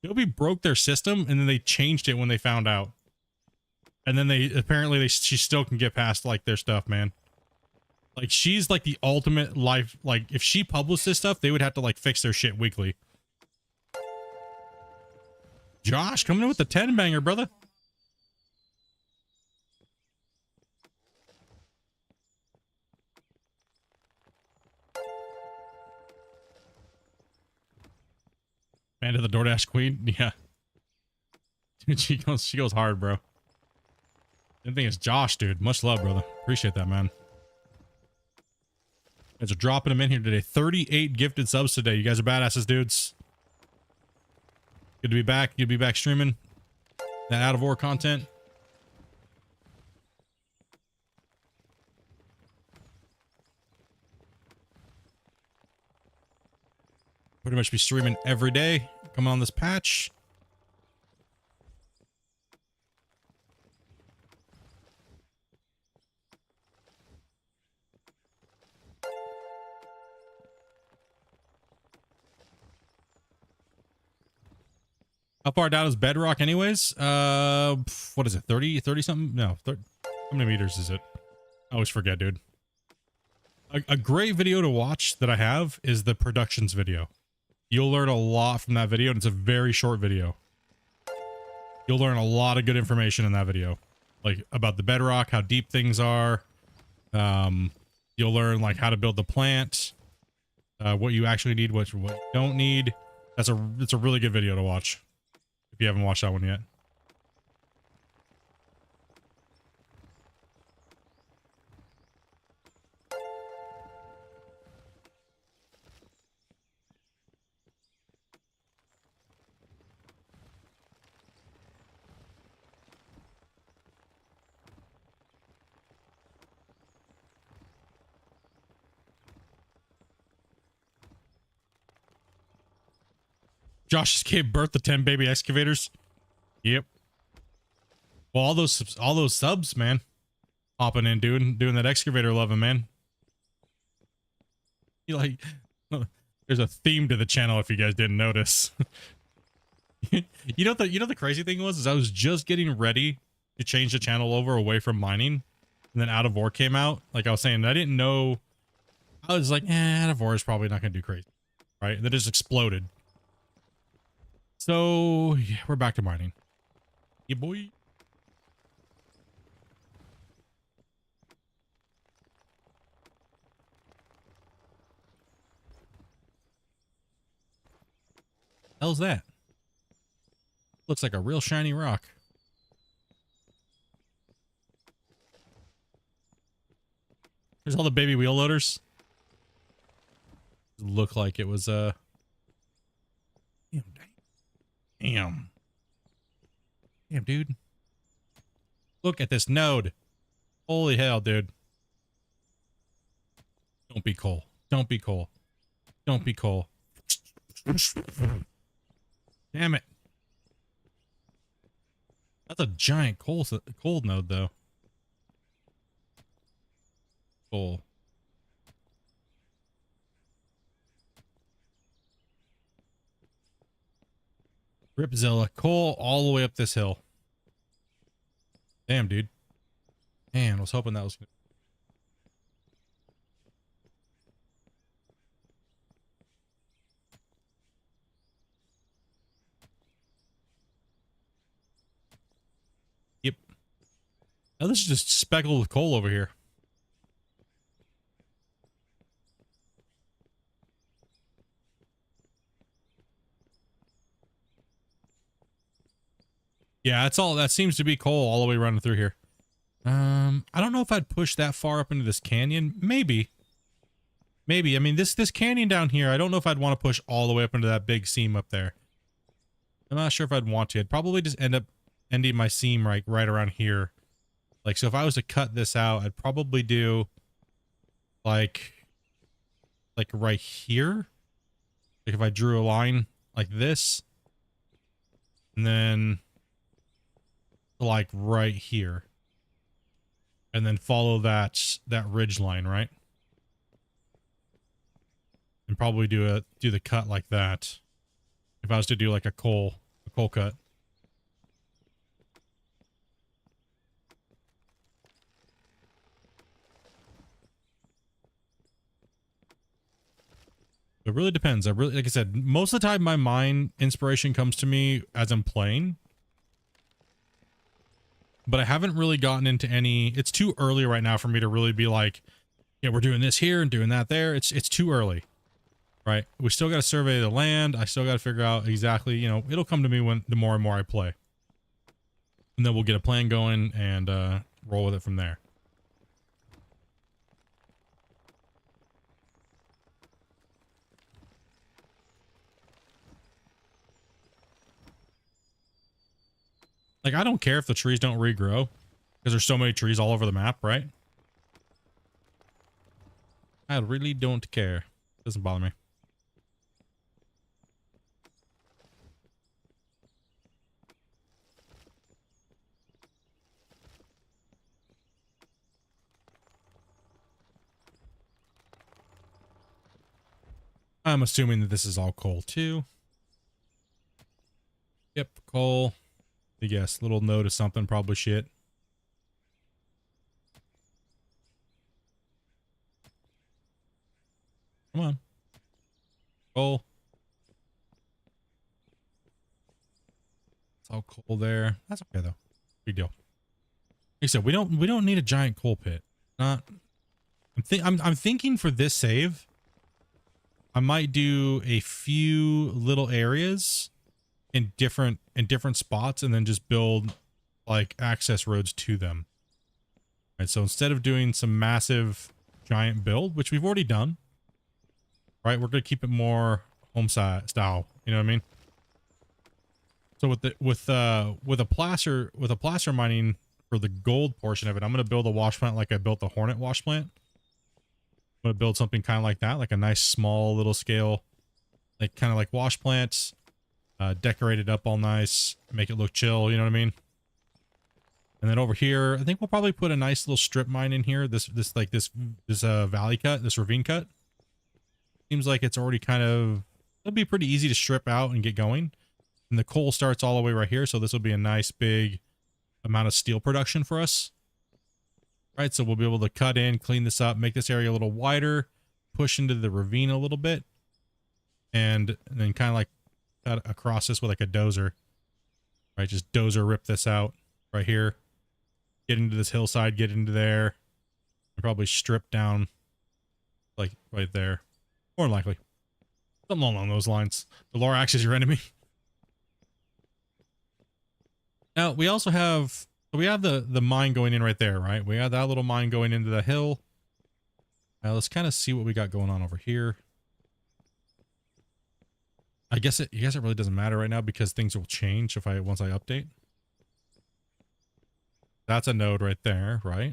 Dopey broke their system and then they changed it when they found out. And then she still can get past like their stuff, man. Like she's like the ultimate life. Like if she published this stuff, they would have to like fix their shit weekly. Josh coming in with the 10 banger, brother. Man to the DoorDash queen. Yeah. Dude, she goes hard, bro. The thing is Josh, dude. Much love, brother. Appreciate that, man. You guys are dropping them in here today. 38 gifted subs today. You guys are badasses, dudes. Good to be back. Good to be back streaming that out of war content. Pretty much be streaming every day. Coming on this patch. How far down is bedrock anyways? What is it? 30 something? No, 30. How many meters is it? I always forget, dude. A great video to watch that I have is the productions video. You'll learn a lot from that video, and it's a very short video. You'll learn a lot of good information in that video. Like about the bedrock, how deep things are. You'll learn like how to build the plant, what you actually need, what you don't need. It's a really good video to watch if you haven't watched that one yet. Josh just gave birth to 10 baby excavators. Yep. Well, all those subs, man, hopping in, doing that excavator loving, man. You like, there's a theme to the channel if you guys didn't notice. You know the crazy thing was, is I was just getting ready to change the channel over away from mining, and then Out of Ore came out. Like I was saying, I didn't know. I was like, Out of Ore is probably not gonna do crazy, right? And then it just exploded. So yeah, we're back to mining. Yeah, boy. Hell's that? Looks like a real shiny rock. There's all the baby wheel loaders. Look like it was Damn, dude. Look at this node. Holy hell, dude. Don't be coal. Don't be coal. Don't be coal. Damn it. That's a giant coal node, though. Coal. Ripzilla, coal all the way up this hill. Damn, dude. Man, I was hoping that was good. Yep. Now this is just speckled with coal over here. Yeah, that's all. That seems to be coal all the way running through here. I don't know if I'd push that far up into this canyon. Maybe. I mean, this canyon down here, I don't know if I'd want to push all the way up into that big seam up there. I'm not sure if I'd want to. I'd probably just end up ending my seam right around here. Like, so if I was to cut this out, I'd probably do like right here. Like if I drew a line like this, and then like right here, and then follow that ridge line, right? And probably do the cut like that if I was to do like a coal cut. It really depends. Like I said, most of the time my mine inspiration comes to me as I'm playing. But I haven't really gotten into any. It's too early right now for me to really be like, yeah, we're doing this here and doing that there. It's too early, right? We still got to survey the land. I still got to figure out exactly, you know, it'll come to me when the more and more I play. And then we'll get a plan going and roll with it from there. Like, I don't care if the trees don't regrow, because there's so many trees all over the map, right? I really don't care. Doesn't bother me. I'm assuming that this is all coal too. Yep, coal. I guess little note of something, probably shit. Come on. Coal. It's all coal there. That's okay though. Big deal. Like I said, we don't need a giant coal pit. Not. I'm thinking for this save, I might do a few little areas in different spots and then just build like access roads to them. Right, so instead of doing some massive giant build, which we've already done, right, we're gonna keep it more homeside style. You know what I mean? So with a placer mining for the gold portion of it, I'm gonna build a wash plant like I built the Hornet wash plant. I'm gonna build something kind of like that, like a nice small little scale, like kind of like wash plants, decorate it up all nice, make it look chill. You know what I mean? And then over here, I think we'll probably put a nice little strip mine in here. This valley cut, this ravine cut. Seems like it's already kind of, it'll be pretty easy to strip out and get going. And the coal starts all the way right here. So this will be a nice big amount of steel production for us. Right. So we'll be able to cut in, clean this up, make this area a little wider, push into the ravine a little bit. And then kind of like cut across this with like a dozer. Right. Just dozer rip this out right here. Get into this hillside, get into there, and probably strip down like right there. More than likely. Something along those lines. The Lorax is your enemy. Now we also have, so we have the mine going in right there, right? We have that little mine going into the hill. Now let's kind of see what we got going on over here. I guess it really doesn't matter right now because things will change once I update. That's a node right there, right?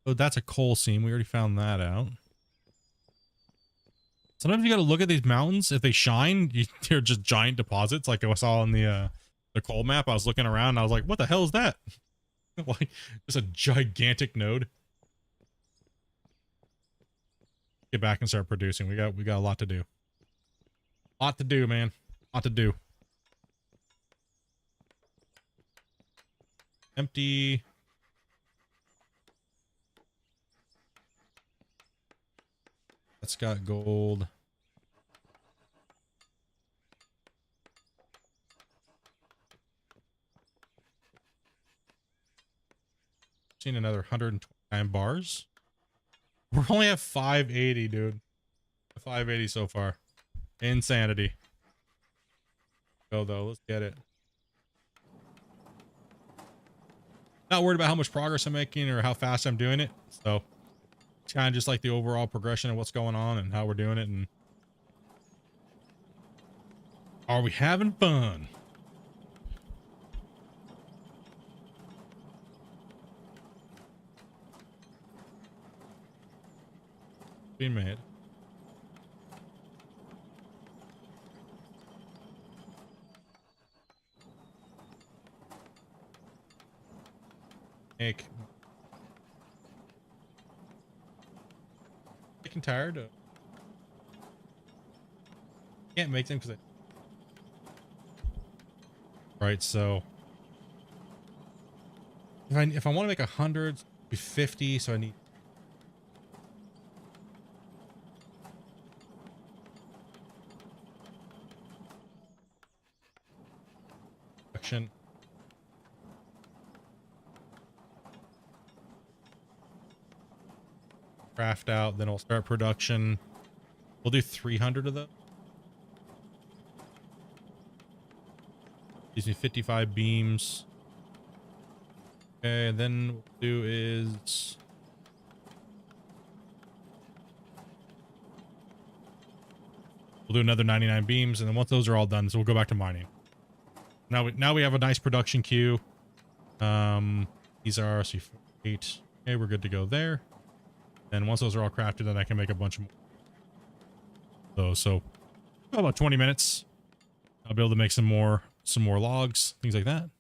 Oh, that's a coal seam. We already found that out. Sometimes you got to look at these mountains. If they shine, they're just giant deposits. Like I saw on the coal map. I was looking around and I was like, what the hell is that? Like, just a gigantic node. Get back and start producing. We got a lot to do. Lot to do, man. Lot to do. Empty. That's got gold. Seen another 129 bars. We only have 580, dude. 580 so far. Insanity. Go though, let's get it. Not worried about how much progress I'm making or how fast I'm doing it. So it's kind of just like the overall progression of what's going on and how we're doing it. And are we having fun? Being made. Getting tired of, can't make them because right, so if I want to make 100, be 50, so I need action. Craft out, then we'll start production. We'll do 300 of those. Gives me 55 beams. Okay, and then what we'll do is we'll do another 99 beams, and then once those are all done, so we'll go back to mining. Now we have a nice production queue. These are C8. Okay, we're good to go there. And once those are all crafted, then I can make a bunch of more. So about 20 minutes. I'll be able to make some more logs, things like that.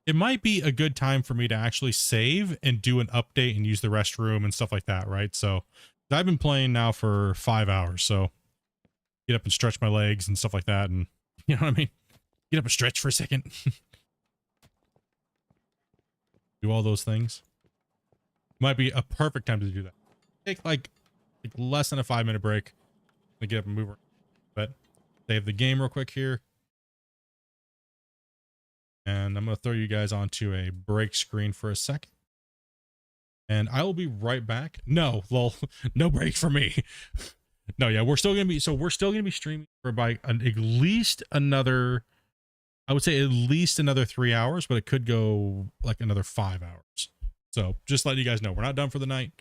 It might be a good time for me to actually save and do an update and use the restroom and stuff like that, right? So I've been playing now for 5 hours, so get up and stretch my legs and stuff like that, and you know what I mean? Get up and stretch for a second. Do all those things. Might be a perfect time to do that. Take like less than a 5-minute break to get up and move around. But save the game real quick here. And I'm going to throw you guys onto a break screen for a second. and I will be right back. No, lol, no break for me. No, yeah, we're still gonna be streaming for at least another, I would say at least another 3 hours, but it could go like another 5 hours. So just letting you guys know, we're not done for the night.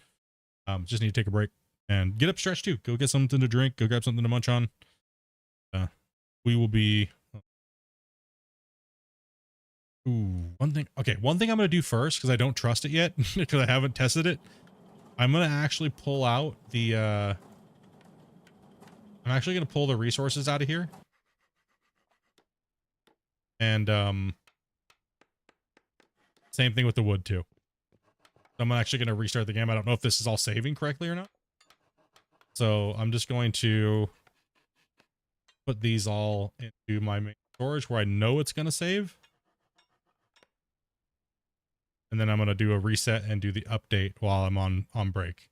Just need to take a break and get up stretched too. Go get something to drink, go grab something to munch on. We will be, one thing I'm gonna do first, because I don't trust it yet, because I haven't tested it. I'm gonna actually pull out the I'm actually gonna pull the resources out of here. And same thing with the wood too. I'm actually gonna restart the game. I don't know if this is all saving correctly or not. So I'm just going to put these all into my main storage where I know it's gonna save. And then I'm gonna do a reset and do the update while I'm on break.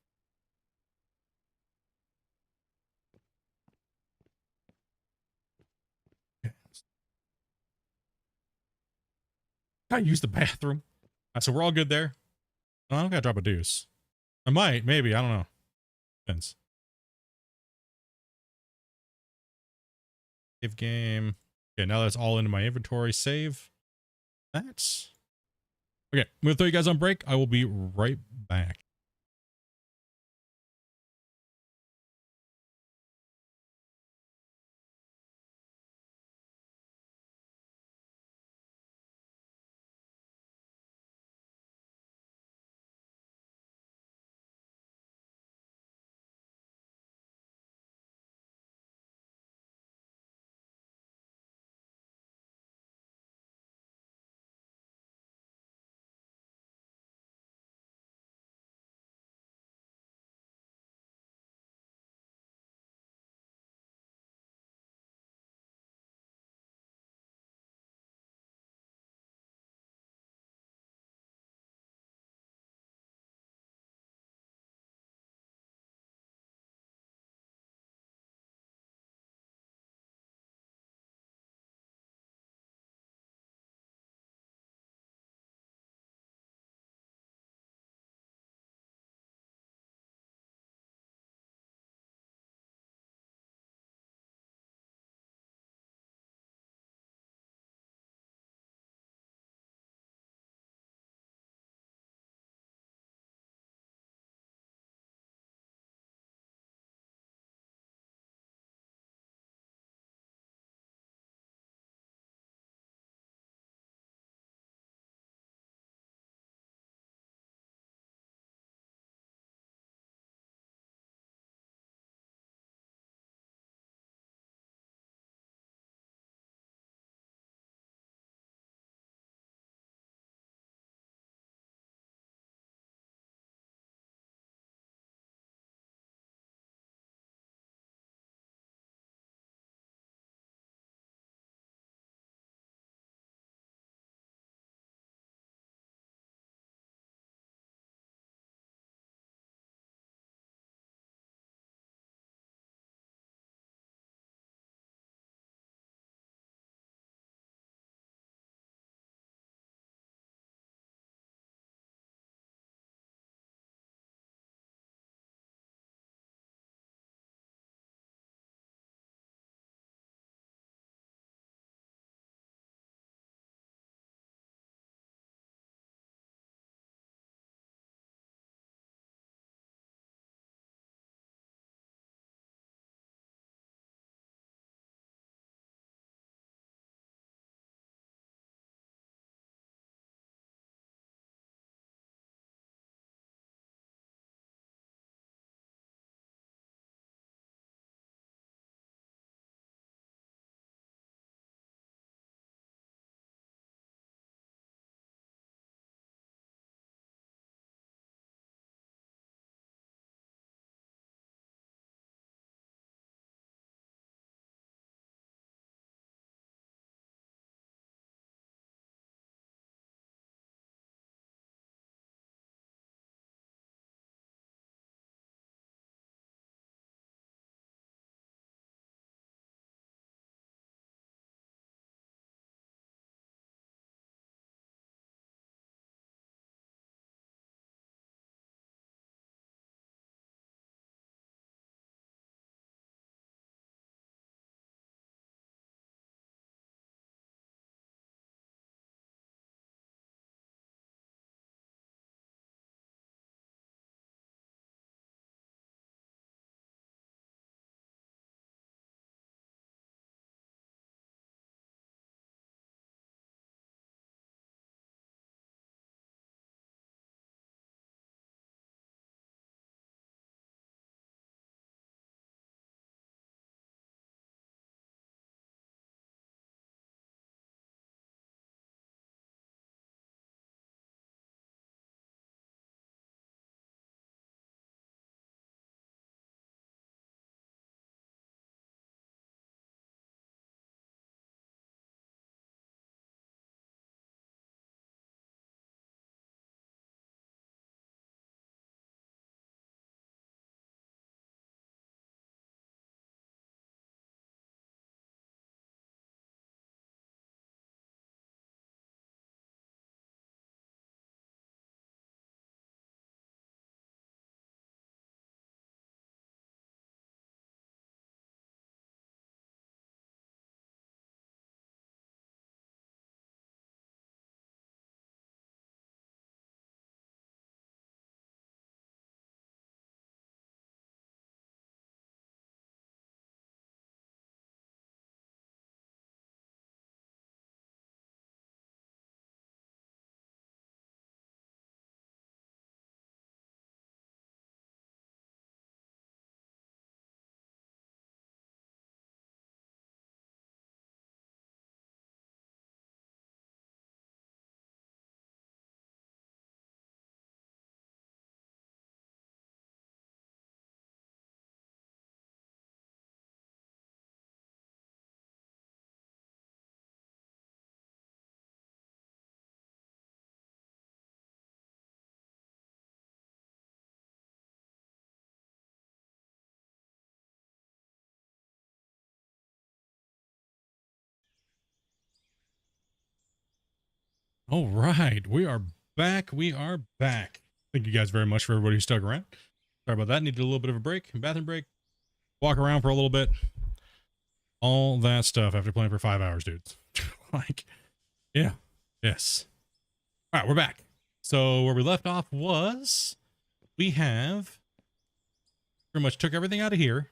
I use the bathroom. So we're all good there. I don't gotta drop a deuce. I might, maybe, I don't know. Depends. Save game. Okay, now that's all into my inventory. Save. That's okay. I'm gonna throw you guys on break. I will be right back. All right, we are back. We are back. Thank you guys very much for everybody who stuck around. Sorry about that. Needed a little bit of a break, bathroom break, walk around for a little bit. All that stuff after playing for 5 hours, dudes. Like, yeah, yes. All right, we're back. So where we left off was we have pretty much took everything out of here.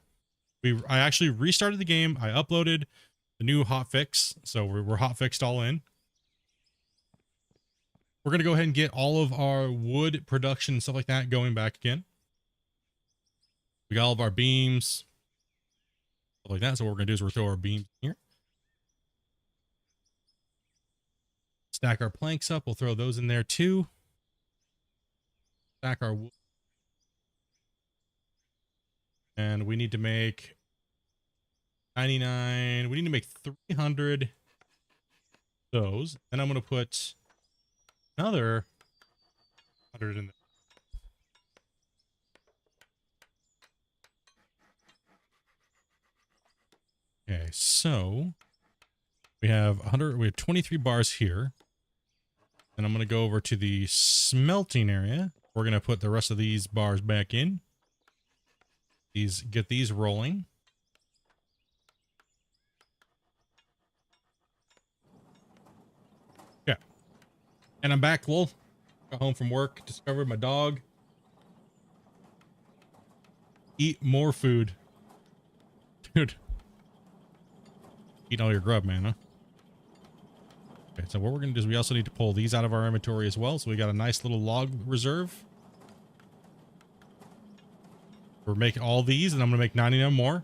I actually restarted the game. I uploaded the new hotfix, so we're hotfixed all in. We're going to go ahead and get all of our wood production and stuff like that going back again. We got all of our beams, stuff like that. So what we're going to do is we're throw our beams here. Stack our planks up. We'll throw those in there too. Stack our wood. And we need to make 99. We need to make 300 those. Then I'm going to put another 100 in there. Okay, so we have 100. We have 23 bars here. And I'm going to go over to the smelting area. We're going to put the rest of these bars back in. Get these rolling. Yeah. And I'm back, Lowell. Got home from work, discovered my dog. Eat more food. Dude. Eat all your grub, man, huh? Okay, so what we're going to do is we also need to pull these out of our inventory as well. So we got a nice little log reserve. We're making all these, and I'm going to make 99 more.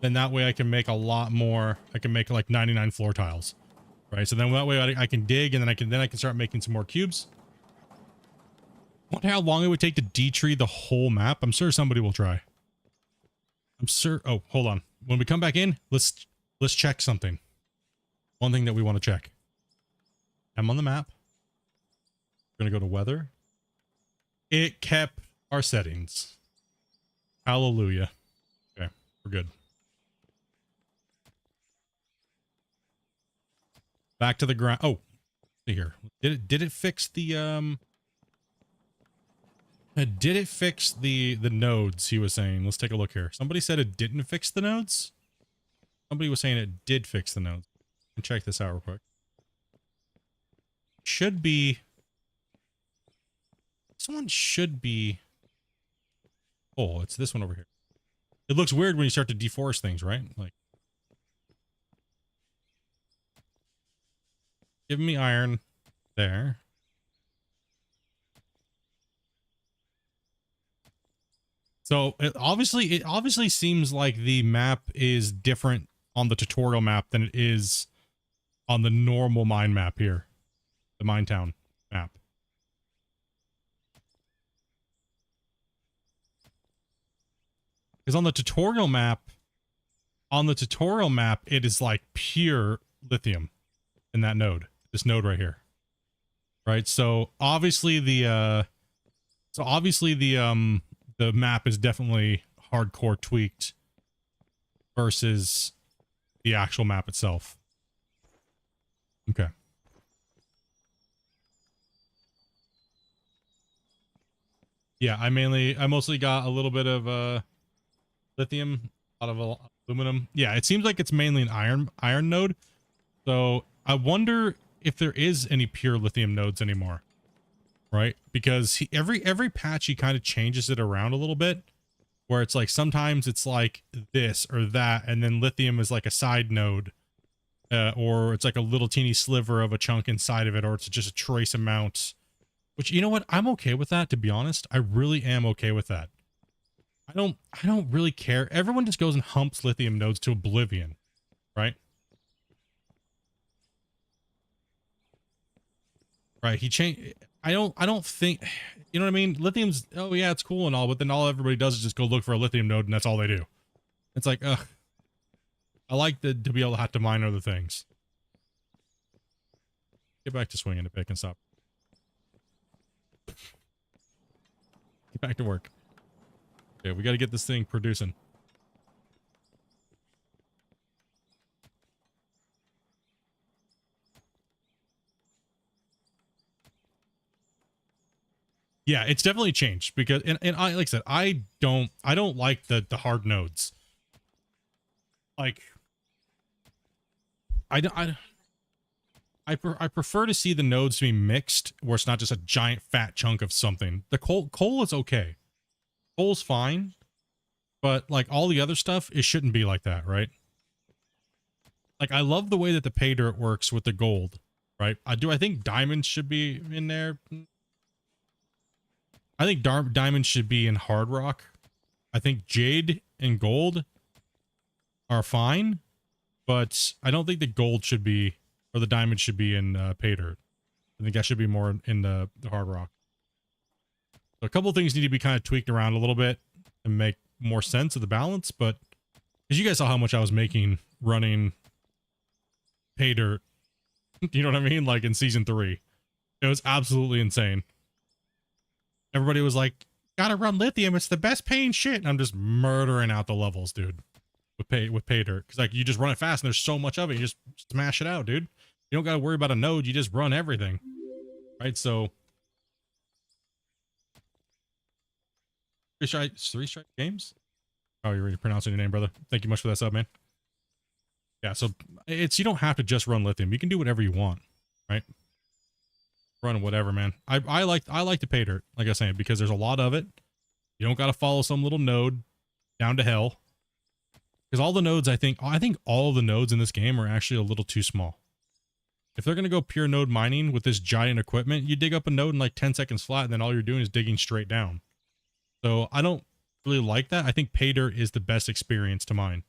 Then that way I can make a lot more. I can make like 99 floor tiles. Right? So then that way I can dig, and then I can start making some more cubes. Wonder how long it would take to de-tree the whole map. I'm sure somebody will try. I'm sure. Oh, hold on. When we come back in, let's check something. One thing that we want to check. I'm on the map. We're going to go to weather. It kept our settings. Hallelujah. Okay, we're good. Back to the ground. Oh, see here. Did it fix the did it fix the nodes he was saying? Let's take a look here. Somebody said it didn't fix the nodes. Somebody was saying it did fix the nodes. And check this out real quick. Should be. Someone should be. Oh, it's this one over here. It looks weird when you start to deforest things, right? Like, give me iron there. So it obviously seems like the map is different on the tutorial map than it is on the normal mine map here, the mine town map. Because on the tutorial map, it is like pure lithium in that node, this node right here. Right. So obviously the map is definitely hardcore tweaked versus the actual map itself. Okay. Yeah, I mostly got a little bit of lithium, a lot of aluminum. Yeah, it seems like it's mainly an iron node. So I wonder if there is any pure lithium nodes anymore. Right? Because every patch he kind of changes it around a little bit, where it's like sometimes it's like this or that, and then lithium is like a side node, or it's like a little teeny sliver of a chunk inside of it, or it's just a trace amount. Which, you know what? I'm okay with that, to be honest. I really am okay with that. I don't really care. Everyone just goes and humps lithium nodes to oblivion, right? Right. He changed. I don't think, you know what I mean? Lithium's, oh yeah, it's cool and all, but then all everybody does is just go look for a lithium node and that's all they do. It's like, ugh. I like to be able to have to mine other things. Get back to swinging the pick and stop. Get back to work. Okay, we got to get this thing producing. Yeah, it's definitely changed because, and I, like I said, I don't like the hard nodes. Like, I don't, I prefer to see the nodes to be mixed where it's not just a giant fat chunk of something. The coal is okay. Coal's fine, but like all the other stuff, it shouldn't be like that, right? Like, I love the way that the pay dirt works with the gold, right? I think diamonds should be in there. I think diamonds should be in hard rock. I think jade and gold are fine, but I don't think the gold should be, or the diamond should be in pay dirt. I think that should be more in the hard rock. So a couple of things need to be kind of tweaked around a little bit and make more sense of the balance, but because you guys saw how much I was making running pay dirt, you know what I mean? Like in season 3, it was absolutely insane. Everybody was like, gotta run lithium, it's the best paying shit. And I'm just murdering out the levels, dude, with pay dirt. Because like, you just run it fast and there's so much of it, you just smash it out, dude. You don't gotta worry about a node, you just run everything, right? So three strike games. Oh, you're pronouncing your name, brother. Thank you much for that sub, man. Yeah, so you don't have to just run lithium. You can do whatever you want, right? Run whatever, man. I like the pay dirt, like I was saying, because there's a lot of it. You don't got to follow some little node down to hell. Because all the nodes, I think all of the nodes in this game are actually a little too small. If they're going to go pure node mining with this giant equipment, you dig up a node in like 10 seconds flat, and then all you're doing is digging straight down. So I don't really like that. I think pay dirt is the best experience to mine.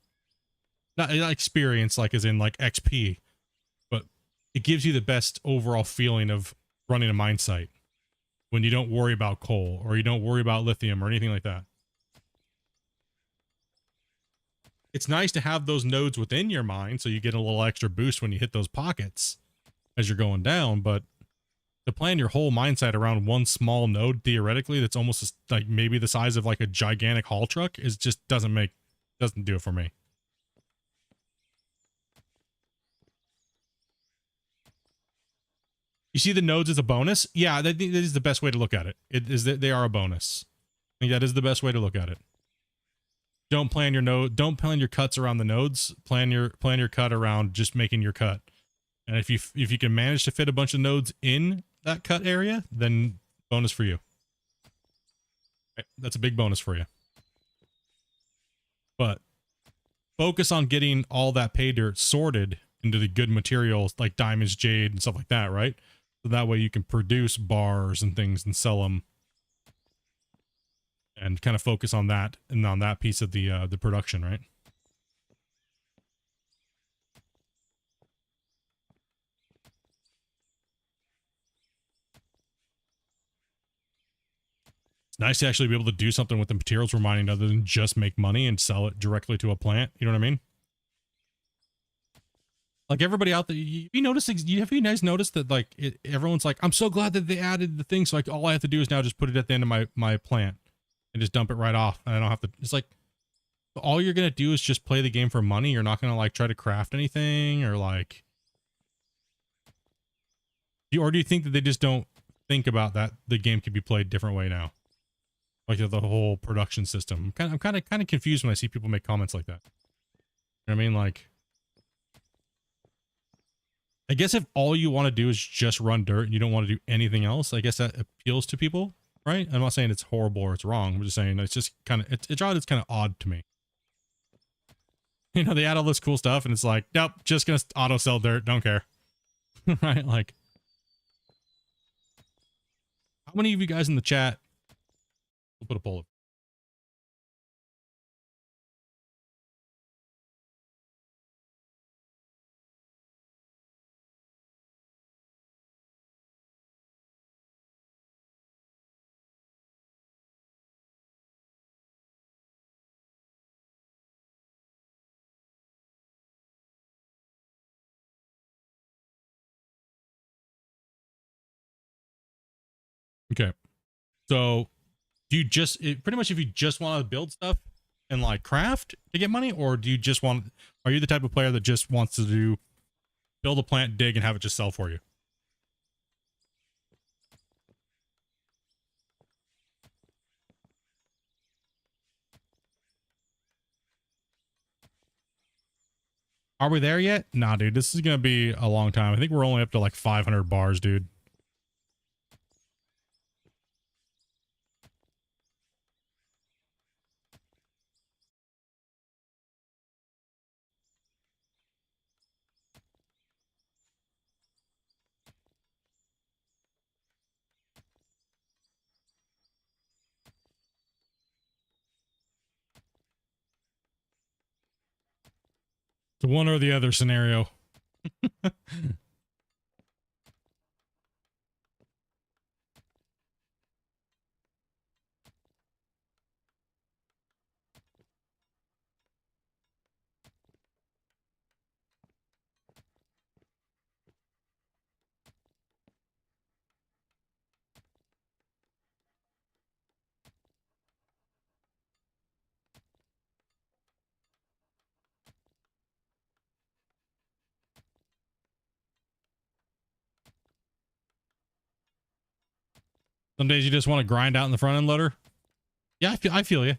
Not experience like as in like XP, but it gives you the best overall feeling of running a mine site when you don't worry about coal or you don't worry about lithium or anything like that. It's nice to have those nodes within your mine so you get a little extra boost when you hit those pockets as you're going down, but to plan your whole mine site around one small node, theoretically, that's almost like maybe the size of like a gigantic haul truck, is just doesn't do it for me. You see the nodes as a bonus? Yeah, that is the best way to look at it. It is that they are a bonus. I think that is the best way to look at it. Don't plan your cuts around the nodes. Plan your cut around just making your cut. And if you can manage to fit a bunch of nodes in that cut area, then bonus for you. Right, that's a big bonus for you. But focus on getting all that pay dirt sorted into the good materials like diamonds, jade, and stuff like that, right? So that way you can produce bars and things and sell them, and kind of focus on that and on that piece of the production, right? It's nice to actually be able to do something with the materials we're mining other than just make money and sell it directly to a plant. You know what I mean? Like everybody out there, have you guys noticed that like everyone's like, I'm so glad that they added the thing. So like all I have to do is now just put it at the end of my plant and just dump it right off. And I don't have to, it's like, all you're going to do is just play the game for money. You're not going to like try to craft anything or like, or do you think that they just don't think about that the game could be played a different way now? Like the whole production system. I'm kind of confused when I see people make comments like that. You know what I mean? Like, I guess if all you want to do is just run dirt and you don't want to do anything else, I guess that appeals to people, right? I'm not saying it's horrible or it's wrong. I'm just saying it's just kind of, it's kind of odd to me. You know, they add all this cool stuff and it's like, nope, just gonna auto sell dirt, don't care. Right? Like, how many of you guys in the chat, we'll put a poll up. Okay. So do you just pretty much, if you just want to build stuff and like craft to get money, or do you just are you the type of player that just wants to build a plant, dig, and have it just sell for you? Are we there yet? Nah, dude, this is going to be a long time. I think we're only up to like 500 bars, dude. It's one or the other scenario. Some days you just want to grind out in the front end loader. Yeah, I feel you. I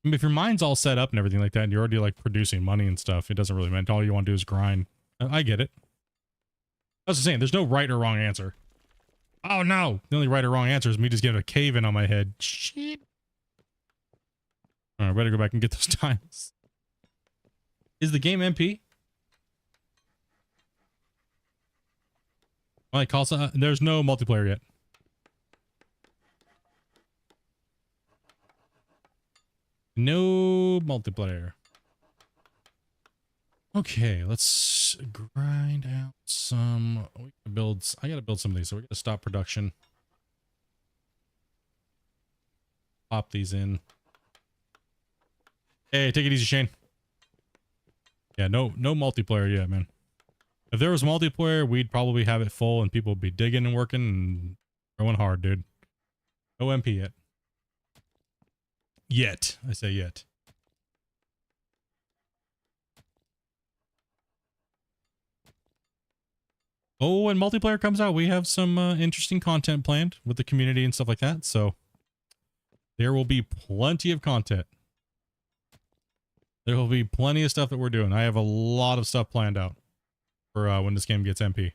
mean, if your mind's all set up and everything like that, and you're already like producing money and stuff, it doesn't really matter. All you want to do is grind. I get it. I was just saying, there's no right or wrong answer. Oh no, the only right or wrong answer is me just getting a cave in on my head. Shit. All right, better go back and get those tiles. Is the game MP? Like, also, there's no multiplayer yet. No multiplayer. Okay, let's grind out some. We can build. I gotta build some of these, so we gotta stop production. Pop these in. Hey, take it easy, Shane. Yeah, no multiplayer yet, man. If there was multiplayer, we'd probably have it full and people would be digging and working and going hard, dude. No MP yet. Yet. I say yet. Oh, when multiplayer comes out, we have some interesting content planned with the community and stuff like that. So there will be plenty of content. There will be plenty of stuff that we're doing. I have a lot of stuff planned out for when this game gets MP.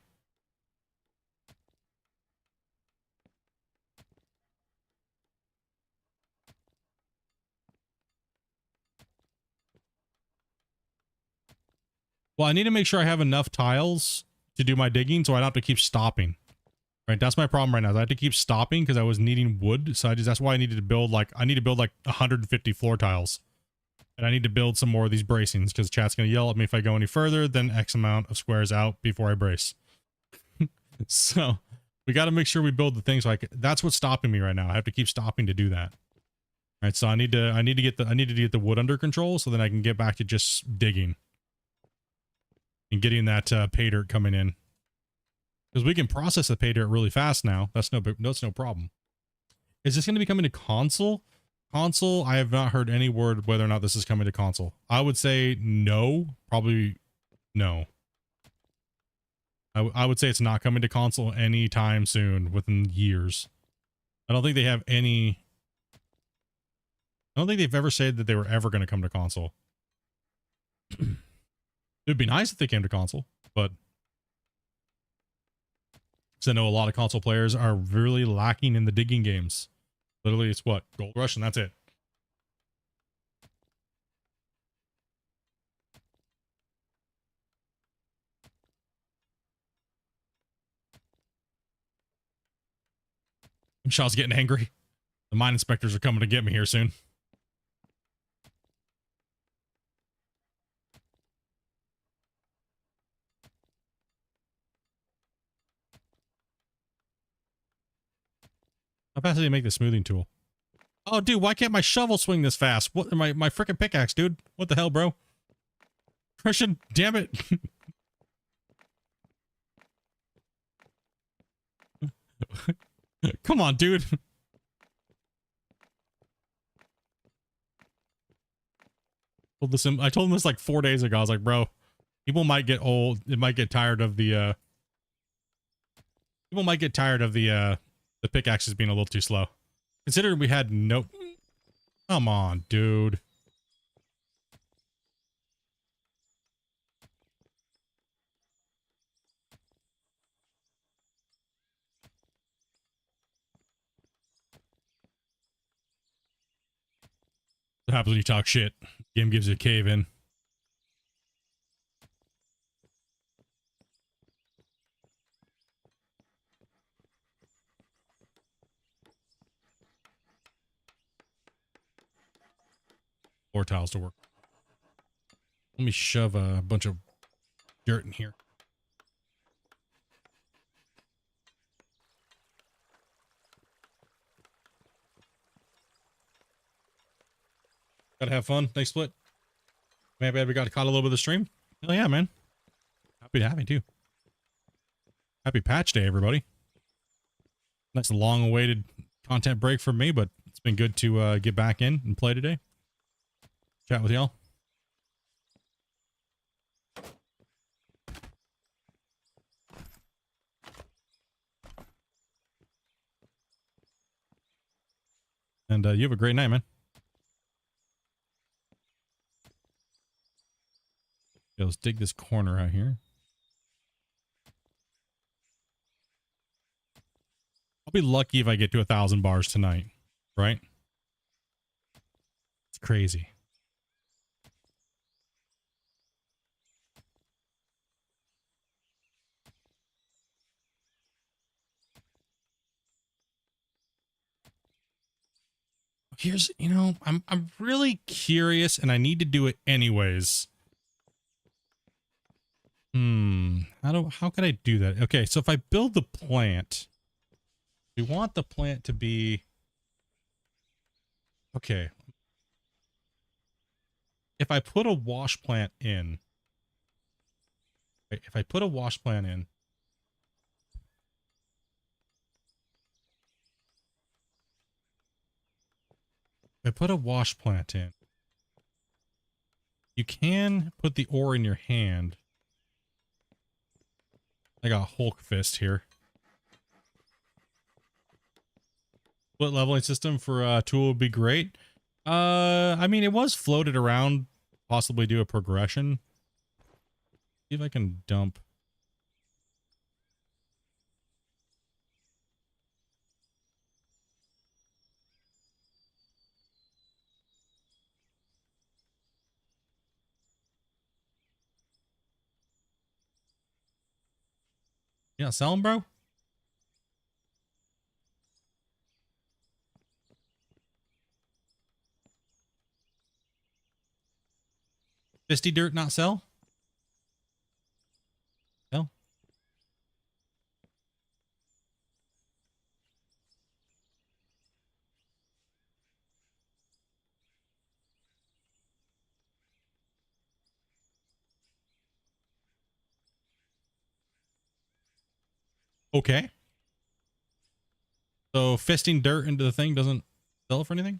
Well, I need to make sure I have enough tiles to do my digging so I don't have to keep stopping. Right, that's my problem right now. I have to keep stopping because I was needing wood. So that's why I needed to build like 150 floor tiles. And I need to build some more of these bracings because chat's going to yell at me if I go any further than X amount of squares out before I brace. So we got to make sure we build the things like that's what's stopping me right now. I have to keep stopping to do that. All right, so I need to get the wood under control so then I can get back to just digging and getting that pay dirt coming in. Because we can process the pay dirt really fast now. That's no problem. Is this going to be coming to console? Console, I have not heard any word whether or not this is coming to console. I would say no, probably no. I would say it's not coming to console anytime soon, within years. I don't think they have any. I don't think they've ever said that they were ever going to come to console. It'd be nice if they came to console, but because I know a lot of console players are really lacking in the digging games. Literally, it's what? Gold Rush, and that's it. Shaw's getting angry. The mine inspectors are coming to get me here soon. How fast do they make the smoothing tool? Oh, dude, why can't my shovel swing this fast? What, my freaking pickaxe, dude? What the hell, bro? Christian, damn it. Come on, dude. I told him this like 4 days ago. I was like, bro, people might get old. It might get tired of the, people might get tired of the pickaxes being a little too slow. Considering we had no... Come on, dude. happens when you talk shit. Game gives you a cave in. Floor tiles to work. Let me shove a bunch of dirt in here. Gotta have fun. Thanks, Split. Maybe we got caught a little bit of the stream. Oh yeah, man. Happy to have you too. Happy patch day, everybody. Nice long-awaited content break for me, but it's been good to get back in and play today. Chat with y'all. And you have a great night, man. Yeah, let's dig this corner out here. I'll be lucky if I get to 1,000 bars tonight, right? It's crazy. Here's, you know, I'm really curious and I need to do it anyways. How could I do that? Okay, so if I build the plant, we want the plant to be, okay. If I put a wash plant in, if I put a wash plant in, you can put the ore in your hand. I got a Hulk fist here. Split leveling system for a tool would be great. I mean, it was floated around, possibly do a progression. See if I can dump. Yeah, sell them, bro. Fisty dirt, not sell? Sell? Okay. So fisting dirt into the thing doesn't sell it for anything?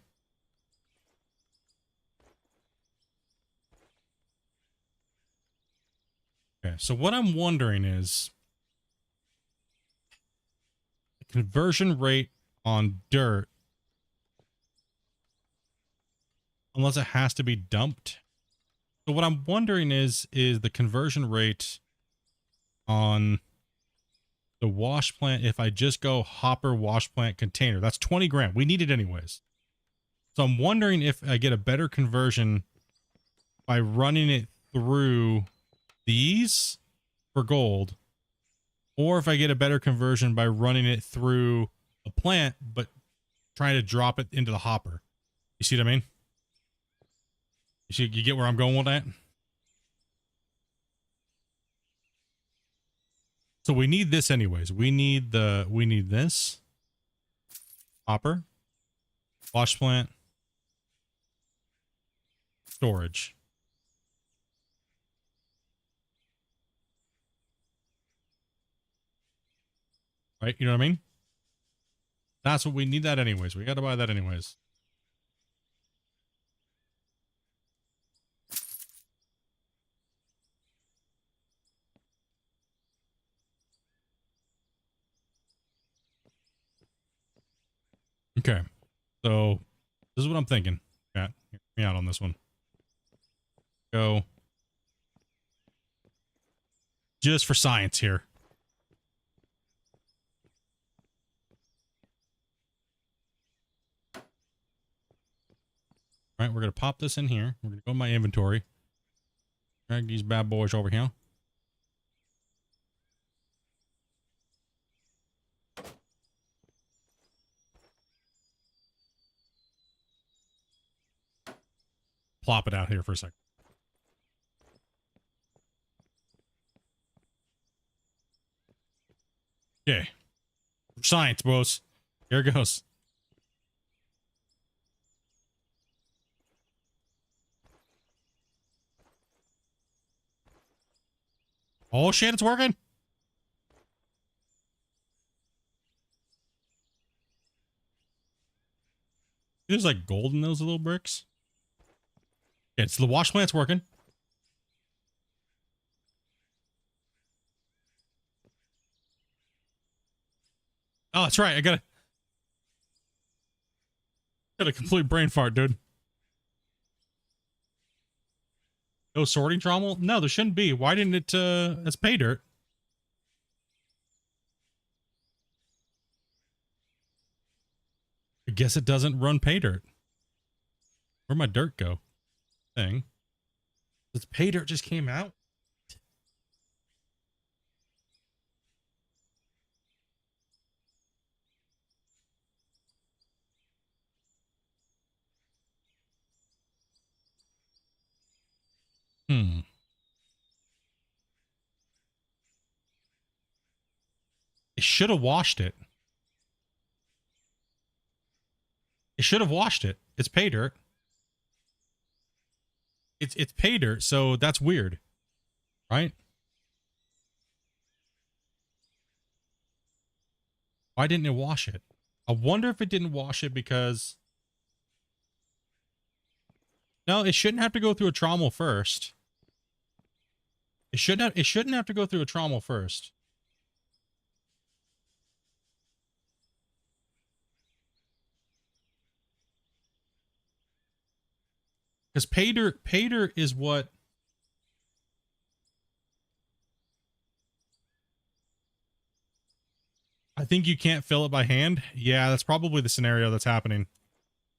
Okay, so what I'm wondering is the conversion rate on dirt, unless it has to be dumped. So what I'm wondering is the conversion rate on the wash plant if I just go hopper wash plant container. That's 20 grand. We need it anyways. So I'm wondering if I get a better conversion by running it through these for gold, or if I get a better conversion by running it through a plant but trying to drop it into the hopper. You see what I mean? You get where I'm going with that? So we need this anyways. We need this hopper, wash plant, storage. Right? You know what I mean? That's what we need that anyways. We got to buy that anyways. Okay. So this is what I'm thinking. Chat, hear me out on this one. Go. Just for science here. All right, we're gonna pop this in here. We're gonna go in my inventory. Drag these bad boys over here. Plop it out here for a second. Okay. Science, bros. Here it goes. Oh shit, it's working. There's like gold in those little bricks. Okay, it's the wash plant's working. Oh, that's right. I got a complete brain fart, dude. No sorting trommel? No, there shouldn't be. Why didn't it, it's pay dirt. I guess it doesn't run pay dirt. Where'd my dirt go? Thing. This pay dirt just came out? Hmm. It should have washed it. It should have washed it. It's pay dirt. It's pay dirt, so that's weird. Right? Why didn't it wash it? I wonder if it didn't wash it because... No, it shouldn't have to go through a trommel first. It shouldn't have to go through a trommel first. Because pay dirt is what... I think you can't fill it by hand. Yeah, that's probably the scenario that's happening.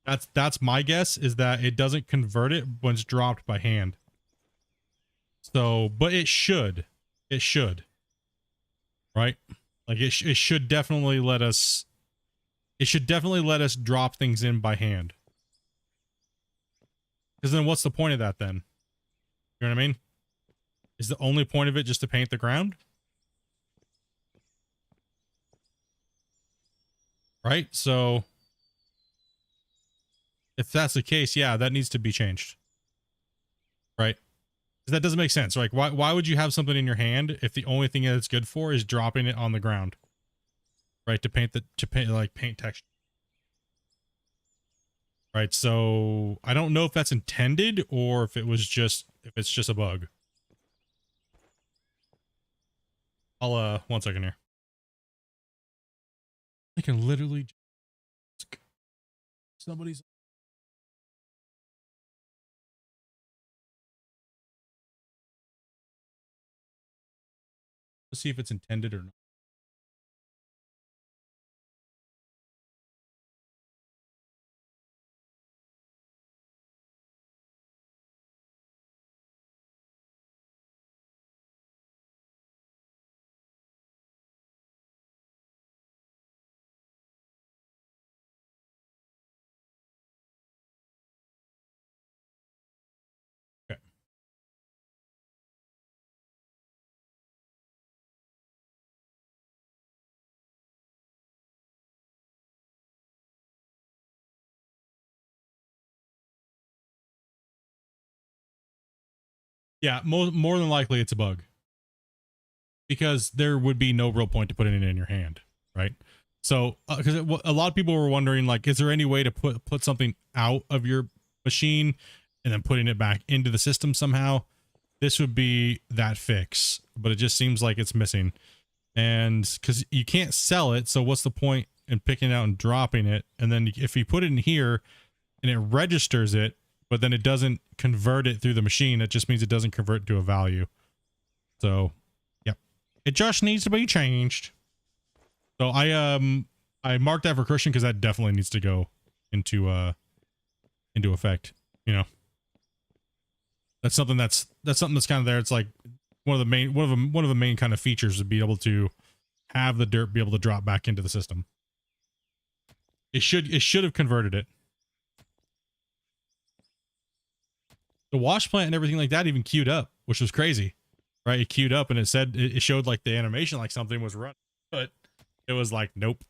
That's my guess, is that it doesn't convert it when it's dropped by hand. So, but it should. It should. Right? Like it should definitely let us... It should definitely let us drop things in by hand. Because then what's the point of that then? You know what I mean? Is the only point of it just to paint the ground? Right? So... If that's the case, yeah, that needs to be changed. Right? Because that doesn't make sense. Like, why would you have something in your hand if the only thing that it's good for is dropping it on the ground? Right? To paint paint texture. Right? So I don't know if that's intended or if it's just a bug. I'll 1 second here. I can literally somebody's... Let's see if it's intended or not. Okay. Yeah, more than likely it's a bug. Because there would be no real point to putting it in your hand, right? So, because a lot of people were wondering, like, is there any way to put something out of your machine and then putting it back into the system somehow? This would be that fix, but it just seems like it's missing. And because you can't sell it, so what's the point in picking it out and dropping it? And then if you put it in here and it registers it, but then it doesn't convert it through the machine, it just means it doesn't convert to a value. So, yep, it just needs to be changed. So I marked that for Christian because that definitely needs to go into effect. You know, that's something that's kind of there. It's like one of the main kind of features would be able to have the dirt be able to drop back into the system. It should have converted it. The wash plant and everything like that even queued up, which was crazy, right? It queued up and it said, it showed like the animation like something was running, but it was like, nope.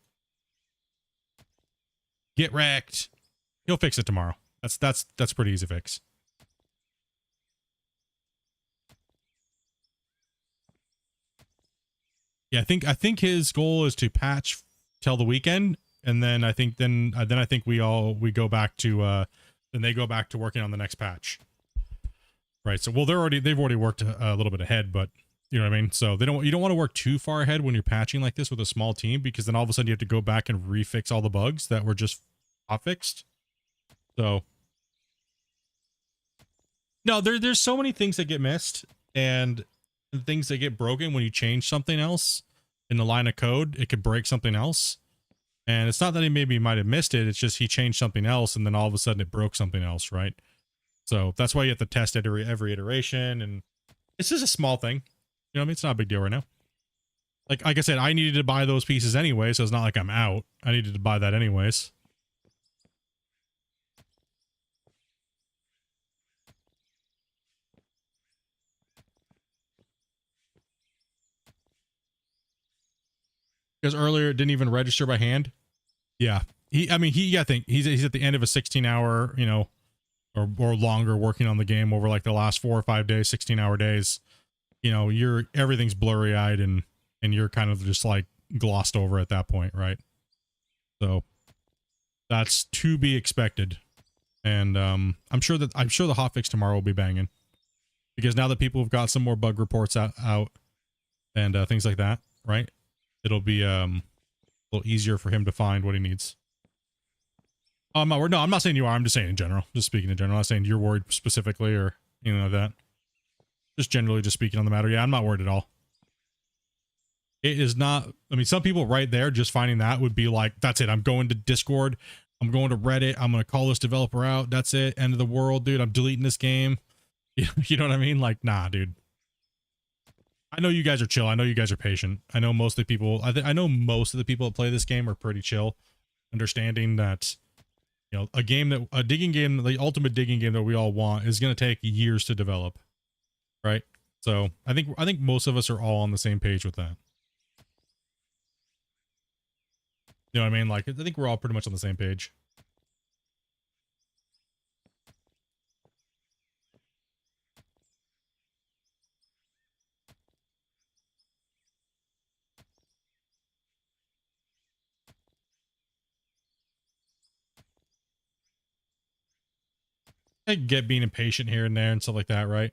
Get wrecked. He'll fix it tomorrow. That's pretty easy fix. Yeah, I think his goal is to patch till the weekend, and then I think we go back to then they go back to working on the next patch. Right. So well they've already worked a little bit ahead, but you know what I mean? So you don't want to work too far ahead when you're patching like this with a small team, because then all of a sudden you have to go back and refix all the bugs that were just hot fixed. So no, there's so many things that get missed and things that get broken when you change something else in the line of code. It could break something else. And it's not that he maybe might have missed it. It's just he changed something else and then all of a sudden it broke something else, right? So that's why you have to test every iteration, and it's just a small thing. You know what I mean? It's not a big deal right now. Like I said, I needed to buy those pieces anyway, so it's not like I'm out. I needed to buy that anyways. Because earlier it didn't even register by hand. Yeah. I think he's at the end of a 16-hour, you know, or longer working on the game over like the last 4 or 5 days, 16-hour days. You know, everything's blurry-eyed and you're kind of just like glossed over at that point, right? So that's to be expected. And I'm sure the hotfix tomorrow will be banging, because now that people have got some more bug reports out and things like that, right? It'll be a little easier for him to find what he needs. I'm not saying you are. I'm just saying in general. Just speaking in general. I'm not saying you're worried specifically or anything like that. Just generally just speaking on the matter. Yeah, I'm not worried at all. It is not. I mean, some people right there just finding that would be like, that's it. I'm going to Discord. I'm going to Reddit. I'm going to call this developer out. That's it. End of the world, dude. I'm deleting this game. You know what I mean? Like, nah, dude. I know you guys are chill. I know you guys are patient. I know most of the people. I know most of the people that play this game are pretty chill, understanding that, you know, a digging game, the ultimate digging game that we all want is going to take years to develop, right? So I think most of us are all on the same page with that. You know what I mean? Like, I think we're all pretty much on the same page. I get being impatient here and there and stuff like that, right?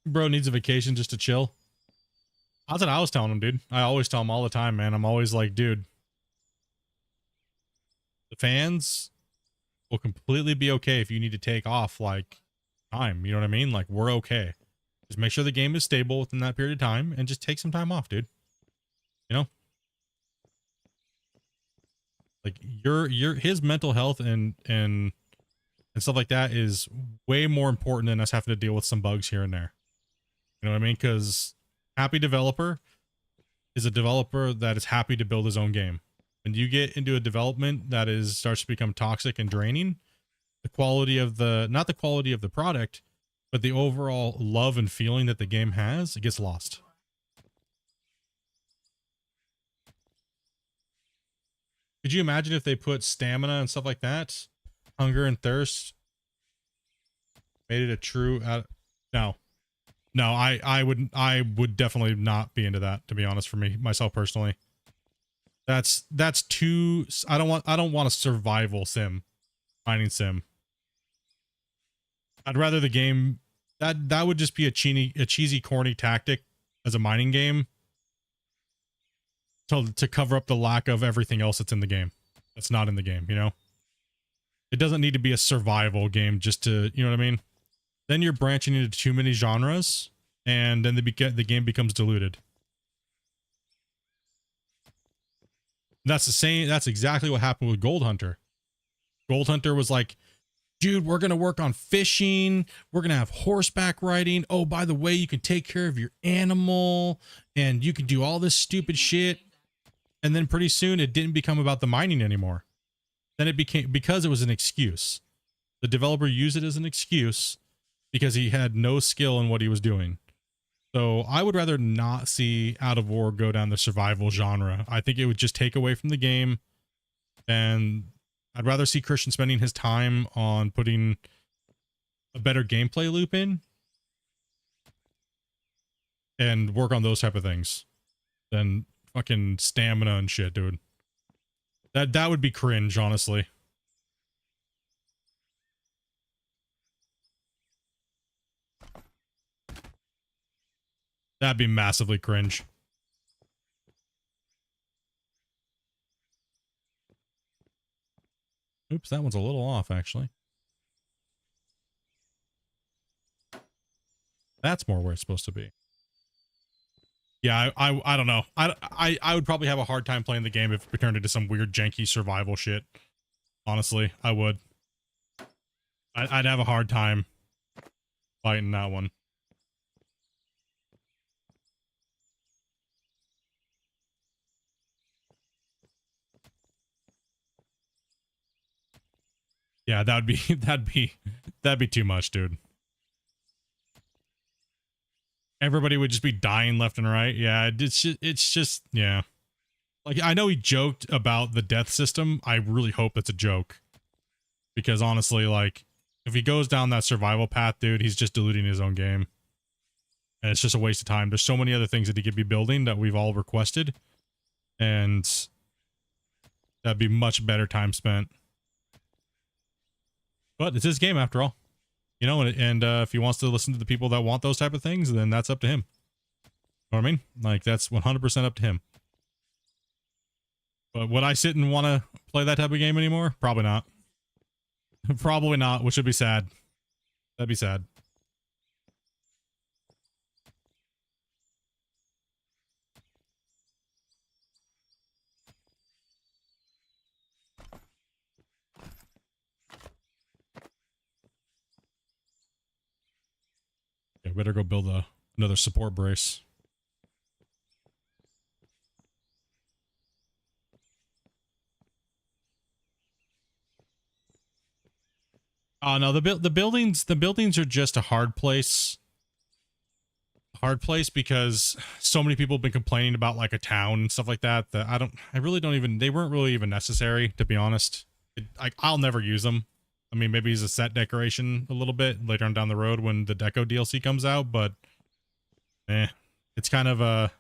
Bro needs a vacation just to chill. That's what I was telling him, dude. I always tell him all the time, man. I'm always like, dude, the fans will completely be okay if you need to take off like time. You know what I mean? Like, we're okay. Just make sure the game is stable within that period of time and just take some time off, dude. You know? Like his mental health and stuff like that is way more important than us having to deal with some bugs here and there. You know what I mean? Because happy developer is a developer that is happy to build his own game. When you get into a development that starts to become toxic and draining, the quality of not the quality of the product, but the overall love and feeling that the game has, it gets lost. Could you imagine if they put stamina and stuff like that, hunger and thirst, made it a true? No, I would definitely not be into that, to be honest. For myself personally, that's too. I don't want a survival sim, mining sim. I'd rather the game that would just be a cheesy, corny tactic as a mining game to cover up the lack of everything else that's in the game. That's not in the game, you know? It doesn't need to be a survival game just to, you know what I mean? Then you're branching into too many genres, and then the game becomes diluted. That's the same. That's exactly what happened with Gold Hunter. Gold Hunter was like, dude, we're going to work on fishing. We're going to have horseback riding. Oh, by the way, you can take care of your animal and you can do all this stupid shit. And then pretty soon it didn't become about the mining anymore. Then it became, because it was an excuse. The developer used it as an excuse because he had no skill in what he was doing. So I would rather not see Out of War go down the survival genre. I think it would just take away from the game, and I'd rather see Christian spending his time on putting a better gameplay loop in and work on those type of things than fucking stamina and shit, dude. That would be cringe, honestly. That'd be massively cringe. Oops, that one's a little off, actually. That's more where it's supposed to be. Yeah, I don't know. I would probably have a hard time playing the game if it turned into some weird janky survival shit. Honestly, I would. I'd have a hard time fighting that one. Yeah, that'd be too much, dude. Everybody would just be dying left and right. Yeah, it's just yeah. Like, I know he joked about the death system. I really hope it's a joke. Because honestly, like, if he goes down that survival path, dude, he's just diluting his own game. And it's just a waste of time. There's so many other things that he could be building that we've all requested. And that'd be much better time spent. But it's his game after all. You know, and if he wants to listen to the people that want those type of things, then that's up to him. You know what I mean? Like, that's 100% up to him. But would I sit and want to play that type of game anymore? Probably not. Probably not, which would be sad. That'd be sad. Yeah, better go build another support brace. Oh no, the buildings are just a hard place. Hard place because so many people have been complaining about like a town and stuff like that that I really don't even, they weren't really even necessary, to be honest. I'll never use them. I mean, maybe as a set decoration a little bit later on down the road when the Deco DLC comes out, but it's kind of a,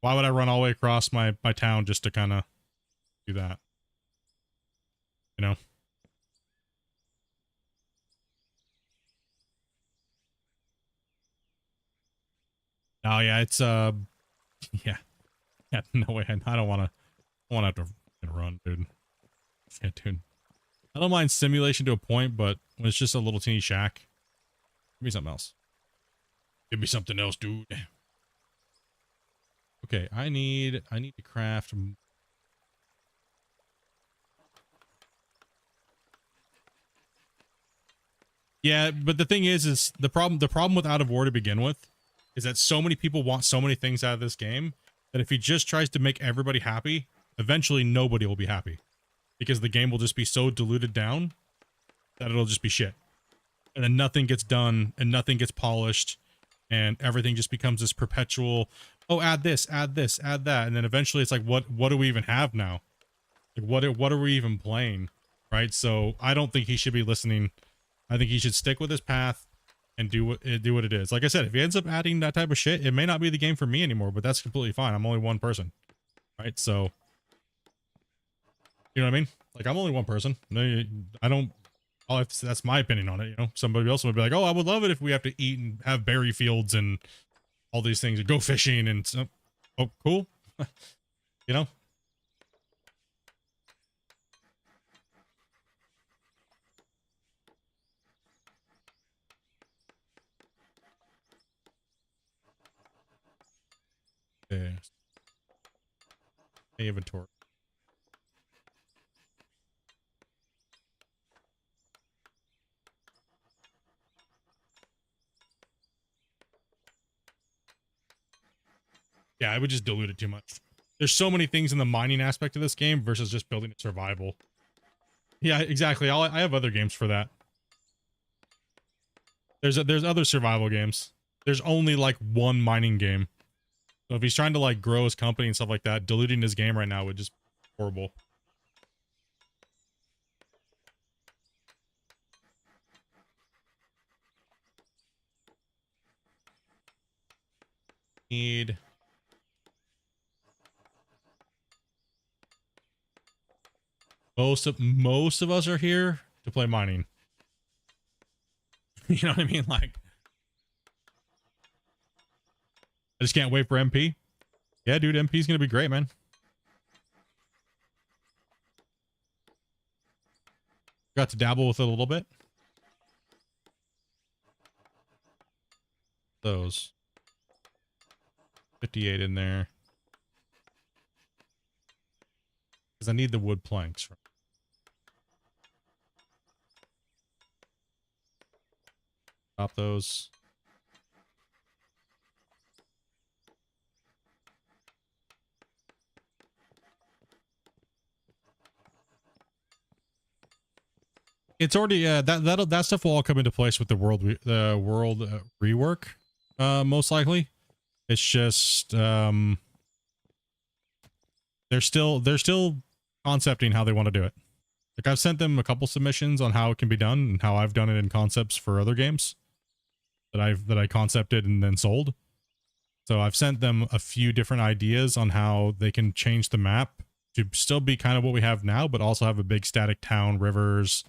why would I run all the way across my town just to kind of do that? You know? Oh yeah, it's yeah. Yeah, no way. I don't want to have to run, dude. Yeah, dude. I don't mind simulation to a point, but when it's just a little teeny shack, give me something else. Give me something else, dude. Okay, I need to craft. Yeah, but the thing is the problem with Out of War to begin with is that so many people want so many things out of this game that if he just tries to make everybody happy, eventually nobody will be happy because the game will just be so diluted down that it'll just be shit. And then nothing gets done and nothing gets polished and everything just becomes this perpetual, oh, add this, add that. And then eventually it's like, what do we even have now? Like, what are we even playing? Right? So I don't think he should be listening. I think he should stick with his path and do what it is. Like I said, if he ends up adding that type of shit, it may not be the game for me anymore, but that's completely fine. I'm only one person, right? So, you know what I mean? Like, I'm only one person. I don't, that's my opinion on it. You know, somebody else would be like, oh, I would love it if we have to eat and have berry fields and all these things and go fishing and stuff. Oh, cool. You know? Okay. Inventory. Yeah, I would just dilute it too much. There's so many things in the mining aspect of this game versus just building a survival. Yeah, exactly. I have other games for that. There's other survival games. There's only like one mining game. So if he's trying to like grow his company and stuff like that, diluting his game right now would just be horrible. Need most of us are here to play mining. You know what I mean? Like, I just can't wait for MP. Yeah, dude, MP is gonna be great, man. Got to dabble with it a little bit. Those 58 in there because I need the wood planks. Drop those. It's already that stuff will all come into place with the world rework, most likely. It's just they're still concepting how they want to do it. Like I've sent them a couple submissions on how it can be done and how I've done it in concepts for other games that I concepted and then sold. So I've sent them a few different ideas on how they can change the map to still be kind of what we have now, but also have a big static town, rivers,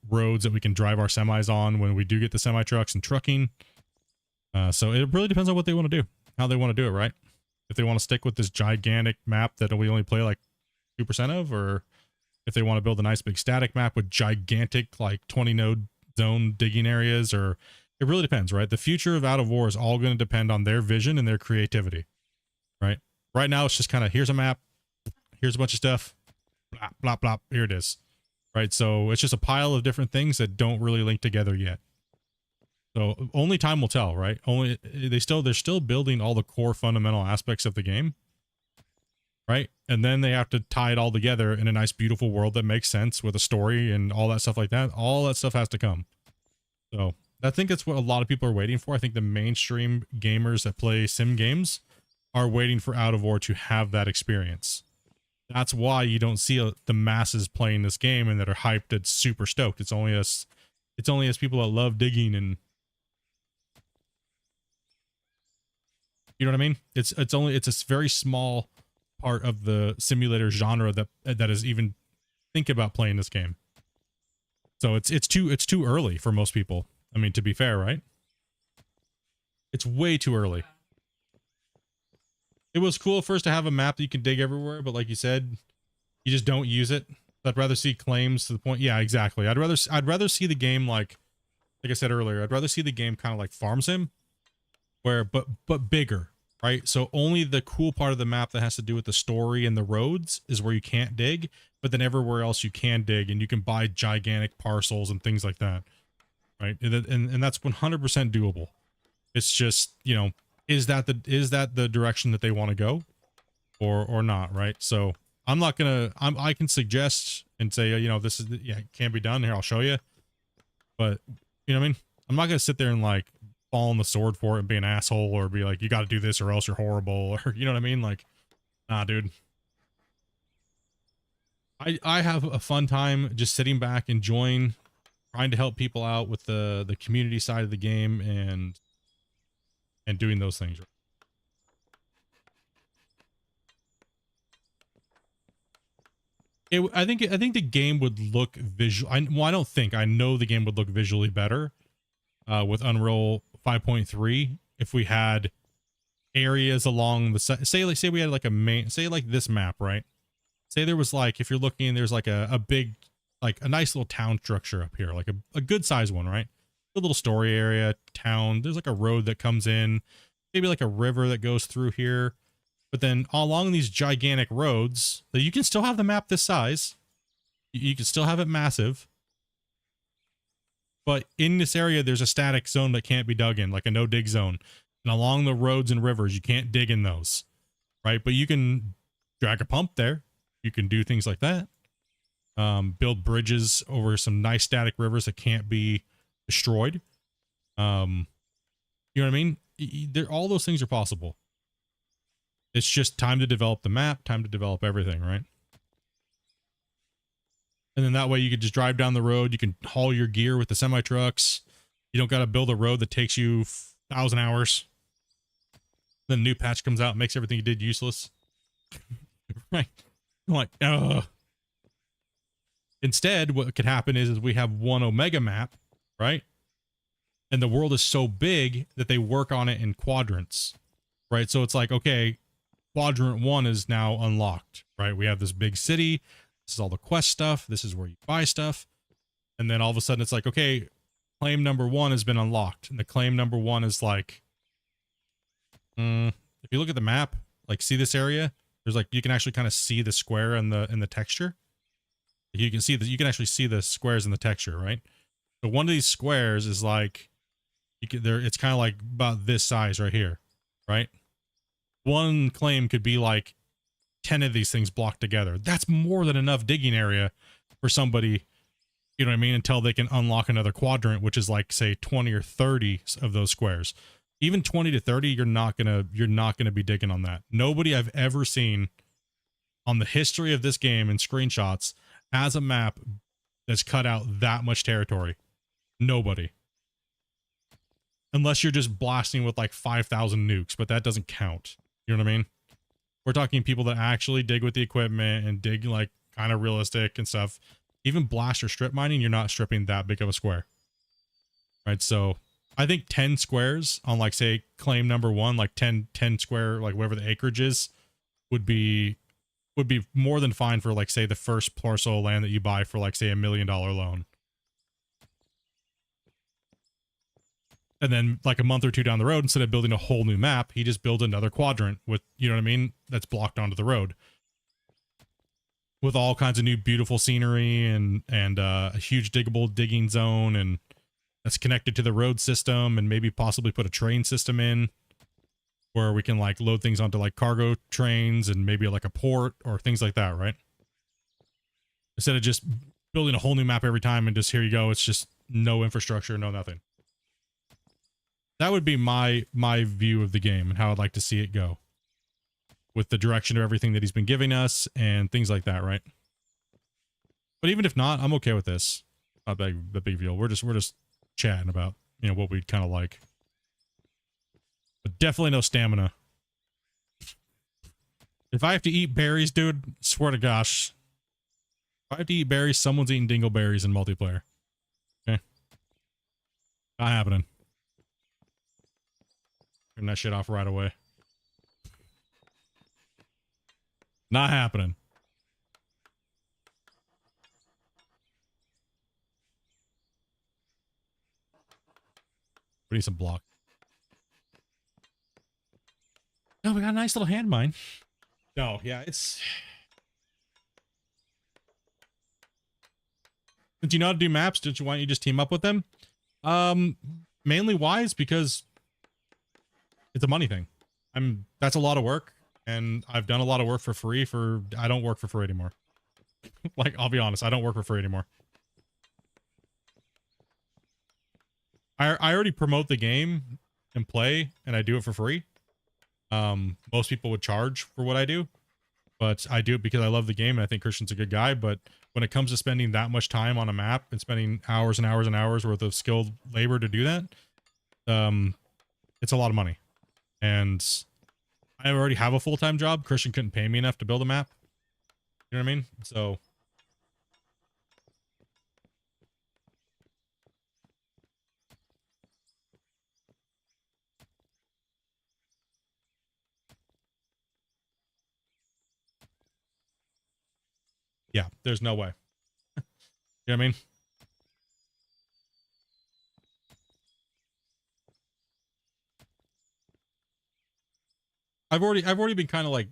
roads that we can drive our semis on when we do get the semi trucks and trucking. So it really depends on what they want to do, how they want to do it, right? If they want to stick with this gigantic map that we only play like 2% of, or if they want to build a nice big static map with gigantic like 20 node zone digging areas, or it really depends, right? The future of Out of War is all going to depend on their vision and their creativity, right? Right now, it's just kind of, here's a map, here's a bunch of stuff, blah, blah, blah, here it is, right? So it's just a pile of different things that don't really link together yet. So only time will tell, right? They're still building all the core fundamental aspects of the game, right? And then they have to tie it all together in a nice, beautiful world that makes sense with a story and all that stuff like that. All that stuff has to come. So I think that's what a lot of people are waiting for. I think the mainstream gamers that play sim games are waiting for Out of War to have that experience. That's why you don't see the masses playing this game and that are hyped and super stoked. It's only us people that love digging, and you know what I mean? It's a very small part of the simulator genre that is even think about playing this game. So it's too early for most people. I mean, to be fair, right? It's way too early. It was cool first to have a map that you can dig everywhere, but like you said, you just don't use it. I'd rather see claims to the point. Yeah, exactly. I'd rather see the game like I said earlier. I'd rather see the game kind of like farm sim, where but bigger, right? So only the cool part of the map that has to do with the story and the roads is where you can't dig, but then everywhere else you can dig, and you can buy gigantic parcels and things like that, right? And that's 100% doable. It's just, you know, is that the direction that they want to go, or not, right? So I'm not gonna. I can suggest and say, you know, this is it can't be done. Here, I'll show you. But you know what I mean? I'm not gonna sit there and like fall on the sword for it and be an asshole, or be like, you got to do this or else you're horrible, or you know what I mean? Like, nah, dude. I have a fun time just sitting back, enjoying, trying to help people out with the community side of the game and doing those things. I think the game would look visual. I know the game would look visually better with Unreal 5.3 if we had areas along the say we had like a main, say like this map, right? Say there was like, if you're looking, there's like a big, like a nice little town structure up here, like a good size one, right? A little story area, town. There's like a road that comes in, maybe like a river that goes through here. But then along these gigantic roads, that you can still have the map this size. You can still have it massive. But in this area, there's a static zone that can't be dug in, like a no dig zone. And along the roads and rivers, you can't dig in those, right? But you can drag a pump there. You can do things like that. Build bridges over some nice static rivers that can't be destroyed. You know what I mean? All those things are possible. It's just time to develop the map, time to develop everything, right? And then that way you could just drive down the road. You can haul your gear with the semi trucks. You don't got to build a road that takes you 1,000 hours. Then a new patch comes out and makes everything you did useless. Right? I'm like, ugh. Instead, what could happen is we have one Omega map, right? And the world is so big that they work on it in quadrants, right? So it's like, okay, quadrant 1 is now unlocked, right? We have this big city. This is all the quest stuff. This is where you buy stuff. And then all of a sudden it's like, okay, claim number 1 has been unlocked. And the claim number 1 is like, if you look at the map, like see this area, there's like, you can actually kind of see the square in the texture. You can see that you can actually see the squares in the texture, right? So one of these squares is like, it's kind of like about this size right here, right? One claim could be like 10 of these things blocked together. That's more than enough digging area for somebody, you know what I mean, until they can unlock another quadrant, which is like, say, 20 or 30 of those squares. Even 20 to 30, you're not gonna be digging on that. Nobody I've ever seen on the history of this game in screenshots has a map that's cut out that much territory. Nobody. Unless you're just blasting with like 5,000 nukes, but that doesn't count. You know what I mean? We're talking people that actually dig with the equipment and dig like kind of realistic and stuff. Even blast or strip mining, you're not stripping that big of a square. Right? So I think 10 squares on like, say, claim number 1, like 10 square, like whatever the acreage is, would be more than fine for like, say, the first parcel of land that you buy for like, say, $1 million loan. And then like a month or two down the road, instead of building a whole new map, he just builds another quadrant with, you know what I mean? That's blocked onto the road with all kinds of new beautiful scenery and a huge digging zone. And that's connected to the road system, and maybe possibly put a train system in where we can like load things onto like cargo trains and maybe like a port or things like that. Right. Instead of just building a whole new map every time and just here you go. It's just no infrastructure, no nothing. That would be my view of the game and how I'd like to see it go with the direction of everything that he's been giving us and things like that, right? But even if not, I'm okay with this. Not the big deal. We're just chatting about, you know, what we'd kind of like. But definitely no stamina. If I have to eat berries, dude, swear to gosh. If I have to eat berries, someone's eating dingleberries in multiplayer. Okay. Not happening. Turn that shit off right away. Not happening. We need some block. No, we got a nice little hand mine. No, yeah, it's... Since you know how to do maps, why don't you just team up with them? Mainly wise, because it's a money thing. That's a lot of work, and I've done a lot of work for free I don't work for free anymore. Like, I'll be honest, I don't work for free anymore. I already promote the game and play, and I do it for free. Most people would charge for what I do, but I do it because I love the game and I think Christian's a good guy. But when it comes to spending that much time on a map and spending hours and hours and hours worth of skilled labor to do that, it's a lot of money. And I already have a full-time job. Christian couldn't pay me enough to build a map. You know what I mean? So yeah, there's no way. You know what I mean? I've already been kind of like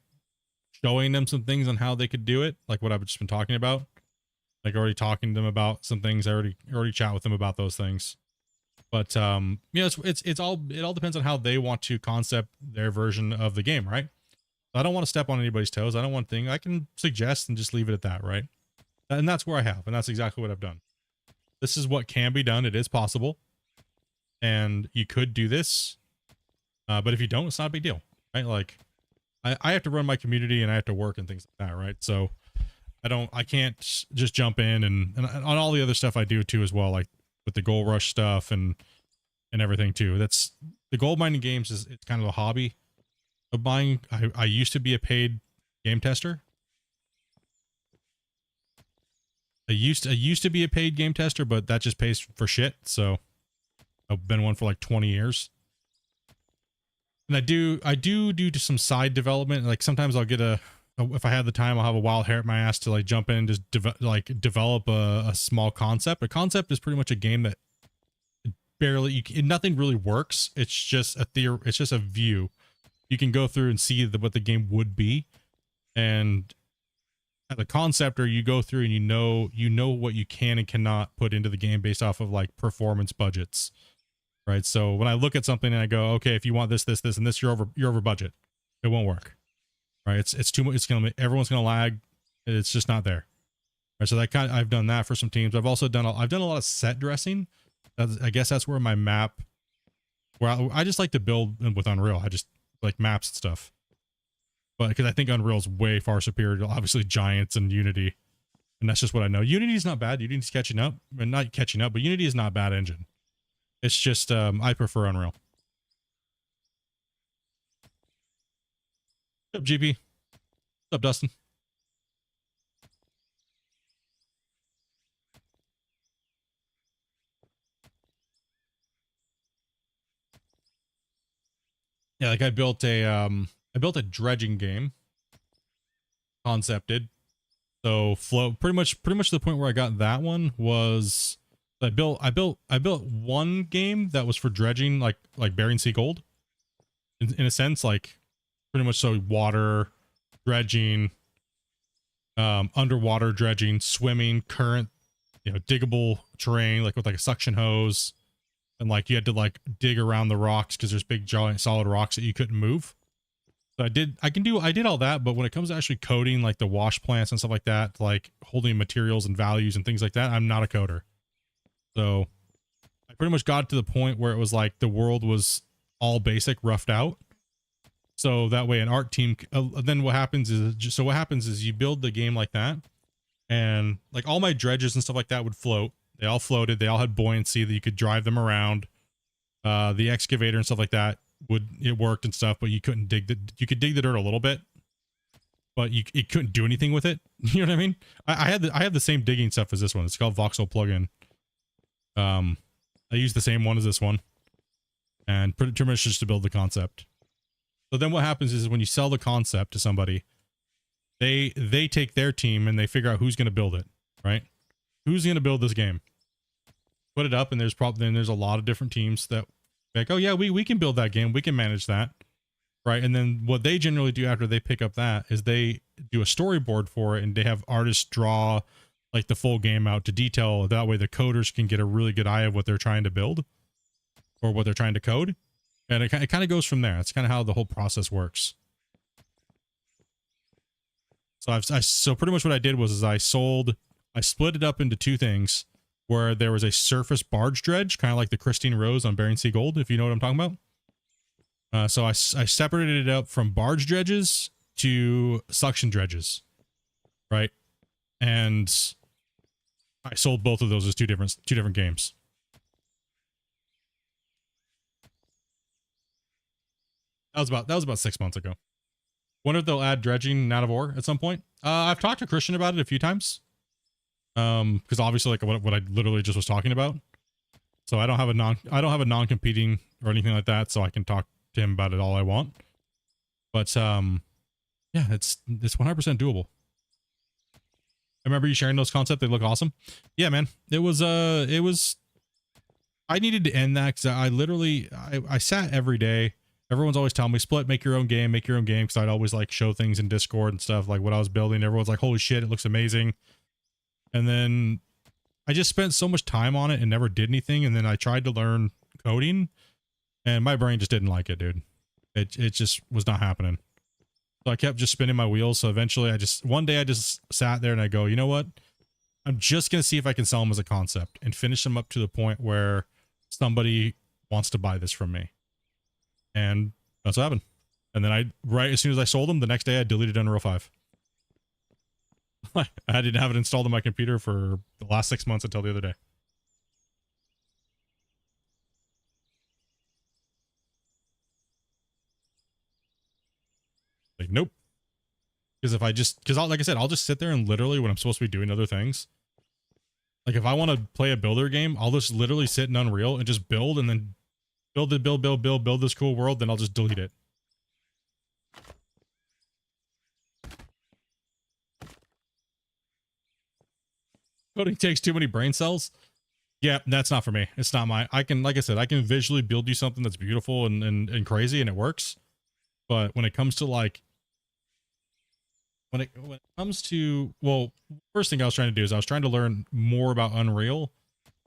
showing them some things on how they could do it, like what I've just been talking about. Like already talking to them about some things. I already chat with them about those things. But you know, it all depends on how they want to concept their version of the game, right? I don't want to step on anybody's toes. I don't want thing. I can suggest and just leave it at that, right? And that's where I have, and that's exactly what I've done. This is what can be done. It is possible, and you could do this. But if you don't, it's not a big deal, right? Like, I have to run my community and I have to work and things like that, right? So I can't just jump in and on all the other stuff I do too as well, like with the gold rush stuff and everything too. That's the gold mining games it's kind of a hobby of mine. I used to be a paid game tester. I used to be a paid game tester, but that just pays for shit. So I've been one for like 20 years. And I do some side development. Like sometimes I'll get if I have the time, I'll have a wild hair at my ass to like jump in and just develop a small concept. A concept is pretty much a game that barely, nothing really works. It's just it's just a view. You can go through and see what the game would be. And as a concepter, you go through and you know what you can and cannot put into the game based off of like performance budgets. Right. So when I look at something and I go, okay, if you want this, and this, you're over budget. It won't work. Right. It's too much. Everyone's going to lag. It's just not there. Right. So I've done that for some teams. I've also done a lot of set dressing. I guess that's where my map, where I just like to build with Unreal. I just like maps and stuff. But because I think Unreal's way far superior to obviously Giants and Unity. And that's just what I know. Unity's not bad. Unity's catching up. And not catching up, but Unity is not a bad engine. It's just, I prefer Unreal. What's up, GP? What's up, Dustin? Yeah, like I built a dredging game. Concepted. So flow pretty much to the point where I got that one was I built one game that was for dredging, like Bering Sea Gold, in a sense, like pretty much so water dredging, underwater dredging, swimming, current, diggable terrain, like with like a suction hose, and like you had to like dig around the rocks because there's big giant solid rocks that you couldn't move. So I did all that, but when it comes to actually coding like the wash plants and stuff like that, like holding materials and values and things like that, I'm not a coder. So I pretty much got to the point where it was like the world was all basic, roughed out. So that way an art team, then what happens is you build the game like that, and like all my dredges and stuff like that would float. They all floated. They all had buoyancy that you could drive them around. The excavator and stuff like that it worked and stuff, but you couldn't you could dig the dirt a little bit, but you couldn't do anything with it. You know what I mean? I have the same digging stuff as this one. It's called Voxel plugin. I use the same one as this one, and pretty much just to build the concept. So then what happens is when you sell the concept to somebody, they take their team and they figure out who's going to build it, right? Who's going to build this game? Put it up, and there's a lot of different teams that like, oh yeah, we can build that game, we can manage that, right? And then what they generally do after they pick up that is they do a storyboard for it, and they have artists draw like the full game out to detail. That way the coders can get a really good eye of what they're trying to build or what they're trying to code. And it kind of goes from there. That's kind of how the whole process works. So so pretty much what I did was I split it up into two things, where there was a surface barge dredge, kind of like the Christine Rose on Bering Sea Gold, if you know what I'm talking about. So I separated it up from barge dredges to suction dredges, right? And I sold both of those as two different games. That was about 6 months ago. Wonder if they'll add dredging out of ore at some point. I've talked to Christian about it a few times. Because obviously, like what I literally just was talking about. So I don't have a non-competing or anything like that, so I can talk to him about it all I want. But yeah, it's 100% doable. I remember you sharing those concepts. They look awesome. Yeah, man. It was I needed to end that because I sat every day. Everyone's always telling me, Split, make your own game. Because I'd always like show things in Discord and stuff, like what I was building. Everyone's like, holy shit, it looks amazing. And then I just spent so much time on it and never did anything. And then I tried to learn coding, and my brain just didn't like it, dude. It just was not happening. So I kept just spinning my wheels. So eventually one day I just sat there and I go, you know what? I'm just going to see if I can sell them as a concept and finish them up to the point where somebody wants to buy this from me. And that's what happened. And then right as soon as I sold them, the next day I deleted Unreal 5. I didn't have it installed on my computer for the last 6 months until the other day. Like, nope. Because if I just, like I said, I'll just sit there and literally when I'm supposed to be doing other things. Like if I want to play a builder game, I'll just literally sit in Unreal and just build and then build this cool world. Then I'll just delete it. Coding takes too many brain cells. Yeah, that's not for me. It's not like I said, I can visually build you something that's beautiful and crazy and it works. But when it comes to like, when it comes to, well, first thing I was trying to do is I was trying to learn more about Unreal,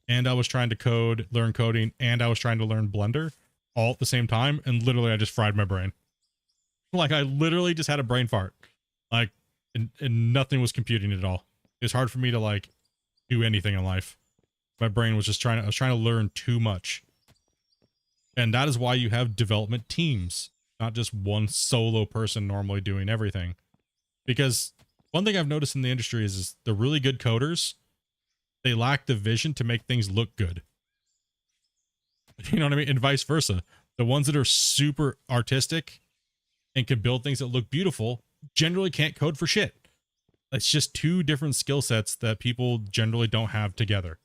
and I was trying to learn coding, and I was trying to learn Blender all at the same time. And literally I just fried my brain. Like I literally just had a brain fart, like, and nothing was computing at all. It's hard for me to like do anything in life. My brain was just I was trying to learn too much. And that is why you have development teams, not just one solo person normally doing everything. Because one thing I've noticed in the industry is the really good coders, they lack the vision to make things look good. You know what I mean? And vice versa. The ones that are super artistic and can build things that look beautiful generally can't code for shit. It's just two different skill sets that people generally don't have together.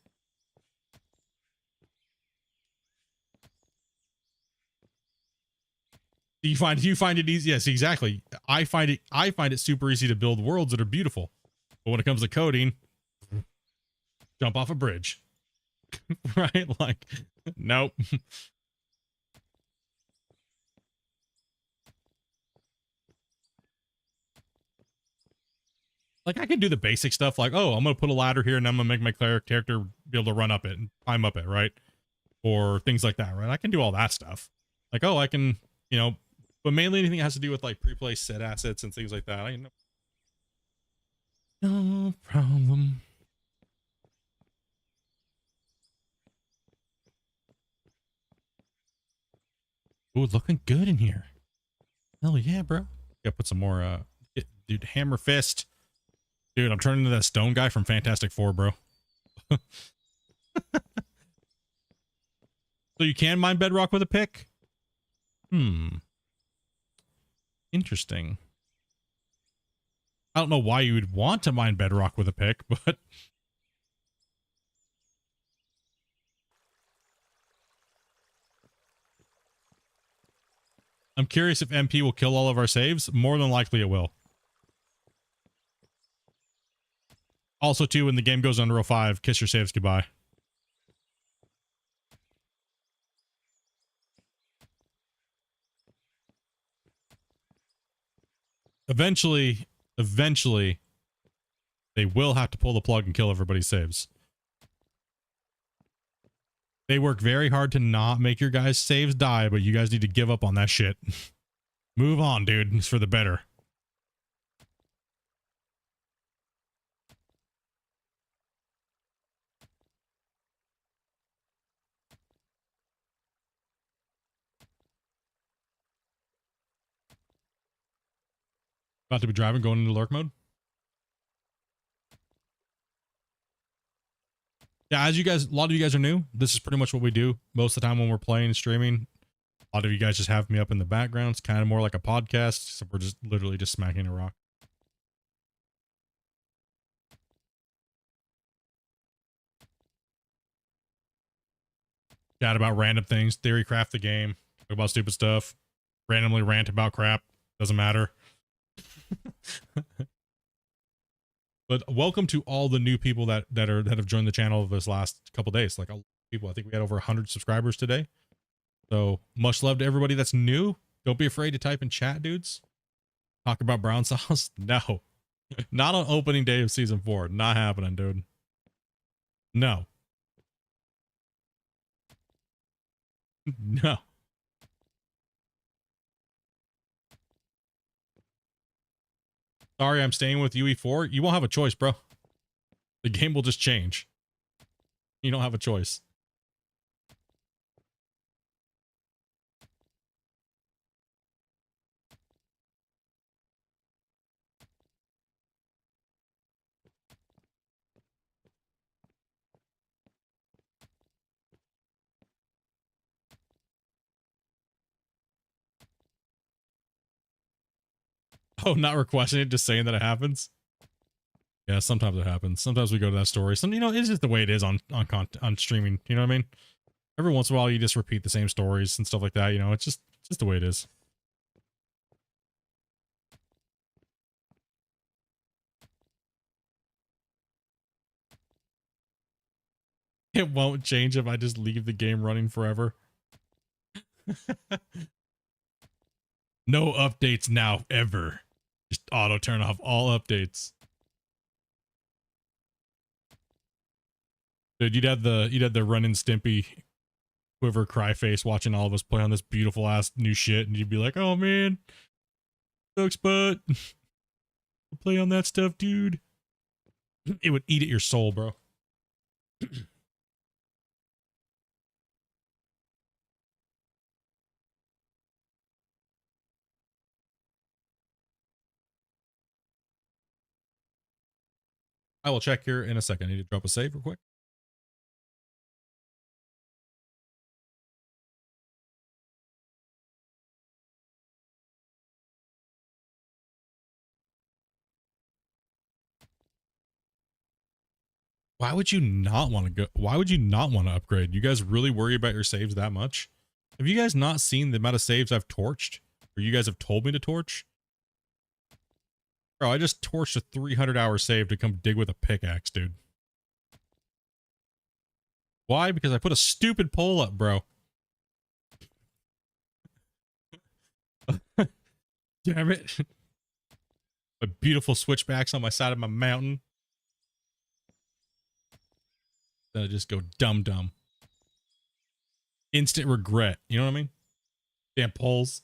You find it easy? Yes, exactly. I find it super easy to build worlds that are beautiful. But when it comes to coding, jump off a bridge. Right? Like, nope. Like I can do the basic stuff like, oh, I'm going to put a ladder here and I'm going to make my character be able to run up it and climb up it, right? Or things like that, right? I can do all that stuff. Like, oh, I can, you know, but mainly anything that has to do with like pre-placed set assets and things like that. I know. No problem. Ooh, looking good in here. Hell yeah, bro. Gotta put some more, dude, hammer fist. Dude, I'm turning into that stone guy from Fantastic Four, bro. So you can mine bedrock with a pick? Interesting. I don't know why you would want to mine bedrock with a pick, but I'm curious if MP will kill all of our saves. More than likely it will. Also, too, when the game goes under 05, kiss your saves goodbye. Eventually, they will have to pull the plug and kill everybody's saves. They work very hard to not make your guys' saves die, but you guys need to give up on that shit. Move on, dude. It's for the better. About to be driving, going into lurk mode. Yeah, as you guys, a lot of you guys are new. This is pretty much what we do most of the time when we're playing and streaming. A lot of you guys just have me up in the background. It's kind of more like a podcast, so we're just literally just smacking a rock. Chat about random things, theory craft the game, talk about stupid stuff, randomly rant about crap. Doesn't matter. But welcome to all the new people that have joined the channel this last couple days. Like a lot of people, I think we had over 100 subscribers today. So much love to everybody that's new. Don't be afraid to type in chat, dudes. Talk about brown sauce? No, not on opening day of season 4. Not happening, dude. No. No. Sorry, I'm staying with UE4. You won't have a choice, bro. The game will just change. You don't have a choice. Oh, not requesting it, just saying that it happens. Yeah, sometimes it happens. Sometimes we go to that story. Some, you know, it's just the way it is on streaming. You know what I mean? Every once in a while, you just repeat the same stories and stuff like that. You know, it's just the way it is. It won't change if I just leave the game running forever. No updates now, ever. Just auto turn off all updates. Dude, you'd have the Ren and Stimpy quiver cry face watching all of us play on this beautiful ass new shit, and you'd be like, oh man, sucks butt. Play on that stuff, dude. It would eat at your soul, bro. I will check here in a second. I need to drop a save real quick. Why would you not want to go? Why would you not want to upgrade? You guys really worry about your saves that much? Have you guys not seen the amount of saves I've torched? Or you guys have told me to torch? Bro, I just torched a 300-hour save to come dig with a pickaxe, dude. Why? Because I put a stupid pole up, bro. Damn it. My beautiful switchbacks on my side of my mountain. Then I just go dumb. Instant regret. You know what I mean? Damn poles.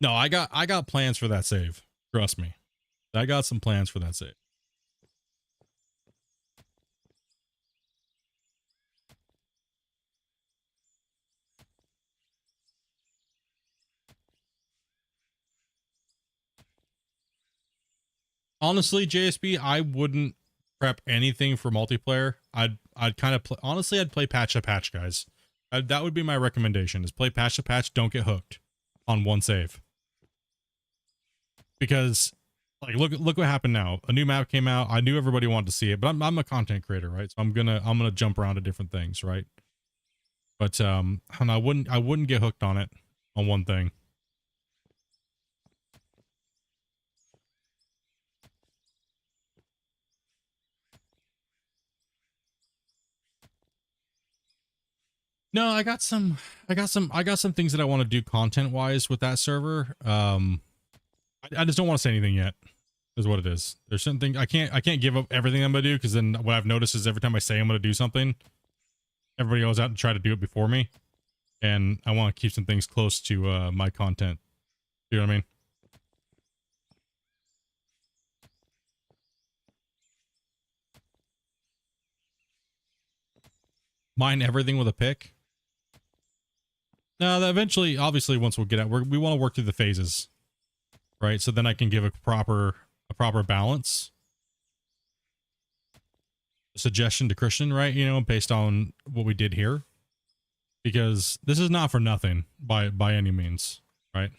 No, I got plans for that save. Trust me. I got some plans for that save. Honestly, JSB, I wouldn't prep anything for multiplayer. I'd kind of honestly, I'd play patch to patch, guys. That would be my recommendation: is play patch to patch. Don't get hooked on one save. Because, like, look what happened now. A new map came out. I knew everybody wanted to see it, but I'm a content creator, right? So I'm gonna jump around to different things, right? But and I wouldn't get hooked on it on one thing. No, I got some things that I want to do content wise with that server. I just don't want to say anything yet. Is what it is. There's certain things I can't give up everything I'm gonna do, because then what I've noticed is every time I say I'm gonna do something, everybody goes out and try to do it before me, and I want to keep some things close to my content. You know what I mean? Mine everything with a pick. No, eventually, obviously, once we'll get out, we want to work through the phases, right? So then I can give a proper balance. Suggestion to Christian, right? You know, based on what we did here, because this is not for nothing by any means, right?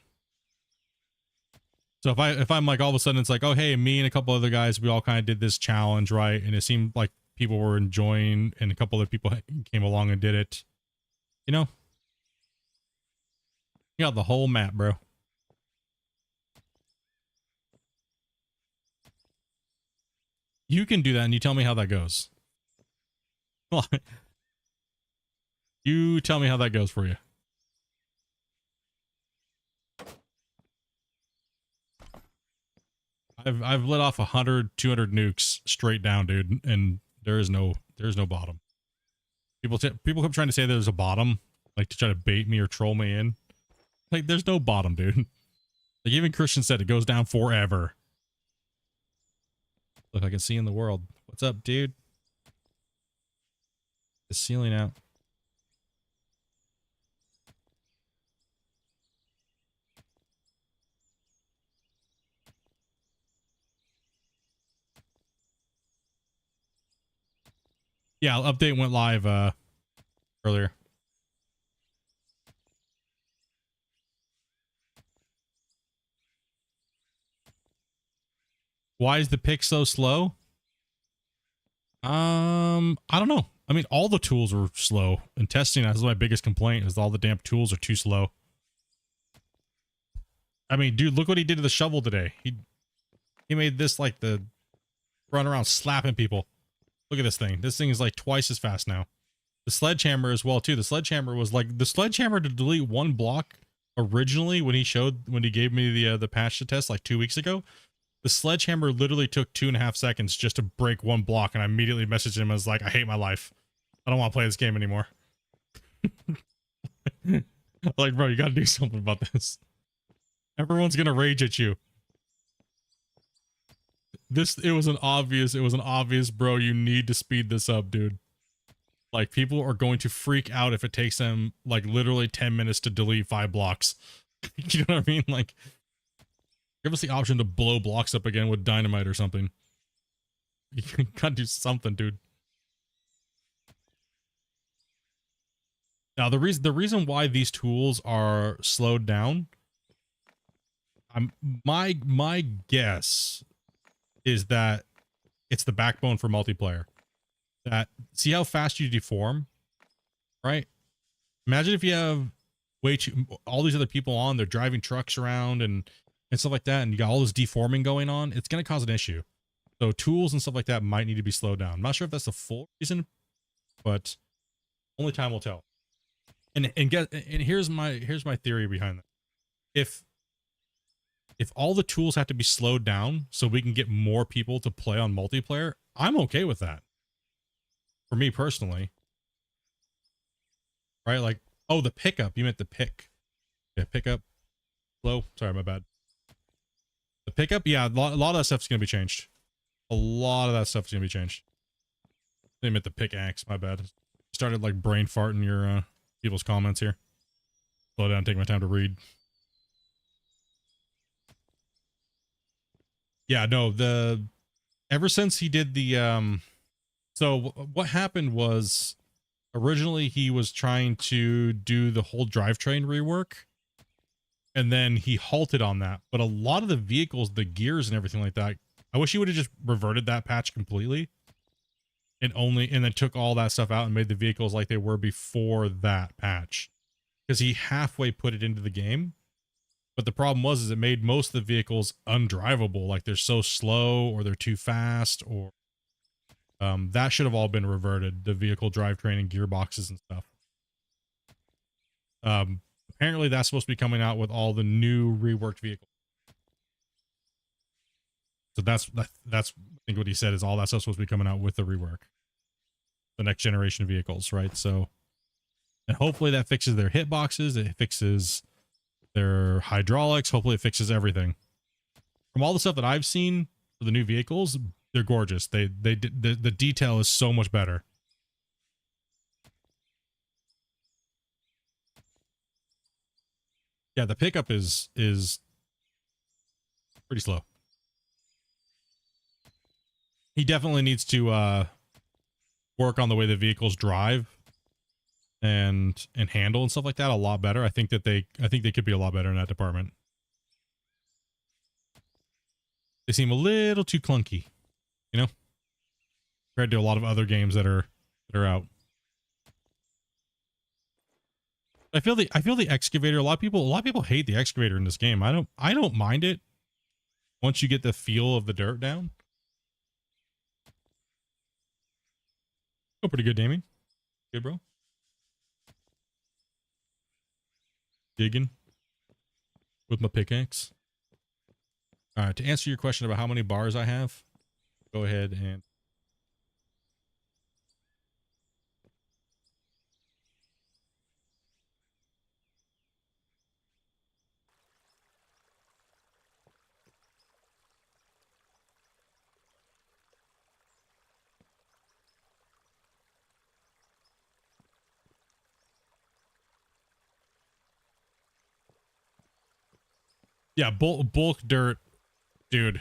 So if I'm like, all of a sudden it's like, oh hey, me and a couple other guys, we all kind of did this challenge, right? And it seemed like people were enjoying, and a couple other people came along and did it. You know, you got the whole map, bro. You can do that, and you tell me how that goes. You tell me how that goes for you. I've let off 100, 200 nukes straight down, dude, and there's no bottom. People keep trying to say there's a bottom, like to try to bait me or troll me in. Like, there's no bottom, dude. Like, even Christian said it goes down forever. Look, I can see in the world. What's up, dude? The ceiling out. Yeah, update went live earlier. Why is the pick so slow? I don't know. I mean, all the tools are slow. In testing, that's my biggest complaint is all the damn tools are too slow. I mean, dude, look what he did to the shovel today. He made this like the run around slapping people. Look at this thing. This thing is like twice as fast now. The sledgehammer as well too. The sledgehammer was like the sledgehammer to delete one block originally when he gave me the patch to test like 2 weeks ago. The sledgehammer literally took 2.5 seconds just to break one block, and I immediately messaged him and was like, I hate my life. I don't want to play this game anymore. Like, bro, you gotta do something about this. Everyone's gonna rage at you. It was an obvious, bro, you need to speed this up, dude. Like, people are going to freak out if it takes them like literally 10 minutes to delete 5 blocks. You know what I mean? Like, give us the option to blow blocks up again with dynamite or something. You gotta do something, dude. Now, the reason why these tools are slowed down, my guess is that it's the backbone for multiplayer. That, see how fast you deform, right? Imagine if you have all these other people on, they're driving trucks around and stuff like that, and you got all this deforming going on, it's going to cause an issue. So tools and stuff like that might need to be slowed down. I'm not sure if that's the full reason, but only time will tell. And here's my theory behind that. If all the tools have to be slowed down so we can get more people to play on multiplayer, I'm okay with that. For me personally. Right? Like, oh, the pickup. You meant the pick. Yeah, pickup. Slow. Sorry, my bad. The pickup, yeah, a lot of that stuff's going to be changed. A lot of that stuff is going to be changed. They meant the pickaxe, my bad. Started like brain farting your people's comments here. Slow down, take my time to read. Yeah, no, ever since he did the so what happened was originally he was trying to do the whole drivetrain rework, and then he halted on that. But a lot of the vehicles, the gears and everything like that, I wish he would have just reverted that patch completely and then took all that stuff out and made the vehicles like they were before that patch, because he halfway put it into the game. But the problem is it made most of the vehicles undrivable. Like, they're so slow or they're too fast, or that should have all been reverted. The vehicle drivetrain and gearboxes and stuff. Apparently that's supposed to be coming out with all the new reworked vehicles. So that's I think what he said is all that stuff's supposed to be coming out with the rework. The next generation of vehicles, right? So, and hopefully that fixes their hitboxes. It fixes their hydraulics. Hopefully it fixes everything. From all the stuff that I've seen for the new vehicles, they're gorgeous. The detail is so much better. Yeah, the pickup is pretty slow. He definitely needs to work on the way the vehicles drive and handle and stuff like that a lot better. I think they could be a lot better in that department. They seem a little too clunky, you know, compared to a lot of other games that are out. I feel the excavator. A lot of people hate the excavator in this game. I don't mind it once you get the feel of the dirt down. Oh, pretty good, Damien. Good, bro. Digging with my pickaxe. All right, to answer your question about how many bars I have, go ahead and yeah, bulk dirt, dude.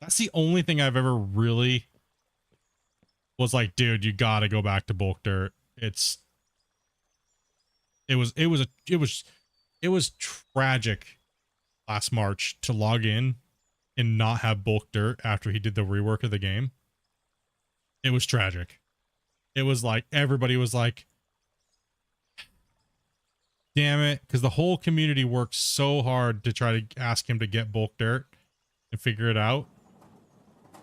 That's the only thing I've ever really was like, dude, you gotta go back to bulk dirt. It was tragic last March to log in and not have bulk dirt after he did the rework of the game. It was tragic. It was like everybody was like, damn it, because the whole community worked so hard to try to ask him to get bulk dirt and figure it out.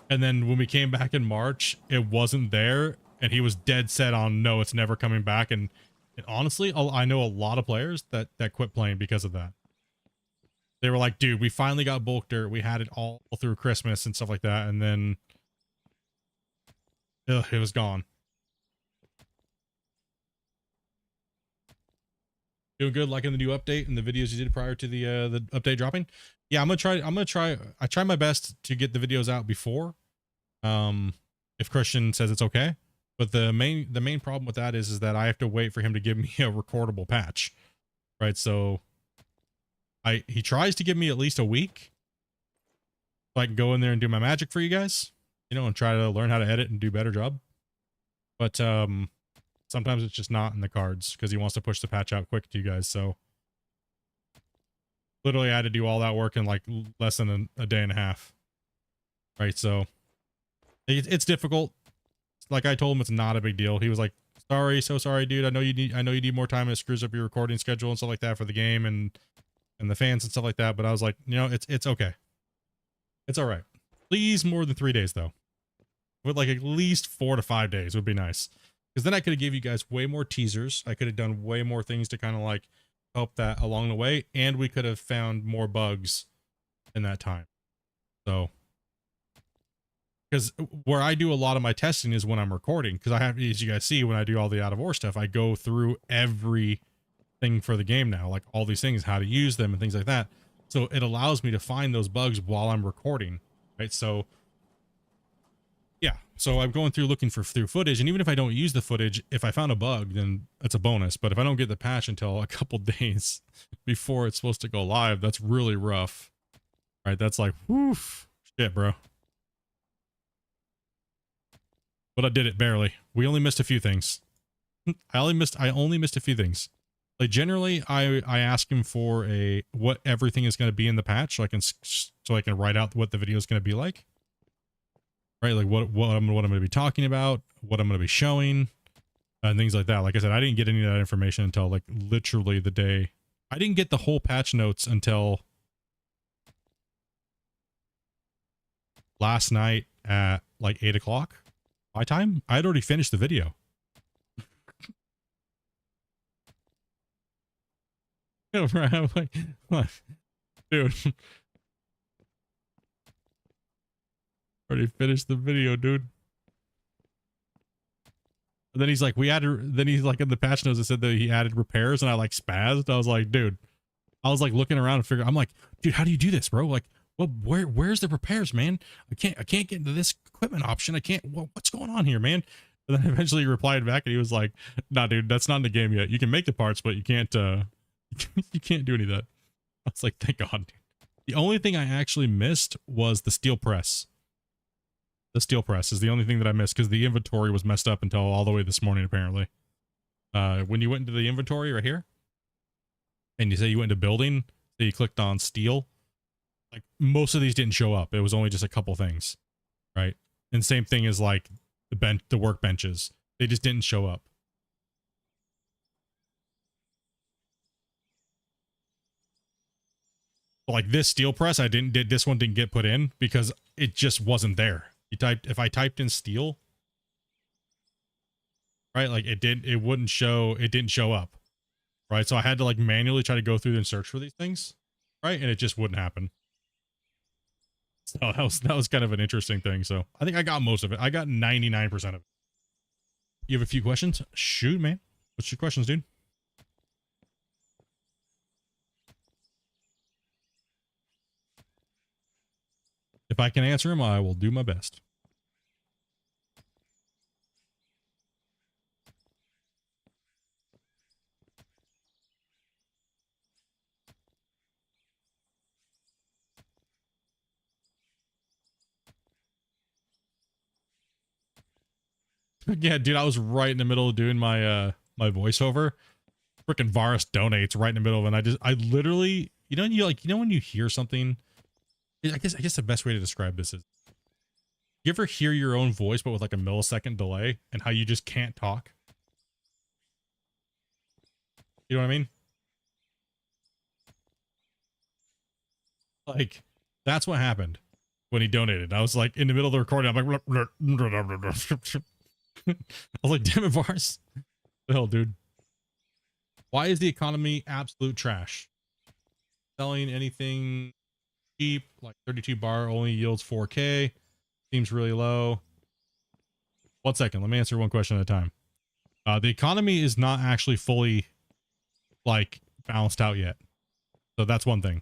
And then when we came back in March, it wasn't there, and he was dead set on, no, it's never coming back. And honestly, I know a lot of players that quit playing because of that. They were like, dude, we finally got bulk dirt. We had it all through Christmas and stuff like that, and then it was gone. Doing good, liking the new update and the videos you did prior to the update dropping. Yeah, I try my best to get the videos out before, if Christian says it's okay. But the main problem with that is that I have to wait for him to give me a recordable patch, right? So he tries to give me at least a week so I can go in there and do my magic for you guys, you know, and try to learn how to edit and do a better job. But sometimes it's just not in the cards because he wants to push the patch out quick to you guys. So literally I had to do all that work in like less than a day and a half. Right. So it's difficult. Like I told him, it's not a big deal. He was like, sorry, so sorry, dude. I know you need more time, and it screws up your recording schedule and stuff like that for the game and the fans and stuff like that. But I was like, you know, it's okay. It's all right. Please, more than 3 days though. With like at least 4 to 5 days would be nice. Because then I could have gave you guys way more teasers. I could have done way more things to kind of like help that along the way. And we could have found more bugs in that time. So, because where I do a lot of my testing is when I'm recording. Because I have, as you guys see, when I do all the out of ore stuff, I go through everything for the game now. Like all these things, how to use them and things like that. So it allows me to find those bugs while I'm recording. Right. So yeah, so I'm going through looking through footage, and even if I don't use the footage, if I found a bug, then that's a bonus. But if I don't get the patch until a couple days before it's supposed to go live, that's really rough. Right? That's like, whew, shit, bro. But I did it barely. We only missed a few things. I only missed a few things. Like generally, I ask him for what everything is going to be in the patch, so I can write out what the video is going to be like. Right, like what I'm going to be talking about, what I'm going to be showing, and things like that. Like I said, I didn't get any of that information until like literally the day. I didn't get the whole patch notes until last night at like 8 o'clock my time. I had already finished the video. I'm like, dude. Already finished the video, dude. And then he's like, then he's like in the patch notes, it said that he added repairs, and I like spazzed. I was like, dude, I was like looking around and I'm like, dude, how do you do this, bro? Like, well, where's the repairs, man? I can't get into this equipment option. I can't, what's going on here, man? And then eventually he replied back and he was like, nah, dude, that's not in the game yet. You can make the parts, but you can't do any of that. I was like, thank God, dude. The only thing I actually missed was the steel press. The steel press is the only thing that I missed because the inventory was messed up until all the way this morning, apparently. When you went into the inventory right here, and you say you went into building, so you clicked on steel, like most of these didn't show up. It was only just a couple things, right? And same thing as like the workbenches. They just didn't show up. Like this steel press, this one didn't get put in because it just wasn't there. If I typed in steel, right, like it didn't show up, right? So I had to like manually try to go through and search for these things, right? And it just wouldn't happen. So that was kind of an interesting thing. So I think I got most of it. I got 99% of it. You have a few questions? Shoot, man. What's your questions, dude? If I can answer them, I will do my best. Yeah, dude, I was right in the middle of doing my my voiceover. Freaking Varus donates right in the middle of it. And I literally, when you hear something, I guess the best way to describe this is, you ever hear your own voice but with like a millisecond delay and how you just can't talk? You know what I mean? Like, that's what happened when he donated. I was like in the middle of the recording, I'm like, I was like, damn it, Varus. The hell, dude. Why is the economy absolute trash? Selling anything cheap, like 32 bar only yields 4K. Seems really low. 1 second. Let me answer one question at a time. The economy is not actually fully like balanced out yet. So that's one thing.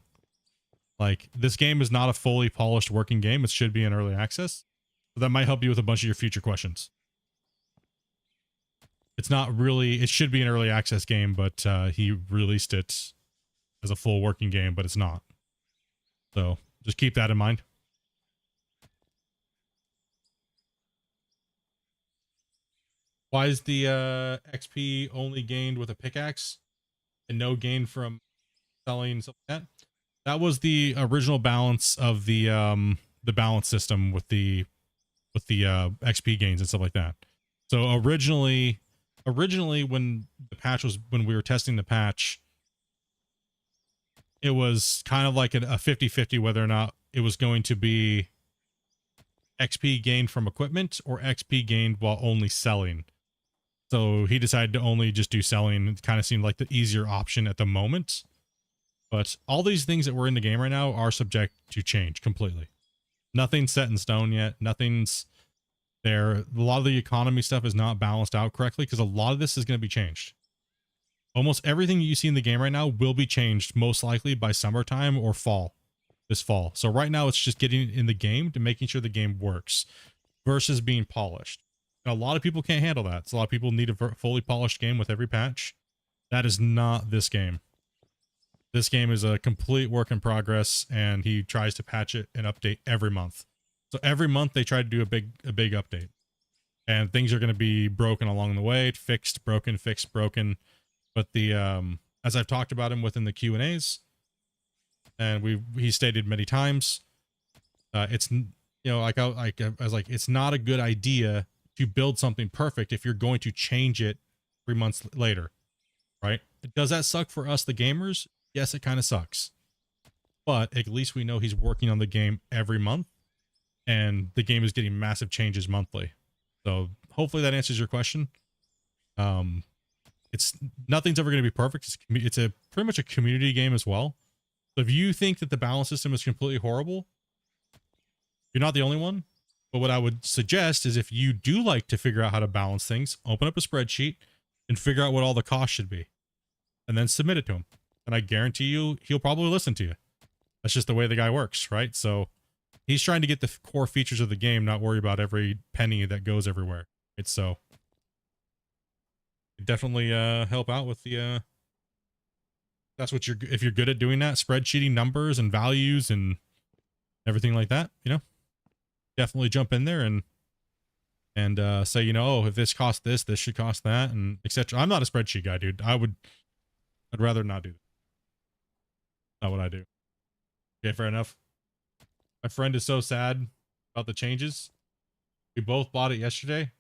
Like, this game is not a fully polished working game. It should be in early access. So that might help you with a bunch of your future questions. It's not really, it should be an early access game, but he released it as a full working game, but it's not. So just keep that in mind. Why is the XP only gained with a pickaxe and no gain from selling something like that? That was the original balance of the balance system with the XP gains and stuff like that. So originally when we were testing the patch, it was kind of like a 50-50 whether or not it was going to be XP gained from equipment or XP gained while only selling. So he decided to only just do selling. It kind of seemed like the easier option at the moment. But all these things that were in the game right now are subject to change completely. Nothing's set in stone yet. Nothing's there. A lot of the economy stuff is not balanced out correctly because a lot of this is going to be changed. Almost everything you see in the game right now will be changed most likely by summertime or fall, this fall. So right now it's just getting in the game to making sure the game works versus being polished. And a lot of people can't handle that. So a lot of people need a fully polished game with every patch. That is not this game. This game is a complete work in progress, and he tries to patch it and update every month. So every month they try to do a big update, and things are going to be broken along the way, fixed, broken, fixed, broken. But the as I've talked about him within the Q&As, and he stated many times, it's like I was like, it's not a good idea to build something perfect if you're going to change it 3 months later, right? Does that suck for us, the gamers? Yes, it kind of sucks, but at least we know he's working on the game every month, and the game is getting massive changes monthly. So hopefully that answers your question. It's nothing's ever going to be perfect. It's a pretty much a community game as well. So if you think that the balance system is completely horrible, you're not the only one. But what I would suggest is, if you do like to figure out how to balance things, open up a spreadsheet and figure out what all the costs should be, and then submit it to him. And I guarantee you, he'll probably listen to you. That's just the way the guy works, right? So he's trying to get the core features of the game, not worry about every penny that goes everywhere. It's so definitely help out with the that's what if you're good at doing that, spreadsheeting numbers and values and everything like that, definitely jump in there and say, oh, if this costs this should cost that, and etc. I'm not a spreadsheet guy, dude. I'd rather not do that. Not what I do. Okay, fair enough. My friend is so sad about the changes. We both bought it yesterday.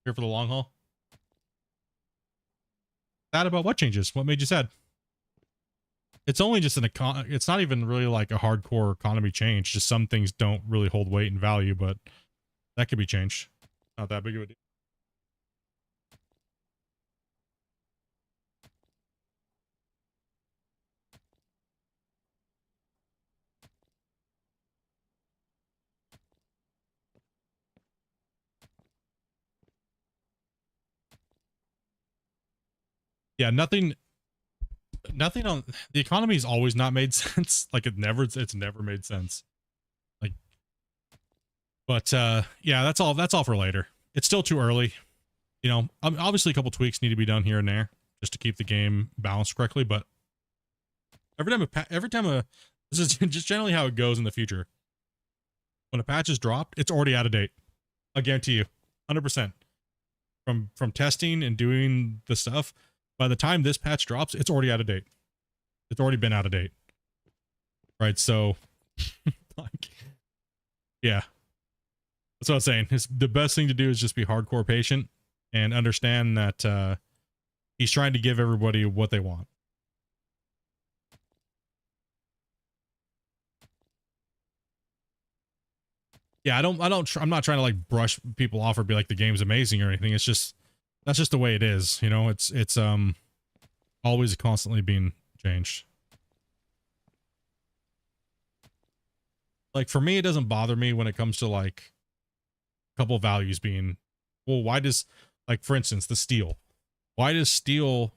Here for the long haul. Sad about what changes? What made you sad? It's only just it's not even really like a hardcore economy change. Just some things don't really hold weight and value, but that could be changed. Not that big of a deal. Yeah, nothing on the economy's always not made sense. Like it's never made sense. Like, but yeah, that's all for later. It's still too early. You know, obviously a couple tweaks need to be done here and there just to keep the game balanced correctly, but every time this is just generally how it goes in the future. When a patch is dropped, it's already out of date. I guarantee you, 100%. From testing and doing the stuff, by the time this patch drops, it's already out of date. It's already been out of date. Right? So, like, yeah. That's what I'm saying. The best thing to do is just be hardcore patient and understand that he's trying to give everybody what they want. Yeah, I'm not trying to like brush people off or be like the game's amazing or anything. It's just that's just the way it is, you know. It's always constantly being changed. Like for me, it doesn't bother me when it comes to like a couple of values being, well, why does, like for instance, the steel, why does steel,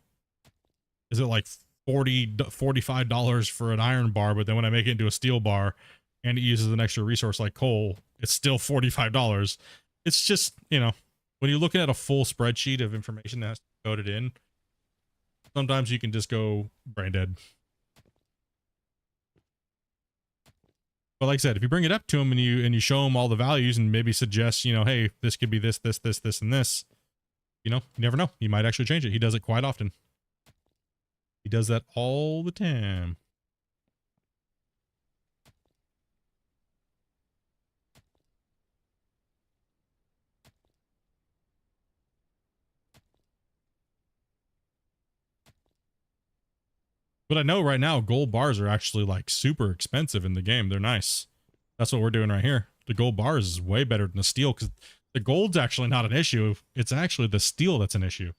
is it like $45 for an iron bar, but then when I make it into a steel bar and it uses an extra resource like coal, it's still $45. It's just, you know, when you're looking at a full spreadsheet of information that's coded in, sometimes you can just go brain dead. But like I said, if you bring it up to him and you show him all the values and maybe suggest, you know, hey, this could be this, this, this, this, and this, you know, you never know. He might actually change it. He does it quite often. He does that all the time. But I know right now gold bars are actually like super expensive in the game. They're nice. That's what we're doing right here. The gold bars is way better than the steel because the gold's actually not an issue. It's actually the steel that's an issue.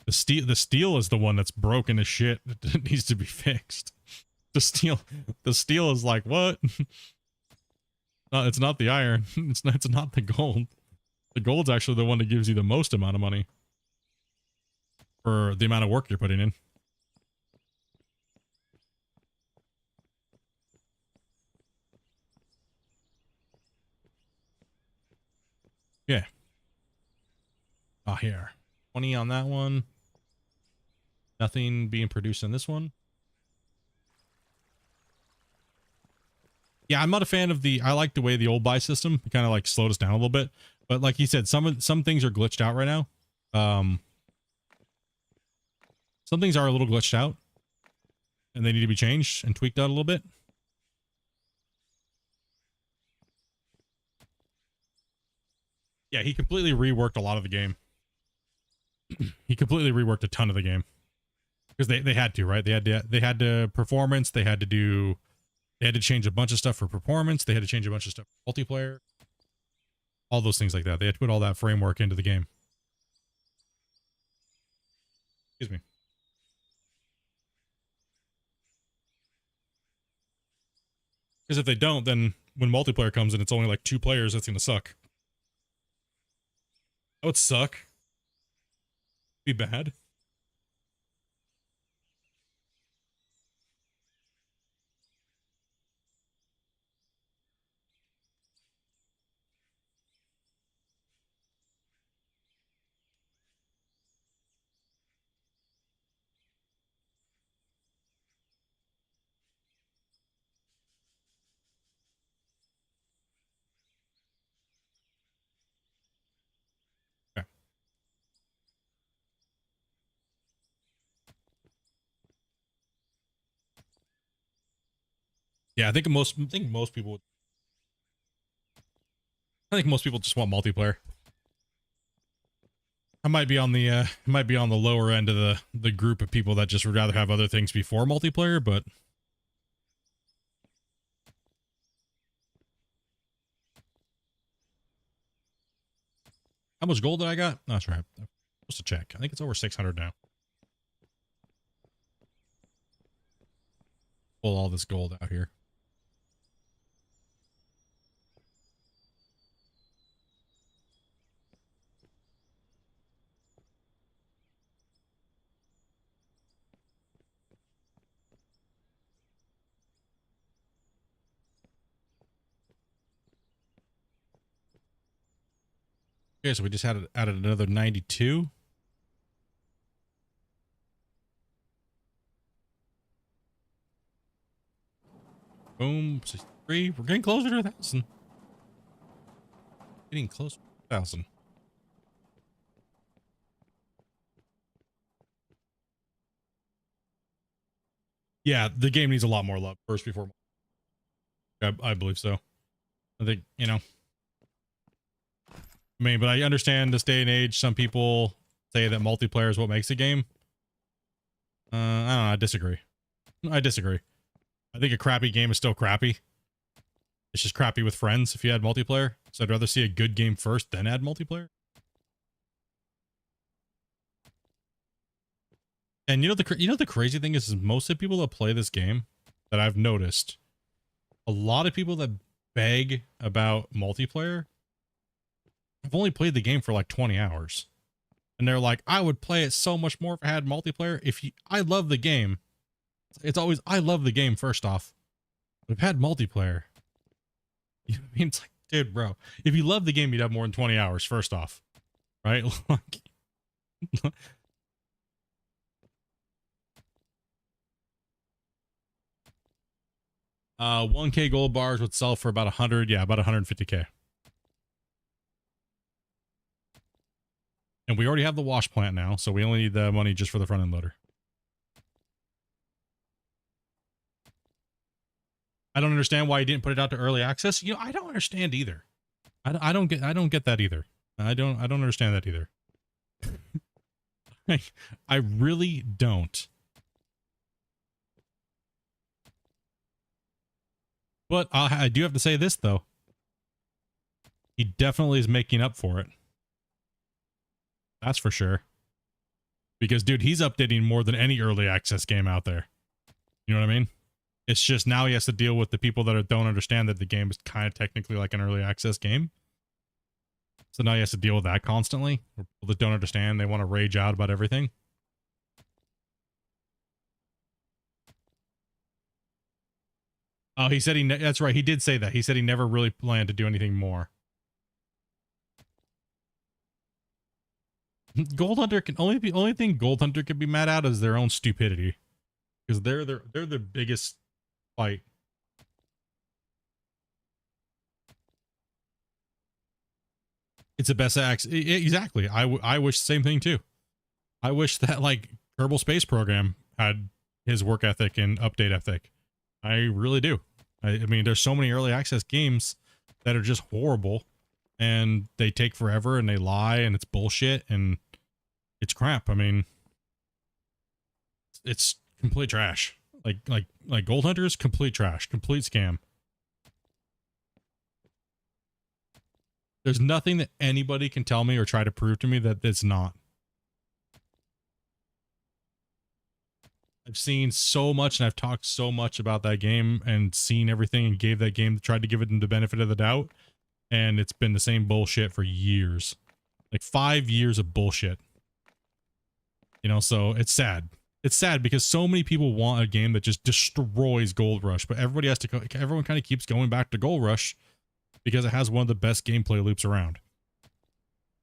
The steel is the one that's broken as shit. That needs to be fixed. The steel is like, what? No, it's not the iron. It's not the gold. The gold's actually the one that gives you the most amount of money for the amount of work you're putting in. Yeah. Oh, here. 20 on that one. Nothing being produced on this one. Yeah, I'm not a fan of I like the way the old buy system kind of like slowed us down a little bit. But like he said, some things are glitched out right now. Some things are a little glitched out and they need to be changed and tweaked out a little bit. Yeah, he completely reworked a lot of the game. He completely reworked a ton of the game because they had to, right? They had to performance. They had to change a bunch of stuff for performance. They had to change a bunch of stuff for multiplayer. All those things like that. They had to put all that framework into the game. Excuse me. Because if they don't, then when multiplayer comes and it's only like 2 players, that's going to suck. That would suck. Be bad. Okay. Yeah, I think most people just want multiplayer. I might be on the lower end of the group of people that just would rather have other things before multiplayer, but how much gold did I got? That's right. I'm supposed to check. I think it's over 600 now. Pull all this gold out here. Okay, so we just added another 92. Boom, 63. We're getting closer to 1,000. Getting close to 1,000. Yeah, the game needs a lot more love first before. I believe so. I think, you know. I mean, but I understand this day and age, some people say that multiplayer is what makes a game. I don't know, I disagree. I disagree. I think a crappy game is still crappy. It's just crappy with friends if you add multiplayer. So I'd rather see a good game first, then add multiplayer. And you know the crazy thing is most of the people that play this game that I've noticed, a lot of people that beg about multiplayer have only played the game for like 20 hours. And they're like, I would play it so much more if I had multiplayer. I love the game. It's always, I love the game first off. But if I had multiplayer, you know what I mean? It's like, dude, bro, if you love the game, you'd have more than 20 hours first off. Right? Like, 1K gold bars would sell for about 100. Yeah, about 150K. And we already have the wash plant now, so we only need the money just for the front end loader. I don't understand why you didn't put it out to early access. You know, I don't understand either. I don't get that either. I don't understand that either. I really don't. But I do have to say this though. He definitely is making up for it. That's for sure. Because dude, he's updating more than any early access game out there. You know what I mean? It's just now he has to deal with the people that don't understand that the game is kind of technically like an early access game. So now he has to deal with that constantly. People that don't understand, they want to rage out about everything. Oh, he said that's right. He did say that. He said he never really planned to do anything more. Gold Hunter can only thing Gold Hunter can be mad at is their own stupidity. Because they're the biggest fight. It's the best axe. Exactly. I wish the same thing too. I wish that like Kerbal Space Program had his work ethic and update ethic. I really do. I mean, there's so many early access games that are just horrible and they take forever and they lie and it's bullshit and it's crap. I mean, it's complete trash. Like Gold Hunter is complete trash, complete scam. There's nothing that anybody can tell me or try to prove to me that it's not. I've seen so much and I've talked so much about that game and seen everything and gave that game, tried to give it the benefit of the doubt. And it's been the same bullshit for years. Like 5 years of bullshit. You know, so it's sad. It's sad because so many people want a game that just destroys Gold Rush, but everybody has to, everyone kind of keeps going back to Gold Rush because it has one of the best gameplay loops around.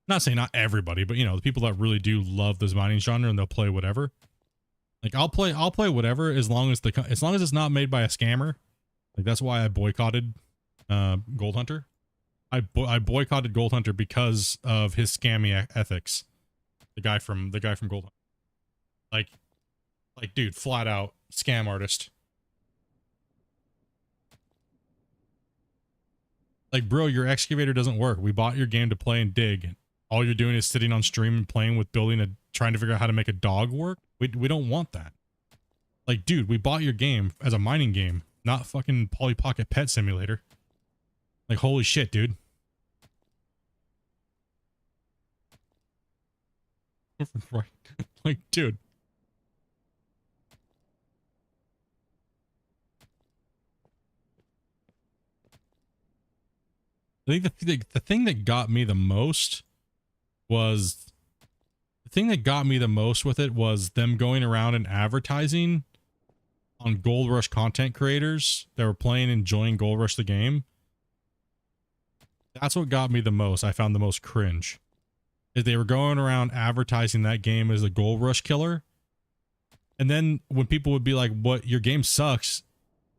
Not saying not everybody, but you know, the people that really do love this mining genre and they'll play whatever. Like I'll play whatever as long as it's not made by a scammer. Like that's why I boycotted Gold Hunter. I boycotted Gold Hunter because of his scammy ethics. The guy from Gold Hunter. Like dude, flat out scam artist. Like bro, your excavator doesn't work. We bought your game to play and dig. All you're doing is sitting on stream and playing with trying to figure out how to make a dog work. We don't want that. Like, dude, we bought your game as a mining game, not fucking Polly Pocket Pet Simulator. Like, holy shit, dude. Right. Like, dude. I think the thing that got me the most was with it was them going around and advertising on Gold Rush content creators that were playing and enjoying Gold Rush the game. That's what got me the most. I found the most cringe. is they were going around advertising that game as a gold rush killer. And then when people would be like, what, your game sucks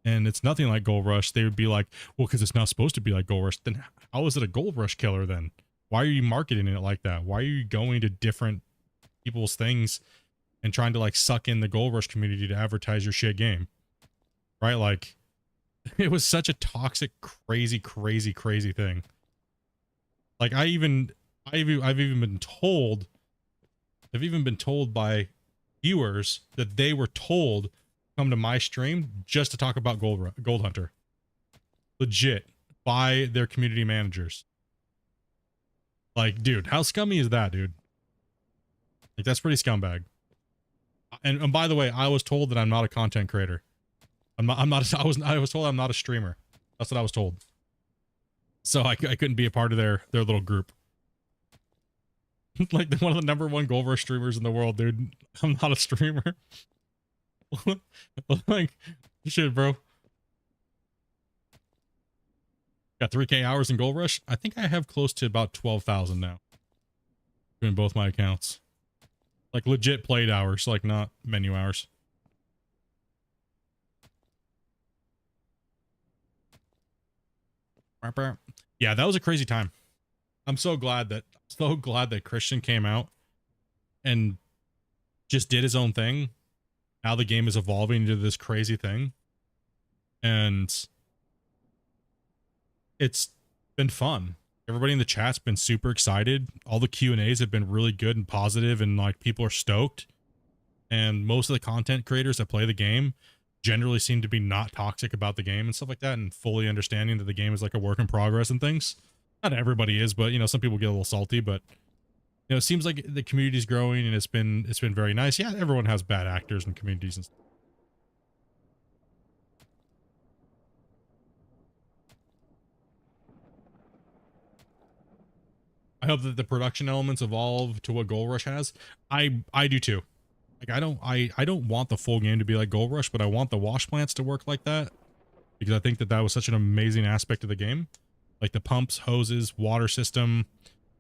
and it's nothing like gold rush, they would be like, well, because it's not supposed to be like gold rush. Then how is it a gold rush killer then? Why are you marketing it like that? Why are you going to different people's things and trying to like suck in the gold rush community to advertise your shit game? Right? Like, it was such a toxic, crazy thing. Like I've even been told by viewers that they were told to come to my stream just to talk about Gold Hunter. Legit, by their community managers. Like, dude, how scummy is that, dude? Like, that's pretty scumbag. And by the way, I was told that I'm not a content creator. I was told I'm not a streamer. That's what I was told. So I couldn't be a part of their little group. Like one of the #1 Gold Rush streamers in the world, dude. I'm not a streamer. Like, shit, bro. Got 3K hours in Gold Rush. I think I have close to about 12,000 now. Doing both my accounts. Like legit played hours, like not menu hours. Yeah, that was a crazy time. I'm so glad that Christian came out and just did his own thing. Now the game is evolving into this crazy thing. And it's been fun. Everybody in the chat's been super excited. All the Q&As have been really good and positive, and like people are stoked. And most of the content creators that play the game generally seem to be not toxic about the game and stuff like that, and fully understanding that the game is like a work in progress and things. Not everybody is, but you know, some people get a little salty, but you know, it seems like the community's growing and it's been very nice. Yeah, everyone has bad actors and communities and stuff. I hope that the production elements evolve to what Gold Rush has. I do too. Like I don't want the full game to be like Gold Rush, but I want the wash plants to work like that, because I think that was such an amazing aspect of the game. Like the pumps, hoses, water system,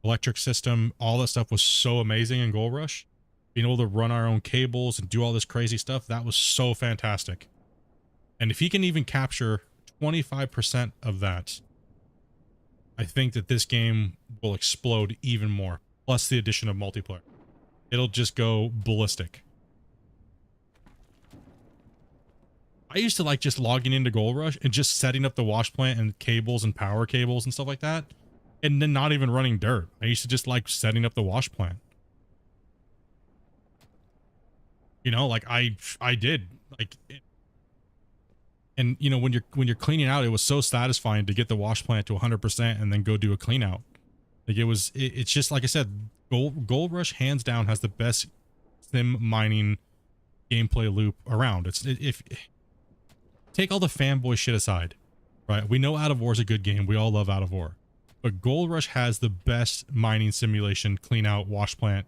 electric system, all that stuff was so amazing in Gold Rush. Being able to run our own cables and do all this crazy stuff, that was so fantastic. And if he can even capture 25% of that, I think that this game will explode even more. Plus the addition of multiplayer. It'll just go ballistic. I used to like just logging into Gold Rush and just setting up the wash plant and cables and power cables and stuff like that, and then not even running dirt. I used to just like setting up the wash plant. You know, like I did like, and you know, when you're cleaning out, it was so satisfying to get the wash plant to 100% and then go do a clean out. Like it's just like I said, Gold Rush hands down has the best sim mining gameplay loop around. If take all the fanboy shit aside, right? We know Out of War is a good game. We all love Out of War. But Gold Rush has the best mining simulation clean out wash plant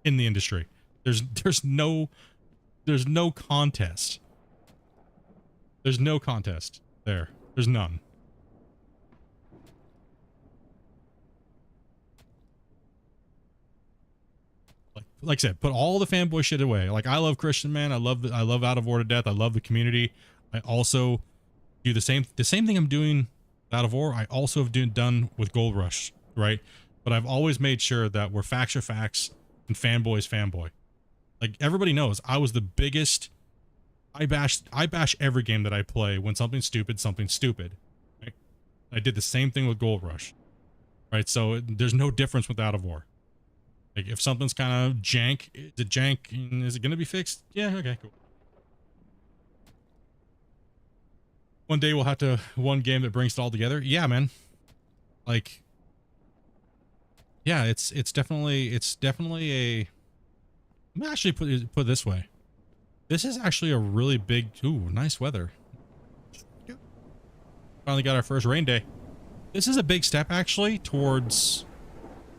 in the industry. There's no contest. There's no contest there. There's none. Like I said, put all the fanboy shit away. Like, I love Christian, man. I love Out of War to death. I love the community. I also do the same thing I'm doing Out of War. I also have done with Gold Rush, right? But I've always made sure that we're facts are facts and fanboy is fanboy. Like, everybody knows I was the biggest. I bash every game that I play when something's stupid. Right? I did the same thing with Gold Rush, right? So there's no difference with Out of War. Like, if something's kind of jank, is it jank? Is it going to be fixed? Yeah, okay, cool. One day we'll have to one game that brings it all together. Yeah, man. Like, yeah, it's definitely a. Let me actually put it this way. This is actually a really big. Ooh, nice weather. Finally got our first rain day. This is a big step actually towards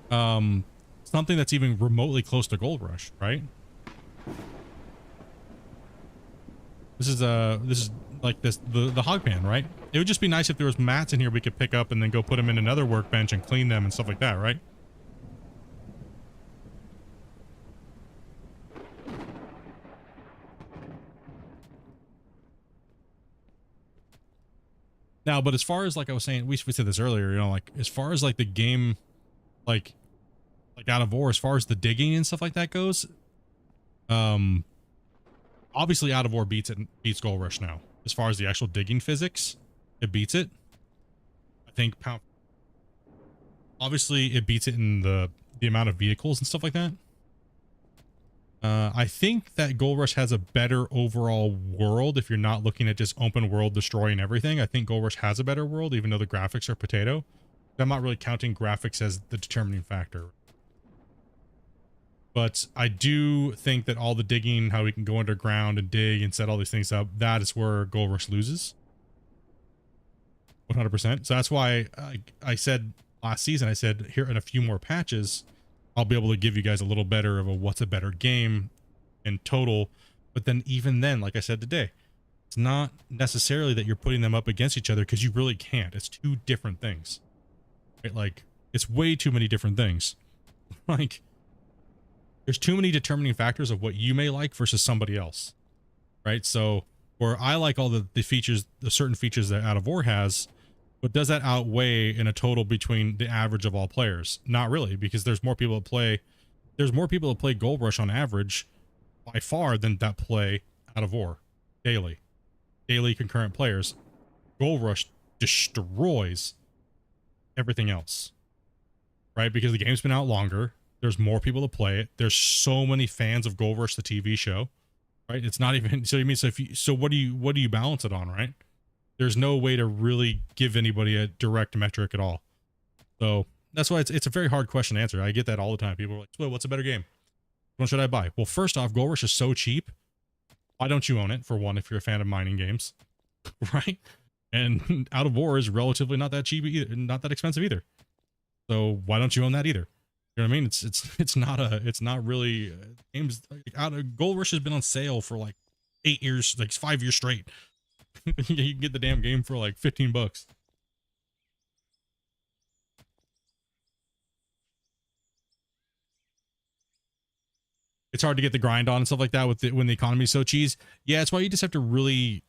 something that's even remotely close to Gold Rush, right? This is like the hog pan, right? It would just be nice if there was mats in here we could pick up and then go put them in another workbench and clean them and stuff like that, right? Now, but as far as like I was saying, we said this earlier, you know, like as far as like the game, like Out of War, as far as the digging and stuff like that goes, obviously Out of War beats Gold Rush now. As far as the actual digging physics, it beats it. I think obviously it beats it in the amount of vehicles and stuff like that. I think that Gold Rush has a better overall world if you're not looking at just open world destroying everything. I think Gold Rush has a better world, even though the graphics are potato. I'm not really counting graphics as the determining factor. But I do think that all the digging, how we can go underground and dig and set all these things up, that is where Gold Rush loses. 100%. So that's why I said last season, I said here in a few more patches, I'll be able to give you guys a little better of a what's a better game in total. But then even then, like I said today, it's not necessarily that you're putting them up against each other, because you really can't. It's two different things. Right? Like, it's way too many different things. Like, there's too many determining factors of what you may like versus somebody else. Right? So where I like all the features, the certain features that Out of War has, but does that outweigh in a total between the average of all players? Not really, because there's more people to play. There's more people to play Gold Rush on average by far than that play Out of War daily. Daily concurrent players. Gold Rush destroys everything else. Right? Because the game's been out longer. There's more people to play it. There's so many fans of Gold Rush, the TV show. Right? It's not even, so you mean, so what do you balance it on, right? There's no way to really give anybody a direct metric at all. So that's why it's a very hard question to answer. I get that all the time. People are like, well, what's a better game? What should I buy? Well, first off, Gold Rush is so cheap. Why don't you own it, for one, if you're a fan of mining games? Right? And Out of War is relatively not that cheap either, not that expensive either. So why don't you own that either? You know what I mean? It's not really games. Gold Rush has been on sale for like 8 years, like 5 years straight. You can get the damn game for like $15. It's hard to get the grind on and stuff like that when the economy's so cheese. Yeah, it's why you just have to really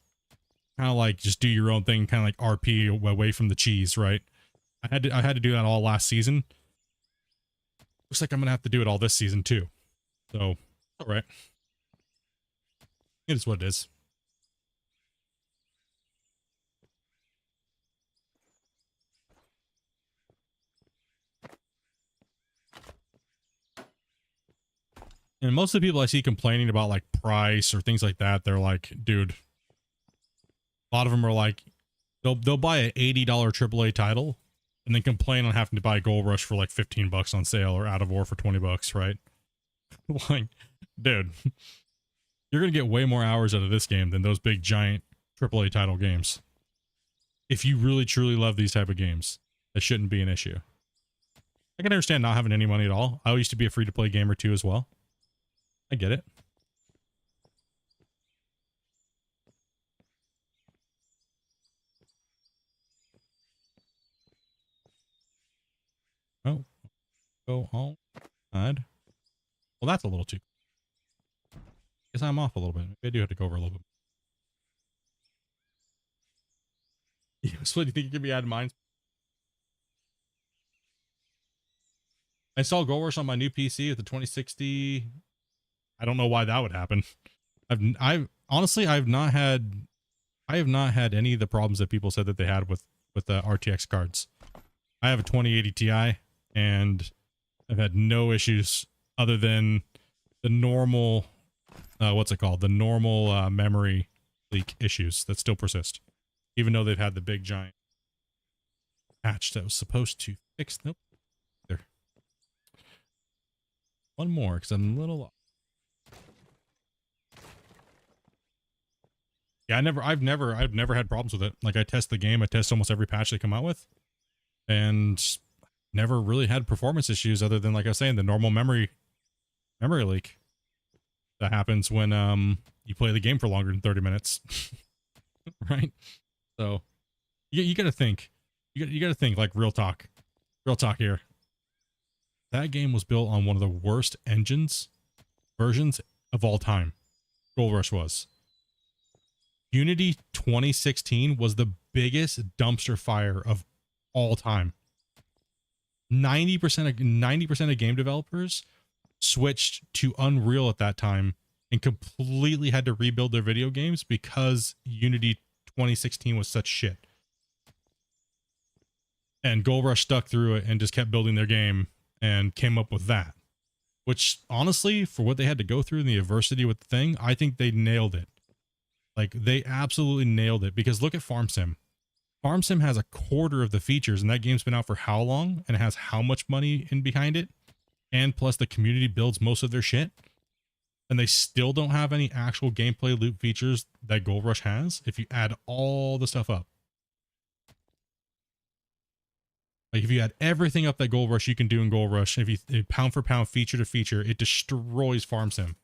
kind of like just do your own thing, kind of like RP away from the cheese, right? I had to do that all last season. Looks like I'm gonna have to do it all this season too. So, all right, it is what it is. And most of the people I see complaining about like price or things like that, they're like, dude, a lot of them are like, they'll buy an $80 AAA title and then complain on having to buy Gold Rush for like $15 on sale or Out of War for $20, right? Like, dude, you're going to get way more hours out of this game than those big giant AAA title games. If you really truly love these type of games, that shouldn't be an issue. I can understand not having any money at all. I used to be a free-to-play gamer too as well. I get it. Oh, go all side. Well, that's a little too. Guess I'm off a little bit. Maybe I do have to go over a little bit. So, do you think you can be added mines? I installed Gold Rush on my new PC with the 2060. I don't know why that would happen. I've honestly, I have not had any of the problems that people said that they had with the RTX cards. I have a 2080 Ti and I've had no issues other than the normal, what's it called? The normal memory leak issues that still persist, even though they've had the big giant patch that was supposed to fix. Nope. There. One more, because I'm a little. Yeah, I've never had problems with it. Like, I test the game, I test almost every patch they come out with, and never really had performance issues other than, like I was saying, the normal memory leak that happens when you play the game for longer than 30 minutes. Right? So you gotta think. You gotta think, like, real talk here. That game was built on one of the worst versions of all time. Gold Rush was. Unity 2016 was the biggest dumpster fire of all time. 90% of game developers switched to Unreal at that time and completely had to rebuild their video games because Unity 2016 was such shit. And Gold Rush stuck through it and just kept building their game and came up with that. Which, honestly, for what they had to go through and the adversity with the thing, I think they nailed it. Like, they absolutely nailed it. Because look at Farm Sim. Farm Sim has a quarter of the features, and that game's been out for how long? And it has how much money in behind it? And plus, the community builds most of their shit. And they still don't have any actual gameplay loop features that Gold Rush has if you add all the stuff up. Like, if you add everything up that Gold Rush you can do in Gold Rush, if you pound for pound, feature to feature, it destroys Farm Sim.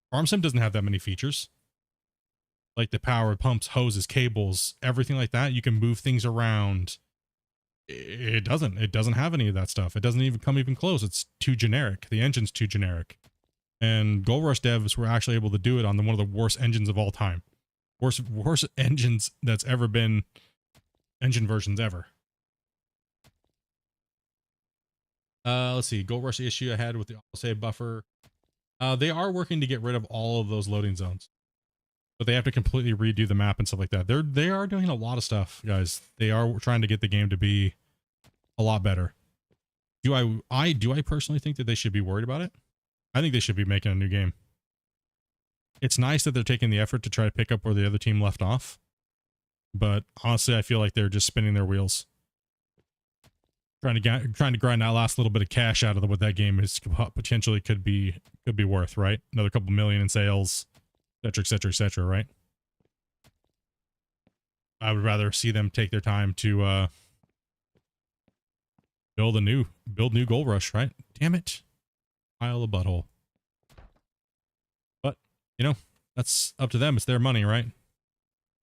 Farm Sim doesn't have that many features. Like the power, pumps, hoses, cables, everything like that. You can move things around. It doesn't have any of that stuff. It doesn't even come even close. It's too generic. The engine's too generic. And Gold Rush devs were actually able to do it on one of the worst engines of all time. Worst engines that's ever been, engine versions ever. Let's see. Gold Rush issue I had with the autosave buffer. They are working to get rid of all of those loading zones, but they have to completely redo the map and stuff like that. They are doing a lot of stuff, guys. They are trying to get the game to be a lot better. Do I personally think that they should be worried about it? I think they should be making a new game. It's nice that they're taking the effort to try to pick up where the other team left off, but honestly, I feel like they're just spinning their wheels. Trying to grind that last little bit of cash out of what that game is potentially could be worth, right? Another couple million in sales, etc., right? I would rather see them take their time to build new Gold Rush, right? Damn it, pile of butthole. But you know, that's up to them. It's their money, right?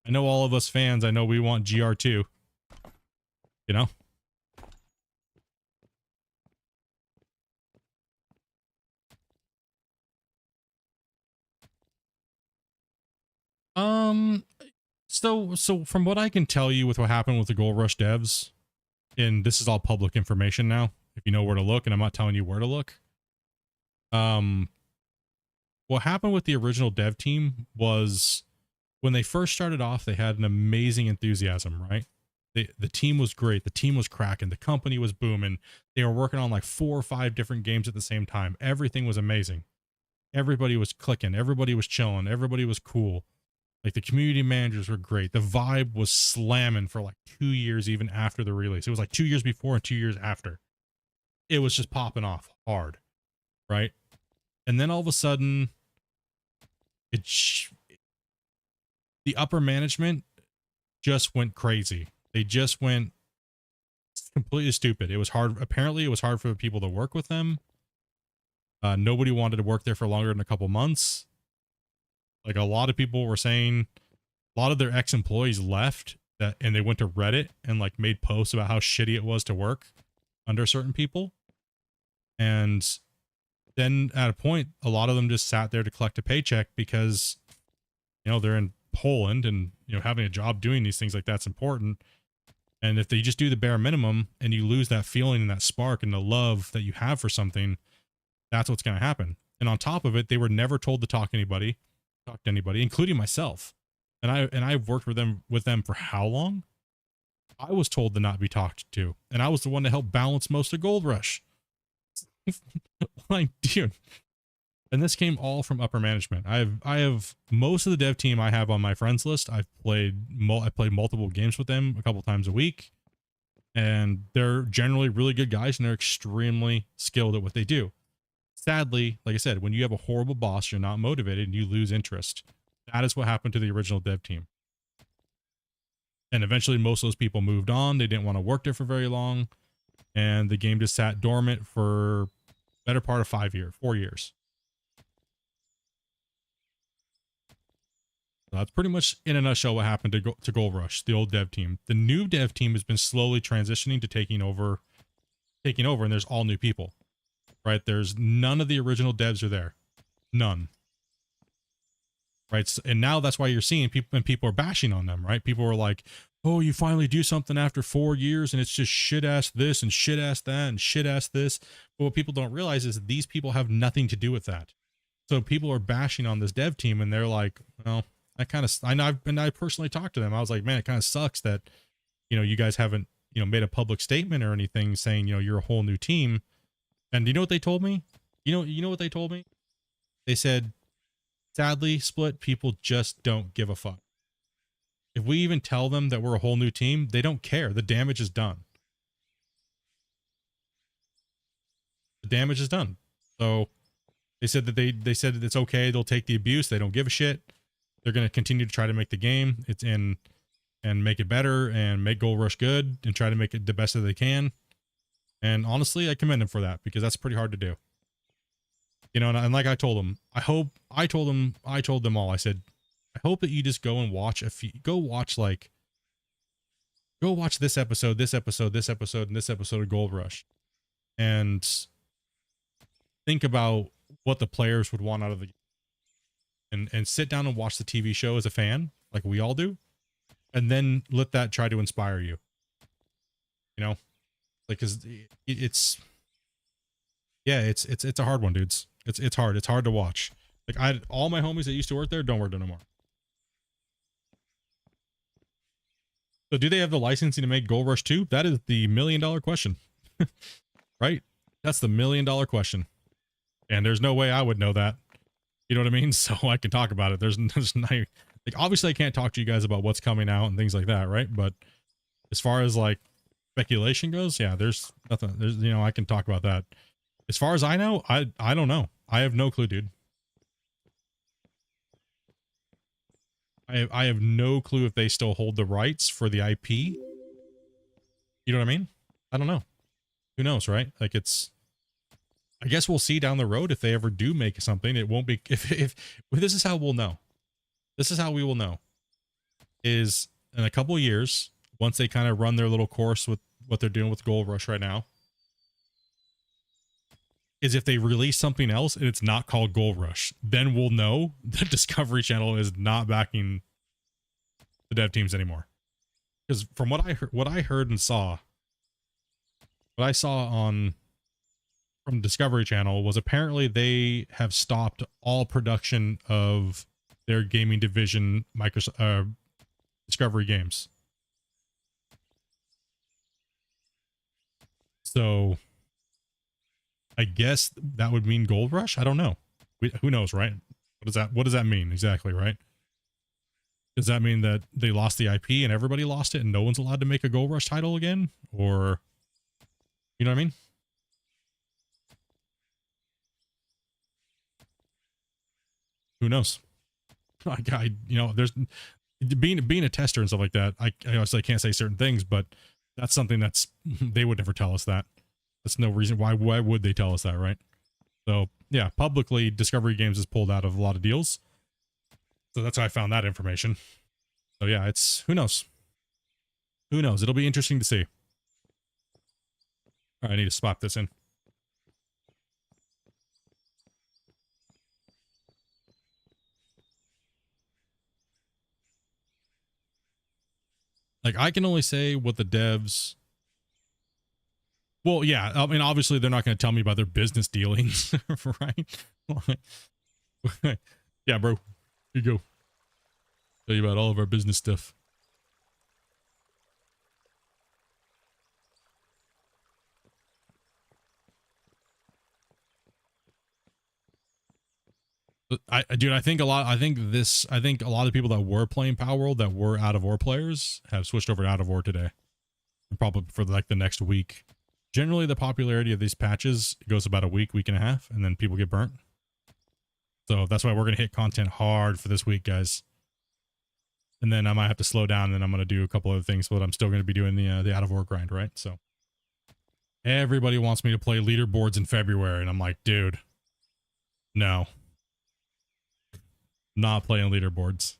I know all of us fans. I know we want GR2. You know. So from what I can tell you with what happened with the Gold Rush devs, and this is all public information now, if you know where to look, and I'm not telling you where to look. What happened with the original dev team was when they first started off, they had an amazing enthusiasm, right? The team was great. The team was cracking. The company was booming. They were working on like 4 or 5 different games at the same time. Everything was amazing. Everybody was clicking. Everybody was chilling. Everybody was cool. Like, the community managers were great. The vibe was slamming for like 2 years, even after the release. It was like 2 years before and 2 years after. It was just popping off hard, right? And then all of a sudden, the upper management just went crazy. They just went completely stupid. It was hard. Apparently, it was hard for the people to work with them. Nobody wanted to work there for longer than a couple months. Like, a lot of people were saying, a lot of their ex-employees left and they went to Reddit and like made posts about how shitty it was to work under certain people. And then at a point, a lot of them just sat there to collect a paycheck because, you know, they're in Poland and, you know, having a job doing these things like that's important. And if they just do the bare minimum and you lose that feeling and that spark and the love that you have for something, that's what's going to happen. And on top of it, they were never told to talk to anybody, including myself. And I've worked with them for how long? I was told to not be talked to, and I was the one to help balance most of Gold Rush. Like, dude. And this came all from upper management. I have most of the dev team I have on my friends list. I played multiple games with them a couple times a week, and they're generally really good guys, and they're extremely skilled at what they do. Sadly, like I said, when you have a horrible boss, you're not motivated and you lose interest. That is what happened to the original dev team. And eventually most of those people moved on. They didn't want to work there for very long. And the game just sat dormant for better part of 4 years. So that's pretty much in a nutshell what happened to Gold Rush, the old dev team. The new dev team has been slowly transitioning to taking over, and there's all new people. Right? There's none of the original devs are there. None. right? And now that's why you're seeing people, and people are bashing on them, right? People are like, oh, you finally do something after 4 years and it's just shit ass this and shit ass that and shit ass this. But what people don't realize is these people have nothing to do with that. So people are bashing on this dev team and they're like, well, I personally talked to them. I was like, man, it kind of sucks that, you guys haven't, made a public statement or anything saying, you're a whole new team. And you know what they told me? You know what they told me? They said, sadly, Split, people just don't give a fuck. If we even tell them that we're a whole new team, they don't care. The damage is done. The damage is done. So they said that they said that it's okay. They'll take the abuse. They don't give a shit. They're going to continue to try to make the game and make it better and make Gold Rush good and try to make it the best that they can. And honestly, I commend them for that because that's pretty hard to do. And like I told them, I told them all, I said, I hope that you just go and watch go watch this episode, this episode, this episode, and this episode of Gold Rush. And think about what the players would want out of the game. And sit down and watch the TV show as a fan, like we all do. And then let that try to inspire you. Cause it's a hard one, dudes. It's hard. It's hard to watch. Like all my homies that used to work there don't work there no more. So do they have the licensing to make Gold Rush 2? That is the $1 million question. Right? That's the $1 million question. And there's no way I would know that. You know what I mean? So I can talk about it. There's no, like, obviously I can't talk to you guys about what's coming out and things like that, right? But as far as like speculation goes, yeah, there's nothing. There's, I can talk about that. As far as I know, I don't know. I have no clue, dude. I have no clue if they still hold the rights for the IP. You know what I mean? I don't know. Who knows, right? Like I guess we'll see down the road if they ever do make something. It won't be if this is how we'll know. This is how we will know. Is in a couple of years, once they kind of run their little course with what they're doing with Gold Rush right now, is if they release something else and it's not called Gold Rush, then we'll know that Discovery Channel is not backing the dev teams anymore. Because from what I heard and saw, what I saw from Discovery Channel was apparently they have stopped all production of their gaming division, Discovery games. So I guess that would mean Gold Rush. I don't know. Who knows, right? What does that mean exactly, right? Does that mean that they lost the IP and everybody lost it and no one's allowed to make a Gold Rush title again? Or, you know what I mean? Who knows? There's being a tester and stuff like that. I obviously can't say certain things, but that's something they would never tell us that. That's no reason why would they tell us that, right? So yeah, publicly Discovery Games is pulled out of a lot of deals. So that's how I found that information. So yeah, who knows? Who knows? It'll be interesting to see. All right, I need to swap this in. Like I can only say what the devs. Well, yeah, I mean, obviously they're not going to tell me about their business dealings, right? Yeah, bro, here you go. Tell you about all of our business stuff. Dude, I think a lot of the people that were playing Power World that were out of war players have switched over to out of war today, and probably for like the next week. Generally, the popularity of these patches goes about a week and a half, and then people get burnt. So that's why we're going to hit content hard for this week, guys. And then I might have to slow down, and then I'm going to do a couple other things, but I'm still going to be doing the out of war grind, right? So everybody wants me to play leaderboards in February, and I'm like, dude, no. Not playing leaderboards.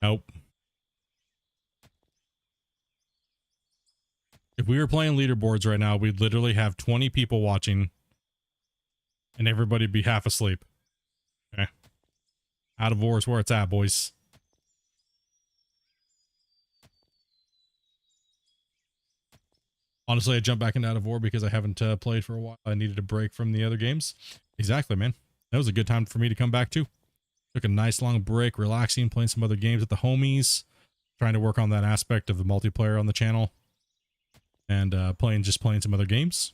Nope. If we were playing leaderboards right now, we'd literally have 20 people watching and everybody be half asleep. Okay. Out of war is where it's at, boys. Honestly, I jumped back into Out of War because I haven't played for a while. I needed a break from the other games. Exactly, man. That was a good time for me to come back too. Took a nice long break, relaxing, playing some other games with the homies, trying to work on that aspect of the multiplayer on the channel, and playing some other games.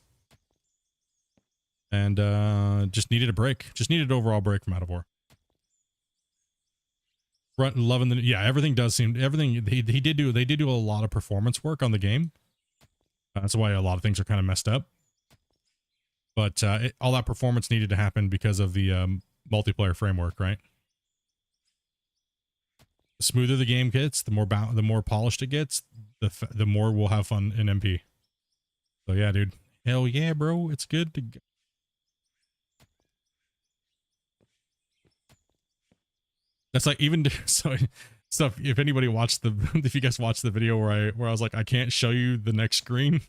And just needed a break. Just needed an overall break from Out of War. Loving the everything does seem they did do a lot of performance work on the game. That's why a lot of things are kind of messed up. But all that performance needed to happen because of the multiplayer framework, right? The smoother the game gets, the more polished it gets, the more we'll have fun in MP. So yeah, dude. Hell yeah, bro. It's good to go. That's like even so if anybody watched if you guys watched the video where I was like, I can't show you the next screen,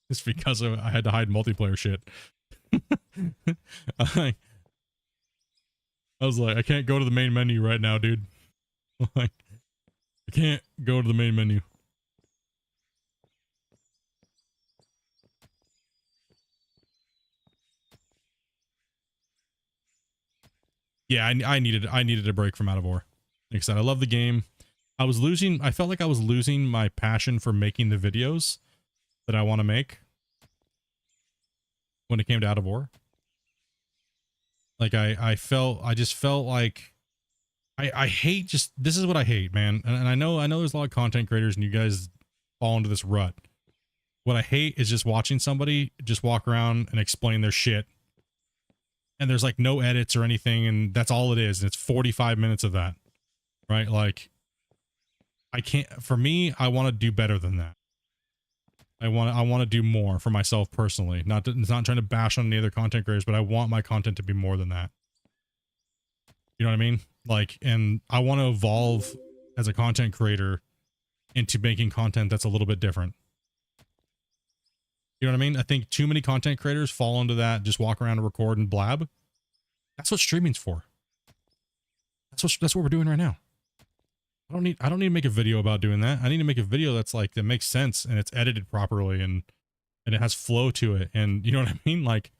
it's because I had to hide multiplayer shit. I was like, I can't go to the main menu right now, dude. Like, I can't go to the main menu. Yeah, I needed a break from Out of War. Like I said, I love the game. I felt like I was losing my passion for making the videos that I want to make when it came to Out of War. Like I just felt like I hate this is what I hate, man. And I know there's a lot of content creators and you guys fall into this rut. What I hate is just watching somebody just walk around and explain their shit. And there's like no edits or anything, and that's all it is. And it's 45 minutes of that. Right? Like, for me, I want to do better than that. I want to do more for myself personally. Not trying to bash on any other content creators, but I want my content to be more than that. You know what I mean? Like, and I want to evolve as a content creator into making content that's a little bit different. You know what I mean? I think too many content creators fall into that, just walk around and record and blab. That's what streaming's for. That's what we're doing right now. I don't need to make a video about doing that. I need to make a video that makes sense and it's edited properly and it has flow to it. And you know what I mean? Like,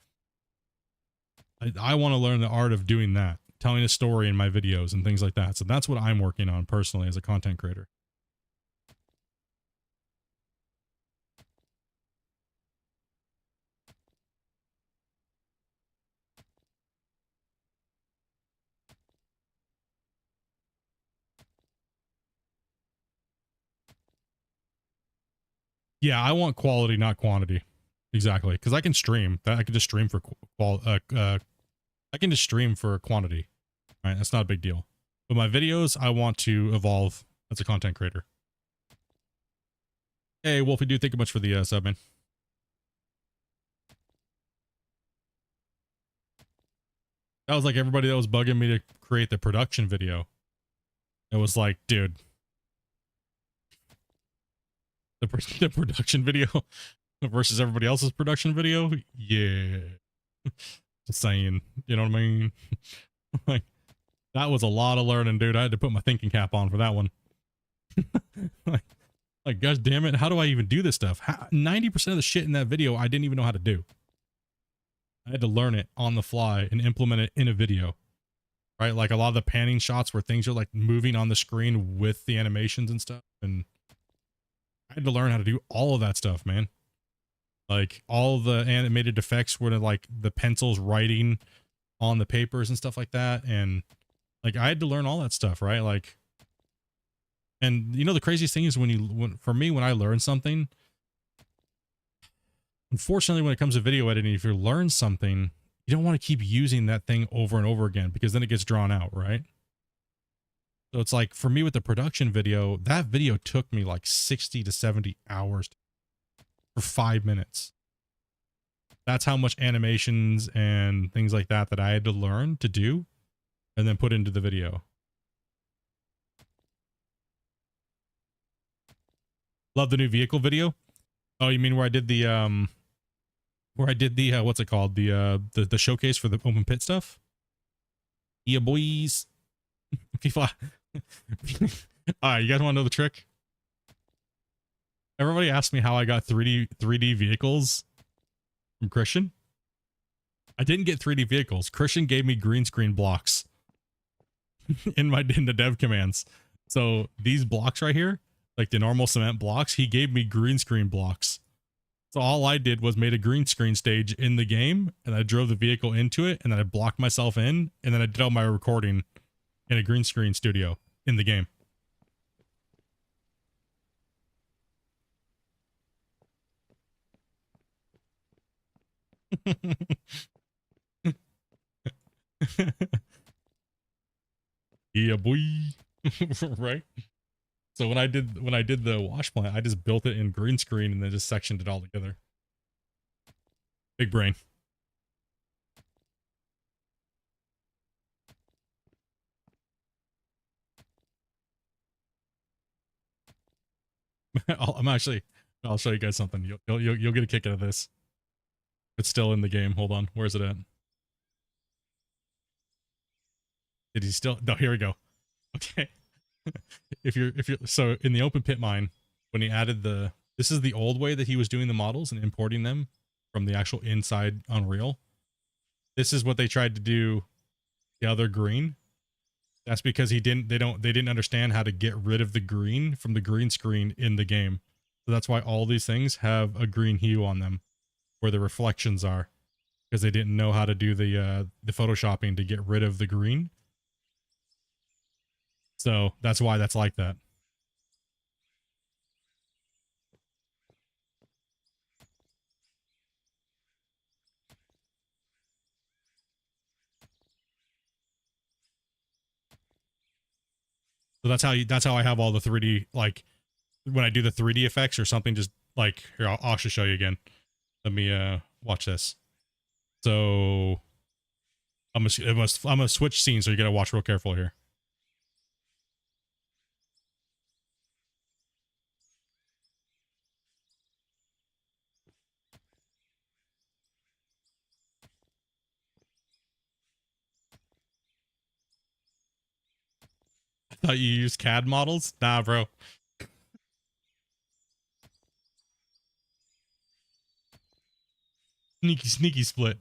I want to learn the art of doing that, telling a story in my videos and things like that. So that's what I'm working on personally as a content creator. Yeah, I want quality, not quantity. Exactly, because I can stream. I can just stream for I can just stream for quantity. All right, that's not a big deal. But my videos, I want to evolve as a content creator. Hey, Wolfie, dude, thank you much for the sub, man. That was like everybody that was bugging me to create the production video. It was like, dude, the production video versus everybody else's production video. Yeah. Just saying, you know what I mean? Like, that was a lot of learning, dude. I had to put my thinking cap on for that one. like, gosh damn it. How do I even do this stuff? 90% of the shit in that video, I didn't even know how to do. I had to learn it on the fly and implement it in a video, right? Like a lot of the panning shots where things are like moving on the screen with the animations and stuff. And I had to learn how to do all of that stuff, man. Like all the animated effects were like the pencils writing on the papers and stuff like that. And like, I had to learn all that stuff, right? Like, and you know, the craziest thing is for me, when I learn something, unfortunately, when it comes to video editing, if you learn something, you don't want to keep using that thing over and over again because then it gets drawn out, right? So it's like, for me with the production video, that video took me like 60 to 70 hours for 5 minutes. That's how much animations and things like that I had to learn to do and then put into the video. Love the new vehicle video. Oh, you mean where I did the where I did the what's it called, the showcase for the open pit stuff. Yeah, boys. FIFA. All right, you guys want to know the trick? Everybody asked me how I got 3D vehicles from Christian. I didn't get 3D vehicles. Christian gave me green screen blocks in the dev commands. So these blocks right here, like the normal cement blocks, he gave me green screen blocks. So all I did was made a green screen stage in the game, and I drove the vehicle into it, and then I blocked myself in, and then I did all my recording in a green screen studio in the game. Yeah, boy. Right? So when I did the wash plant, I just built it in green screen and then just sectioned it all together. Big brain. I'll show you guys something. You'll get a kick out of this. It's still in the game. Hold on. Where's it at? Did he still? No, here we go. Okay. if you're so in the open pit mine, when he added this is the old way that he was doing the models and importing them from the actual inside Unreal. This is what they tried to do the other green. That's because they didn't understand how to get rid of the green from the green screen in the game. So that's why all these things have a green hue on them where the reflections are, because they didn't know how to do the photoshopping to get rid of the green. So that's why that's like that. So that's how I have all the 3D, like when I do the 3D effects or something, just like here, I'll just show you again. Let me watch this. So I'm gonna switch scenes, so you gotta watch real careful here. I thought you use CAD models? Nah, bro. Sneaky split.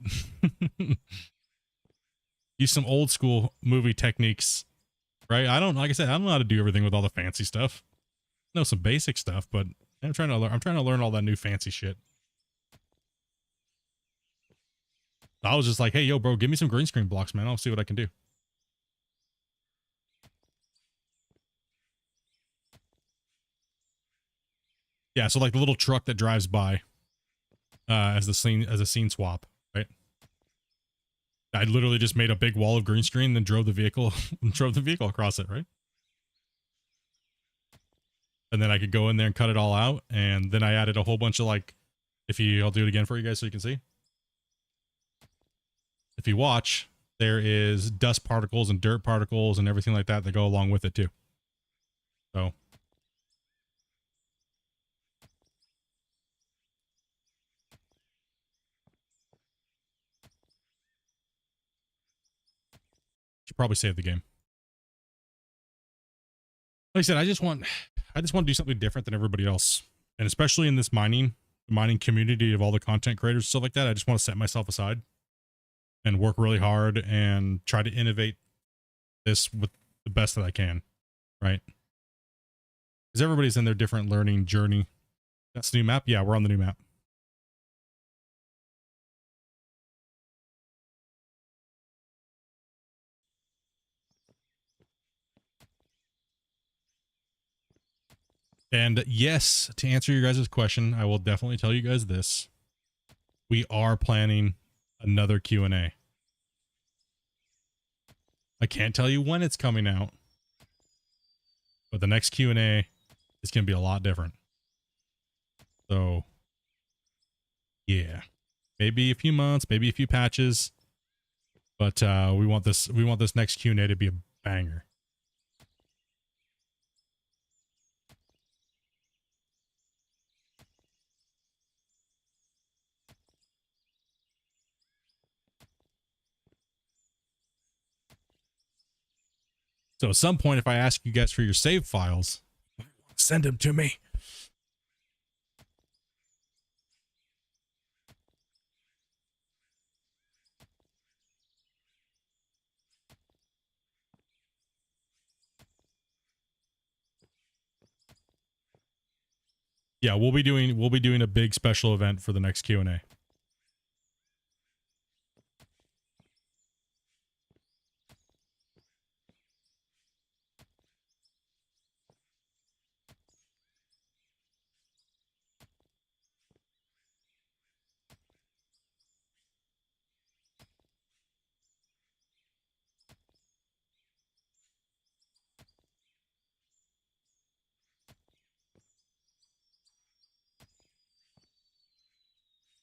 Use some old school movie techniques, right? Like I said, I don't know how to do everything with all the fancy stuff. I know some basic stuff, but I'm trying to learn all that new fancy shit. I was just like, hey, yo, bro, give me some green screen blocks, man. I'll see what I can do. Yeah, so like the little truck that drives by as a scene swap, right? I literally just made a big wall of green screen, then drove the vehicle across it, right? And then I could go in there and cut it all out, and then I added a whole bunch of like, I'll do it again for you guys so you can see. If you watch, there is dust particles and dirt particles and everything like that that go along with it too. So should probably save the game. Like I said, I just want to do something different than everybody else, and especially in this mining community of all the content creators and stuff like that. I just want to set myself aside and work really hard and try to innovate this with the best that I can, right? Because everybody's in their different learning journey. That's the new map. Yeah, we're on the new map. And yes, to answer your guys' question, I will definitely tell you guys this. We are planning another Q&A. I can't tell you when it's coming out, but the next Q&A is going to be a lot different. So, yeah, maybe a few months, maybe a few patches, but we want this next Q&A to be a banger. So at some point, if I ask you guys for your save files, send them to me. Yeah, we'll be doing a big special event for the next Q&A.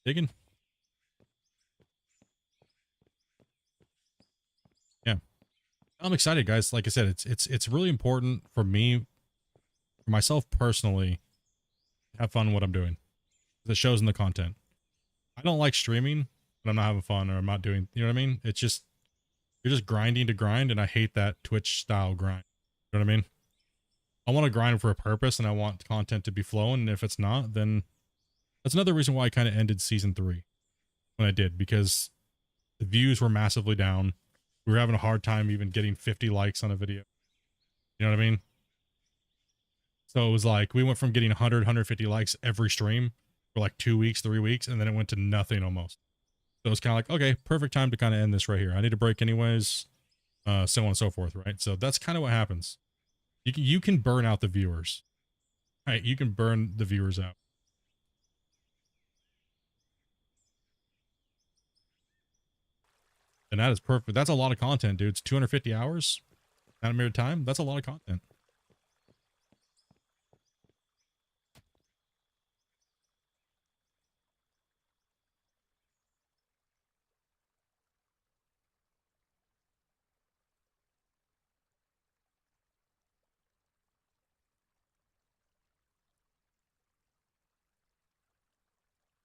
Digging. Yeah, I'm excited, guys. Like I said, it's really important for me, for myself personally, to have fun with what I'm doing. The shows and the content. I don't like streaming, but I'm not having fun or I'm not doing. You know what I mean? It's just you're just grinding to grind, and I hate that Twitch style grind. You know what I mean? I want to grind for a purpose, and I want content to be flowing. And if it's not, then that's another reason why I kind of ended season 3 when I did, because the views were massively down. We were having a hard time even getting 50 likes on a video. You know what I mean? So it was like we went from getting 100, 150 likes every stream for like 2 weeks, 3 weeks, and then it went to nothing almost. So it was kind of like, okay, perfect time to kind of end this right here. I need a break anyways, so on and so forth, right? So that's kind of what happens. You can burn out the viewers, right? You can burn the viewers out. And that is perfect. That's a lot of content, dude. It's 250 hours animated time. That's a lot of content.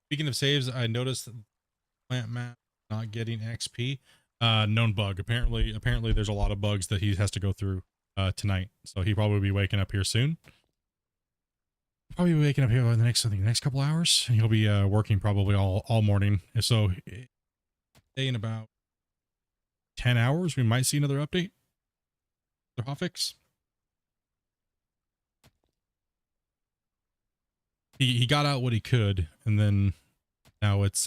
Speaking of saves, I noticed that plant map not getting XP. Known bug. Apparently there's a lot of bugs that he has to go through tonight. So he'll probably be waking up here soon. Probably waking up here in the next couple hours. And he'll be working probably all morning. So in about 10 hours, we might see another update. The hotfix. He got out what he could, and then now it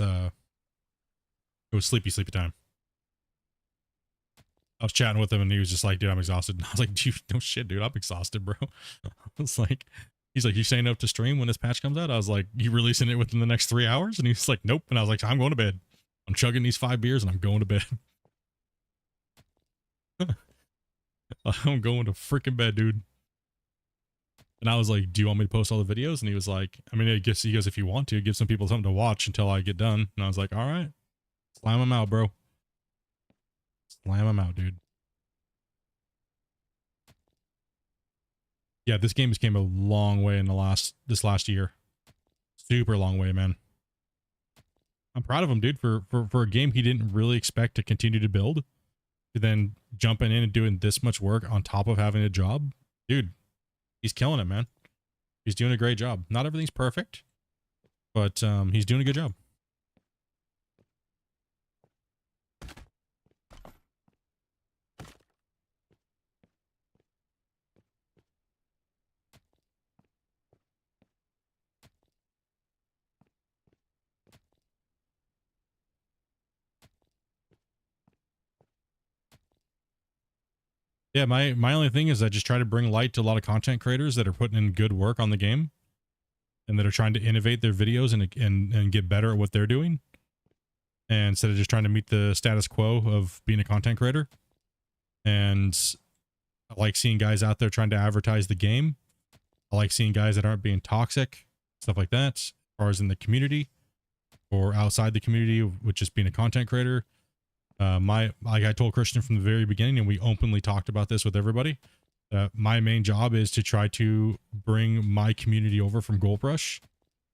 was sleepy time. I was chatting with him and he was just like, dude, I'm exhausted. And I was like, dude, no shit, dude, I'm exhausted, bro. I was like, he's like, you staying up to stream when this patch comes out? I was like, you releasing it within the next 3 hours? And he's like, nope. And I was like, I'm going to bed. I'm chugging these 5 beers and I'm going to bed. I'm going to freaking bed, dude. And I was like, do you want me to post all the videos? And he was like, I mean, I guess he goes, if you want to, give some people something to watch until I get done. And I was like, all right, slam them out, bro. Slam them out, dude. Yeah, this game has came a long way in this last year. Super long way, man. I'm proud of him, dude, for a game he didn't really expect to continue to build, to then jumping in and doing this much work on top of having a job. Dude, he's killing it, man. He's doing a great job. Not everything's perfect, but he's doing a good job. Yeah, my only thing is I just try to bring light to a lot of content creators that are putting in good work on the game and that are trying to innovate their videos and get better at what they're doing. And instead of just trying to meet the status quo of being a content creator. And I like seeing guys out there trying to advertise the game. I like seeing guys that aren't being toxic, stuff like that, as far as in the community or outside the community, with just being a content creator. Like I told Christian from the very beginning, and we openly talked about this with everybody, my main job is to try to bring my community over from Gold Rush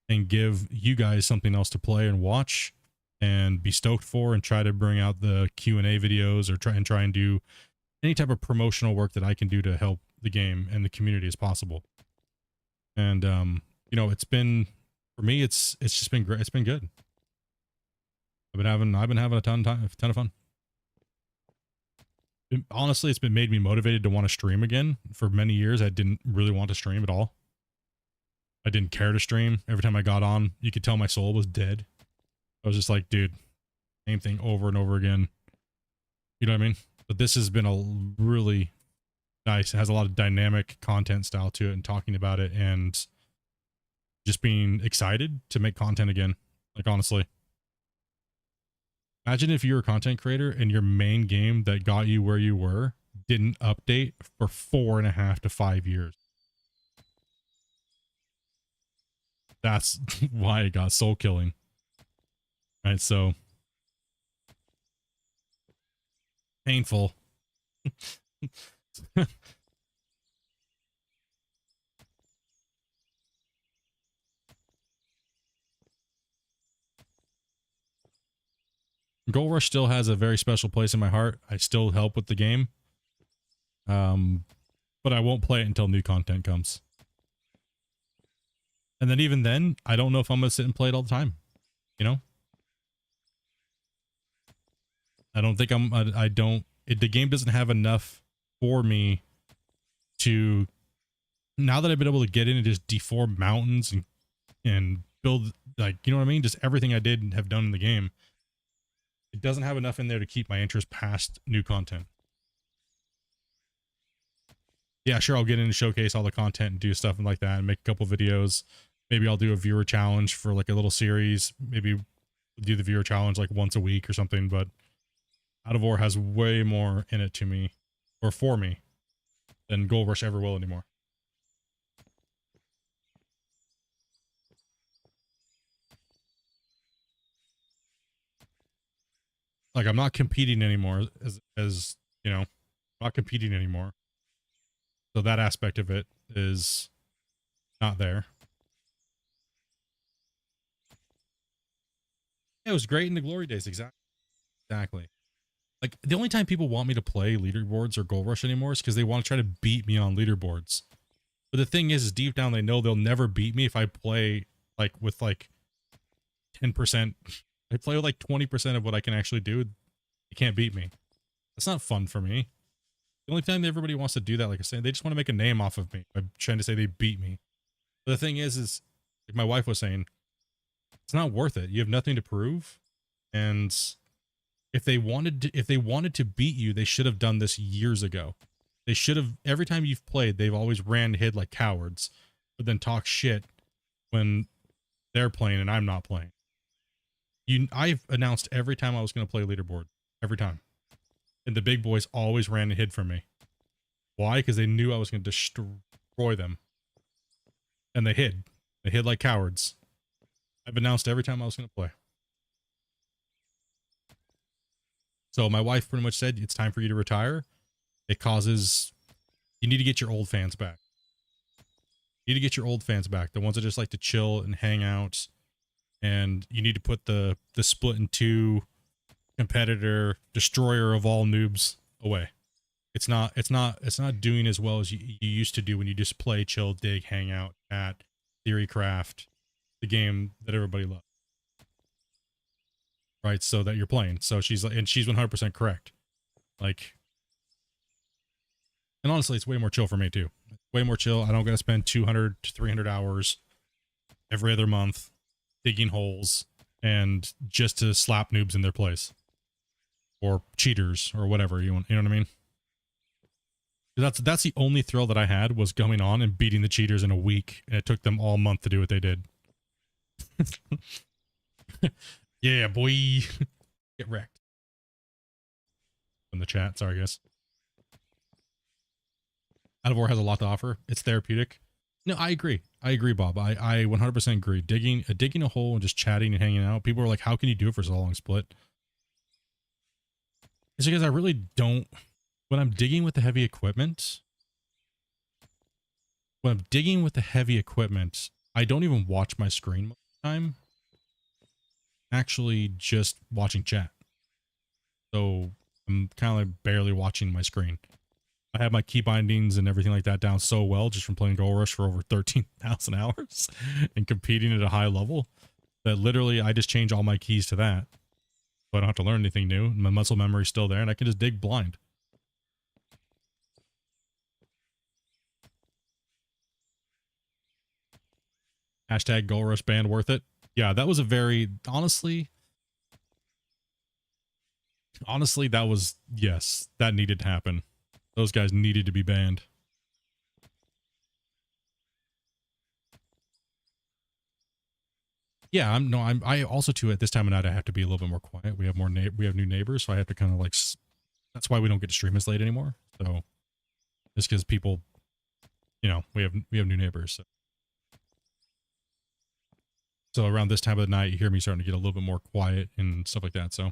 and give you guys something else to play and watch and be stoked for, and try to bring out the Q&A videos, or try and do any type of promotional work that I can do to help the game and the community as possible. And you know, it's been, for me, it's just been great. It's been good. I've been having a ton of fun. Honestly, it's been made me motivated to want to stream again. For many years, I didn't really want to stream at all. I didn't care to stream. Every time I got on, you could tell my soul was dead. I was just like, dude, same thing over and over again. You know what I mean? But this has been a really nice. It has a lot of dynamic content style to it, and talking about it and just being excited to make content again. Like, honestly. Imagine if you were a content creator and your main game that got you where you were didn't update for 4.5 to 5 years. That's why it got soul killing. Right, so painful. Gold Rush still has a very special place in my heart. I still help with the game. But I won't play it until new content comes. And then even then, I don't know if I'm going to sit and play it all the time. You know? I don't think the game doesn't have enough for me to, now that I've been able to get in and just deform mountains and build, like, you know what I mean? Just everything I did and have done in the game. It doesn't have enough in there to keep my interest past new content. Yeah, sure, I'll get in and showcase all the content and do stuff like that and make a couple videos. Maybe I'll do a viewer challenge for like a little series. Maybe do the viewer challenge like once a week or something. But Out of War has way more in it to me, or for me, than Gold Rush ever will anymore. Like, I'm not competing anymore as you know, I'm not competing anymore. So that aspect of it is not there. It was great in the glory days. Exactly. Like, the only time people want me to play leaderboards or Gold Rush anymore is because they want to try to beat me on leaderboards. But the thing is deep down, they know they'll never beat me if I play like with like 10%. I play with like 20% of what I can actually do. They can't beat me. That's not fun for me. The only time everybody wants to do that, like I said, they just want to make a name off of me by trying to say they beat me. But the thing is like my wife was saying, it's not worth it. You have nothing to prove. And if they wanted to beat you, they should have done this years ago. They should have, every time you've played, they've always ran hid like cowards, but then talk shit when they're playing and I'm not playing. I've announced every time I was going to play leaderboard. Every time. And the big boys always ran and hid from me. Why? Because they knew I was going to destroy them. And they hid. They hid like cowards. I've announced every time I was going to play. So my wife pretty much said, it's time for you to retire. It causes, you need to get your old fans back. You need to get your old fans back. The ones that just like to chill and hang out. And you need to put the Splitintwo competitor, destroyer of all noobs away. It's not doing as well as you used to do when you just play, chill, dig, hang out, chat, theory craft, the game that everybody loves. Right, so that you're playing. So she's 100% correct. Like, and honestly, it's way more chill for me too. Way more chill. I don't gotta spend 200 to 300 hours every other month digging holes and just to slap noobs in their place. Or cheaters, or whatever you want, you know what I mean? That's the only thrill that I had, was going on and beating the cheaters in a week, and it took them all month to do what they did. Yeah, boy. Get wrecked. In the chat, sorry guys. Out of War has a lot to offer. It's therapeutic. No, I agree. I agree, Bob. I 100% agree. Digging a hole and just chatting and hanging out. People are like, how can you do it for so long, Split? It's because I really don't, when I'm digging with the heavy equipment, I don't even watch my screen most of the time. Actually just watching chat. So I'm kind of like barely watching my screen. I have my key bindings and everything like that down so well just from playing Gold Rush for over 13,000 hours and competing at a high level that literally I just change all my keys to that. So I don't have to learn anything new. My muscle memory is still there and I can just dig blind. Hashtag Gold Rush ban worth it. Yeah, that was a very, honestly, that was, yes, that needed to happen. Those guys needed to be banned. Yeah, I also too at this time of night I have to be a little bit more quiet. We have we have new neighbors, so I have to kind of like, that's why we don't get to stream as late anymore. So just because people, you know, we have new neighbors. So around this time of the night, you hear me starting to get a little bit more quiet and stuff like that. So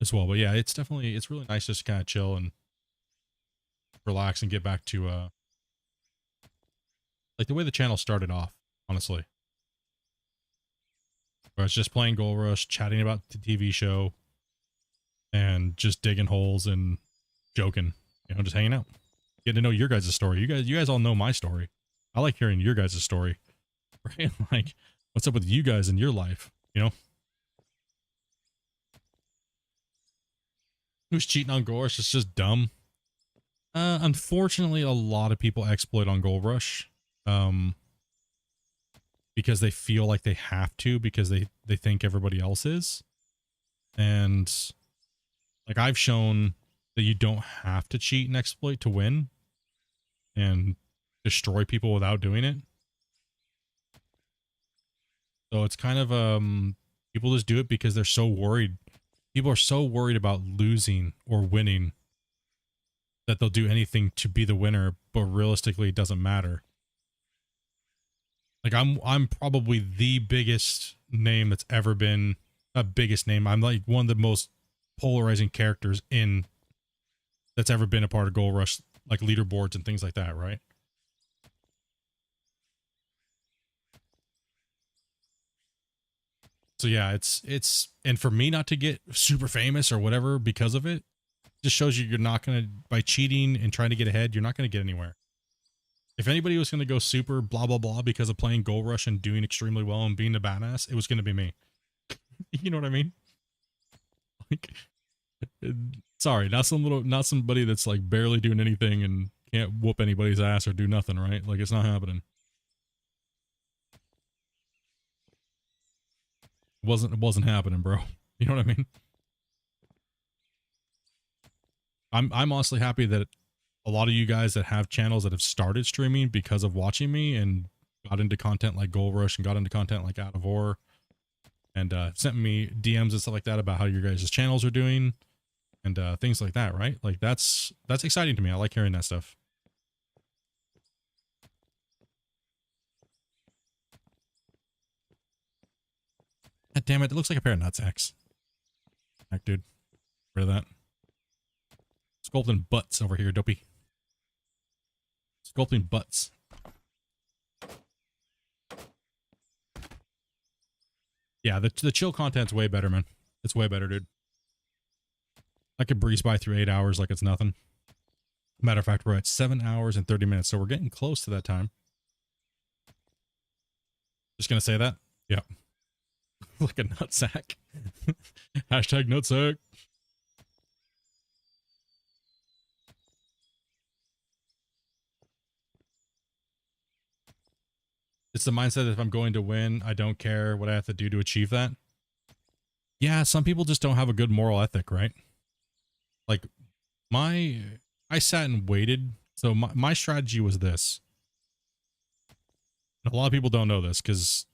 as well, but yeah, it's really nice just to kind of chill and relax and get back to like the way the channel started off, honestly. Where I was just playing Gold Rush, chatting about the TV show, and just digging holes and joking, you know, just hanging out, getting to know your guys' story. You guys all know my story. I like hearing your guys' story, right? Like, what's up with you guys in your life, you know? Who's cheating on Gold Rush? It's just dumb. Unfortunately, a lot of people exploit on Gold Rush, because they feel like they have to, because they think everybody else is. And like I've shown that you don't have to cheat and exploit to win and destroy people without doing it. So it's kind of, people just do it because they're so worried. People are so worried about losing or winning that they'll do anything to be the winner, but realistically it doesn't matter. Like I'm probably the biggest name that's ever been, not biggest name, I'm like one of the most polarizing characters in that's ever been a part of Gold Rush, like leaderboards and things like that, right? So yeah, it's and for me not to get super famous or whatever because of it, just shows you you're not gonna, by cheating and trying to get ahead, you're not gonna get anywhere. If anybody was gonna go super blah blah blah because of playing Gold Rush and doing extremely well and being a badass, it was gonna be me. You know what I mean? Like, sorry, not somebody that's like barely doing anything and can't whoop anybody's ass or do nothing, right? Like, it's not happening. It wasn't happening, bro. You know what I mean? I'm honestly happy that a lot of you guys that have channels that have started streaming because of watching me and got into content like Gold Rush and got into content like Out of War and sent me DMs and stuff like that about how your guys' channels are doing and things like that, right? Like that's exciting to me. I like hearing that stuff. God damn it, it looks like a pair of nutsacks. Heck, dude. Rid of that. Sculpting butts over here, dopey. Sculpting butts. Yeah, the chill content's way better, man. It's way better, dude. I could breeze by through 8 hours like it's nothing. Matter of fact, we're at 7 hours and 30 minutes, so we're getting close to that time. Just gonna say that? Yeah. Like a nutsack. Hashtag nutsack. It's the mindset that if I'm going to win, I don't care what I have to do to achieve that. Yeah, some people just don't have a good moral ethic, right? Like, I sat and waited. So my strategy was this. A lot of people don't know this because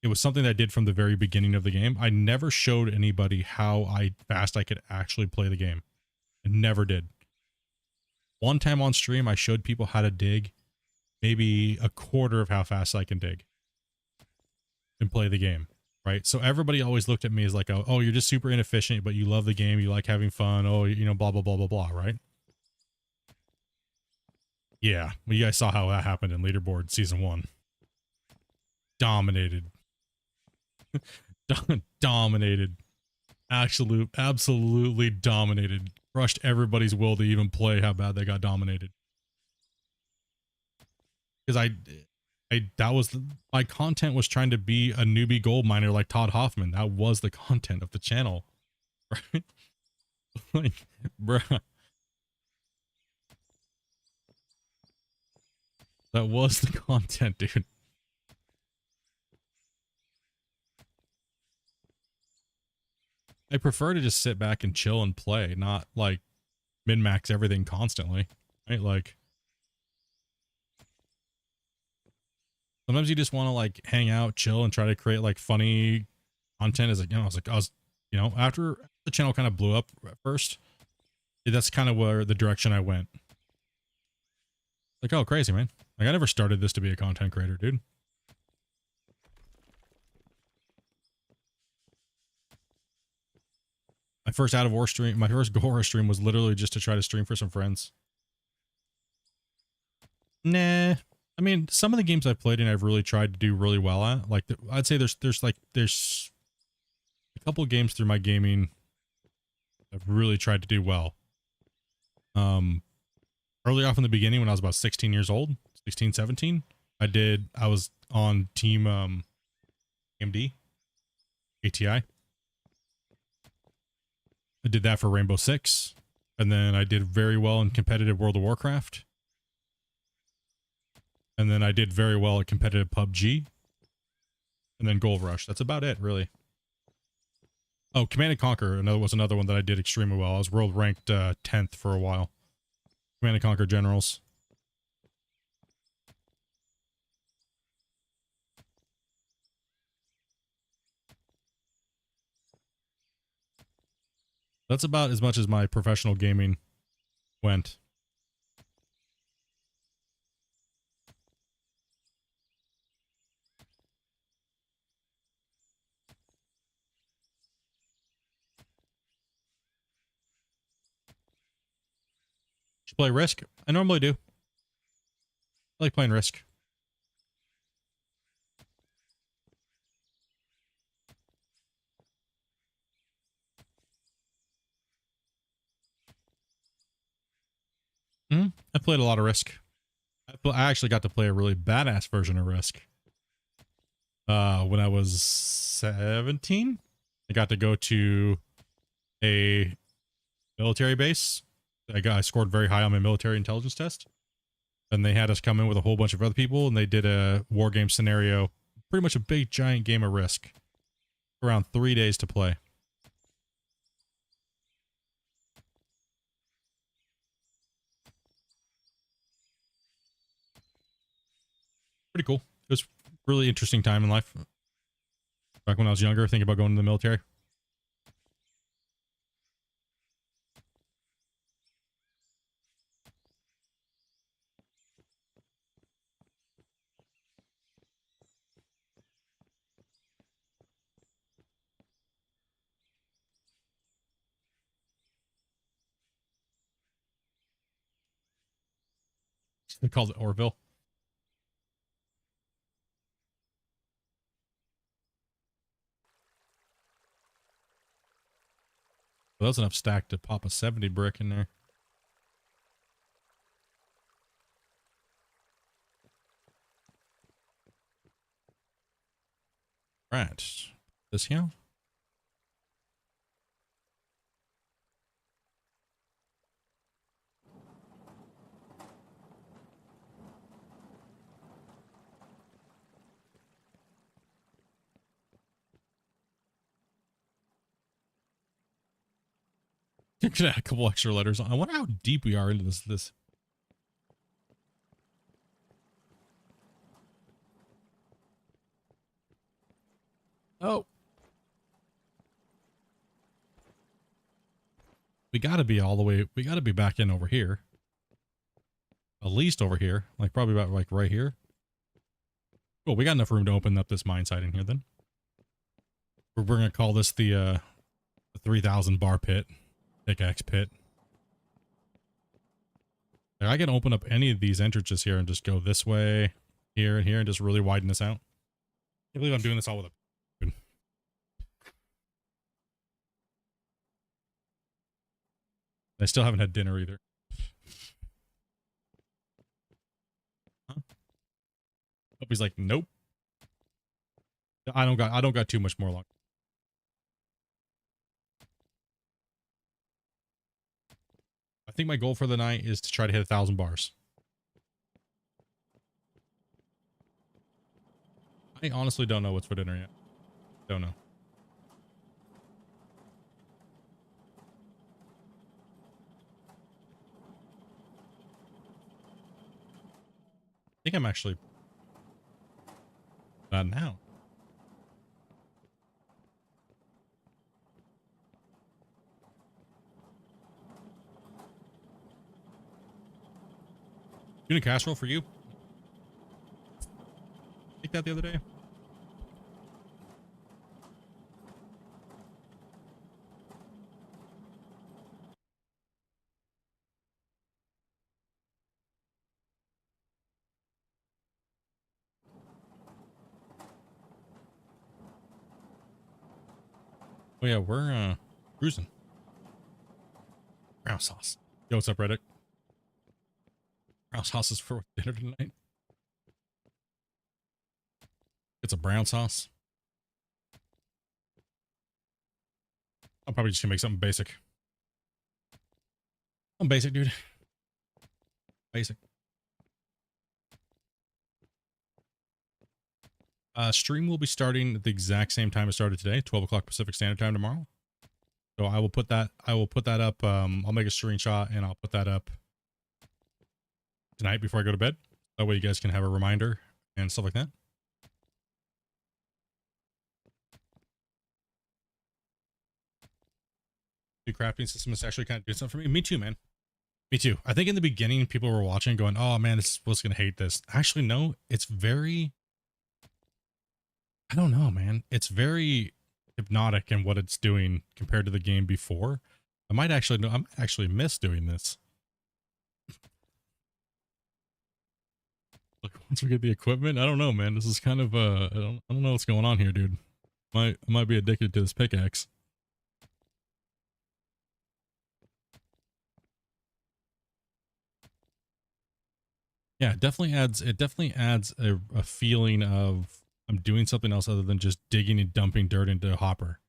it was something that I did from the very beginning of the game. I never showed anybody how fast I could actually play the game. I never did. One time on stream, I showed people how to dig maybe a quarter of how fast I can dig and play the game, right? So everybody always looked at me as like, oh, you're just super inefficient, but you love the game, you like having fun, oh, you know, blah, blah, blah, blah, blah, right? Yeah, well, you guys saw how that happened in Leaderboard Season 1. Dominated. Dominated. absolutely dominated. Crushed everybody's will to even play how bad they got dominated. Because that was my content was trying to be a newbie gold miner like Todd Hoffman. That was the content of the channel. Right? Like, bruh. That was the content, dude. I prefer to just sit back and chill and play, not like min-max everything constantly. Right? Like sometimes you just want to like hang out, chill, and try to create like funny content. As like, you know, after the channel kind of blew up at first, that's kind of where the direction I went. Like, oh, crazy, man. Like, I never started this to be a content creator, dude. My first out of war stream, my first Gora stream was literally just to try to stream for some friends. Nah. I mean, some of the games I've played in, I've really tried to do really well at. Like, I'd say there's a couple of games through my gaming I've really tried to do well. Early off in the beginning when I was about 16 years old, 16, 17, I was on team AMD, ATI. I did that for Rainbow Six, and then I did very well in competitive World of Warcraft. And then I did very well at competitive PUBG. And then Gold Rush. That's about it, really. Oh, Command & Conquer was another one that I did extremely well. I was world ranked 10th for a while. Command & Conquer Generals. That's about as much as my professional gaming went. Should play Risk? I normally do. I like playing Risk. I played a lot of Risk. I actually got to play a really badass version of Risk. When I was 17, I got to go to a military base. I scored very high on my military intelligence test. And they had us come in with a whole bunch of other people, and they did a war game scenario, pretty much a big giant game of Risk. Around 3 days to play. Pretty cool. It was a really interesting time in life. Back when I was younger, thinking about going to the military. They called it Orville. Well, that's enough stack to pop a 70 brick in there. Right. This here. You could add a couple extra letters on. I wonder how deep we are into this. Oh. We gotta be all the way, we gotta be back in over here. At least over here. Like probably about like right here. Cool, we got enough room to open up this mine site in here then. We're gonna call this the 3,000 bar pit. Pickaxe pit. Like, I can open up any of these entrances here and just go this way, here, and here, and just really widen this out. I can't believe I'm doing this all with a... I still haven't had dinner either. Huh? Hope he's like, nope. I don't got too much more long. I think my goal for the night is to try to hit 1,000 bars. I honestly don't know what's for dinner yet. Don't know. I think I'm actually not now. Tuna casserole for you. Take that the other day. Oh yeah, we're cruising. Brown sauce. Yo, what's up, Reddit? Brown sauce is for dinner tonight. It's a brown sauce. I'm probably just gonna make something basic. I'm basic, dude. Basic. Stream will be starting at the exact same time it started today, 12 o'clock Pacific Standard Time tomorrow. So I will put that up. I'll make a screenshot and I'll put that up tonight before I go to bed. That way you guys can have a reminder and stuff like that. The crafting system is actually kind of doing something for me. Me too, man. Me too. I think in the beginning, people were watching going, oh man, this was going to hate this. Actually, no, it's very, I don't know, man. It's very hypnotic in what it's doing compared to the game before. I might actually miss doing this. Like once we get the equipment, I don't know, man. This is kind of I don't know what's going on here, dude. I might be addicted to this pickaxe. Yeah, it definitely adds a feeling of I'm doing something else other than just digging and dumping dirt into a hopper.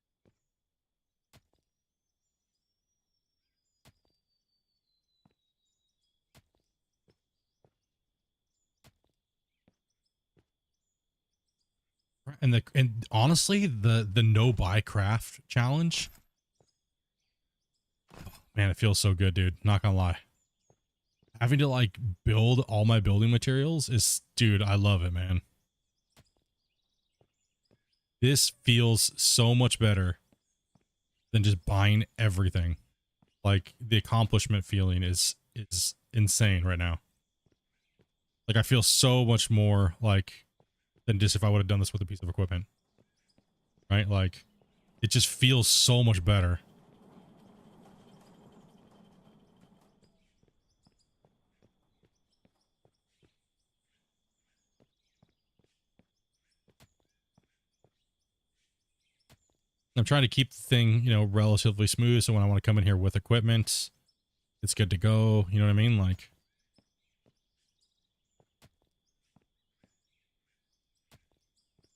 And honestly, the no buy craft challenge, man, it feels so good, dude. Not gonna lie. Having to like build all my building materials is, dude, I love it, man. This feels so much better than just buying everything. Like the accomplishment feeling is insane right now. Like I feel so much more like than just if I would have done this with a piece of equipment. Right? Like it just feels so much better. I'm trying to keep the thing, you know, relatively smooth. So when I want to come in here with equipment, it's good to go. You know what I mean? Like,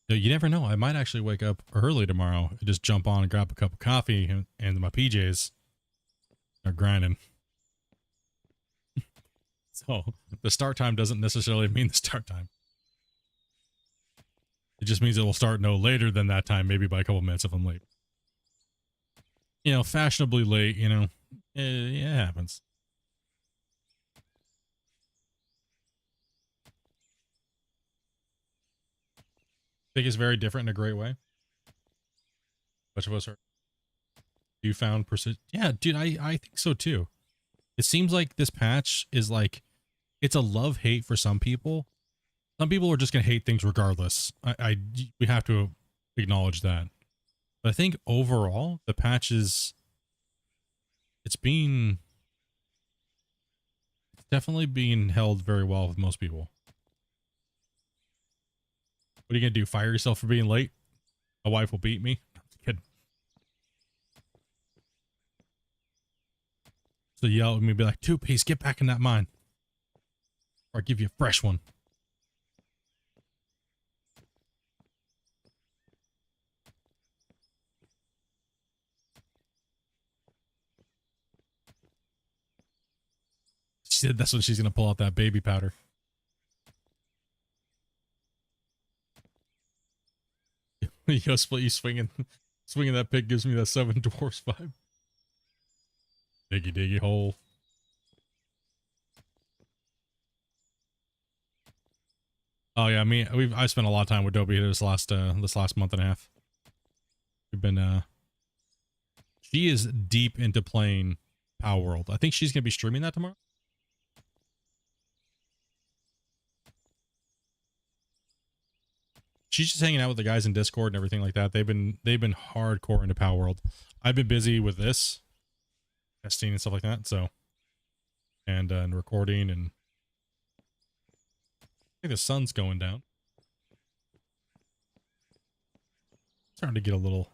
you never know. I might actually wake up early tomorrow and just jump on and grab a cup of coffee and my PJs are grinding. So the start time doesn't necessarily mean the start time. It just means it will start no later than that time, maybe by a couple minutes if I'm late. You know, fashionably late, you know, it happens. I think it's very different in a great way. Much of us are. You found persist. Yeah, dude, I think so too. It seems like this patch is like, it's a love-hate for some people. Some people are just going to hate things regardless. We have to acknowledge that. But I think overall, the patch is, it's definitely being held very well with most people. What are you going to do? Fire yourself for being late? My wife will beat me? I'm just kidding. So yell at me, be like, 2-piece, get back in that mine. Or I'll give you a fresh one. She said that's when she's going to pull out that baby powder. Yo, Split, you swinging that pig gives me that 7 dwarfs vibe. Diggy diggy hole. Oh yeah, I spent a lot of time with Dobie this last month and a half. We've been she is deep into playing Power World. I think she's gonna be streaming that tomorrow. She's just hanging out with the guys in Discord and everything like that. They've been hardcore into Power World. I've been busy with this testing and stuff like that. So and recording, and I think the sun's going down. Starting to get a little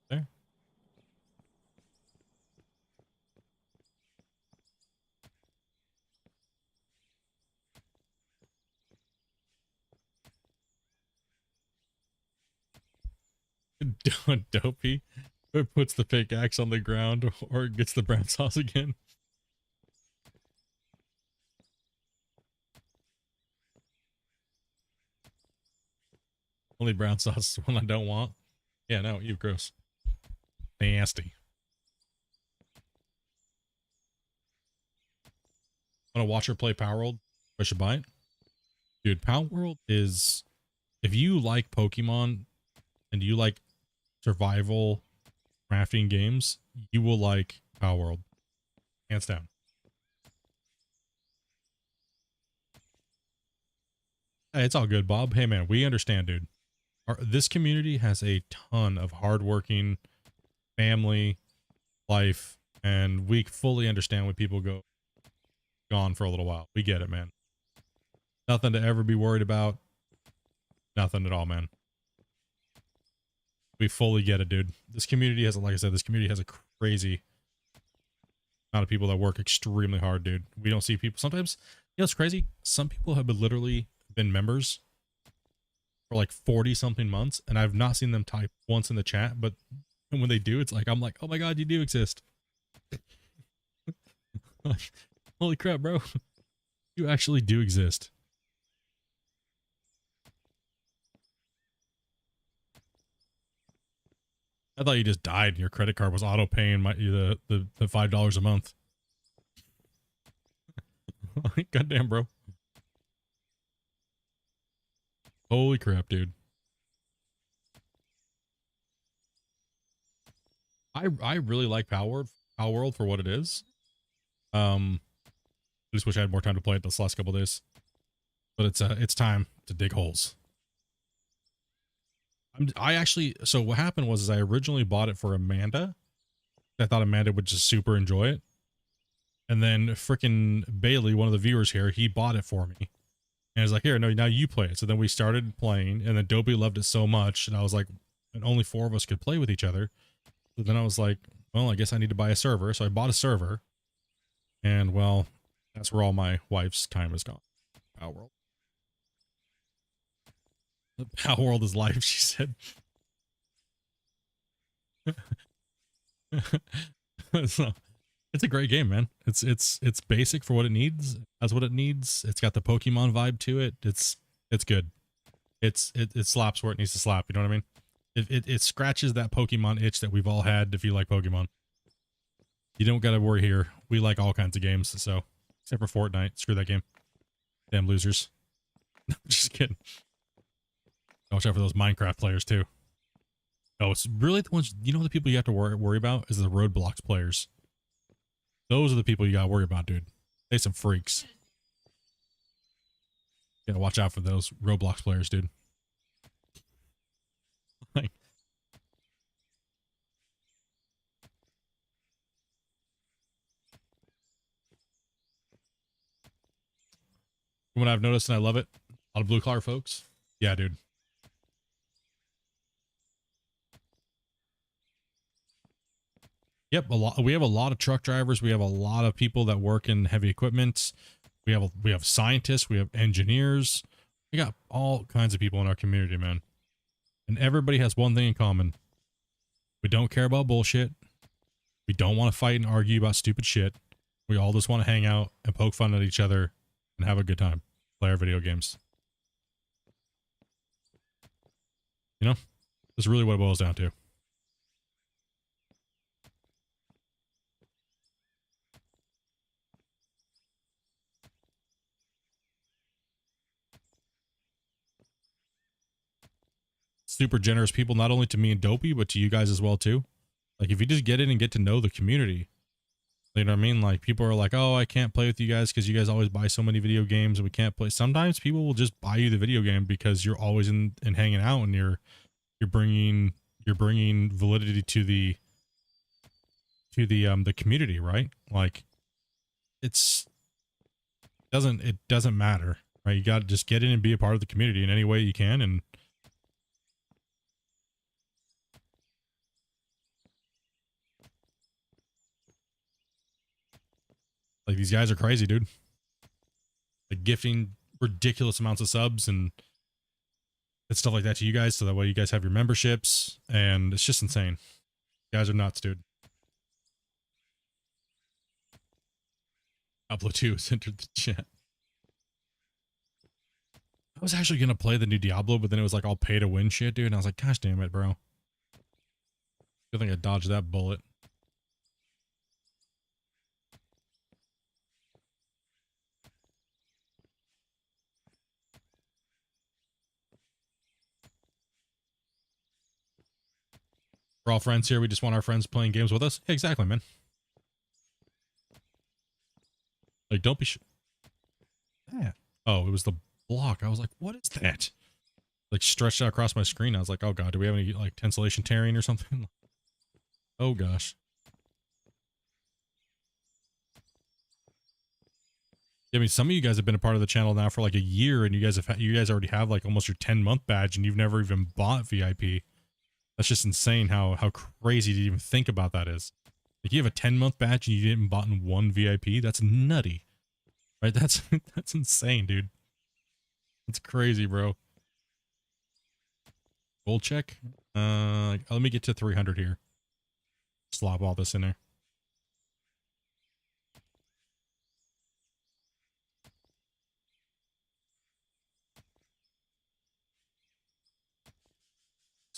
there. Dopey puts the pickaxe on the ground or gets the brown sauce again. Only brown sauce is the one I don't want. Yeah, no, you gross. Nasty. Want to watch her play Power World? I should buy it. Dude, Power World is, if you like Pokemon and you like survival crafting games, you will like Power World. Hands down. Hey, it's all good, Bob. Hey man, we understand, dude. This community has a ton of hardworking family life, and we fully understand when people go gone for a little while. We get it, man. Nothing to ever be worried about. Nothing at all, man. We fully get it, dude. This community has, like I said, this community has a crazy amount of people that work extremely hard, dude. We don't see people sometimes. You know, it's crazy. Some people have literally been members for like 40 something months, and I've not seen them type once in the chat, but when they do, it's like, I'm like, oh my God, you do exist. Holy crap, bro. You actually do exist. I thought you just died and your credit card was auto paying the $5 a month. Goddamn, bro. Holy crap, dude. I really like Power World for what it is. I just wish I had more time to play it this last couple of days. But it's time to dig holes. So what happened was I originally bought it for Amanda. I thought Amanda would just super enjoy it. And then frickin' Bailey, one of the viewers here, he bought it for me. And I was like, here, no, now you play it. So then we started playing, and then Dopey loved it so much. And I was like, and only 4 of us could play with each other. So then I was like, well, I guess I need to buy a server. So I bought a server. And well, that's where all my wife's time is gone. Power World. The Power World is life, she said. So, it's a great game, man. It's basic for what it needs. That's what it needs. It's got the Pokemon vibe to it. It's good. It slaps where it needs to slap. You know what I mean? It scratches that Pokemon itch that we've all had if you like Pokemon. You don't got to worry here. We like all kinds of games, so except for Fortnite. Screw that game. Damn losers. Just kidding. Watch out for those Minecraft players too. Oh, it's really the ones, you know, the people you have to worry about is the Roblox players. Those are the people you gotta worry about, dude. They some freaks. You gotta watch out for those Roblox players, dude. Like, what I've noticed, and I love it, a lot of blue collar folks. Yeah, dude. Yep, a lot. We have a lot of truck drivers. We have a lot of people that work in heavy equipment. We have scientists. We have engineers. We got all kinds of people in our community, man. And everybody has one thing in common. We don't care about bullshit. We don't want to fight and argue about stupid shit. We all just want to hang out and poke fun at each other and have a good time. Play our video games. You know? That's really what it boils down to. Super generous people, not only to me and Dopey, but to you guys as well too. Like if you just get in and get to know the community, you know what I mean? Like people are like, oh, I can't play with you guys because you guys always buy so many video games and we can't play. Sometimes people will just buy you the video game because you're always in and hanging out and you're bringing validity to the community, right? Like it doesn't matter, right? You got to just get in and be a part of the community in any way you can. And like these guys are crazy, dude. Like gifting ridiculous amounts of subs and stuff like that to you guys, so that way you guys have your memberships, and it's just insane. You guys are nuts, dude. Pablo 2 has entered the chat. I was actually gonna play the new Diablo, but then it was like all pay to win shit, dude. And I was like, gosh damn it, bro. Good thing I dodged that bullet. We're all friends here. We just want our friends playing games with us. Yeah, exactly, man. Like, don't be yeah. Oh, it was the block. I was like, what is that? Like stretched out across my screen. I was like, oh god, do we have any like tensillation tearing or something? Oh gosh. I mean, some of you guys have been a part of the channel now for like a year, and you guys already have like almost your 10-month badge, and you've never even bought VIP. That's just insane how crazy to even think about that is. Like you have a 10-month badge and you didn't bought in one VIP. That's nutty, right? That's insane, dude. That's crazy, bro. Gold check. Let me get to 300 here. Slop all this in there.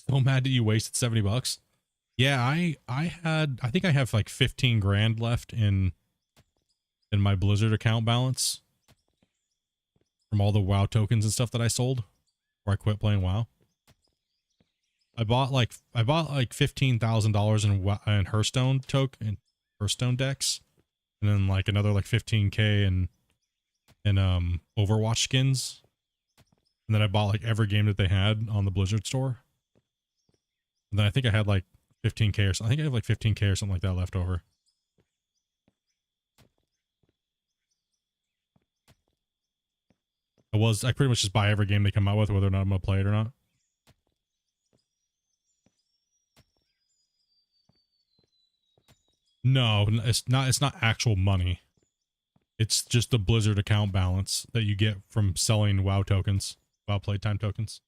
So mad that you wasted 70 bucks. Yeah, I think I have like 15 grand left in my Blizzard account balance from all the WoW tokens and stuff that I sold before I quit playing WoW. I bought like $15,000 in Hearthstone Hearthstone decks, and then like another like 15K in Overwatch skins. And then I bought like every game that they had on the Blizzard store. And then I think I had like 15K or something. I think I have like 15K or something like that left over. I pretty much just buy every game they come out with, whether or not I'm gonna play it or not. No, it's not actual money. It's just the Blizzard account balance that you get from selling WoW tokens, WoW playtime tokens.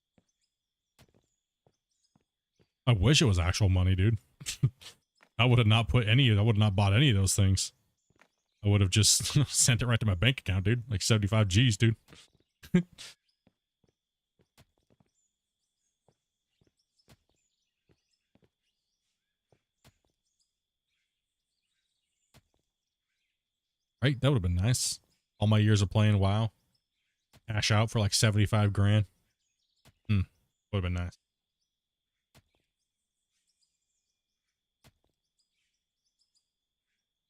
I wish it was actual money, dude. I would have not bought any of those things. I would have just sent it right to my bank account, dude. Like 75 G's, dude. Right? That would have been nice. All my years of playing WoW. Cash out for like 75 grand. Would have been nice.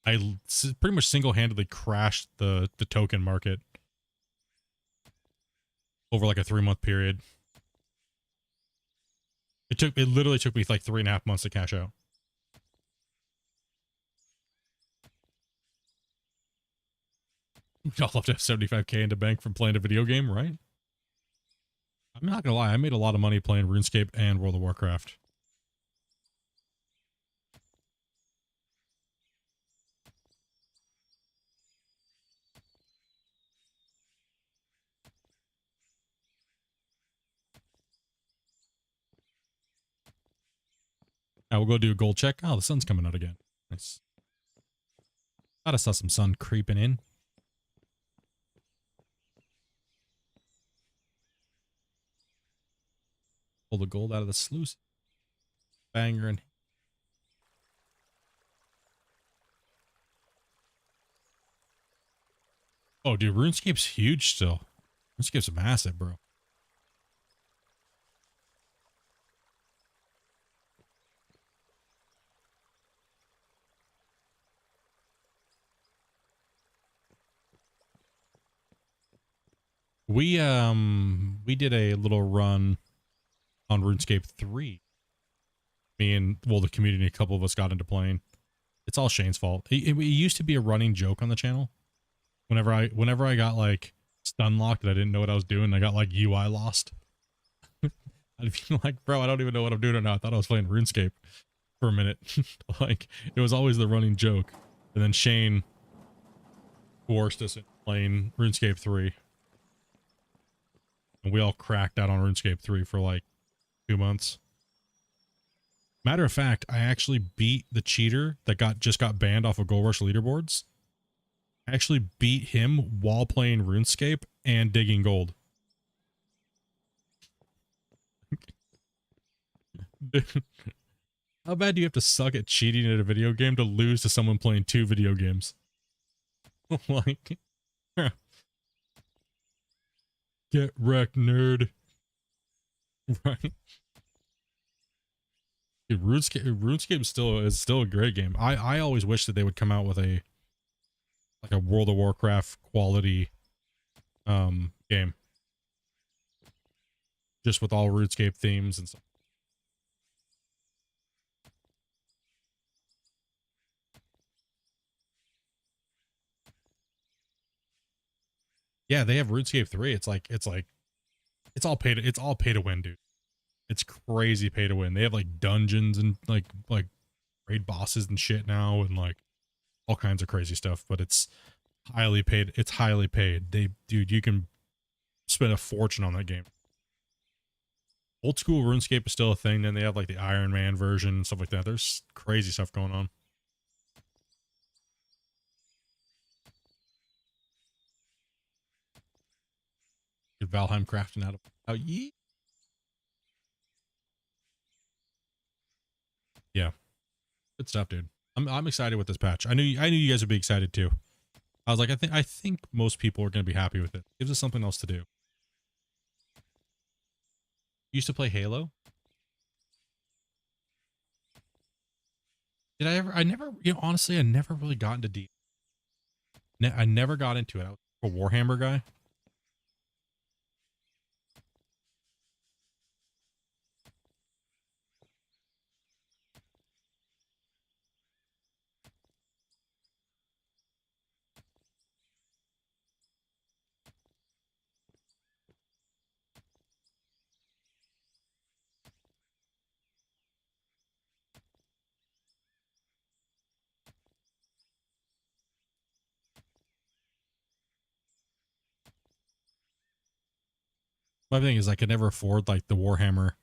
I pretty much single-handedly crashed the token market over like a 3-month period. It literally took me like 3.5 months to cash out. Y'all love to have 75K in the bank from playing a video game, right? I'm not gonna lie, I made a lot of money playing RuneScape and World of Warcraft. Now we'll go do a gold check. Oh, the sun's coming out again. Nice. Thought I saw some sun creeping in. Pull the gold out of the sluice. Banger and oh, dude, RuneScape's huge still. RuneScape's massive, bro. We did a little run on RuneScape 3. Me and, well, the community, a couple of us got into playing. It's all Shane's fault. It used to be a running joke on the channel. Whenever I got like stun locked and I didn't know what I was doing, I got like UI lost. I'd be like, bro, I don't even know what I'm doing right now. I thought I was playing RuneScape for a minute. Like, it was always the running joke. And then Shane forced us into playing RuneScape 3. And we all cracked out on RuneScape 3 for like 2 months. Matter of fact, I actually beat the cheater that just got banned off of Gold Rush leaderboards. I actually beat him while playing RuneScape and digging gold. How bad do you have to suck at cheating at a video game to lose to someone playing 2 video games? Like, get wrecked, nerd. Right? Dude, RuneScape is still a great game. I always wish that they would come out with a World of Warcraft quality game, just with all RuneScape themes and stuff. Yeah, they have RuneScape 3. It's all pay to win, dude. It's crazy pay to win. They have like dungeons and like raid bosses and shit now, and like all kinds of crazy stuff, but it's highly paid. It's highly paid. Dude, you can spend a fortune on that game. Old school RuneScape is still a thing. Then they have like the Iron Man version and stuff like that. There's crazy stuff going on. Good Valheim crafting out of yeah. Yeah, good stuff, dude. I'm excited with this patch. I knew you guys would be excited too. I was like, I think most people are going to be happy with it. Gives us something else to do. Used to play Halo. Did I ever? I never. You know, honestly, I never really got into D. I never got into it. I was a Warhammer guy. My thing is I could never afford like the Warhammer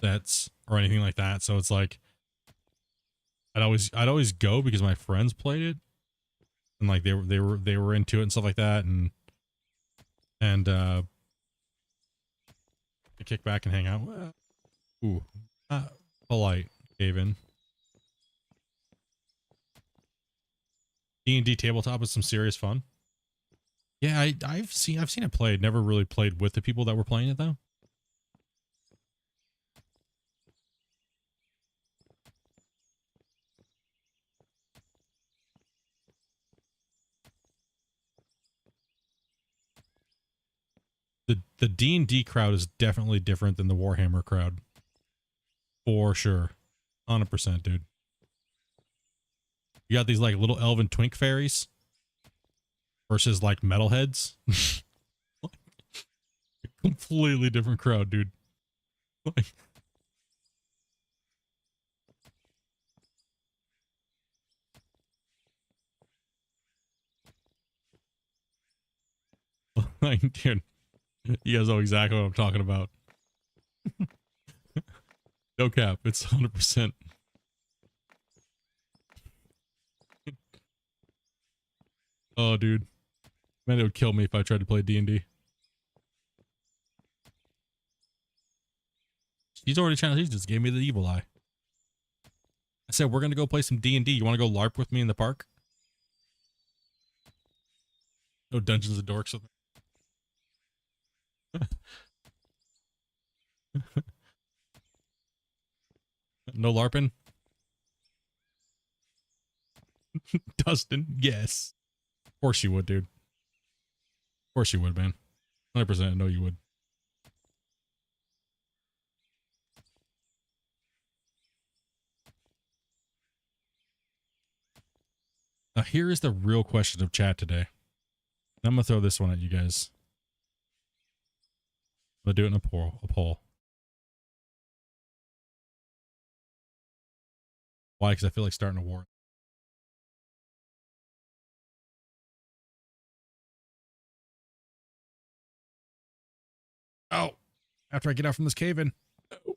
sets or anything like that. So it's like I'd always go because my friends played it and like they were into it and stuff like that, and I kick back and hang out. Ooh, polite, Gavin. D&D tabletop is some serious fun. Yeah, I've seen it played. Never really played with the people that were playing it though. The D&D crowd is definitely different than the Warhammer crowd. For sure. 100%, dude. You got these like little elven twink fairies versus like metalheads. Completely different crowd, dude. Like, like, dude, you guys know exactly what I'm talking about. No cap, it's 100%. Oh, dude. Man, it would kill me if I tried to play D&D. She's already trying to, she just gave me the evil eye. I said, we're going to go play some D&D. You want to go LARP with me in the park? No Dungeons and Dorks with me. No LARPing? Dustin, yes. Of course you would, dude. Of course you would, man. 100% I know you would. Now, here is the real question of chat today. I'm going to throw this one at you guys. I'm going to do it in a poll. Why? Because I feel like starting a war. Oh, after I get out from this cave in. Oh.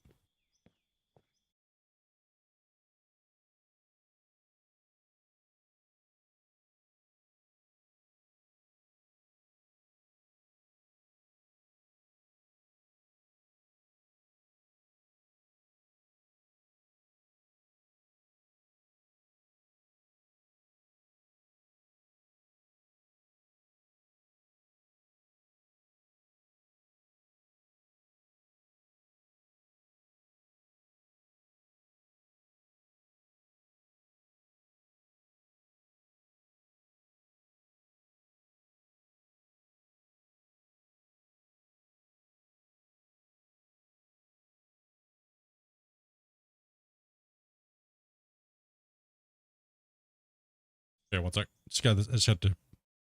Okay, one sec. Just got this. I just have to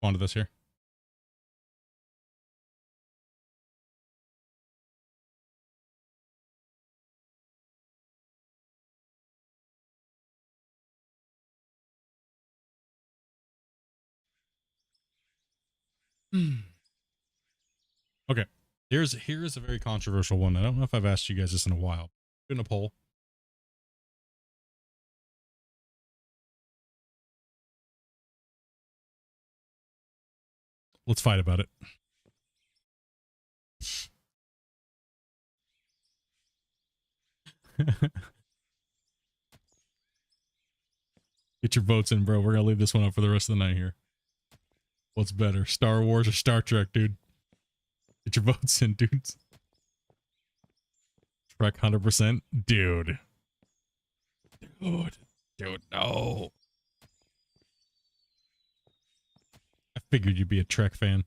onto this here. Okay. Here's a very controversial one. I don't know if I've asked you guys this in a while. Doing a poll. Let's fight about it. Get your votes in, bro. We're gonna leave this one up for the rest of the night here. What's better, Star Wars or Star Trek, dude? Get your votes in, dudes. Trek 100%. Dude. Dude, no. I figured you'd be a Trek fan.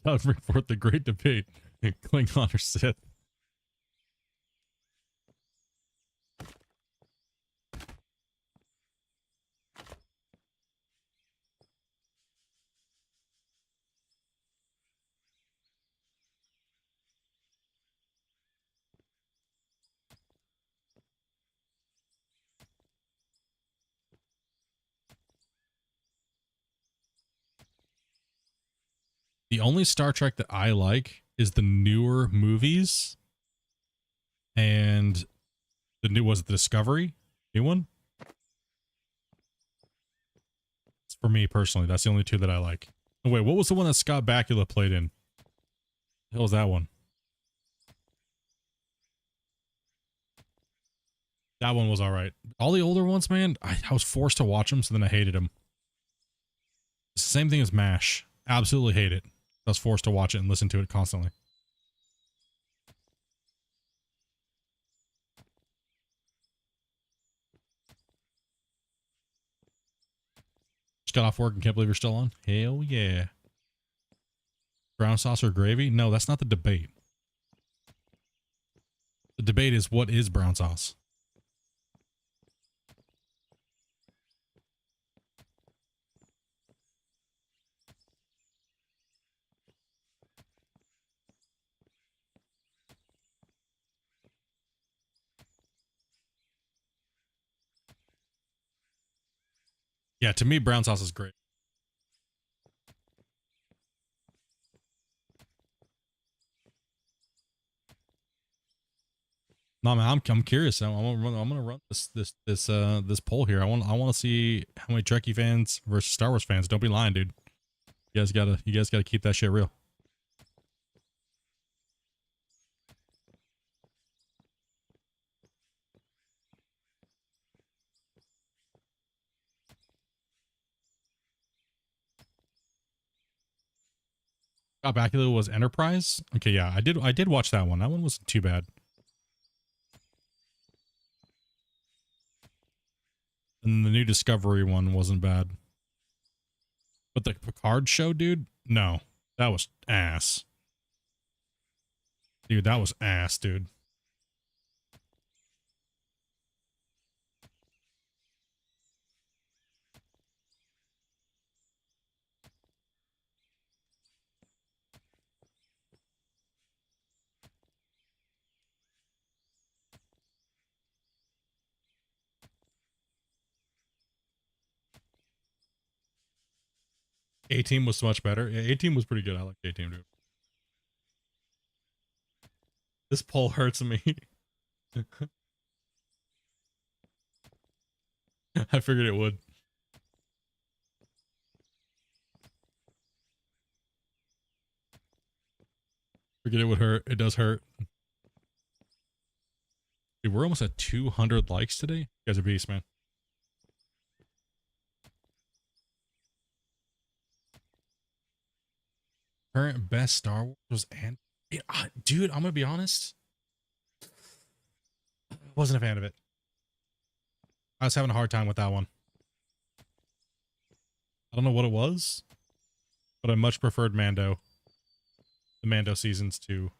I'll bring forth the great debate. Klingon or Sith. The only Star Trek that I like is the newer movies and the new, was it the Discovery? New one? It's for me personally. That's the only two that I like. Oh, wait, what was the one that Scott Bakula played in? The hell was that one? That one was all right. All the older ones, man, I was forced to watch them, so then I hated them. It's the same thing as MASH. Absolutely hate it. I was forced to watch it and listen to it constantly. Just got off work and can't believe you're still on? Hell yeah. Brown sauce or gravy? No, that's not the debate. The debate is, what is brown sauce? Yeah, to me, brown sauce is great. No, man, I'm curious. I'm gonna run this poll here. I want to see how many Trekkie fans versus Star Wars fans. Don't be lying, dude. You guys gotta keep that shit real. Bakula was Enterprise. Okay, yeah, I did watch that one. That one wasn't too bad. And the new Discovery one wasn't bad. But the Picard show, dude, no, that was ass. Dude, that was ass, dude. A-Team was so much better. Yeah, A-Team was pretty good. I like A-Team, dude. This poll hurts me. I figured it would. Figured it would hurt. It does hurt. Dude, we're almost at 200 likes today. You guys are beasts, man. Current best Star Wars was dude, I'm gonna be honest. I wasn't a fan of it. I was having a hard time with that one. I don't know what it was, but I much preferred Mando. The Mando seasons to.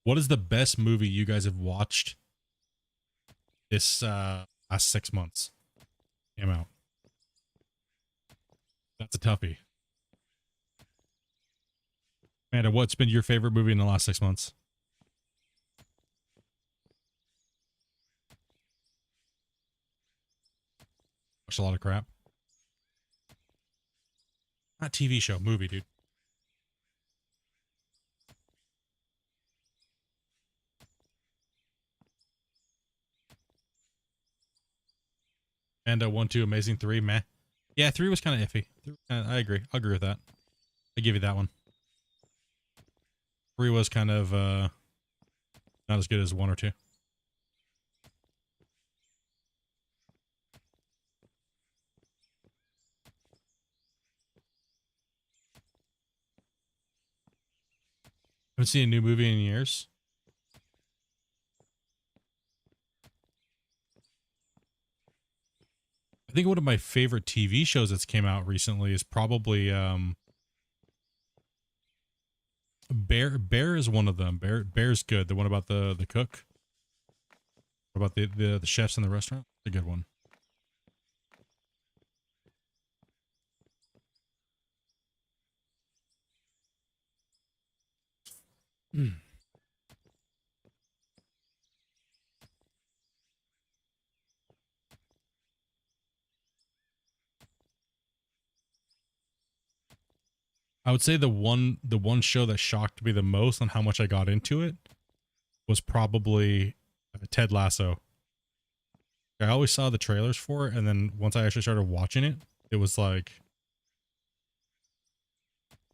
What is the best movie you guys have watched this last 6 months? Came out. That's a toughie. Amanda, what's been your favorite movie in the last 6 months? Watched a lot of crap. Not TV show, movie, dude. And 1, 2, Amazing 3, meh. Yeah, 3 was kind of iffy. I agree. I'll agree with that. I give you that one. 3 was kind of not as good as 1 or 2. Haven't seen a new movie in years. I think one of my favorite TV shows that's came out recently is probably Bear is one of them. Bear's good. The one about the cook. What about the chefs in the restaurant? It's a good one. I would say the one show that shocked me the most on how much I got into it was probably Ted Lasso. I always saw the trailers for it, and then once I actually started watching it, it was like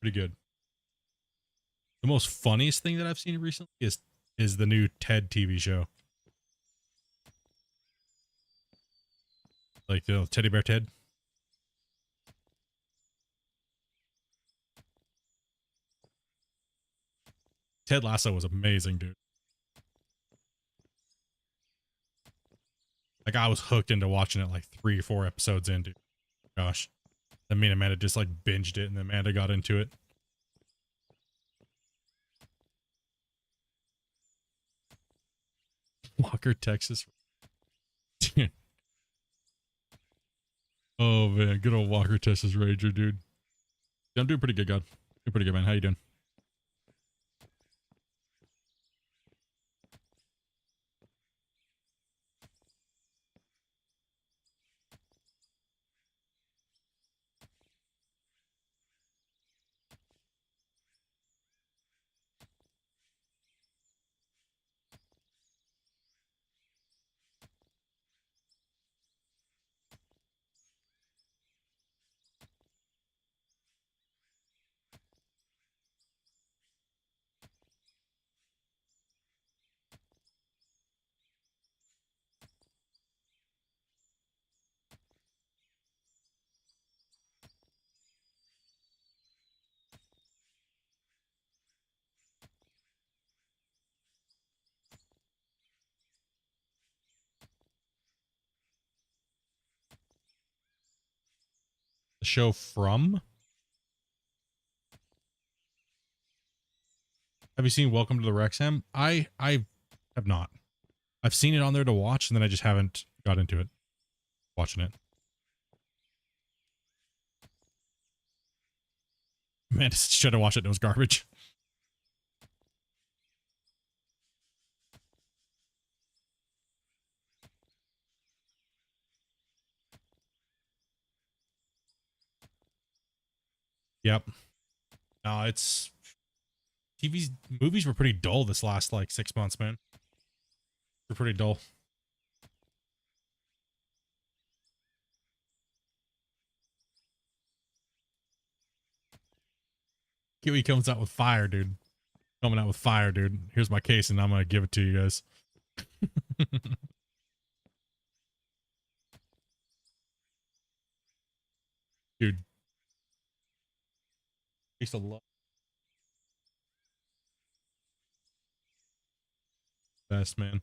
pretty good. The most funniest thing that I've seen recently is the new Ted TV show. Like the Teddy Bear Ted. Ted Lasso was amazing, dude. Like I was hooked into watching it like 3 or 4 episodes in, dude. Gosh. Then me and Amanda just like binged it, and then Amanda got into it. Walker, Texas. Oh man, good old Walker, Texas Ranger, dude. Yeah, I'm doing pretty good, God. Doing pretty good, man. How you doing? The show From? Have you seen Welcome to the Wrexham? I have not. I've seen it on there to watch, and then I just haven't got into it. Watching it. Man, should have watched it. It was garbage. Yep. No, it's movies were pretty dull this last like 6 months, man. They're pretty dull. Kiwi comes out with fire, dude. Coming out with fire, dude. Here's my case, and I'm gonna give it to you guys. Dude. Used to love best, man.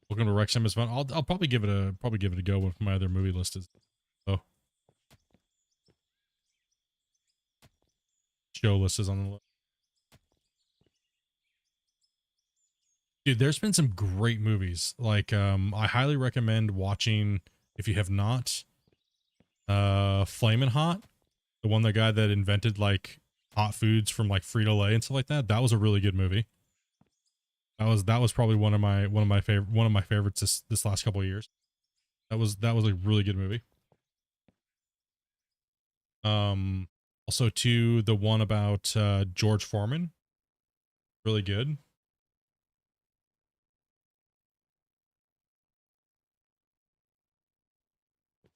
Welcome to Wrexham is fun. I'll probably give it a go when my other movie list is show list is on the list. Dude, there's been some great movies. Like I highly recommend watching, if you have not, Flamin' Hot, the one, the guy that invented like hot foods from like Frito-Lay and stuff like that. That was a really good movie. That was probably one of my favorites this last couple of years. That was a really good movie. Also too, the one about George Foreman, really good.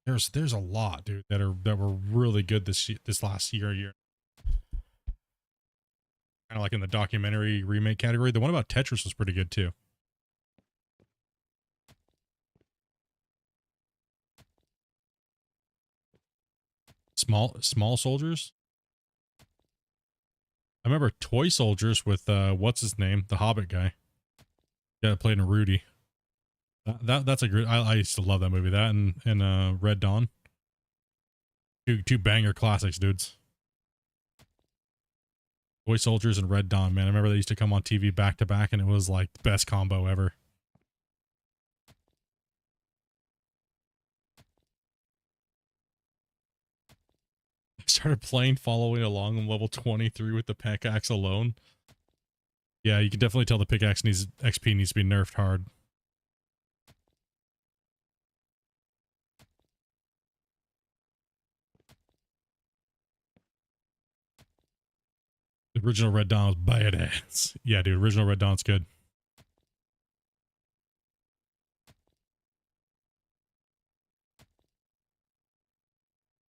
There's a lot, dude, that were really good this last year. Kind of like in the documentary remake category. The one about Tetris was pretty good too. Small Soldiers. I remember Toy Soldiers with what's his name, the Hobbit guy. Yeah, played in Rudy. That's a great. I used to love that movie. That and Red Dawn. Two banger classics, dudes. Toy Soldiers and Red Dawn, man. I remember they used to come on TV back to back, and it was like the best combo ever. I started playing following along on level 23 with the pickaxe alone. Yeah, you can definitely tell the pickaxe XP needs to be nerfed hard. The original Red Dawn was badass. Yeah, dude, original Red Dawn's good.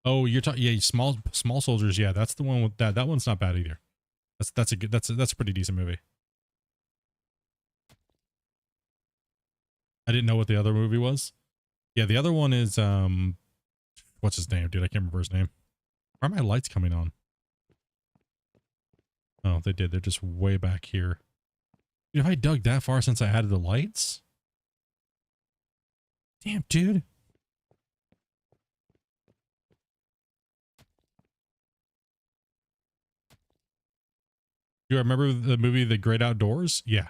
Oh, you're talking, yeah, small soldiers. Yeah, that's the one with that. That one's not bad either. That's a pretty decent movie. I didn't know what the other movie was. Yeah, the other one is what's his name, dude? I can't remember his name. Why are my lights coming on? Oh, they did. They're just way back here. Dude, have I dug that far since I added the lights? Damn, dude. Do you remember the movie The Great Outdoors? Yeah.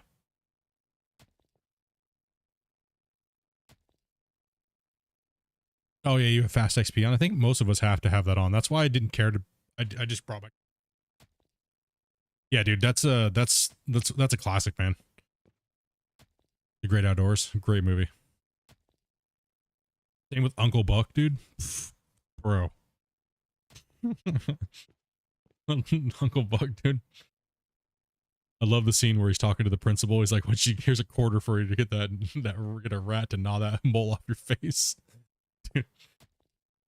Oh yeah, you have fast XP on. I think most of us have to have that on. That's why I didn't care to. I just brought my. Yeah, dude, that's a classic, man. The Great Outdoors, great movie. Same with Uncle Buck, dude. Bro. Uncle Buck, dude. I love the scene where he's talking to the principal. He's like, here's a quarter for you to get get a rat to gnaw that mole off your face. Dude.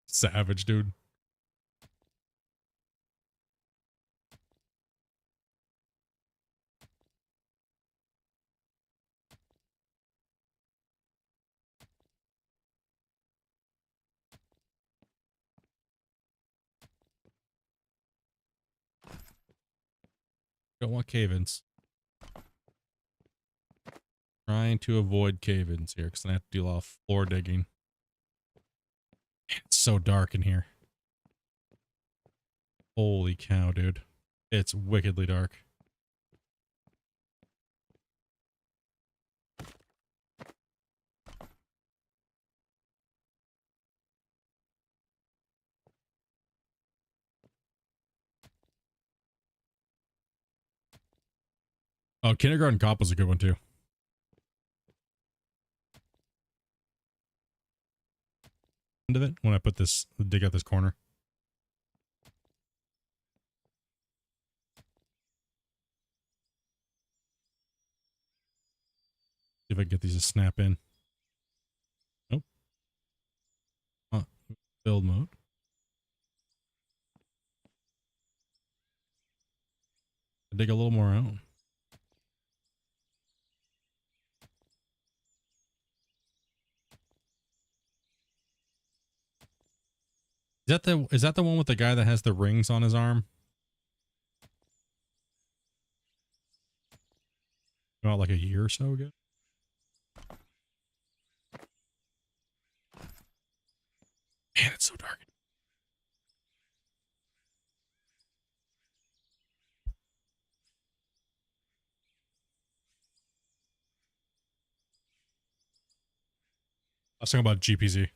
Savage, dude. Don't want cave-ins. Trying to avoid cave-ins here because I have to do a lot of floor digging. It's so dark in here. Holy cow, dude. It's wickedly dark. Oh, Kindergarten Cop was a good one too. End of it when I put this, dig out this corner. See if I can get these to snap in. Nope. Build mode. Dig a little more out. Is that the one with the guy that has the rings on his arm? About like a year or so ago. Man, it's so dark. I was talking about GPZ.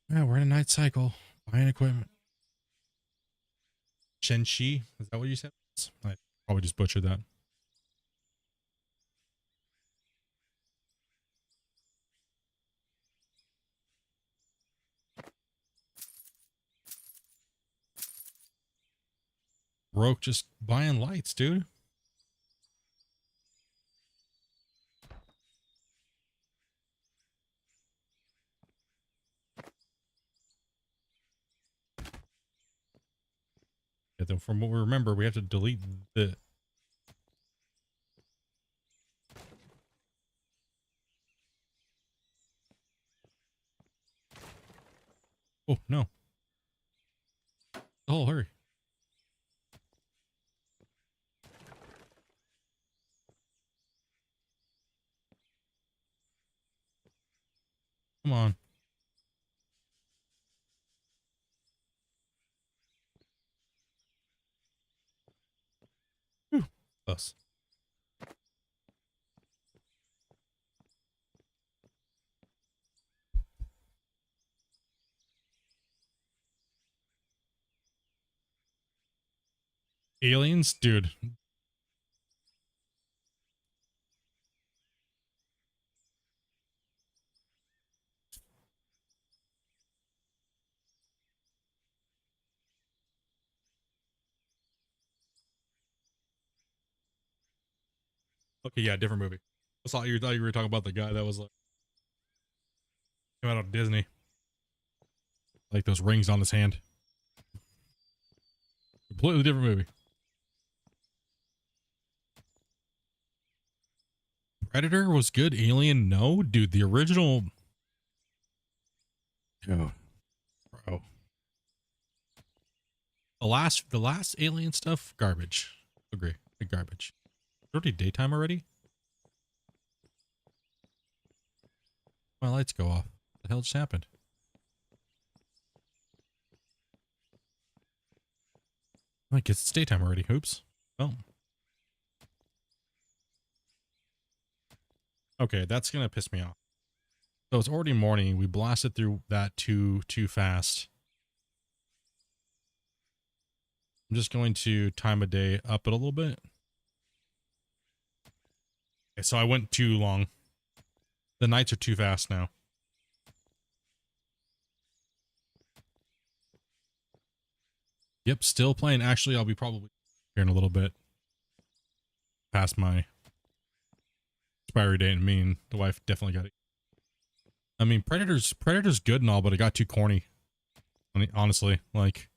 Yeah, we're in a night cycle. Buying equipment. Shenshi, is that what you said? I probably just butchered that. Broke just buying lights, dude. Yeah, then from what we remember, we have to delete the. Oh no! Oh, hurry! Come on! Whew. Us. Aliens, dude. Okay, yeah, different movie. I thought you were talking about the guy that was like came out of Disney, like those rings on his hand. Completely different movie. Predator was good. Alien, no, dude. The original. Oh, bro. The last alien stuff, garbage. Agree. Big garbage. It's already daytime already? My lights go off. What the hell just happened? I guess it's daytime already. Oops. Oh. Okay, that's gonna piss me off. So it's already morning. We blasted through that too fast. I'm just going to time of day up it a little bit. Okay, so I went too long. The nights are too fast now. Yep, still playing. Actually, I'll be probably here in a little bit. Past my expiry date, and me and the wife definitely got it. I mean, Predator's good and all, but it got too corny. Honestly, like.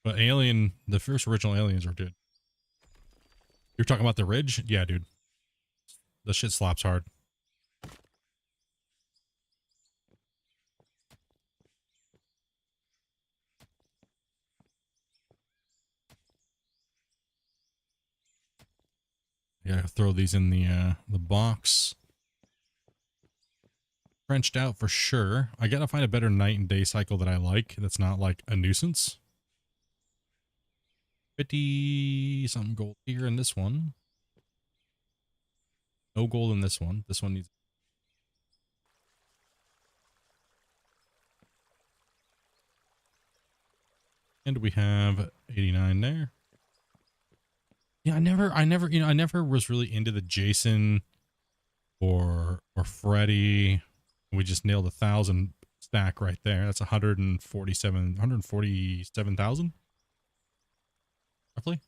But Alien, the first original Aliens are good. You're talking about the Ridge? Yeah, dude. The shit slaps hard. I gotta throw these in the box. Trenched out for sure. I gotta find a better night and day cycle that I like. That's not like a nuisance. 50 something gold here in this one. No gold in this one. This one needs. And we have 89 there. Yeah, I never was really into the Jason or Freddy. We just nailed 1,000 stack right there. That's 147,000 roughly.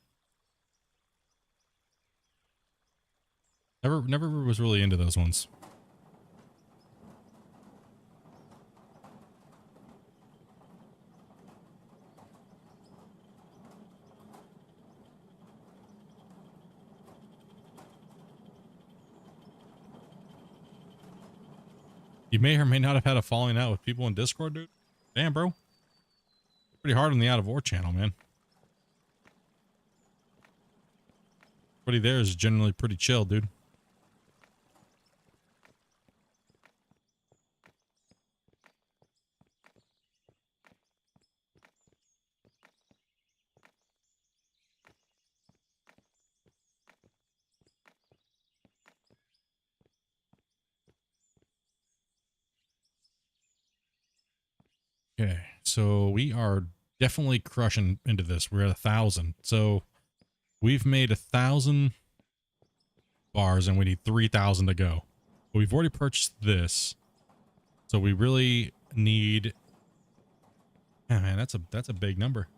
Never was really into those ones. You may or may not have had a falling out with people in Discord, dude. Damn, bro. Pretty hard on the Out of War channel, man. Everybody there is generally pretty chill, dude. Okay, so we are definitely crushing into this. We're at 1,000. So we've made 1,000 bars and we need 3,000 to go. But we've already purchased this. So we really need. Yeah, man, that's a big number.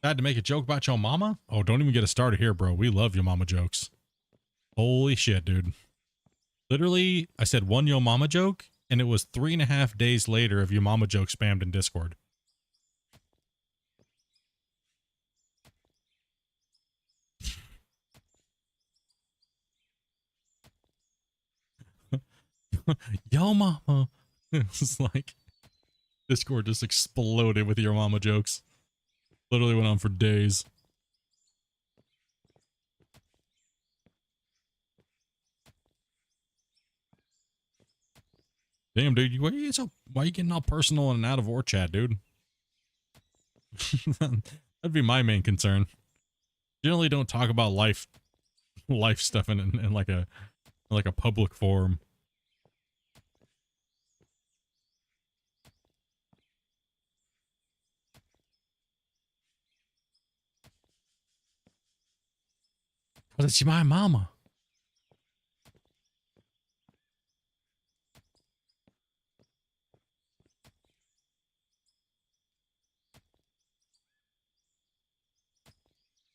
I had to make a joke about your mama? Oh, don't even get us started here, bro. We love your mama jokes. Holy shit, dude. Literally, I said one yo mama joke, and it was 3.5 days later of your mama joke spammed in Discord. Yo mama. It's like Discord just exploded with your mama jokes. Literally went on for days. Damn, dude, why are you getting all personal in an Out of War chat, dude? That'd be my main concern. Generally don't talk about life stuff in like a public forum. But it's my mama.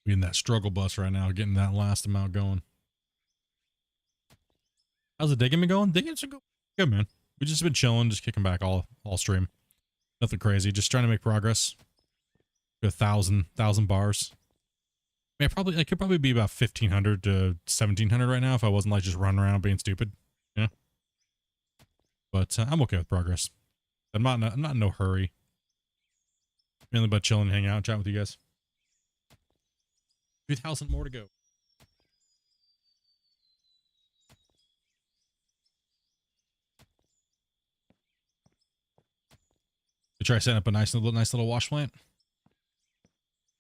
We in that struggle bus right now, getting that last amount going. How's the digging been going? Digging's been good, man. We just been chilling, just kicking back all stream. Nothing crazy, just trying to make progress. 1,000 bars. I could probably be about 1500 to 1700 right now if I wasn't like just running around being stupid. Yeah. But I'm okay with progress. I'm not in no hurry. Mainly about chilling, hanging out, chat with you guys. 2,000 more to go. To try setting up a nice little wash plant.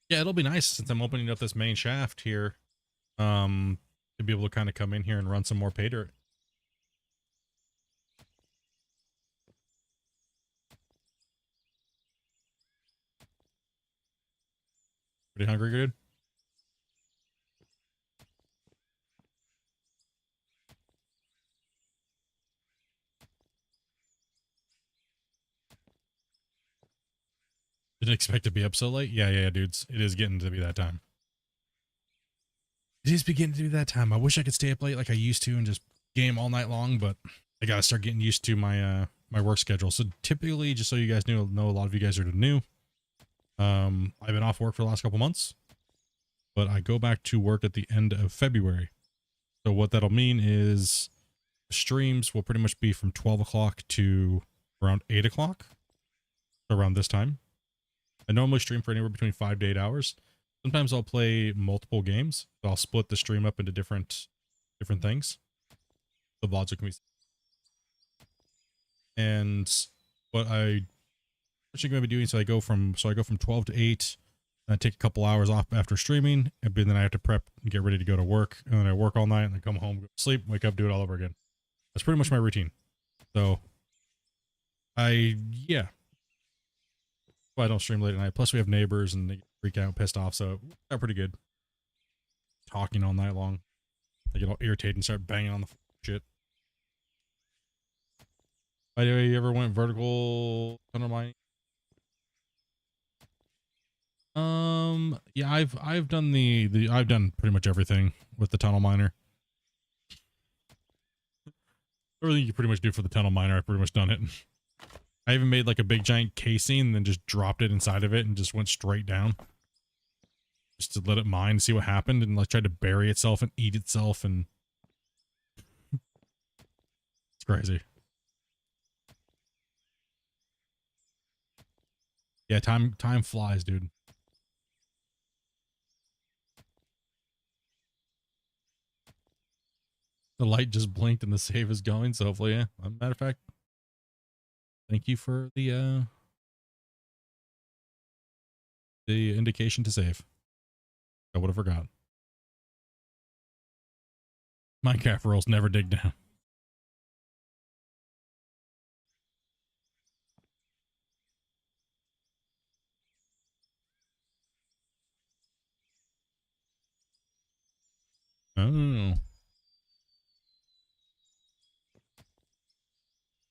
Yeah, it'll be nice since I'm opening up this main shaft here. To be able to kind of come in here and run some more pay dirt. Pretty hungry, dude? Didn't expect to be up so late. Yeah, dudes. It is getting to be that time. It is beginning to be that time. I wish I could stay up late like I used to and just game all night long, but I gotta start getting used to my my work schedule. So typically, just so you guys know a lot of you guys are new. I've been off work for the last couple months, but I go back to work at the end of February. So what that'll mean is streams will pretty much be from 12 o'clock to around 8 o'clock, around this time. I normally stream for anywhere between 5 to 8 hours. Sometimes I'll play multiple games. So I'll split the stream up into different things. The VODs can be. And what I actually going to be doing, so I go from 12 to 8. And I take a couple hours off after streaming, and then I have to prep and get ready to go to work. And then I work all night, and then come home, sleep, wake up, do it all over again. That's pretty much my routine. So yeah. Well, I don't stream late at night. Plus we have neighbors and they freak out, pissed off. So they're pretty good. Talking all night long. They get all irritated and start banging on the shit. By the way, you ever went vertical tunnel mining? Yeah, I've done I've done pretty much everything with the tunnel miner. Everything you pretty much do for the tunnel miner, I've pretty much done it. I even made like a big giant casing and then just dropped it inside of it and just went straight down. Just to let it mine, see what happened, and like tried to bury itself and eat itself, and it's crazy. Yeah, time flies, dude. The light just blinked and the save is going, so hopefully, yeah. Matter of fact, thank you for the indication to save. I would have forgot. Minecraft rules never dig down. Oh.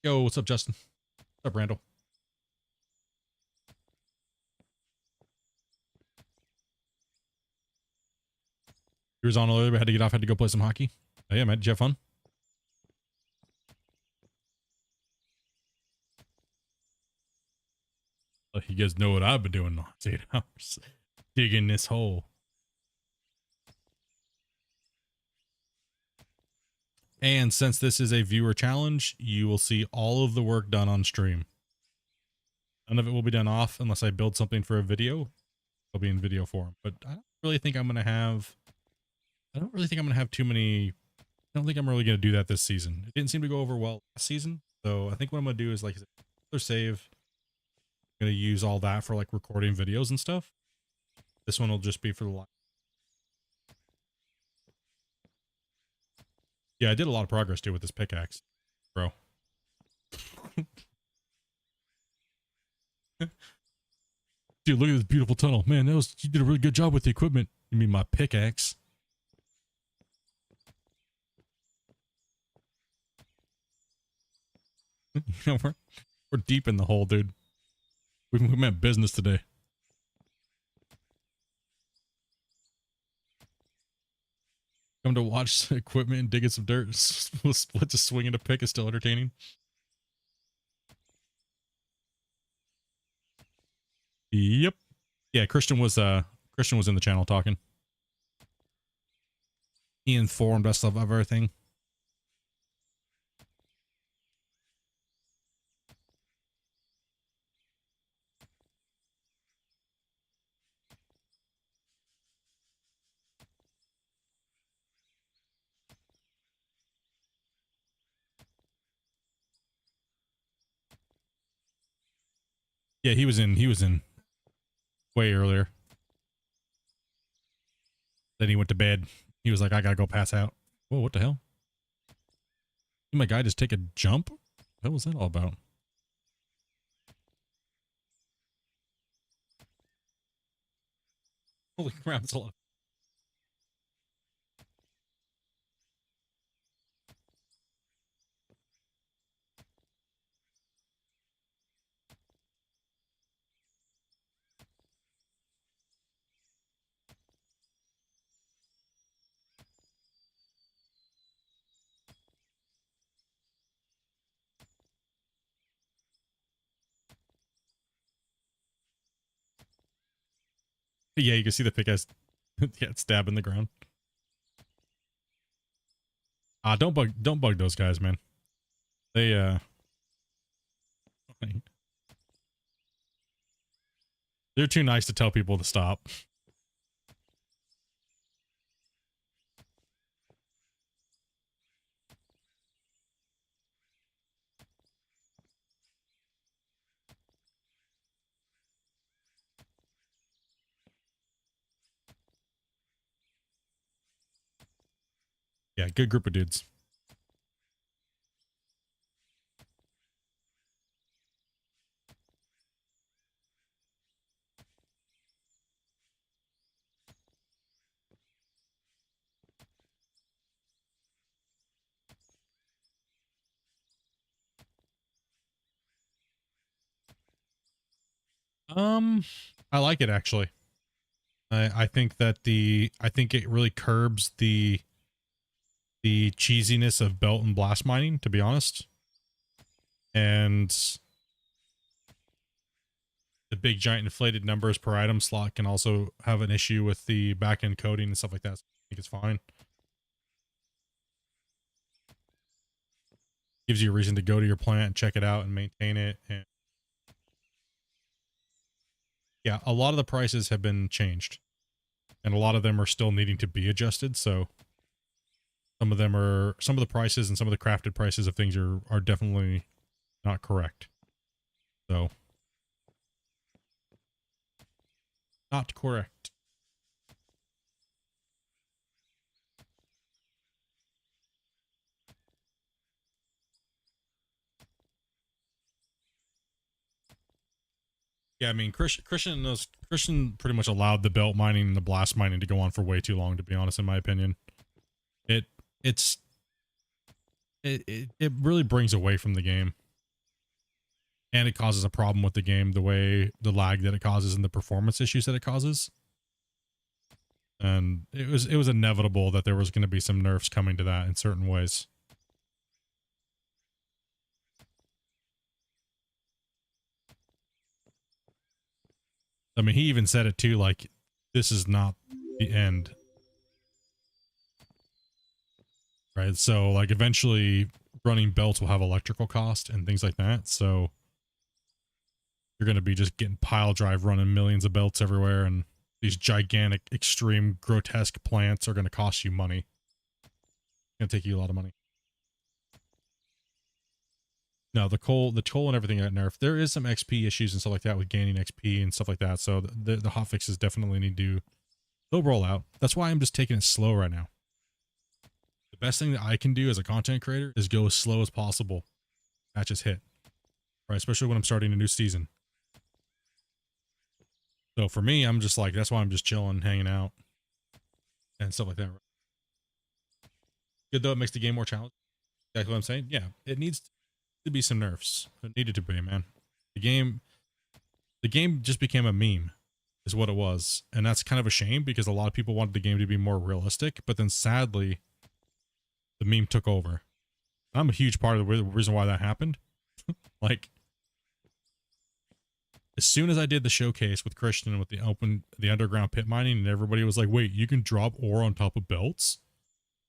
Yo, what's up, Justin? What's up, Randall? You was on earlier, but had to get off, had to go play some hockey. Oh, yeah, man. Did you have fun? You guys know what I've been doing the last 8 hours. Digging this hole. And since this is a viewer challenge, you will see all of the work done on stream. None of it will be done off unless I build something for a video. It'll be in video form. But I don't really think I'm going to have too many. I don't think I'm really going to do that this season. It didn't seem to go over well last season. So I think what I'm going to do is like another save. I'm going to use all that for like recording videos and stuff. This one will just be for the live. Yeah, I did a lot of progress too with this pickaxe, bro. Dude, look at this beautiful tunnel. Man, you did a really good job with the equipment. You mean my pickaxe? You know, we're deep in the hole, dude. We meant business today. Come to watch equipment and digging some dirt. Split to swinging a pick is still entertaining. Yep. Yeah, Christian was in the channel talking. He informed us of everything. Yeah, he was in way earlier. Then he went to bed. He was like, I gotta go pass out. Whoa, what the hell? Did my guy just take a jump? What was that all about? Holy crap, it's a lot. Yeah, you can see the pickaxe get stabbed in the ground. Don't bug those guys, man. They they're too nice to tell people to stop. Yeah, good group of dudes. I like it actually. I think that I think it really curbs the cheesiness of belt and blast mining, to be honest. And the big giant inflated numbers per item slot can also have an issue with the back end coding and stuff like that. So I think it's fine. Gives you a reason to go to your plant and check it out and maintain it. And yeah, a lot of the prices have been changed and a lot of them are still needing to be adjusted. So some of the prices and some of the crafted prices of things are definitely not correct. So not correct. Yeah, I mean, Christian pretty much allowed the belt mining and the blast mining to go on for way too long, to be honest, in my opinion. It really brings away from the game. And it causes a problem with the game, the lag that it causes and the performance issues that it causes. And it was inevitable that there was going to be some nerfs coming to that in certain ways. I mean, he even said it too, like, this is not the end. Right? So, like, eventually running belts will have electrical cost and things like that. So you're going to be just getting pile drive running millions of belts everywhere. And these gigantic, extreme, grotesque plants are going to cost you money. It's going to take you a lot of money. No, the coal and everything got nerfed. There is some XP issues and stuff like that with gaining XP and stuff like that. So the hotfixes definitely need to, they'll roll out. That's why I'm just taking it slow right now. The best thing that I can do as a content creator is go as slow as possible. Patches hit. Right, especially when I'm starting a new season. So for me, I'm just like, that's why I'm just chilling, hanging out, and stuff like that. Good though, it makes the game more challenging. Exactly what I'm saying. Yeah, it needs to be some nerfs. It needed to be, man. The game just became a meme, is what it was, and that's kind of a shame because a lot of people wanted the game to be more realistic. But then sadly, the meme took over. I'm a huge part of the reason why that happened. Like, as soon as I did the showcase with Christian with the underground pit mining and everybody was like, wait, you can drop ore on top of belts?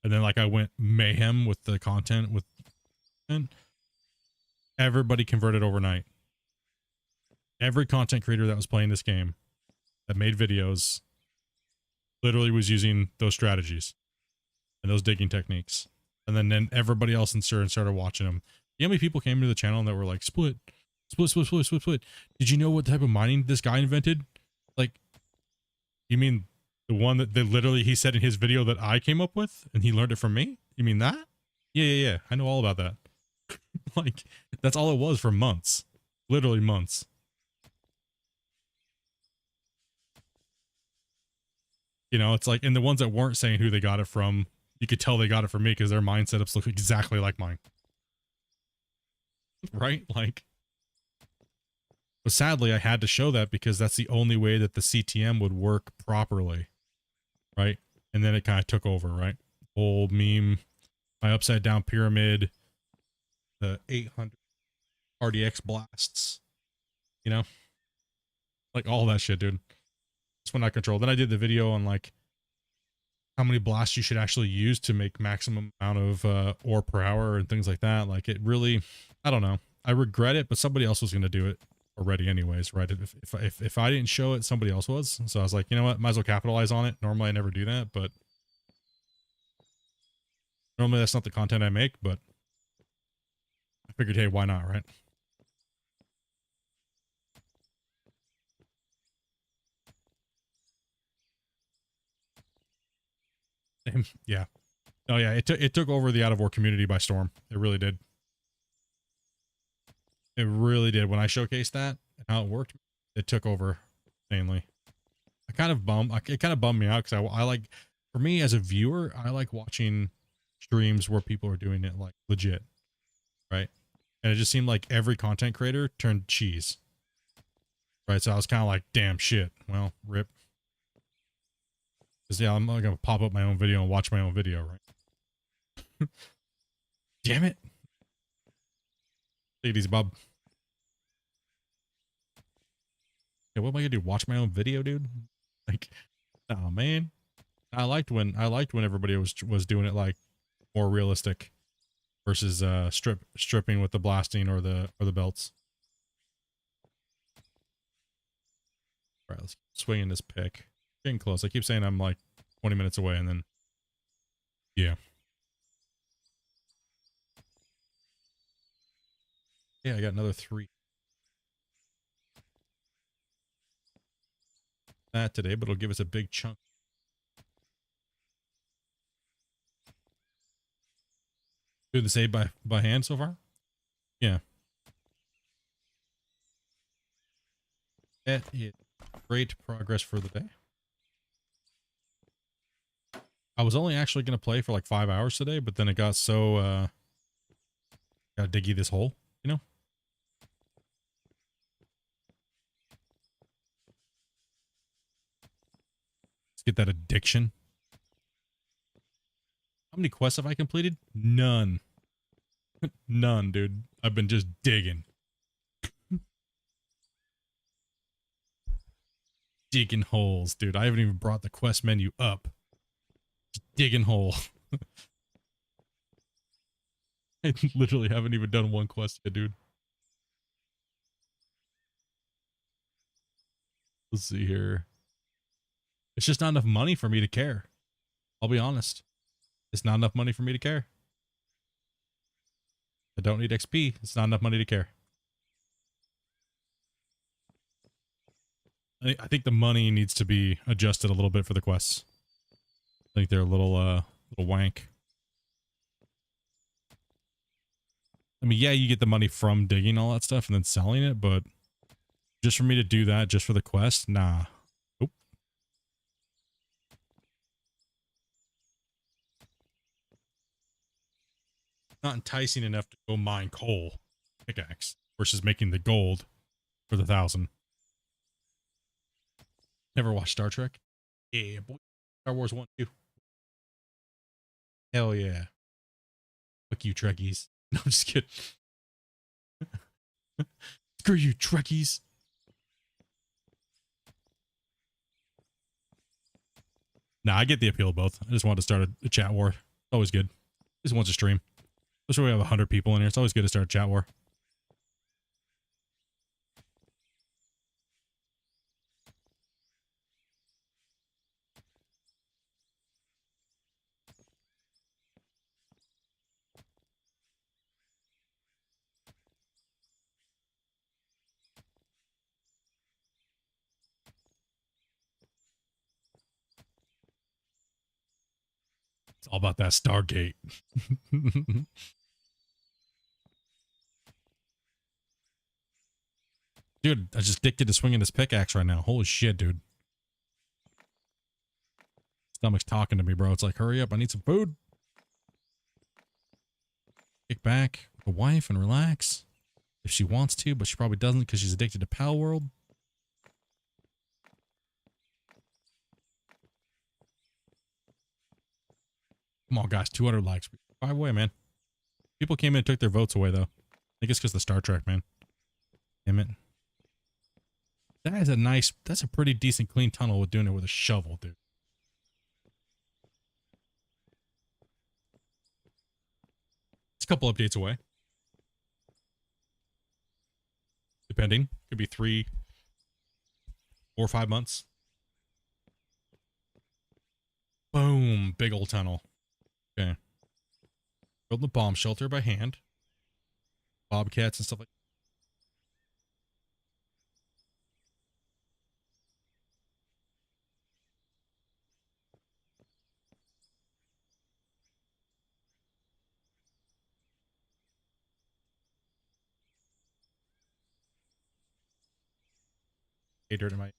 and then like I went mayhem with the content with, and everybody converted overnight. Every content creator that was playing this game that made videos literally was using those strategies and those digging techniques. And then everybody else in CERN started watching them. You know how many people came to the channel that were like, split. Did you know what type of mining this guy invented? Like, you mean the one that literally he said in his video that I came up with and he learned it from me? You mean that? Yeah. I know all about that. Like, that's all it was for months. Literally months. You know, it's like, and the ones that weren't saying who they got it from, you could tell they got it from me because their mind setups look exactly like mine. Right? Like, but sadly, I had to show that because that's the only way that the CTM would work properly. Right? And then it kind of took over, right? Old meme, my upside down pyramid, the 800 RDX blasts, you know? Like all that shit, dude. That's when I controlled. Then I did the video on like how many blasts you should actually use to make maximum amount of ore per hour and things like that. Like it really, I don't know. I regret it, but somebody else was going to do it already anyways, right? If I didn't show it, somebody else was. So I was like, you know what? Might as well capitalize on it. Normally I never do that, but normally that's not the content I make, but I figured, hey, why not, right? Yeah. Oh yeah, it took over the out of war community by storm. It really did. It really did. When I showcased that and how it worked, it took over mainly. It kind of bummed me out because I like, for me as a viewer, I like watching streams where people are doing it like legit, right? And it just seemed like every content creator turned cheese, right? So I was kind of like, damn shit. Well, rip. Because yeah, I'm not gonna pop up my own video and watch my own video, right? Damn it. Take it easy, Bob. Yeah, what am I gonna do? Watch my own video, dude? Like, oh man. I liked when everybody was doing it like more realistic versus stripping with the blasting or the belts. All right, let's keep swinging this pick. Getting close. I keep saying I'm like 20 minutes away, and then yeah. Yeah, I got another 3. That today, but it'll give us a big chunk. Doing the save by hand so far? Yeah. That is great progress for the day. I was only actually going to play for like 5 hours today, but then it got so, got diggy this hole, you know? Let's get that addiction. How many quests have I completed? None. None, dude. I've been just digging. Digging holes, dude. I haven't even brought the quest menu up. Just digging hole. I literally haven't even done one quest yet, dude. Let's see here. It's just not enough money for me to care. I'll be honest. It's not enough money for me to care. I don't need XP. It's not enough money to care. I think the money needs to be adjusted a little bit for the quests. I think they're a little wank. I mean, yeah, you get the money from digging all that stuff and then selling it, but just for me to do that just for the quest, nah. Nope. Not enticing enough to go mine coal pickaxe versus making the gold for the 1,000. Never watched Star Trek? Yeah, boy. Star Wars 1, 2. Hell yeah. Fuck you, Trekkies. No, I'm just kidding. Screw you, Trekkies. Nah, I get the appeal of both. I just wanted to start a chat war. Always good. Just once a stream. Especially when we have 100 people in here. It's always good to start a chat war. It's all about that Stargate. Dude, I just addicted to swinging this pickaxe right now. Holy shit, dude. Stomach's talking to me, bro. It's like, hurry up. I need some food. Kick back with the wife and relax. If she wants to, but she probably doesn't because she's addicted to Pal World. Come on, guys. 200 likes. 5 away, man. People came in and took their votes away, though. I think it's because of the Star Trek, man. Damn it. That is a nice, that's a pretty decent clean tunnel with doing it with a shovel, dude. It's a couple updates away. Depending. Could be 3, 4, 5 months. Boom. Big old tunnel. Okay. Building the bomb shelter by hand. Bobcats and stuff like that. Hey, dirt in my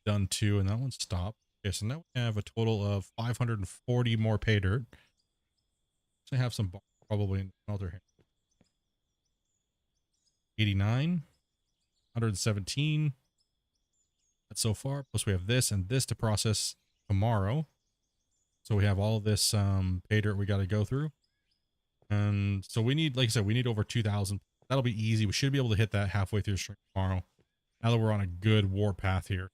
done 2 and that one stopped. Okay, so now we have a total of 540 more pay dirt. So I have some probably in the smelter here. 89, 117. That's so far. Plus we have this and this to process tomorrow. So we have all this pay dirt we got to go through. And so we need, like I said, we need over 2,000. That'll be easy. We should be able to hit that halfway through the stream tomorrow. Now that we're on a good war path here.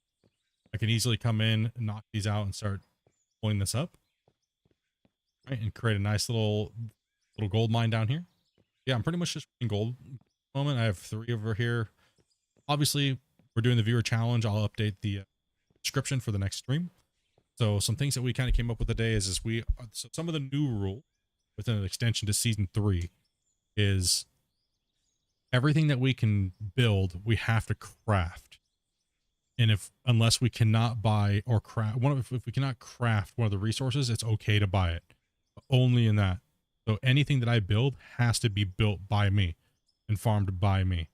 I can easily come in, knock these out, and start pulling this up. Right, and create a nice little gold mine down here. Yeah, I'm pretty much just in gold at the moment. I have 3 over here. Obviously, we're doing the viewer challenge. I'll update the description for the next stream. So some things that we kind of came up with today is so some of the new rule within an extension to season 3 is everything that we can build, we have to craft. And unless we cannot buy or craft if we cannot craft one of the resources, it's okay to buy it. But only in that. So anything that I build has to be built by me and farmed by me.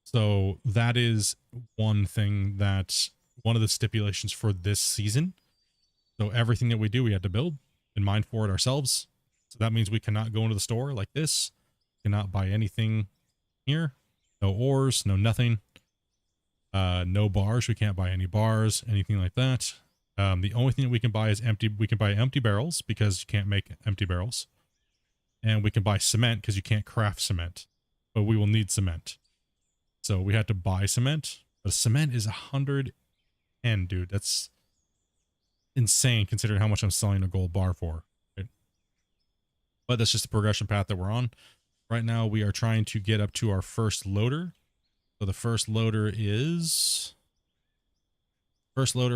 So that is one thing that's one of the stipulations for this season. So everything that we do, we have to build and mine for it ourselves. So that means we cannot go into the store like this. Cannot buy anything here. No ores, no nothing. No bars. We can't buy any bars, anything like that. The only thing that we can buy is empty. We can buy empty barrels because you can't make empty barrels. And we can buy cement because you can't craft cement. But we will need cement. So we had to buy cement. But cement is 110, dude. That's insane considering how much I'm selling a gold bar for. Right? But that's just the progression path that we're on. Right now we are trying to get up to our first loader. So the first loader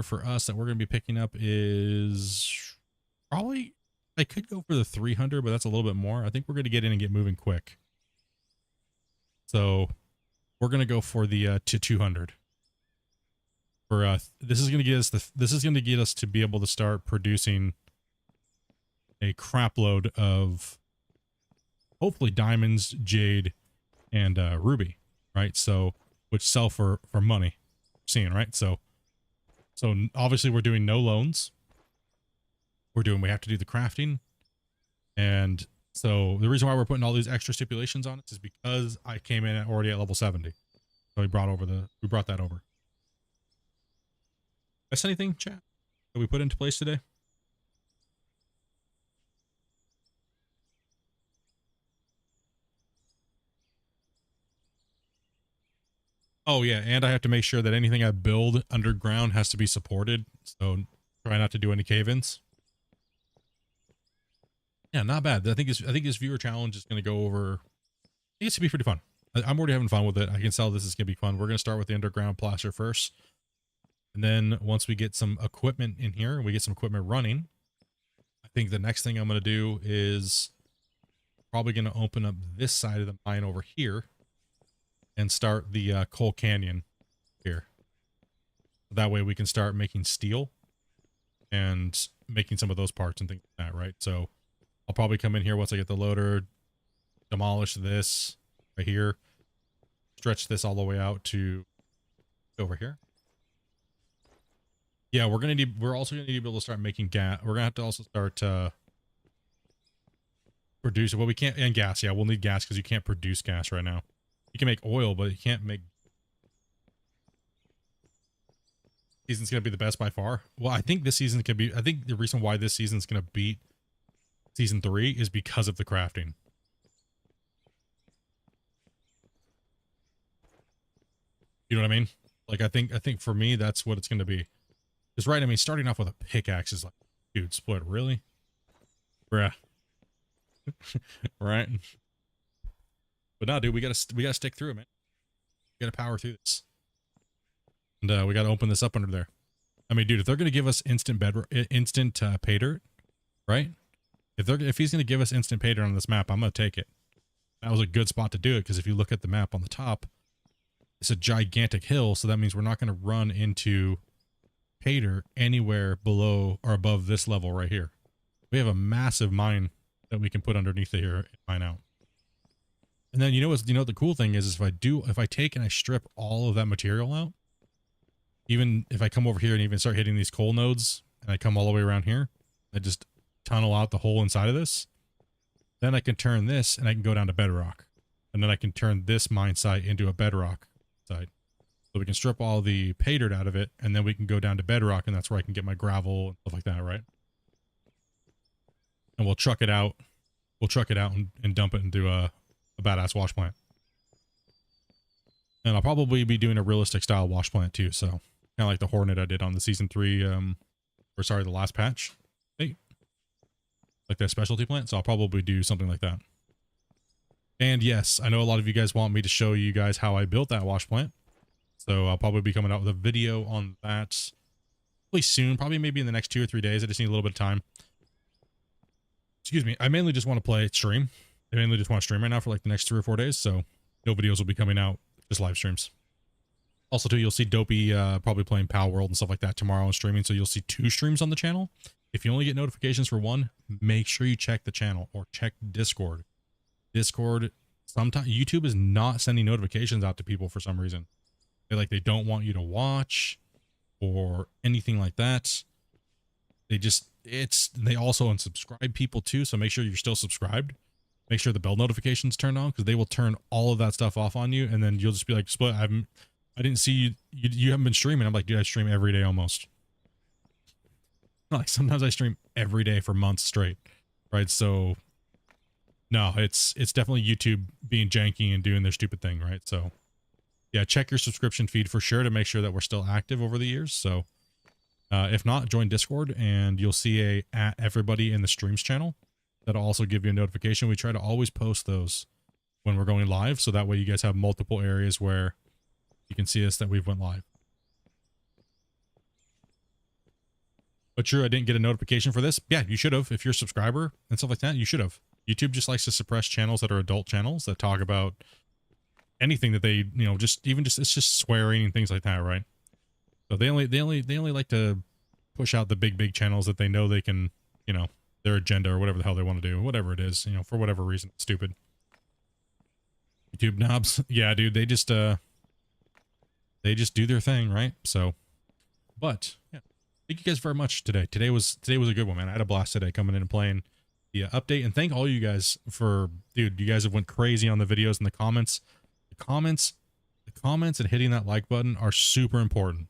for us that we're going to be picking up is probably, I could go for the 300, but that's a little bit more. I think we're going to get in and get moving quick. So we're going to go for the to 200. For this is going to get us to be able to start producing a crap load of hopefully diamonds, jade, and ruby. Right, so which sell for money, seeing, right? So obviously we're doing no loans. We have to do the crafting, and so the reason why we're putting all these extra stipulations on it is because I came in already at level 70. So we brought that over. That's anything, chat, that we put into place today? Oh yeah, and I have to make sure that anything I build underground has to be supported. So try not to do any cave-ins. Yeah, not bad. I think this viewer challenge is going to go over. I think it's going to be pretty fun. I'm already having fun with it. I can tell this is going to be fun. We're going to start with the underground placer first. And then once we get some equipment in here and we get some equipment running, I think the next thing I'm going to do is probably going to open up this side of the mine over here and start the coal canyon here. That way we can start making steel and making some of those parts and things like that, right? So I'll probably come in here once I get the loader, demolish this right here, stretch this all the way out to over here. Yeah, we're also gonna need to be able to start making gas. We're gonna have to also start producing. Well, we can't, and gas. Yeah, we'll need gas because you can't produce gas right now. You can make oil, but you can't make. Season's gonna be the best by far. Well, I think this season can be. I think the reason why this season's gonna beat season 3 is because of the crafting. You know what I mean? Like I think for me that's what it's gonna be. Because right, I mean, starting off with a pickaxe is like, dude, Split, really? Bruh. Right? But no, dude, we gotta stick through it, man. We gotta power through this. And we gotta open this up under there. I mean, dude, if they're gonna give us instant pay dirt, right? If he's gonna give us instant pay dirt on this map, I'm gonna take it. That was a good spot to do it, because if you look at the map on the top, it's a gigantic hill, so that means we're not gonna run into pay dirt anywhere below or above this level right here. We have a massive mine that we can put underneath here and mine out. And then you know the cool thing is if I take and I strip all of that material out, even if I come over here and even start hitting these coal nodes and I come all the way around here, I just tunnel out the hole inside of this, then I can turn this and I can go down to bedrock. And then I can turn this mine site into a bedrock site. So we can strip all the pay dirt out of it, and then we can go down to bedrock, and that's where I can get my gravel and stuff like that, right? And we'll truck it out. We'll truck it out and dump it into a badass wash plant. And I'll probably be doing a realistic style wash plant too, so kind of like the Hornet I did on the season 3, the last patch. Hey, like that specialty plant. So I'll probably do something like that. And yes, I know a lot of you guys want me to show you guys how I built that wash plant. So I'll probably be coming out with a video on that probably soon, probably maybe in the next 2 or 3 days. I just need a little bit of time. Excuse me. I mainly just want to play stream. I mainly just want to stream right now for like the next 3 or 4 days. So no videos will be coming out, just live streams. Also too, you'll see Dopey probably playing Pal World and stuff like that tomorrow on streaming. So you'll see 2 streams on the channel. If you only get notifications for one, make sure you check the channel or check Discord. Discord, sometimes YouTube is not sending notifications out to people for some reason. They don't want you to watch or anything like that. They also unsubscribe people too. So make sure you're still subscribed. Make sure the bell notifications turned on, because they will turn all of that stuff off on you. And then you'll just be like, Split, I didn't see you haven't been streaming. I'm like, dude, I stream every day almost. Like sometimes I stream every day for months straight. Right. So no, it's definitely YouTube being janky and doing their stupid thing. Right. So yeah, check your subscription feed for sure to make sure that we're still active over the years. So if not, join Discord and you'll see at everybody in the streams channel. That'll also give you a notification. We try to always post those when we're going live, so that way you guys have multiple areas where you can see us that we've went live. But true, I didn't get a notification for this. Yeah, you should have. If you're a subscriber and stuff like that, you should have. YouTube just likes to suppress channels that are adult channels that talk about anything that they, it's just swearing and things like that, right? So they only like to push out the big channels that they know they can, their agenda or whatever the hell they want to do, whatever it is, for whatever reason. It's stupid. YouTube knobs. Yeah, dude, they just do their thing, right? So, but yeah, thank you guys very much today. Today was a good one, man. I had a blast today coming in and playing the update, and thank all you guys for, dude, you guys have went crazy on the videos and the comments. The comments and hitting that like button are super important.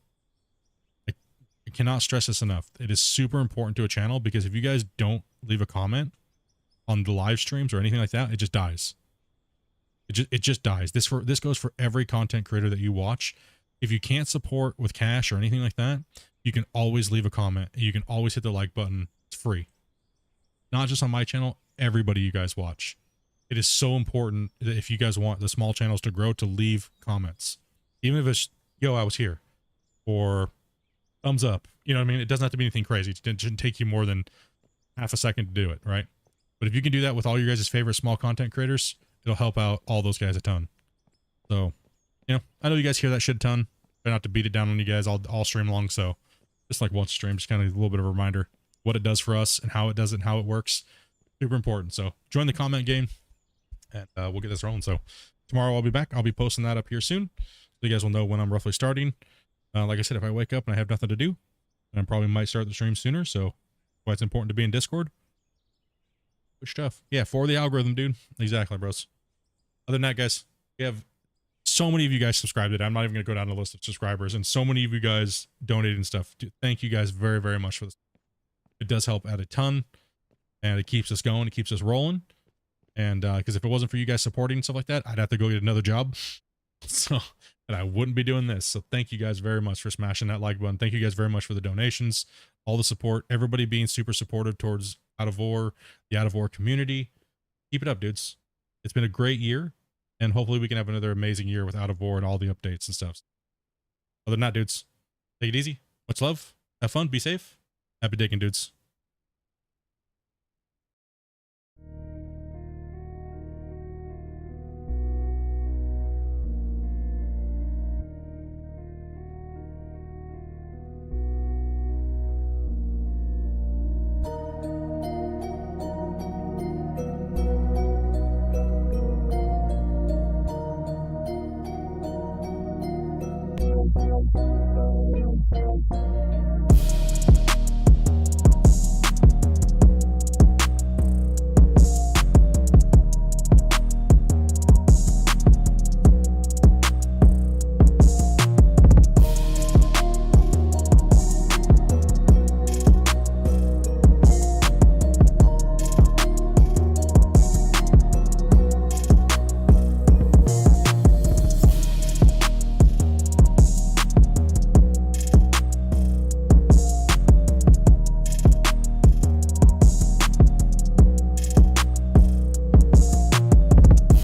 I cannot stress this enough. It is super important to a channel, because if you guys don't leave a comment on the live streams or anything like that, it just dies. It just dies. This goes for every content creator that you watch. If you can't support with cash or anything like that, you can always leave a comment. You can always hit the like button. It's free. Not just on my channel, everybody you guys watch. It is so important that if you guys want the small channels to grow, to leave comments. Even if it's, yo, I was here, or thumbs up. You know what I mean? It doesn't have to be anything crazy. It shouldn't take you more than half a second to do it, right? But if you can do that with all your guys' favorite small content creators, it'll help out all those guys a ton. So, you know, I know you guys hear that shit a ton. Try not to beat it down on you guys all stream long. So just like once a stream, just kind of a little bit of a reminder what it does for us and how it does it and how it works. Super important. So join the comment game, and we'll get this rolling. So tomorrow I'll be back. I'll be posting that up here soon, so you guys will know when I'm roughly starting. Like I said, if I wake up and I have nothing to do, then I probably might start the stream sooner. So why it's important to be in Discord. Good stuff. Yeah, for the algorithm, dude. Exactly, bros. Other than that, guys, we have so many of you guys subscribed today. I'm not even going to go down the list of subscribers, and so many of you guys donated and stuff. Dude, thank you guys very, very much for this. It does help out a ton, and it keeps us going. It keeps us rolling. And because if it wasn't for you guys supporting and stuff like that, I'd have to go get another job. So, and I wouldn't be doing this. So thank you guys very much for smashing that like button. Thank you guys very much for the donations, all the support, everybody being super supportive towards Out of War, the Out of War community. Keep it up, dudes. It's been a great year, and hopefully we can have another amazing year with Out of War and all the updates and stuff. Other than that, dudes, take it easy. Much love. Have fun. Be safe. Happy digging, dudes.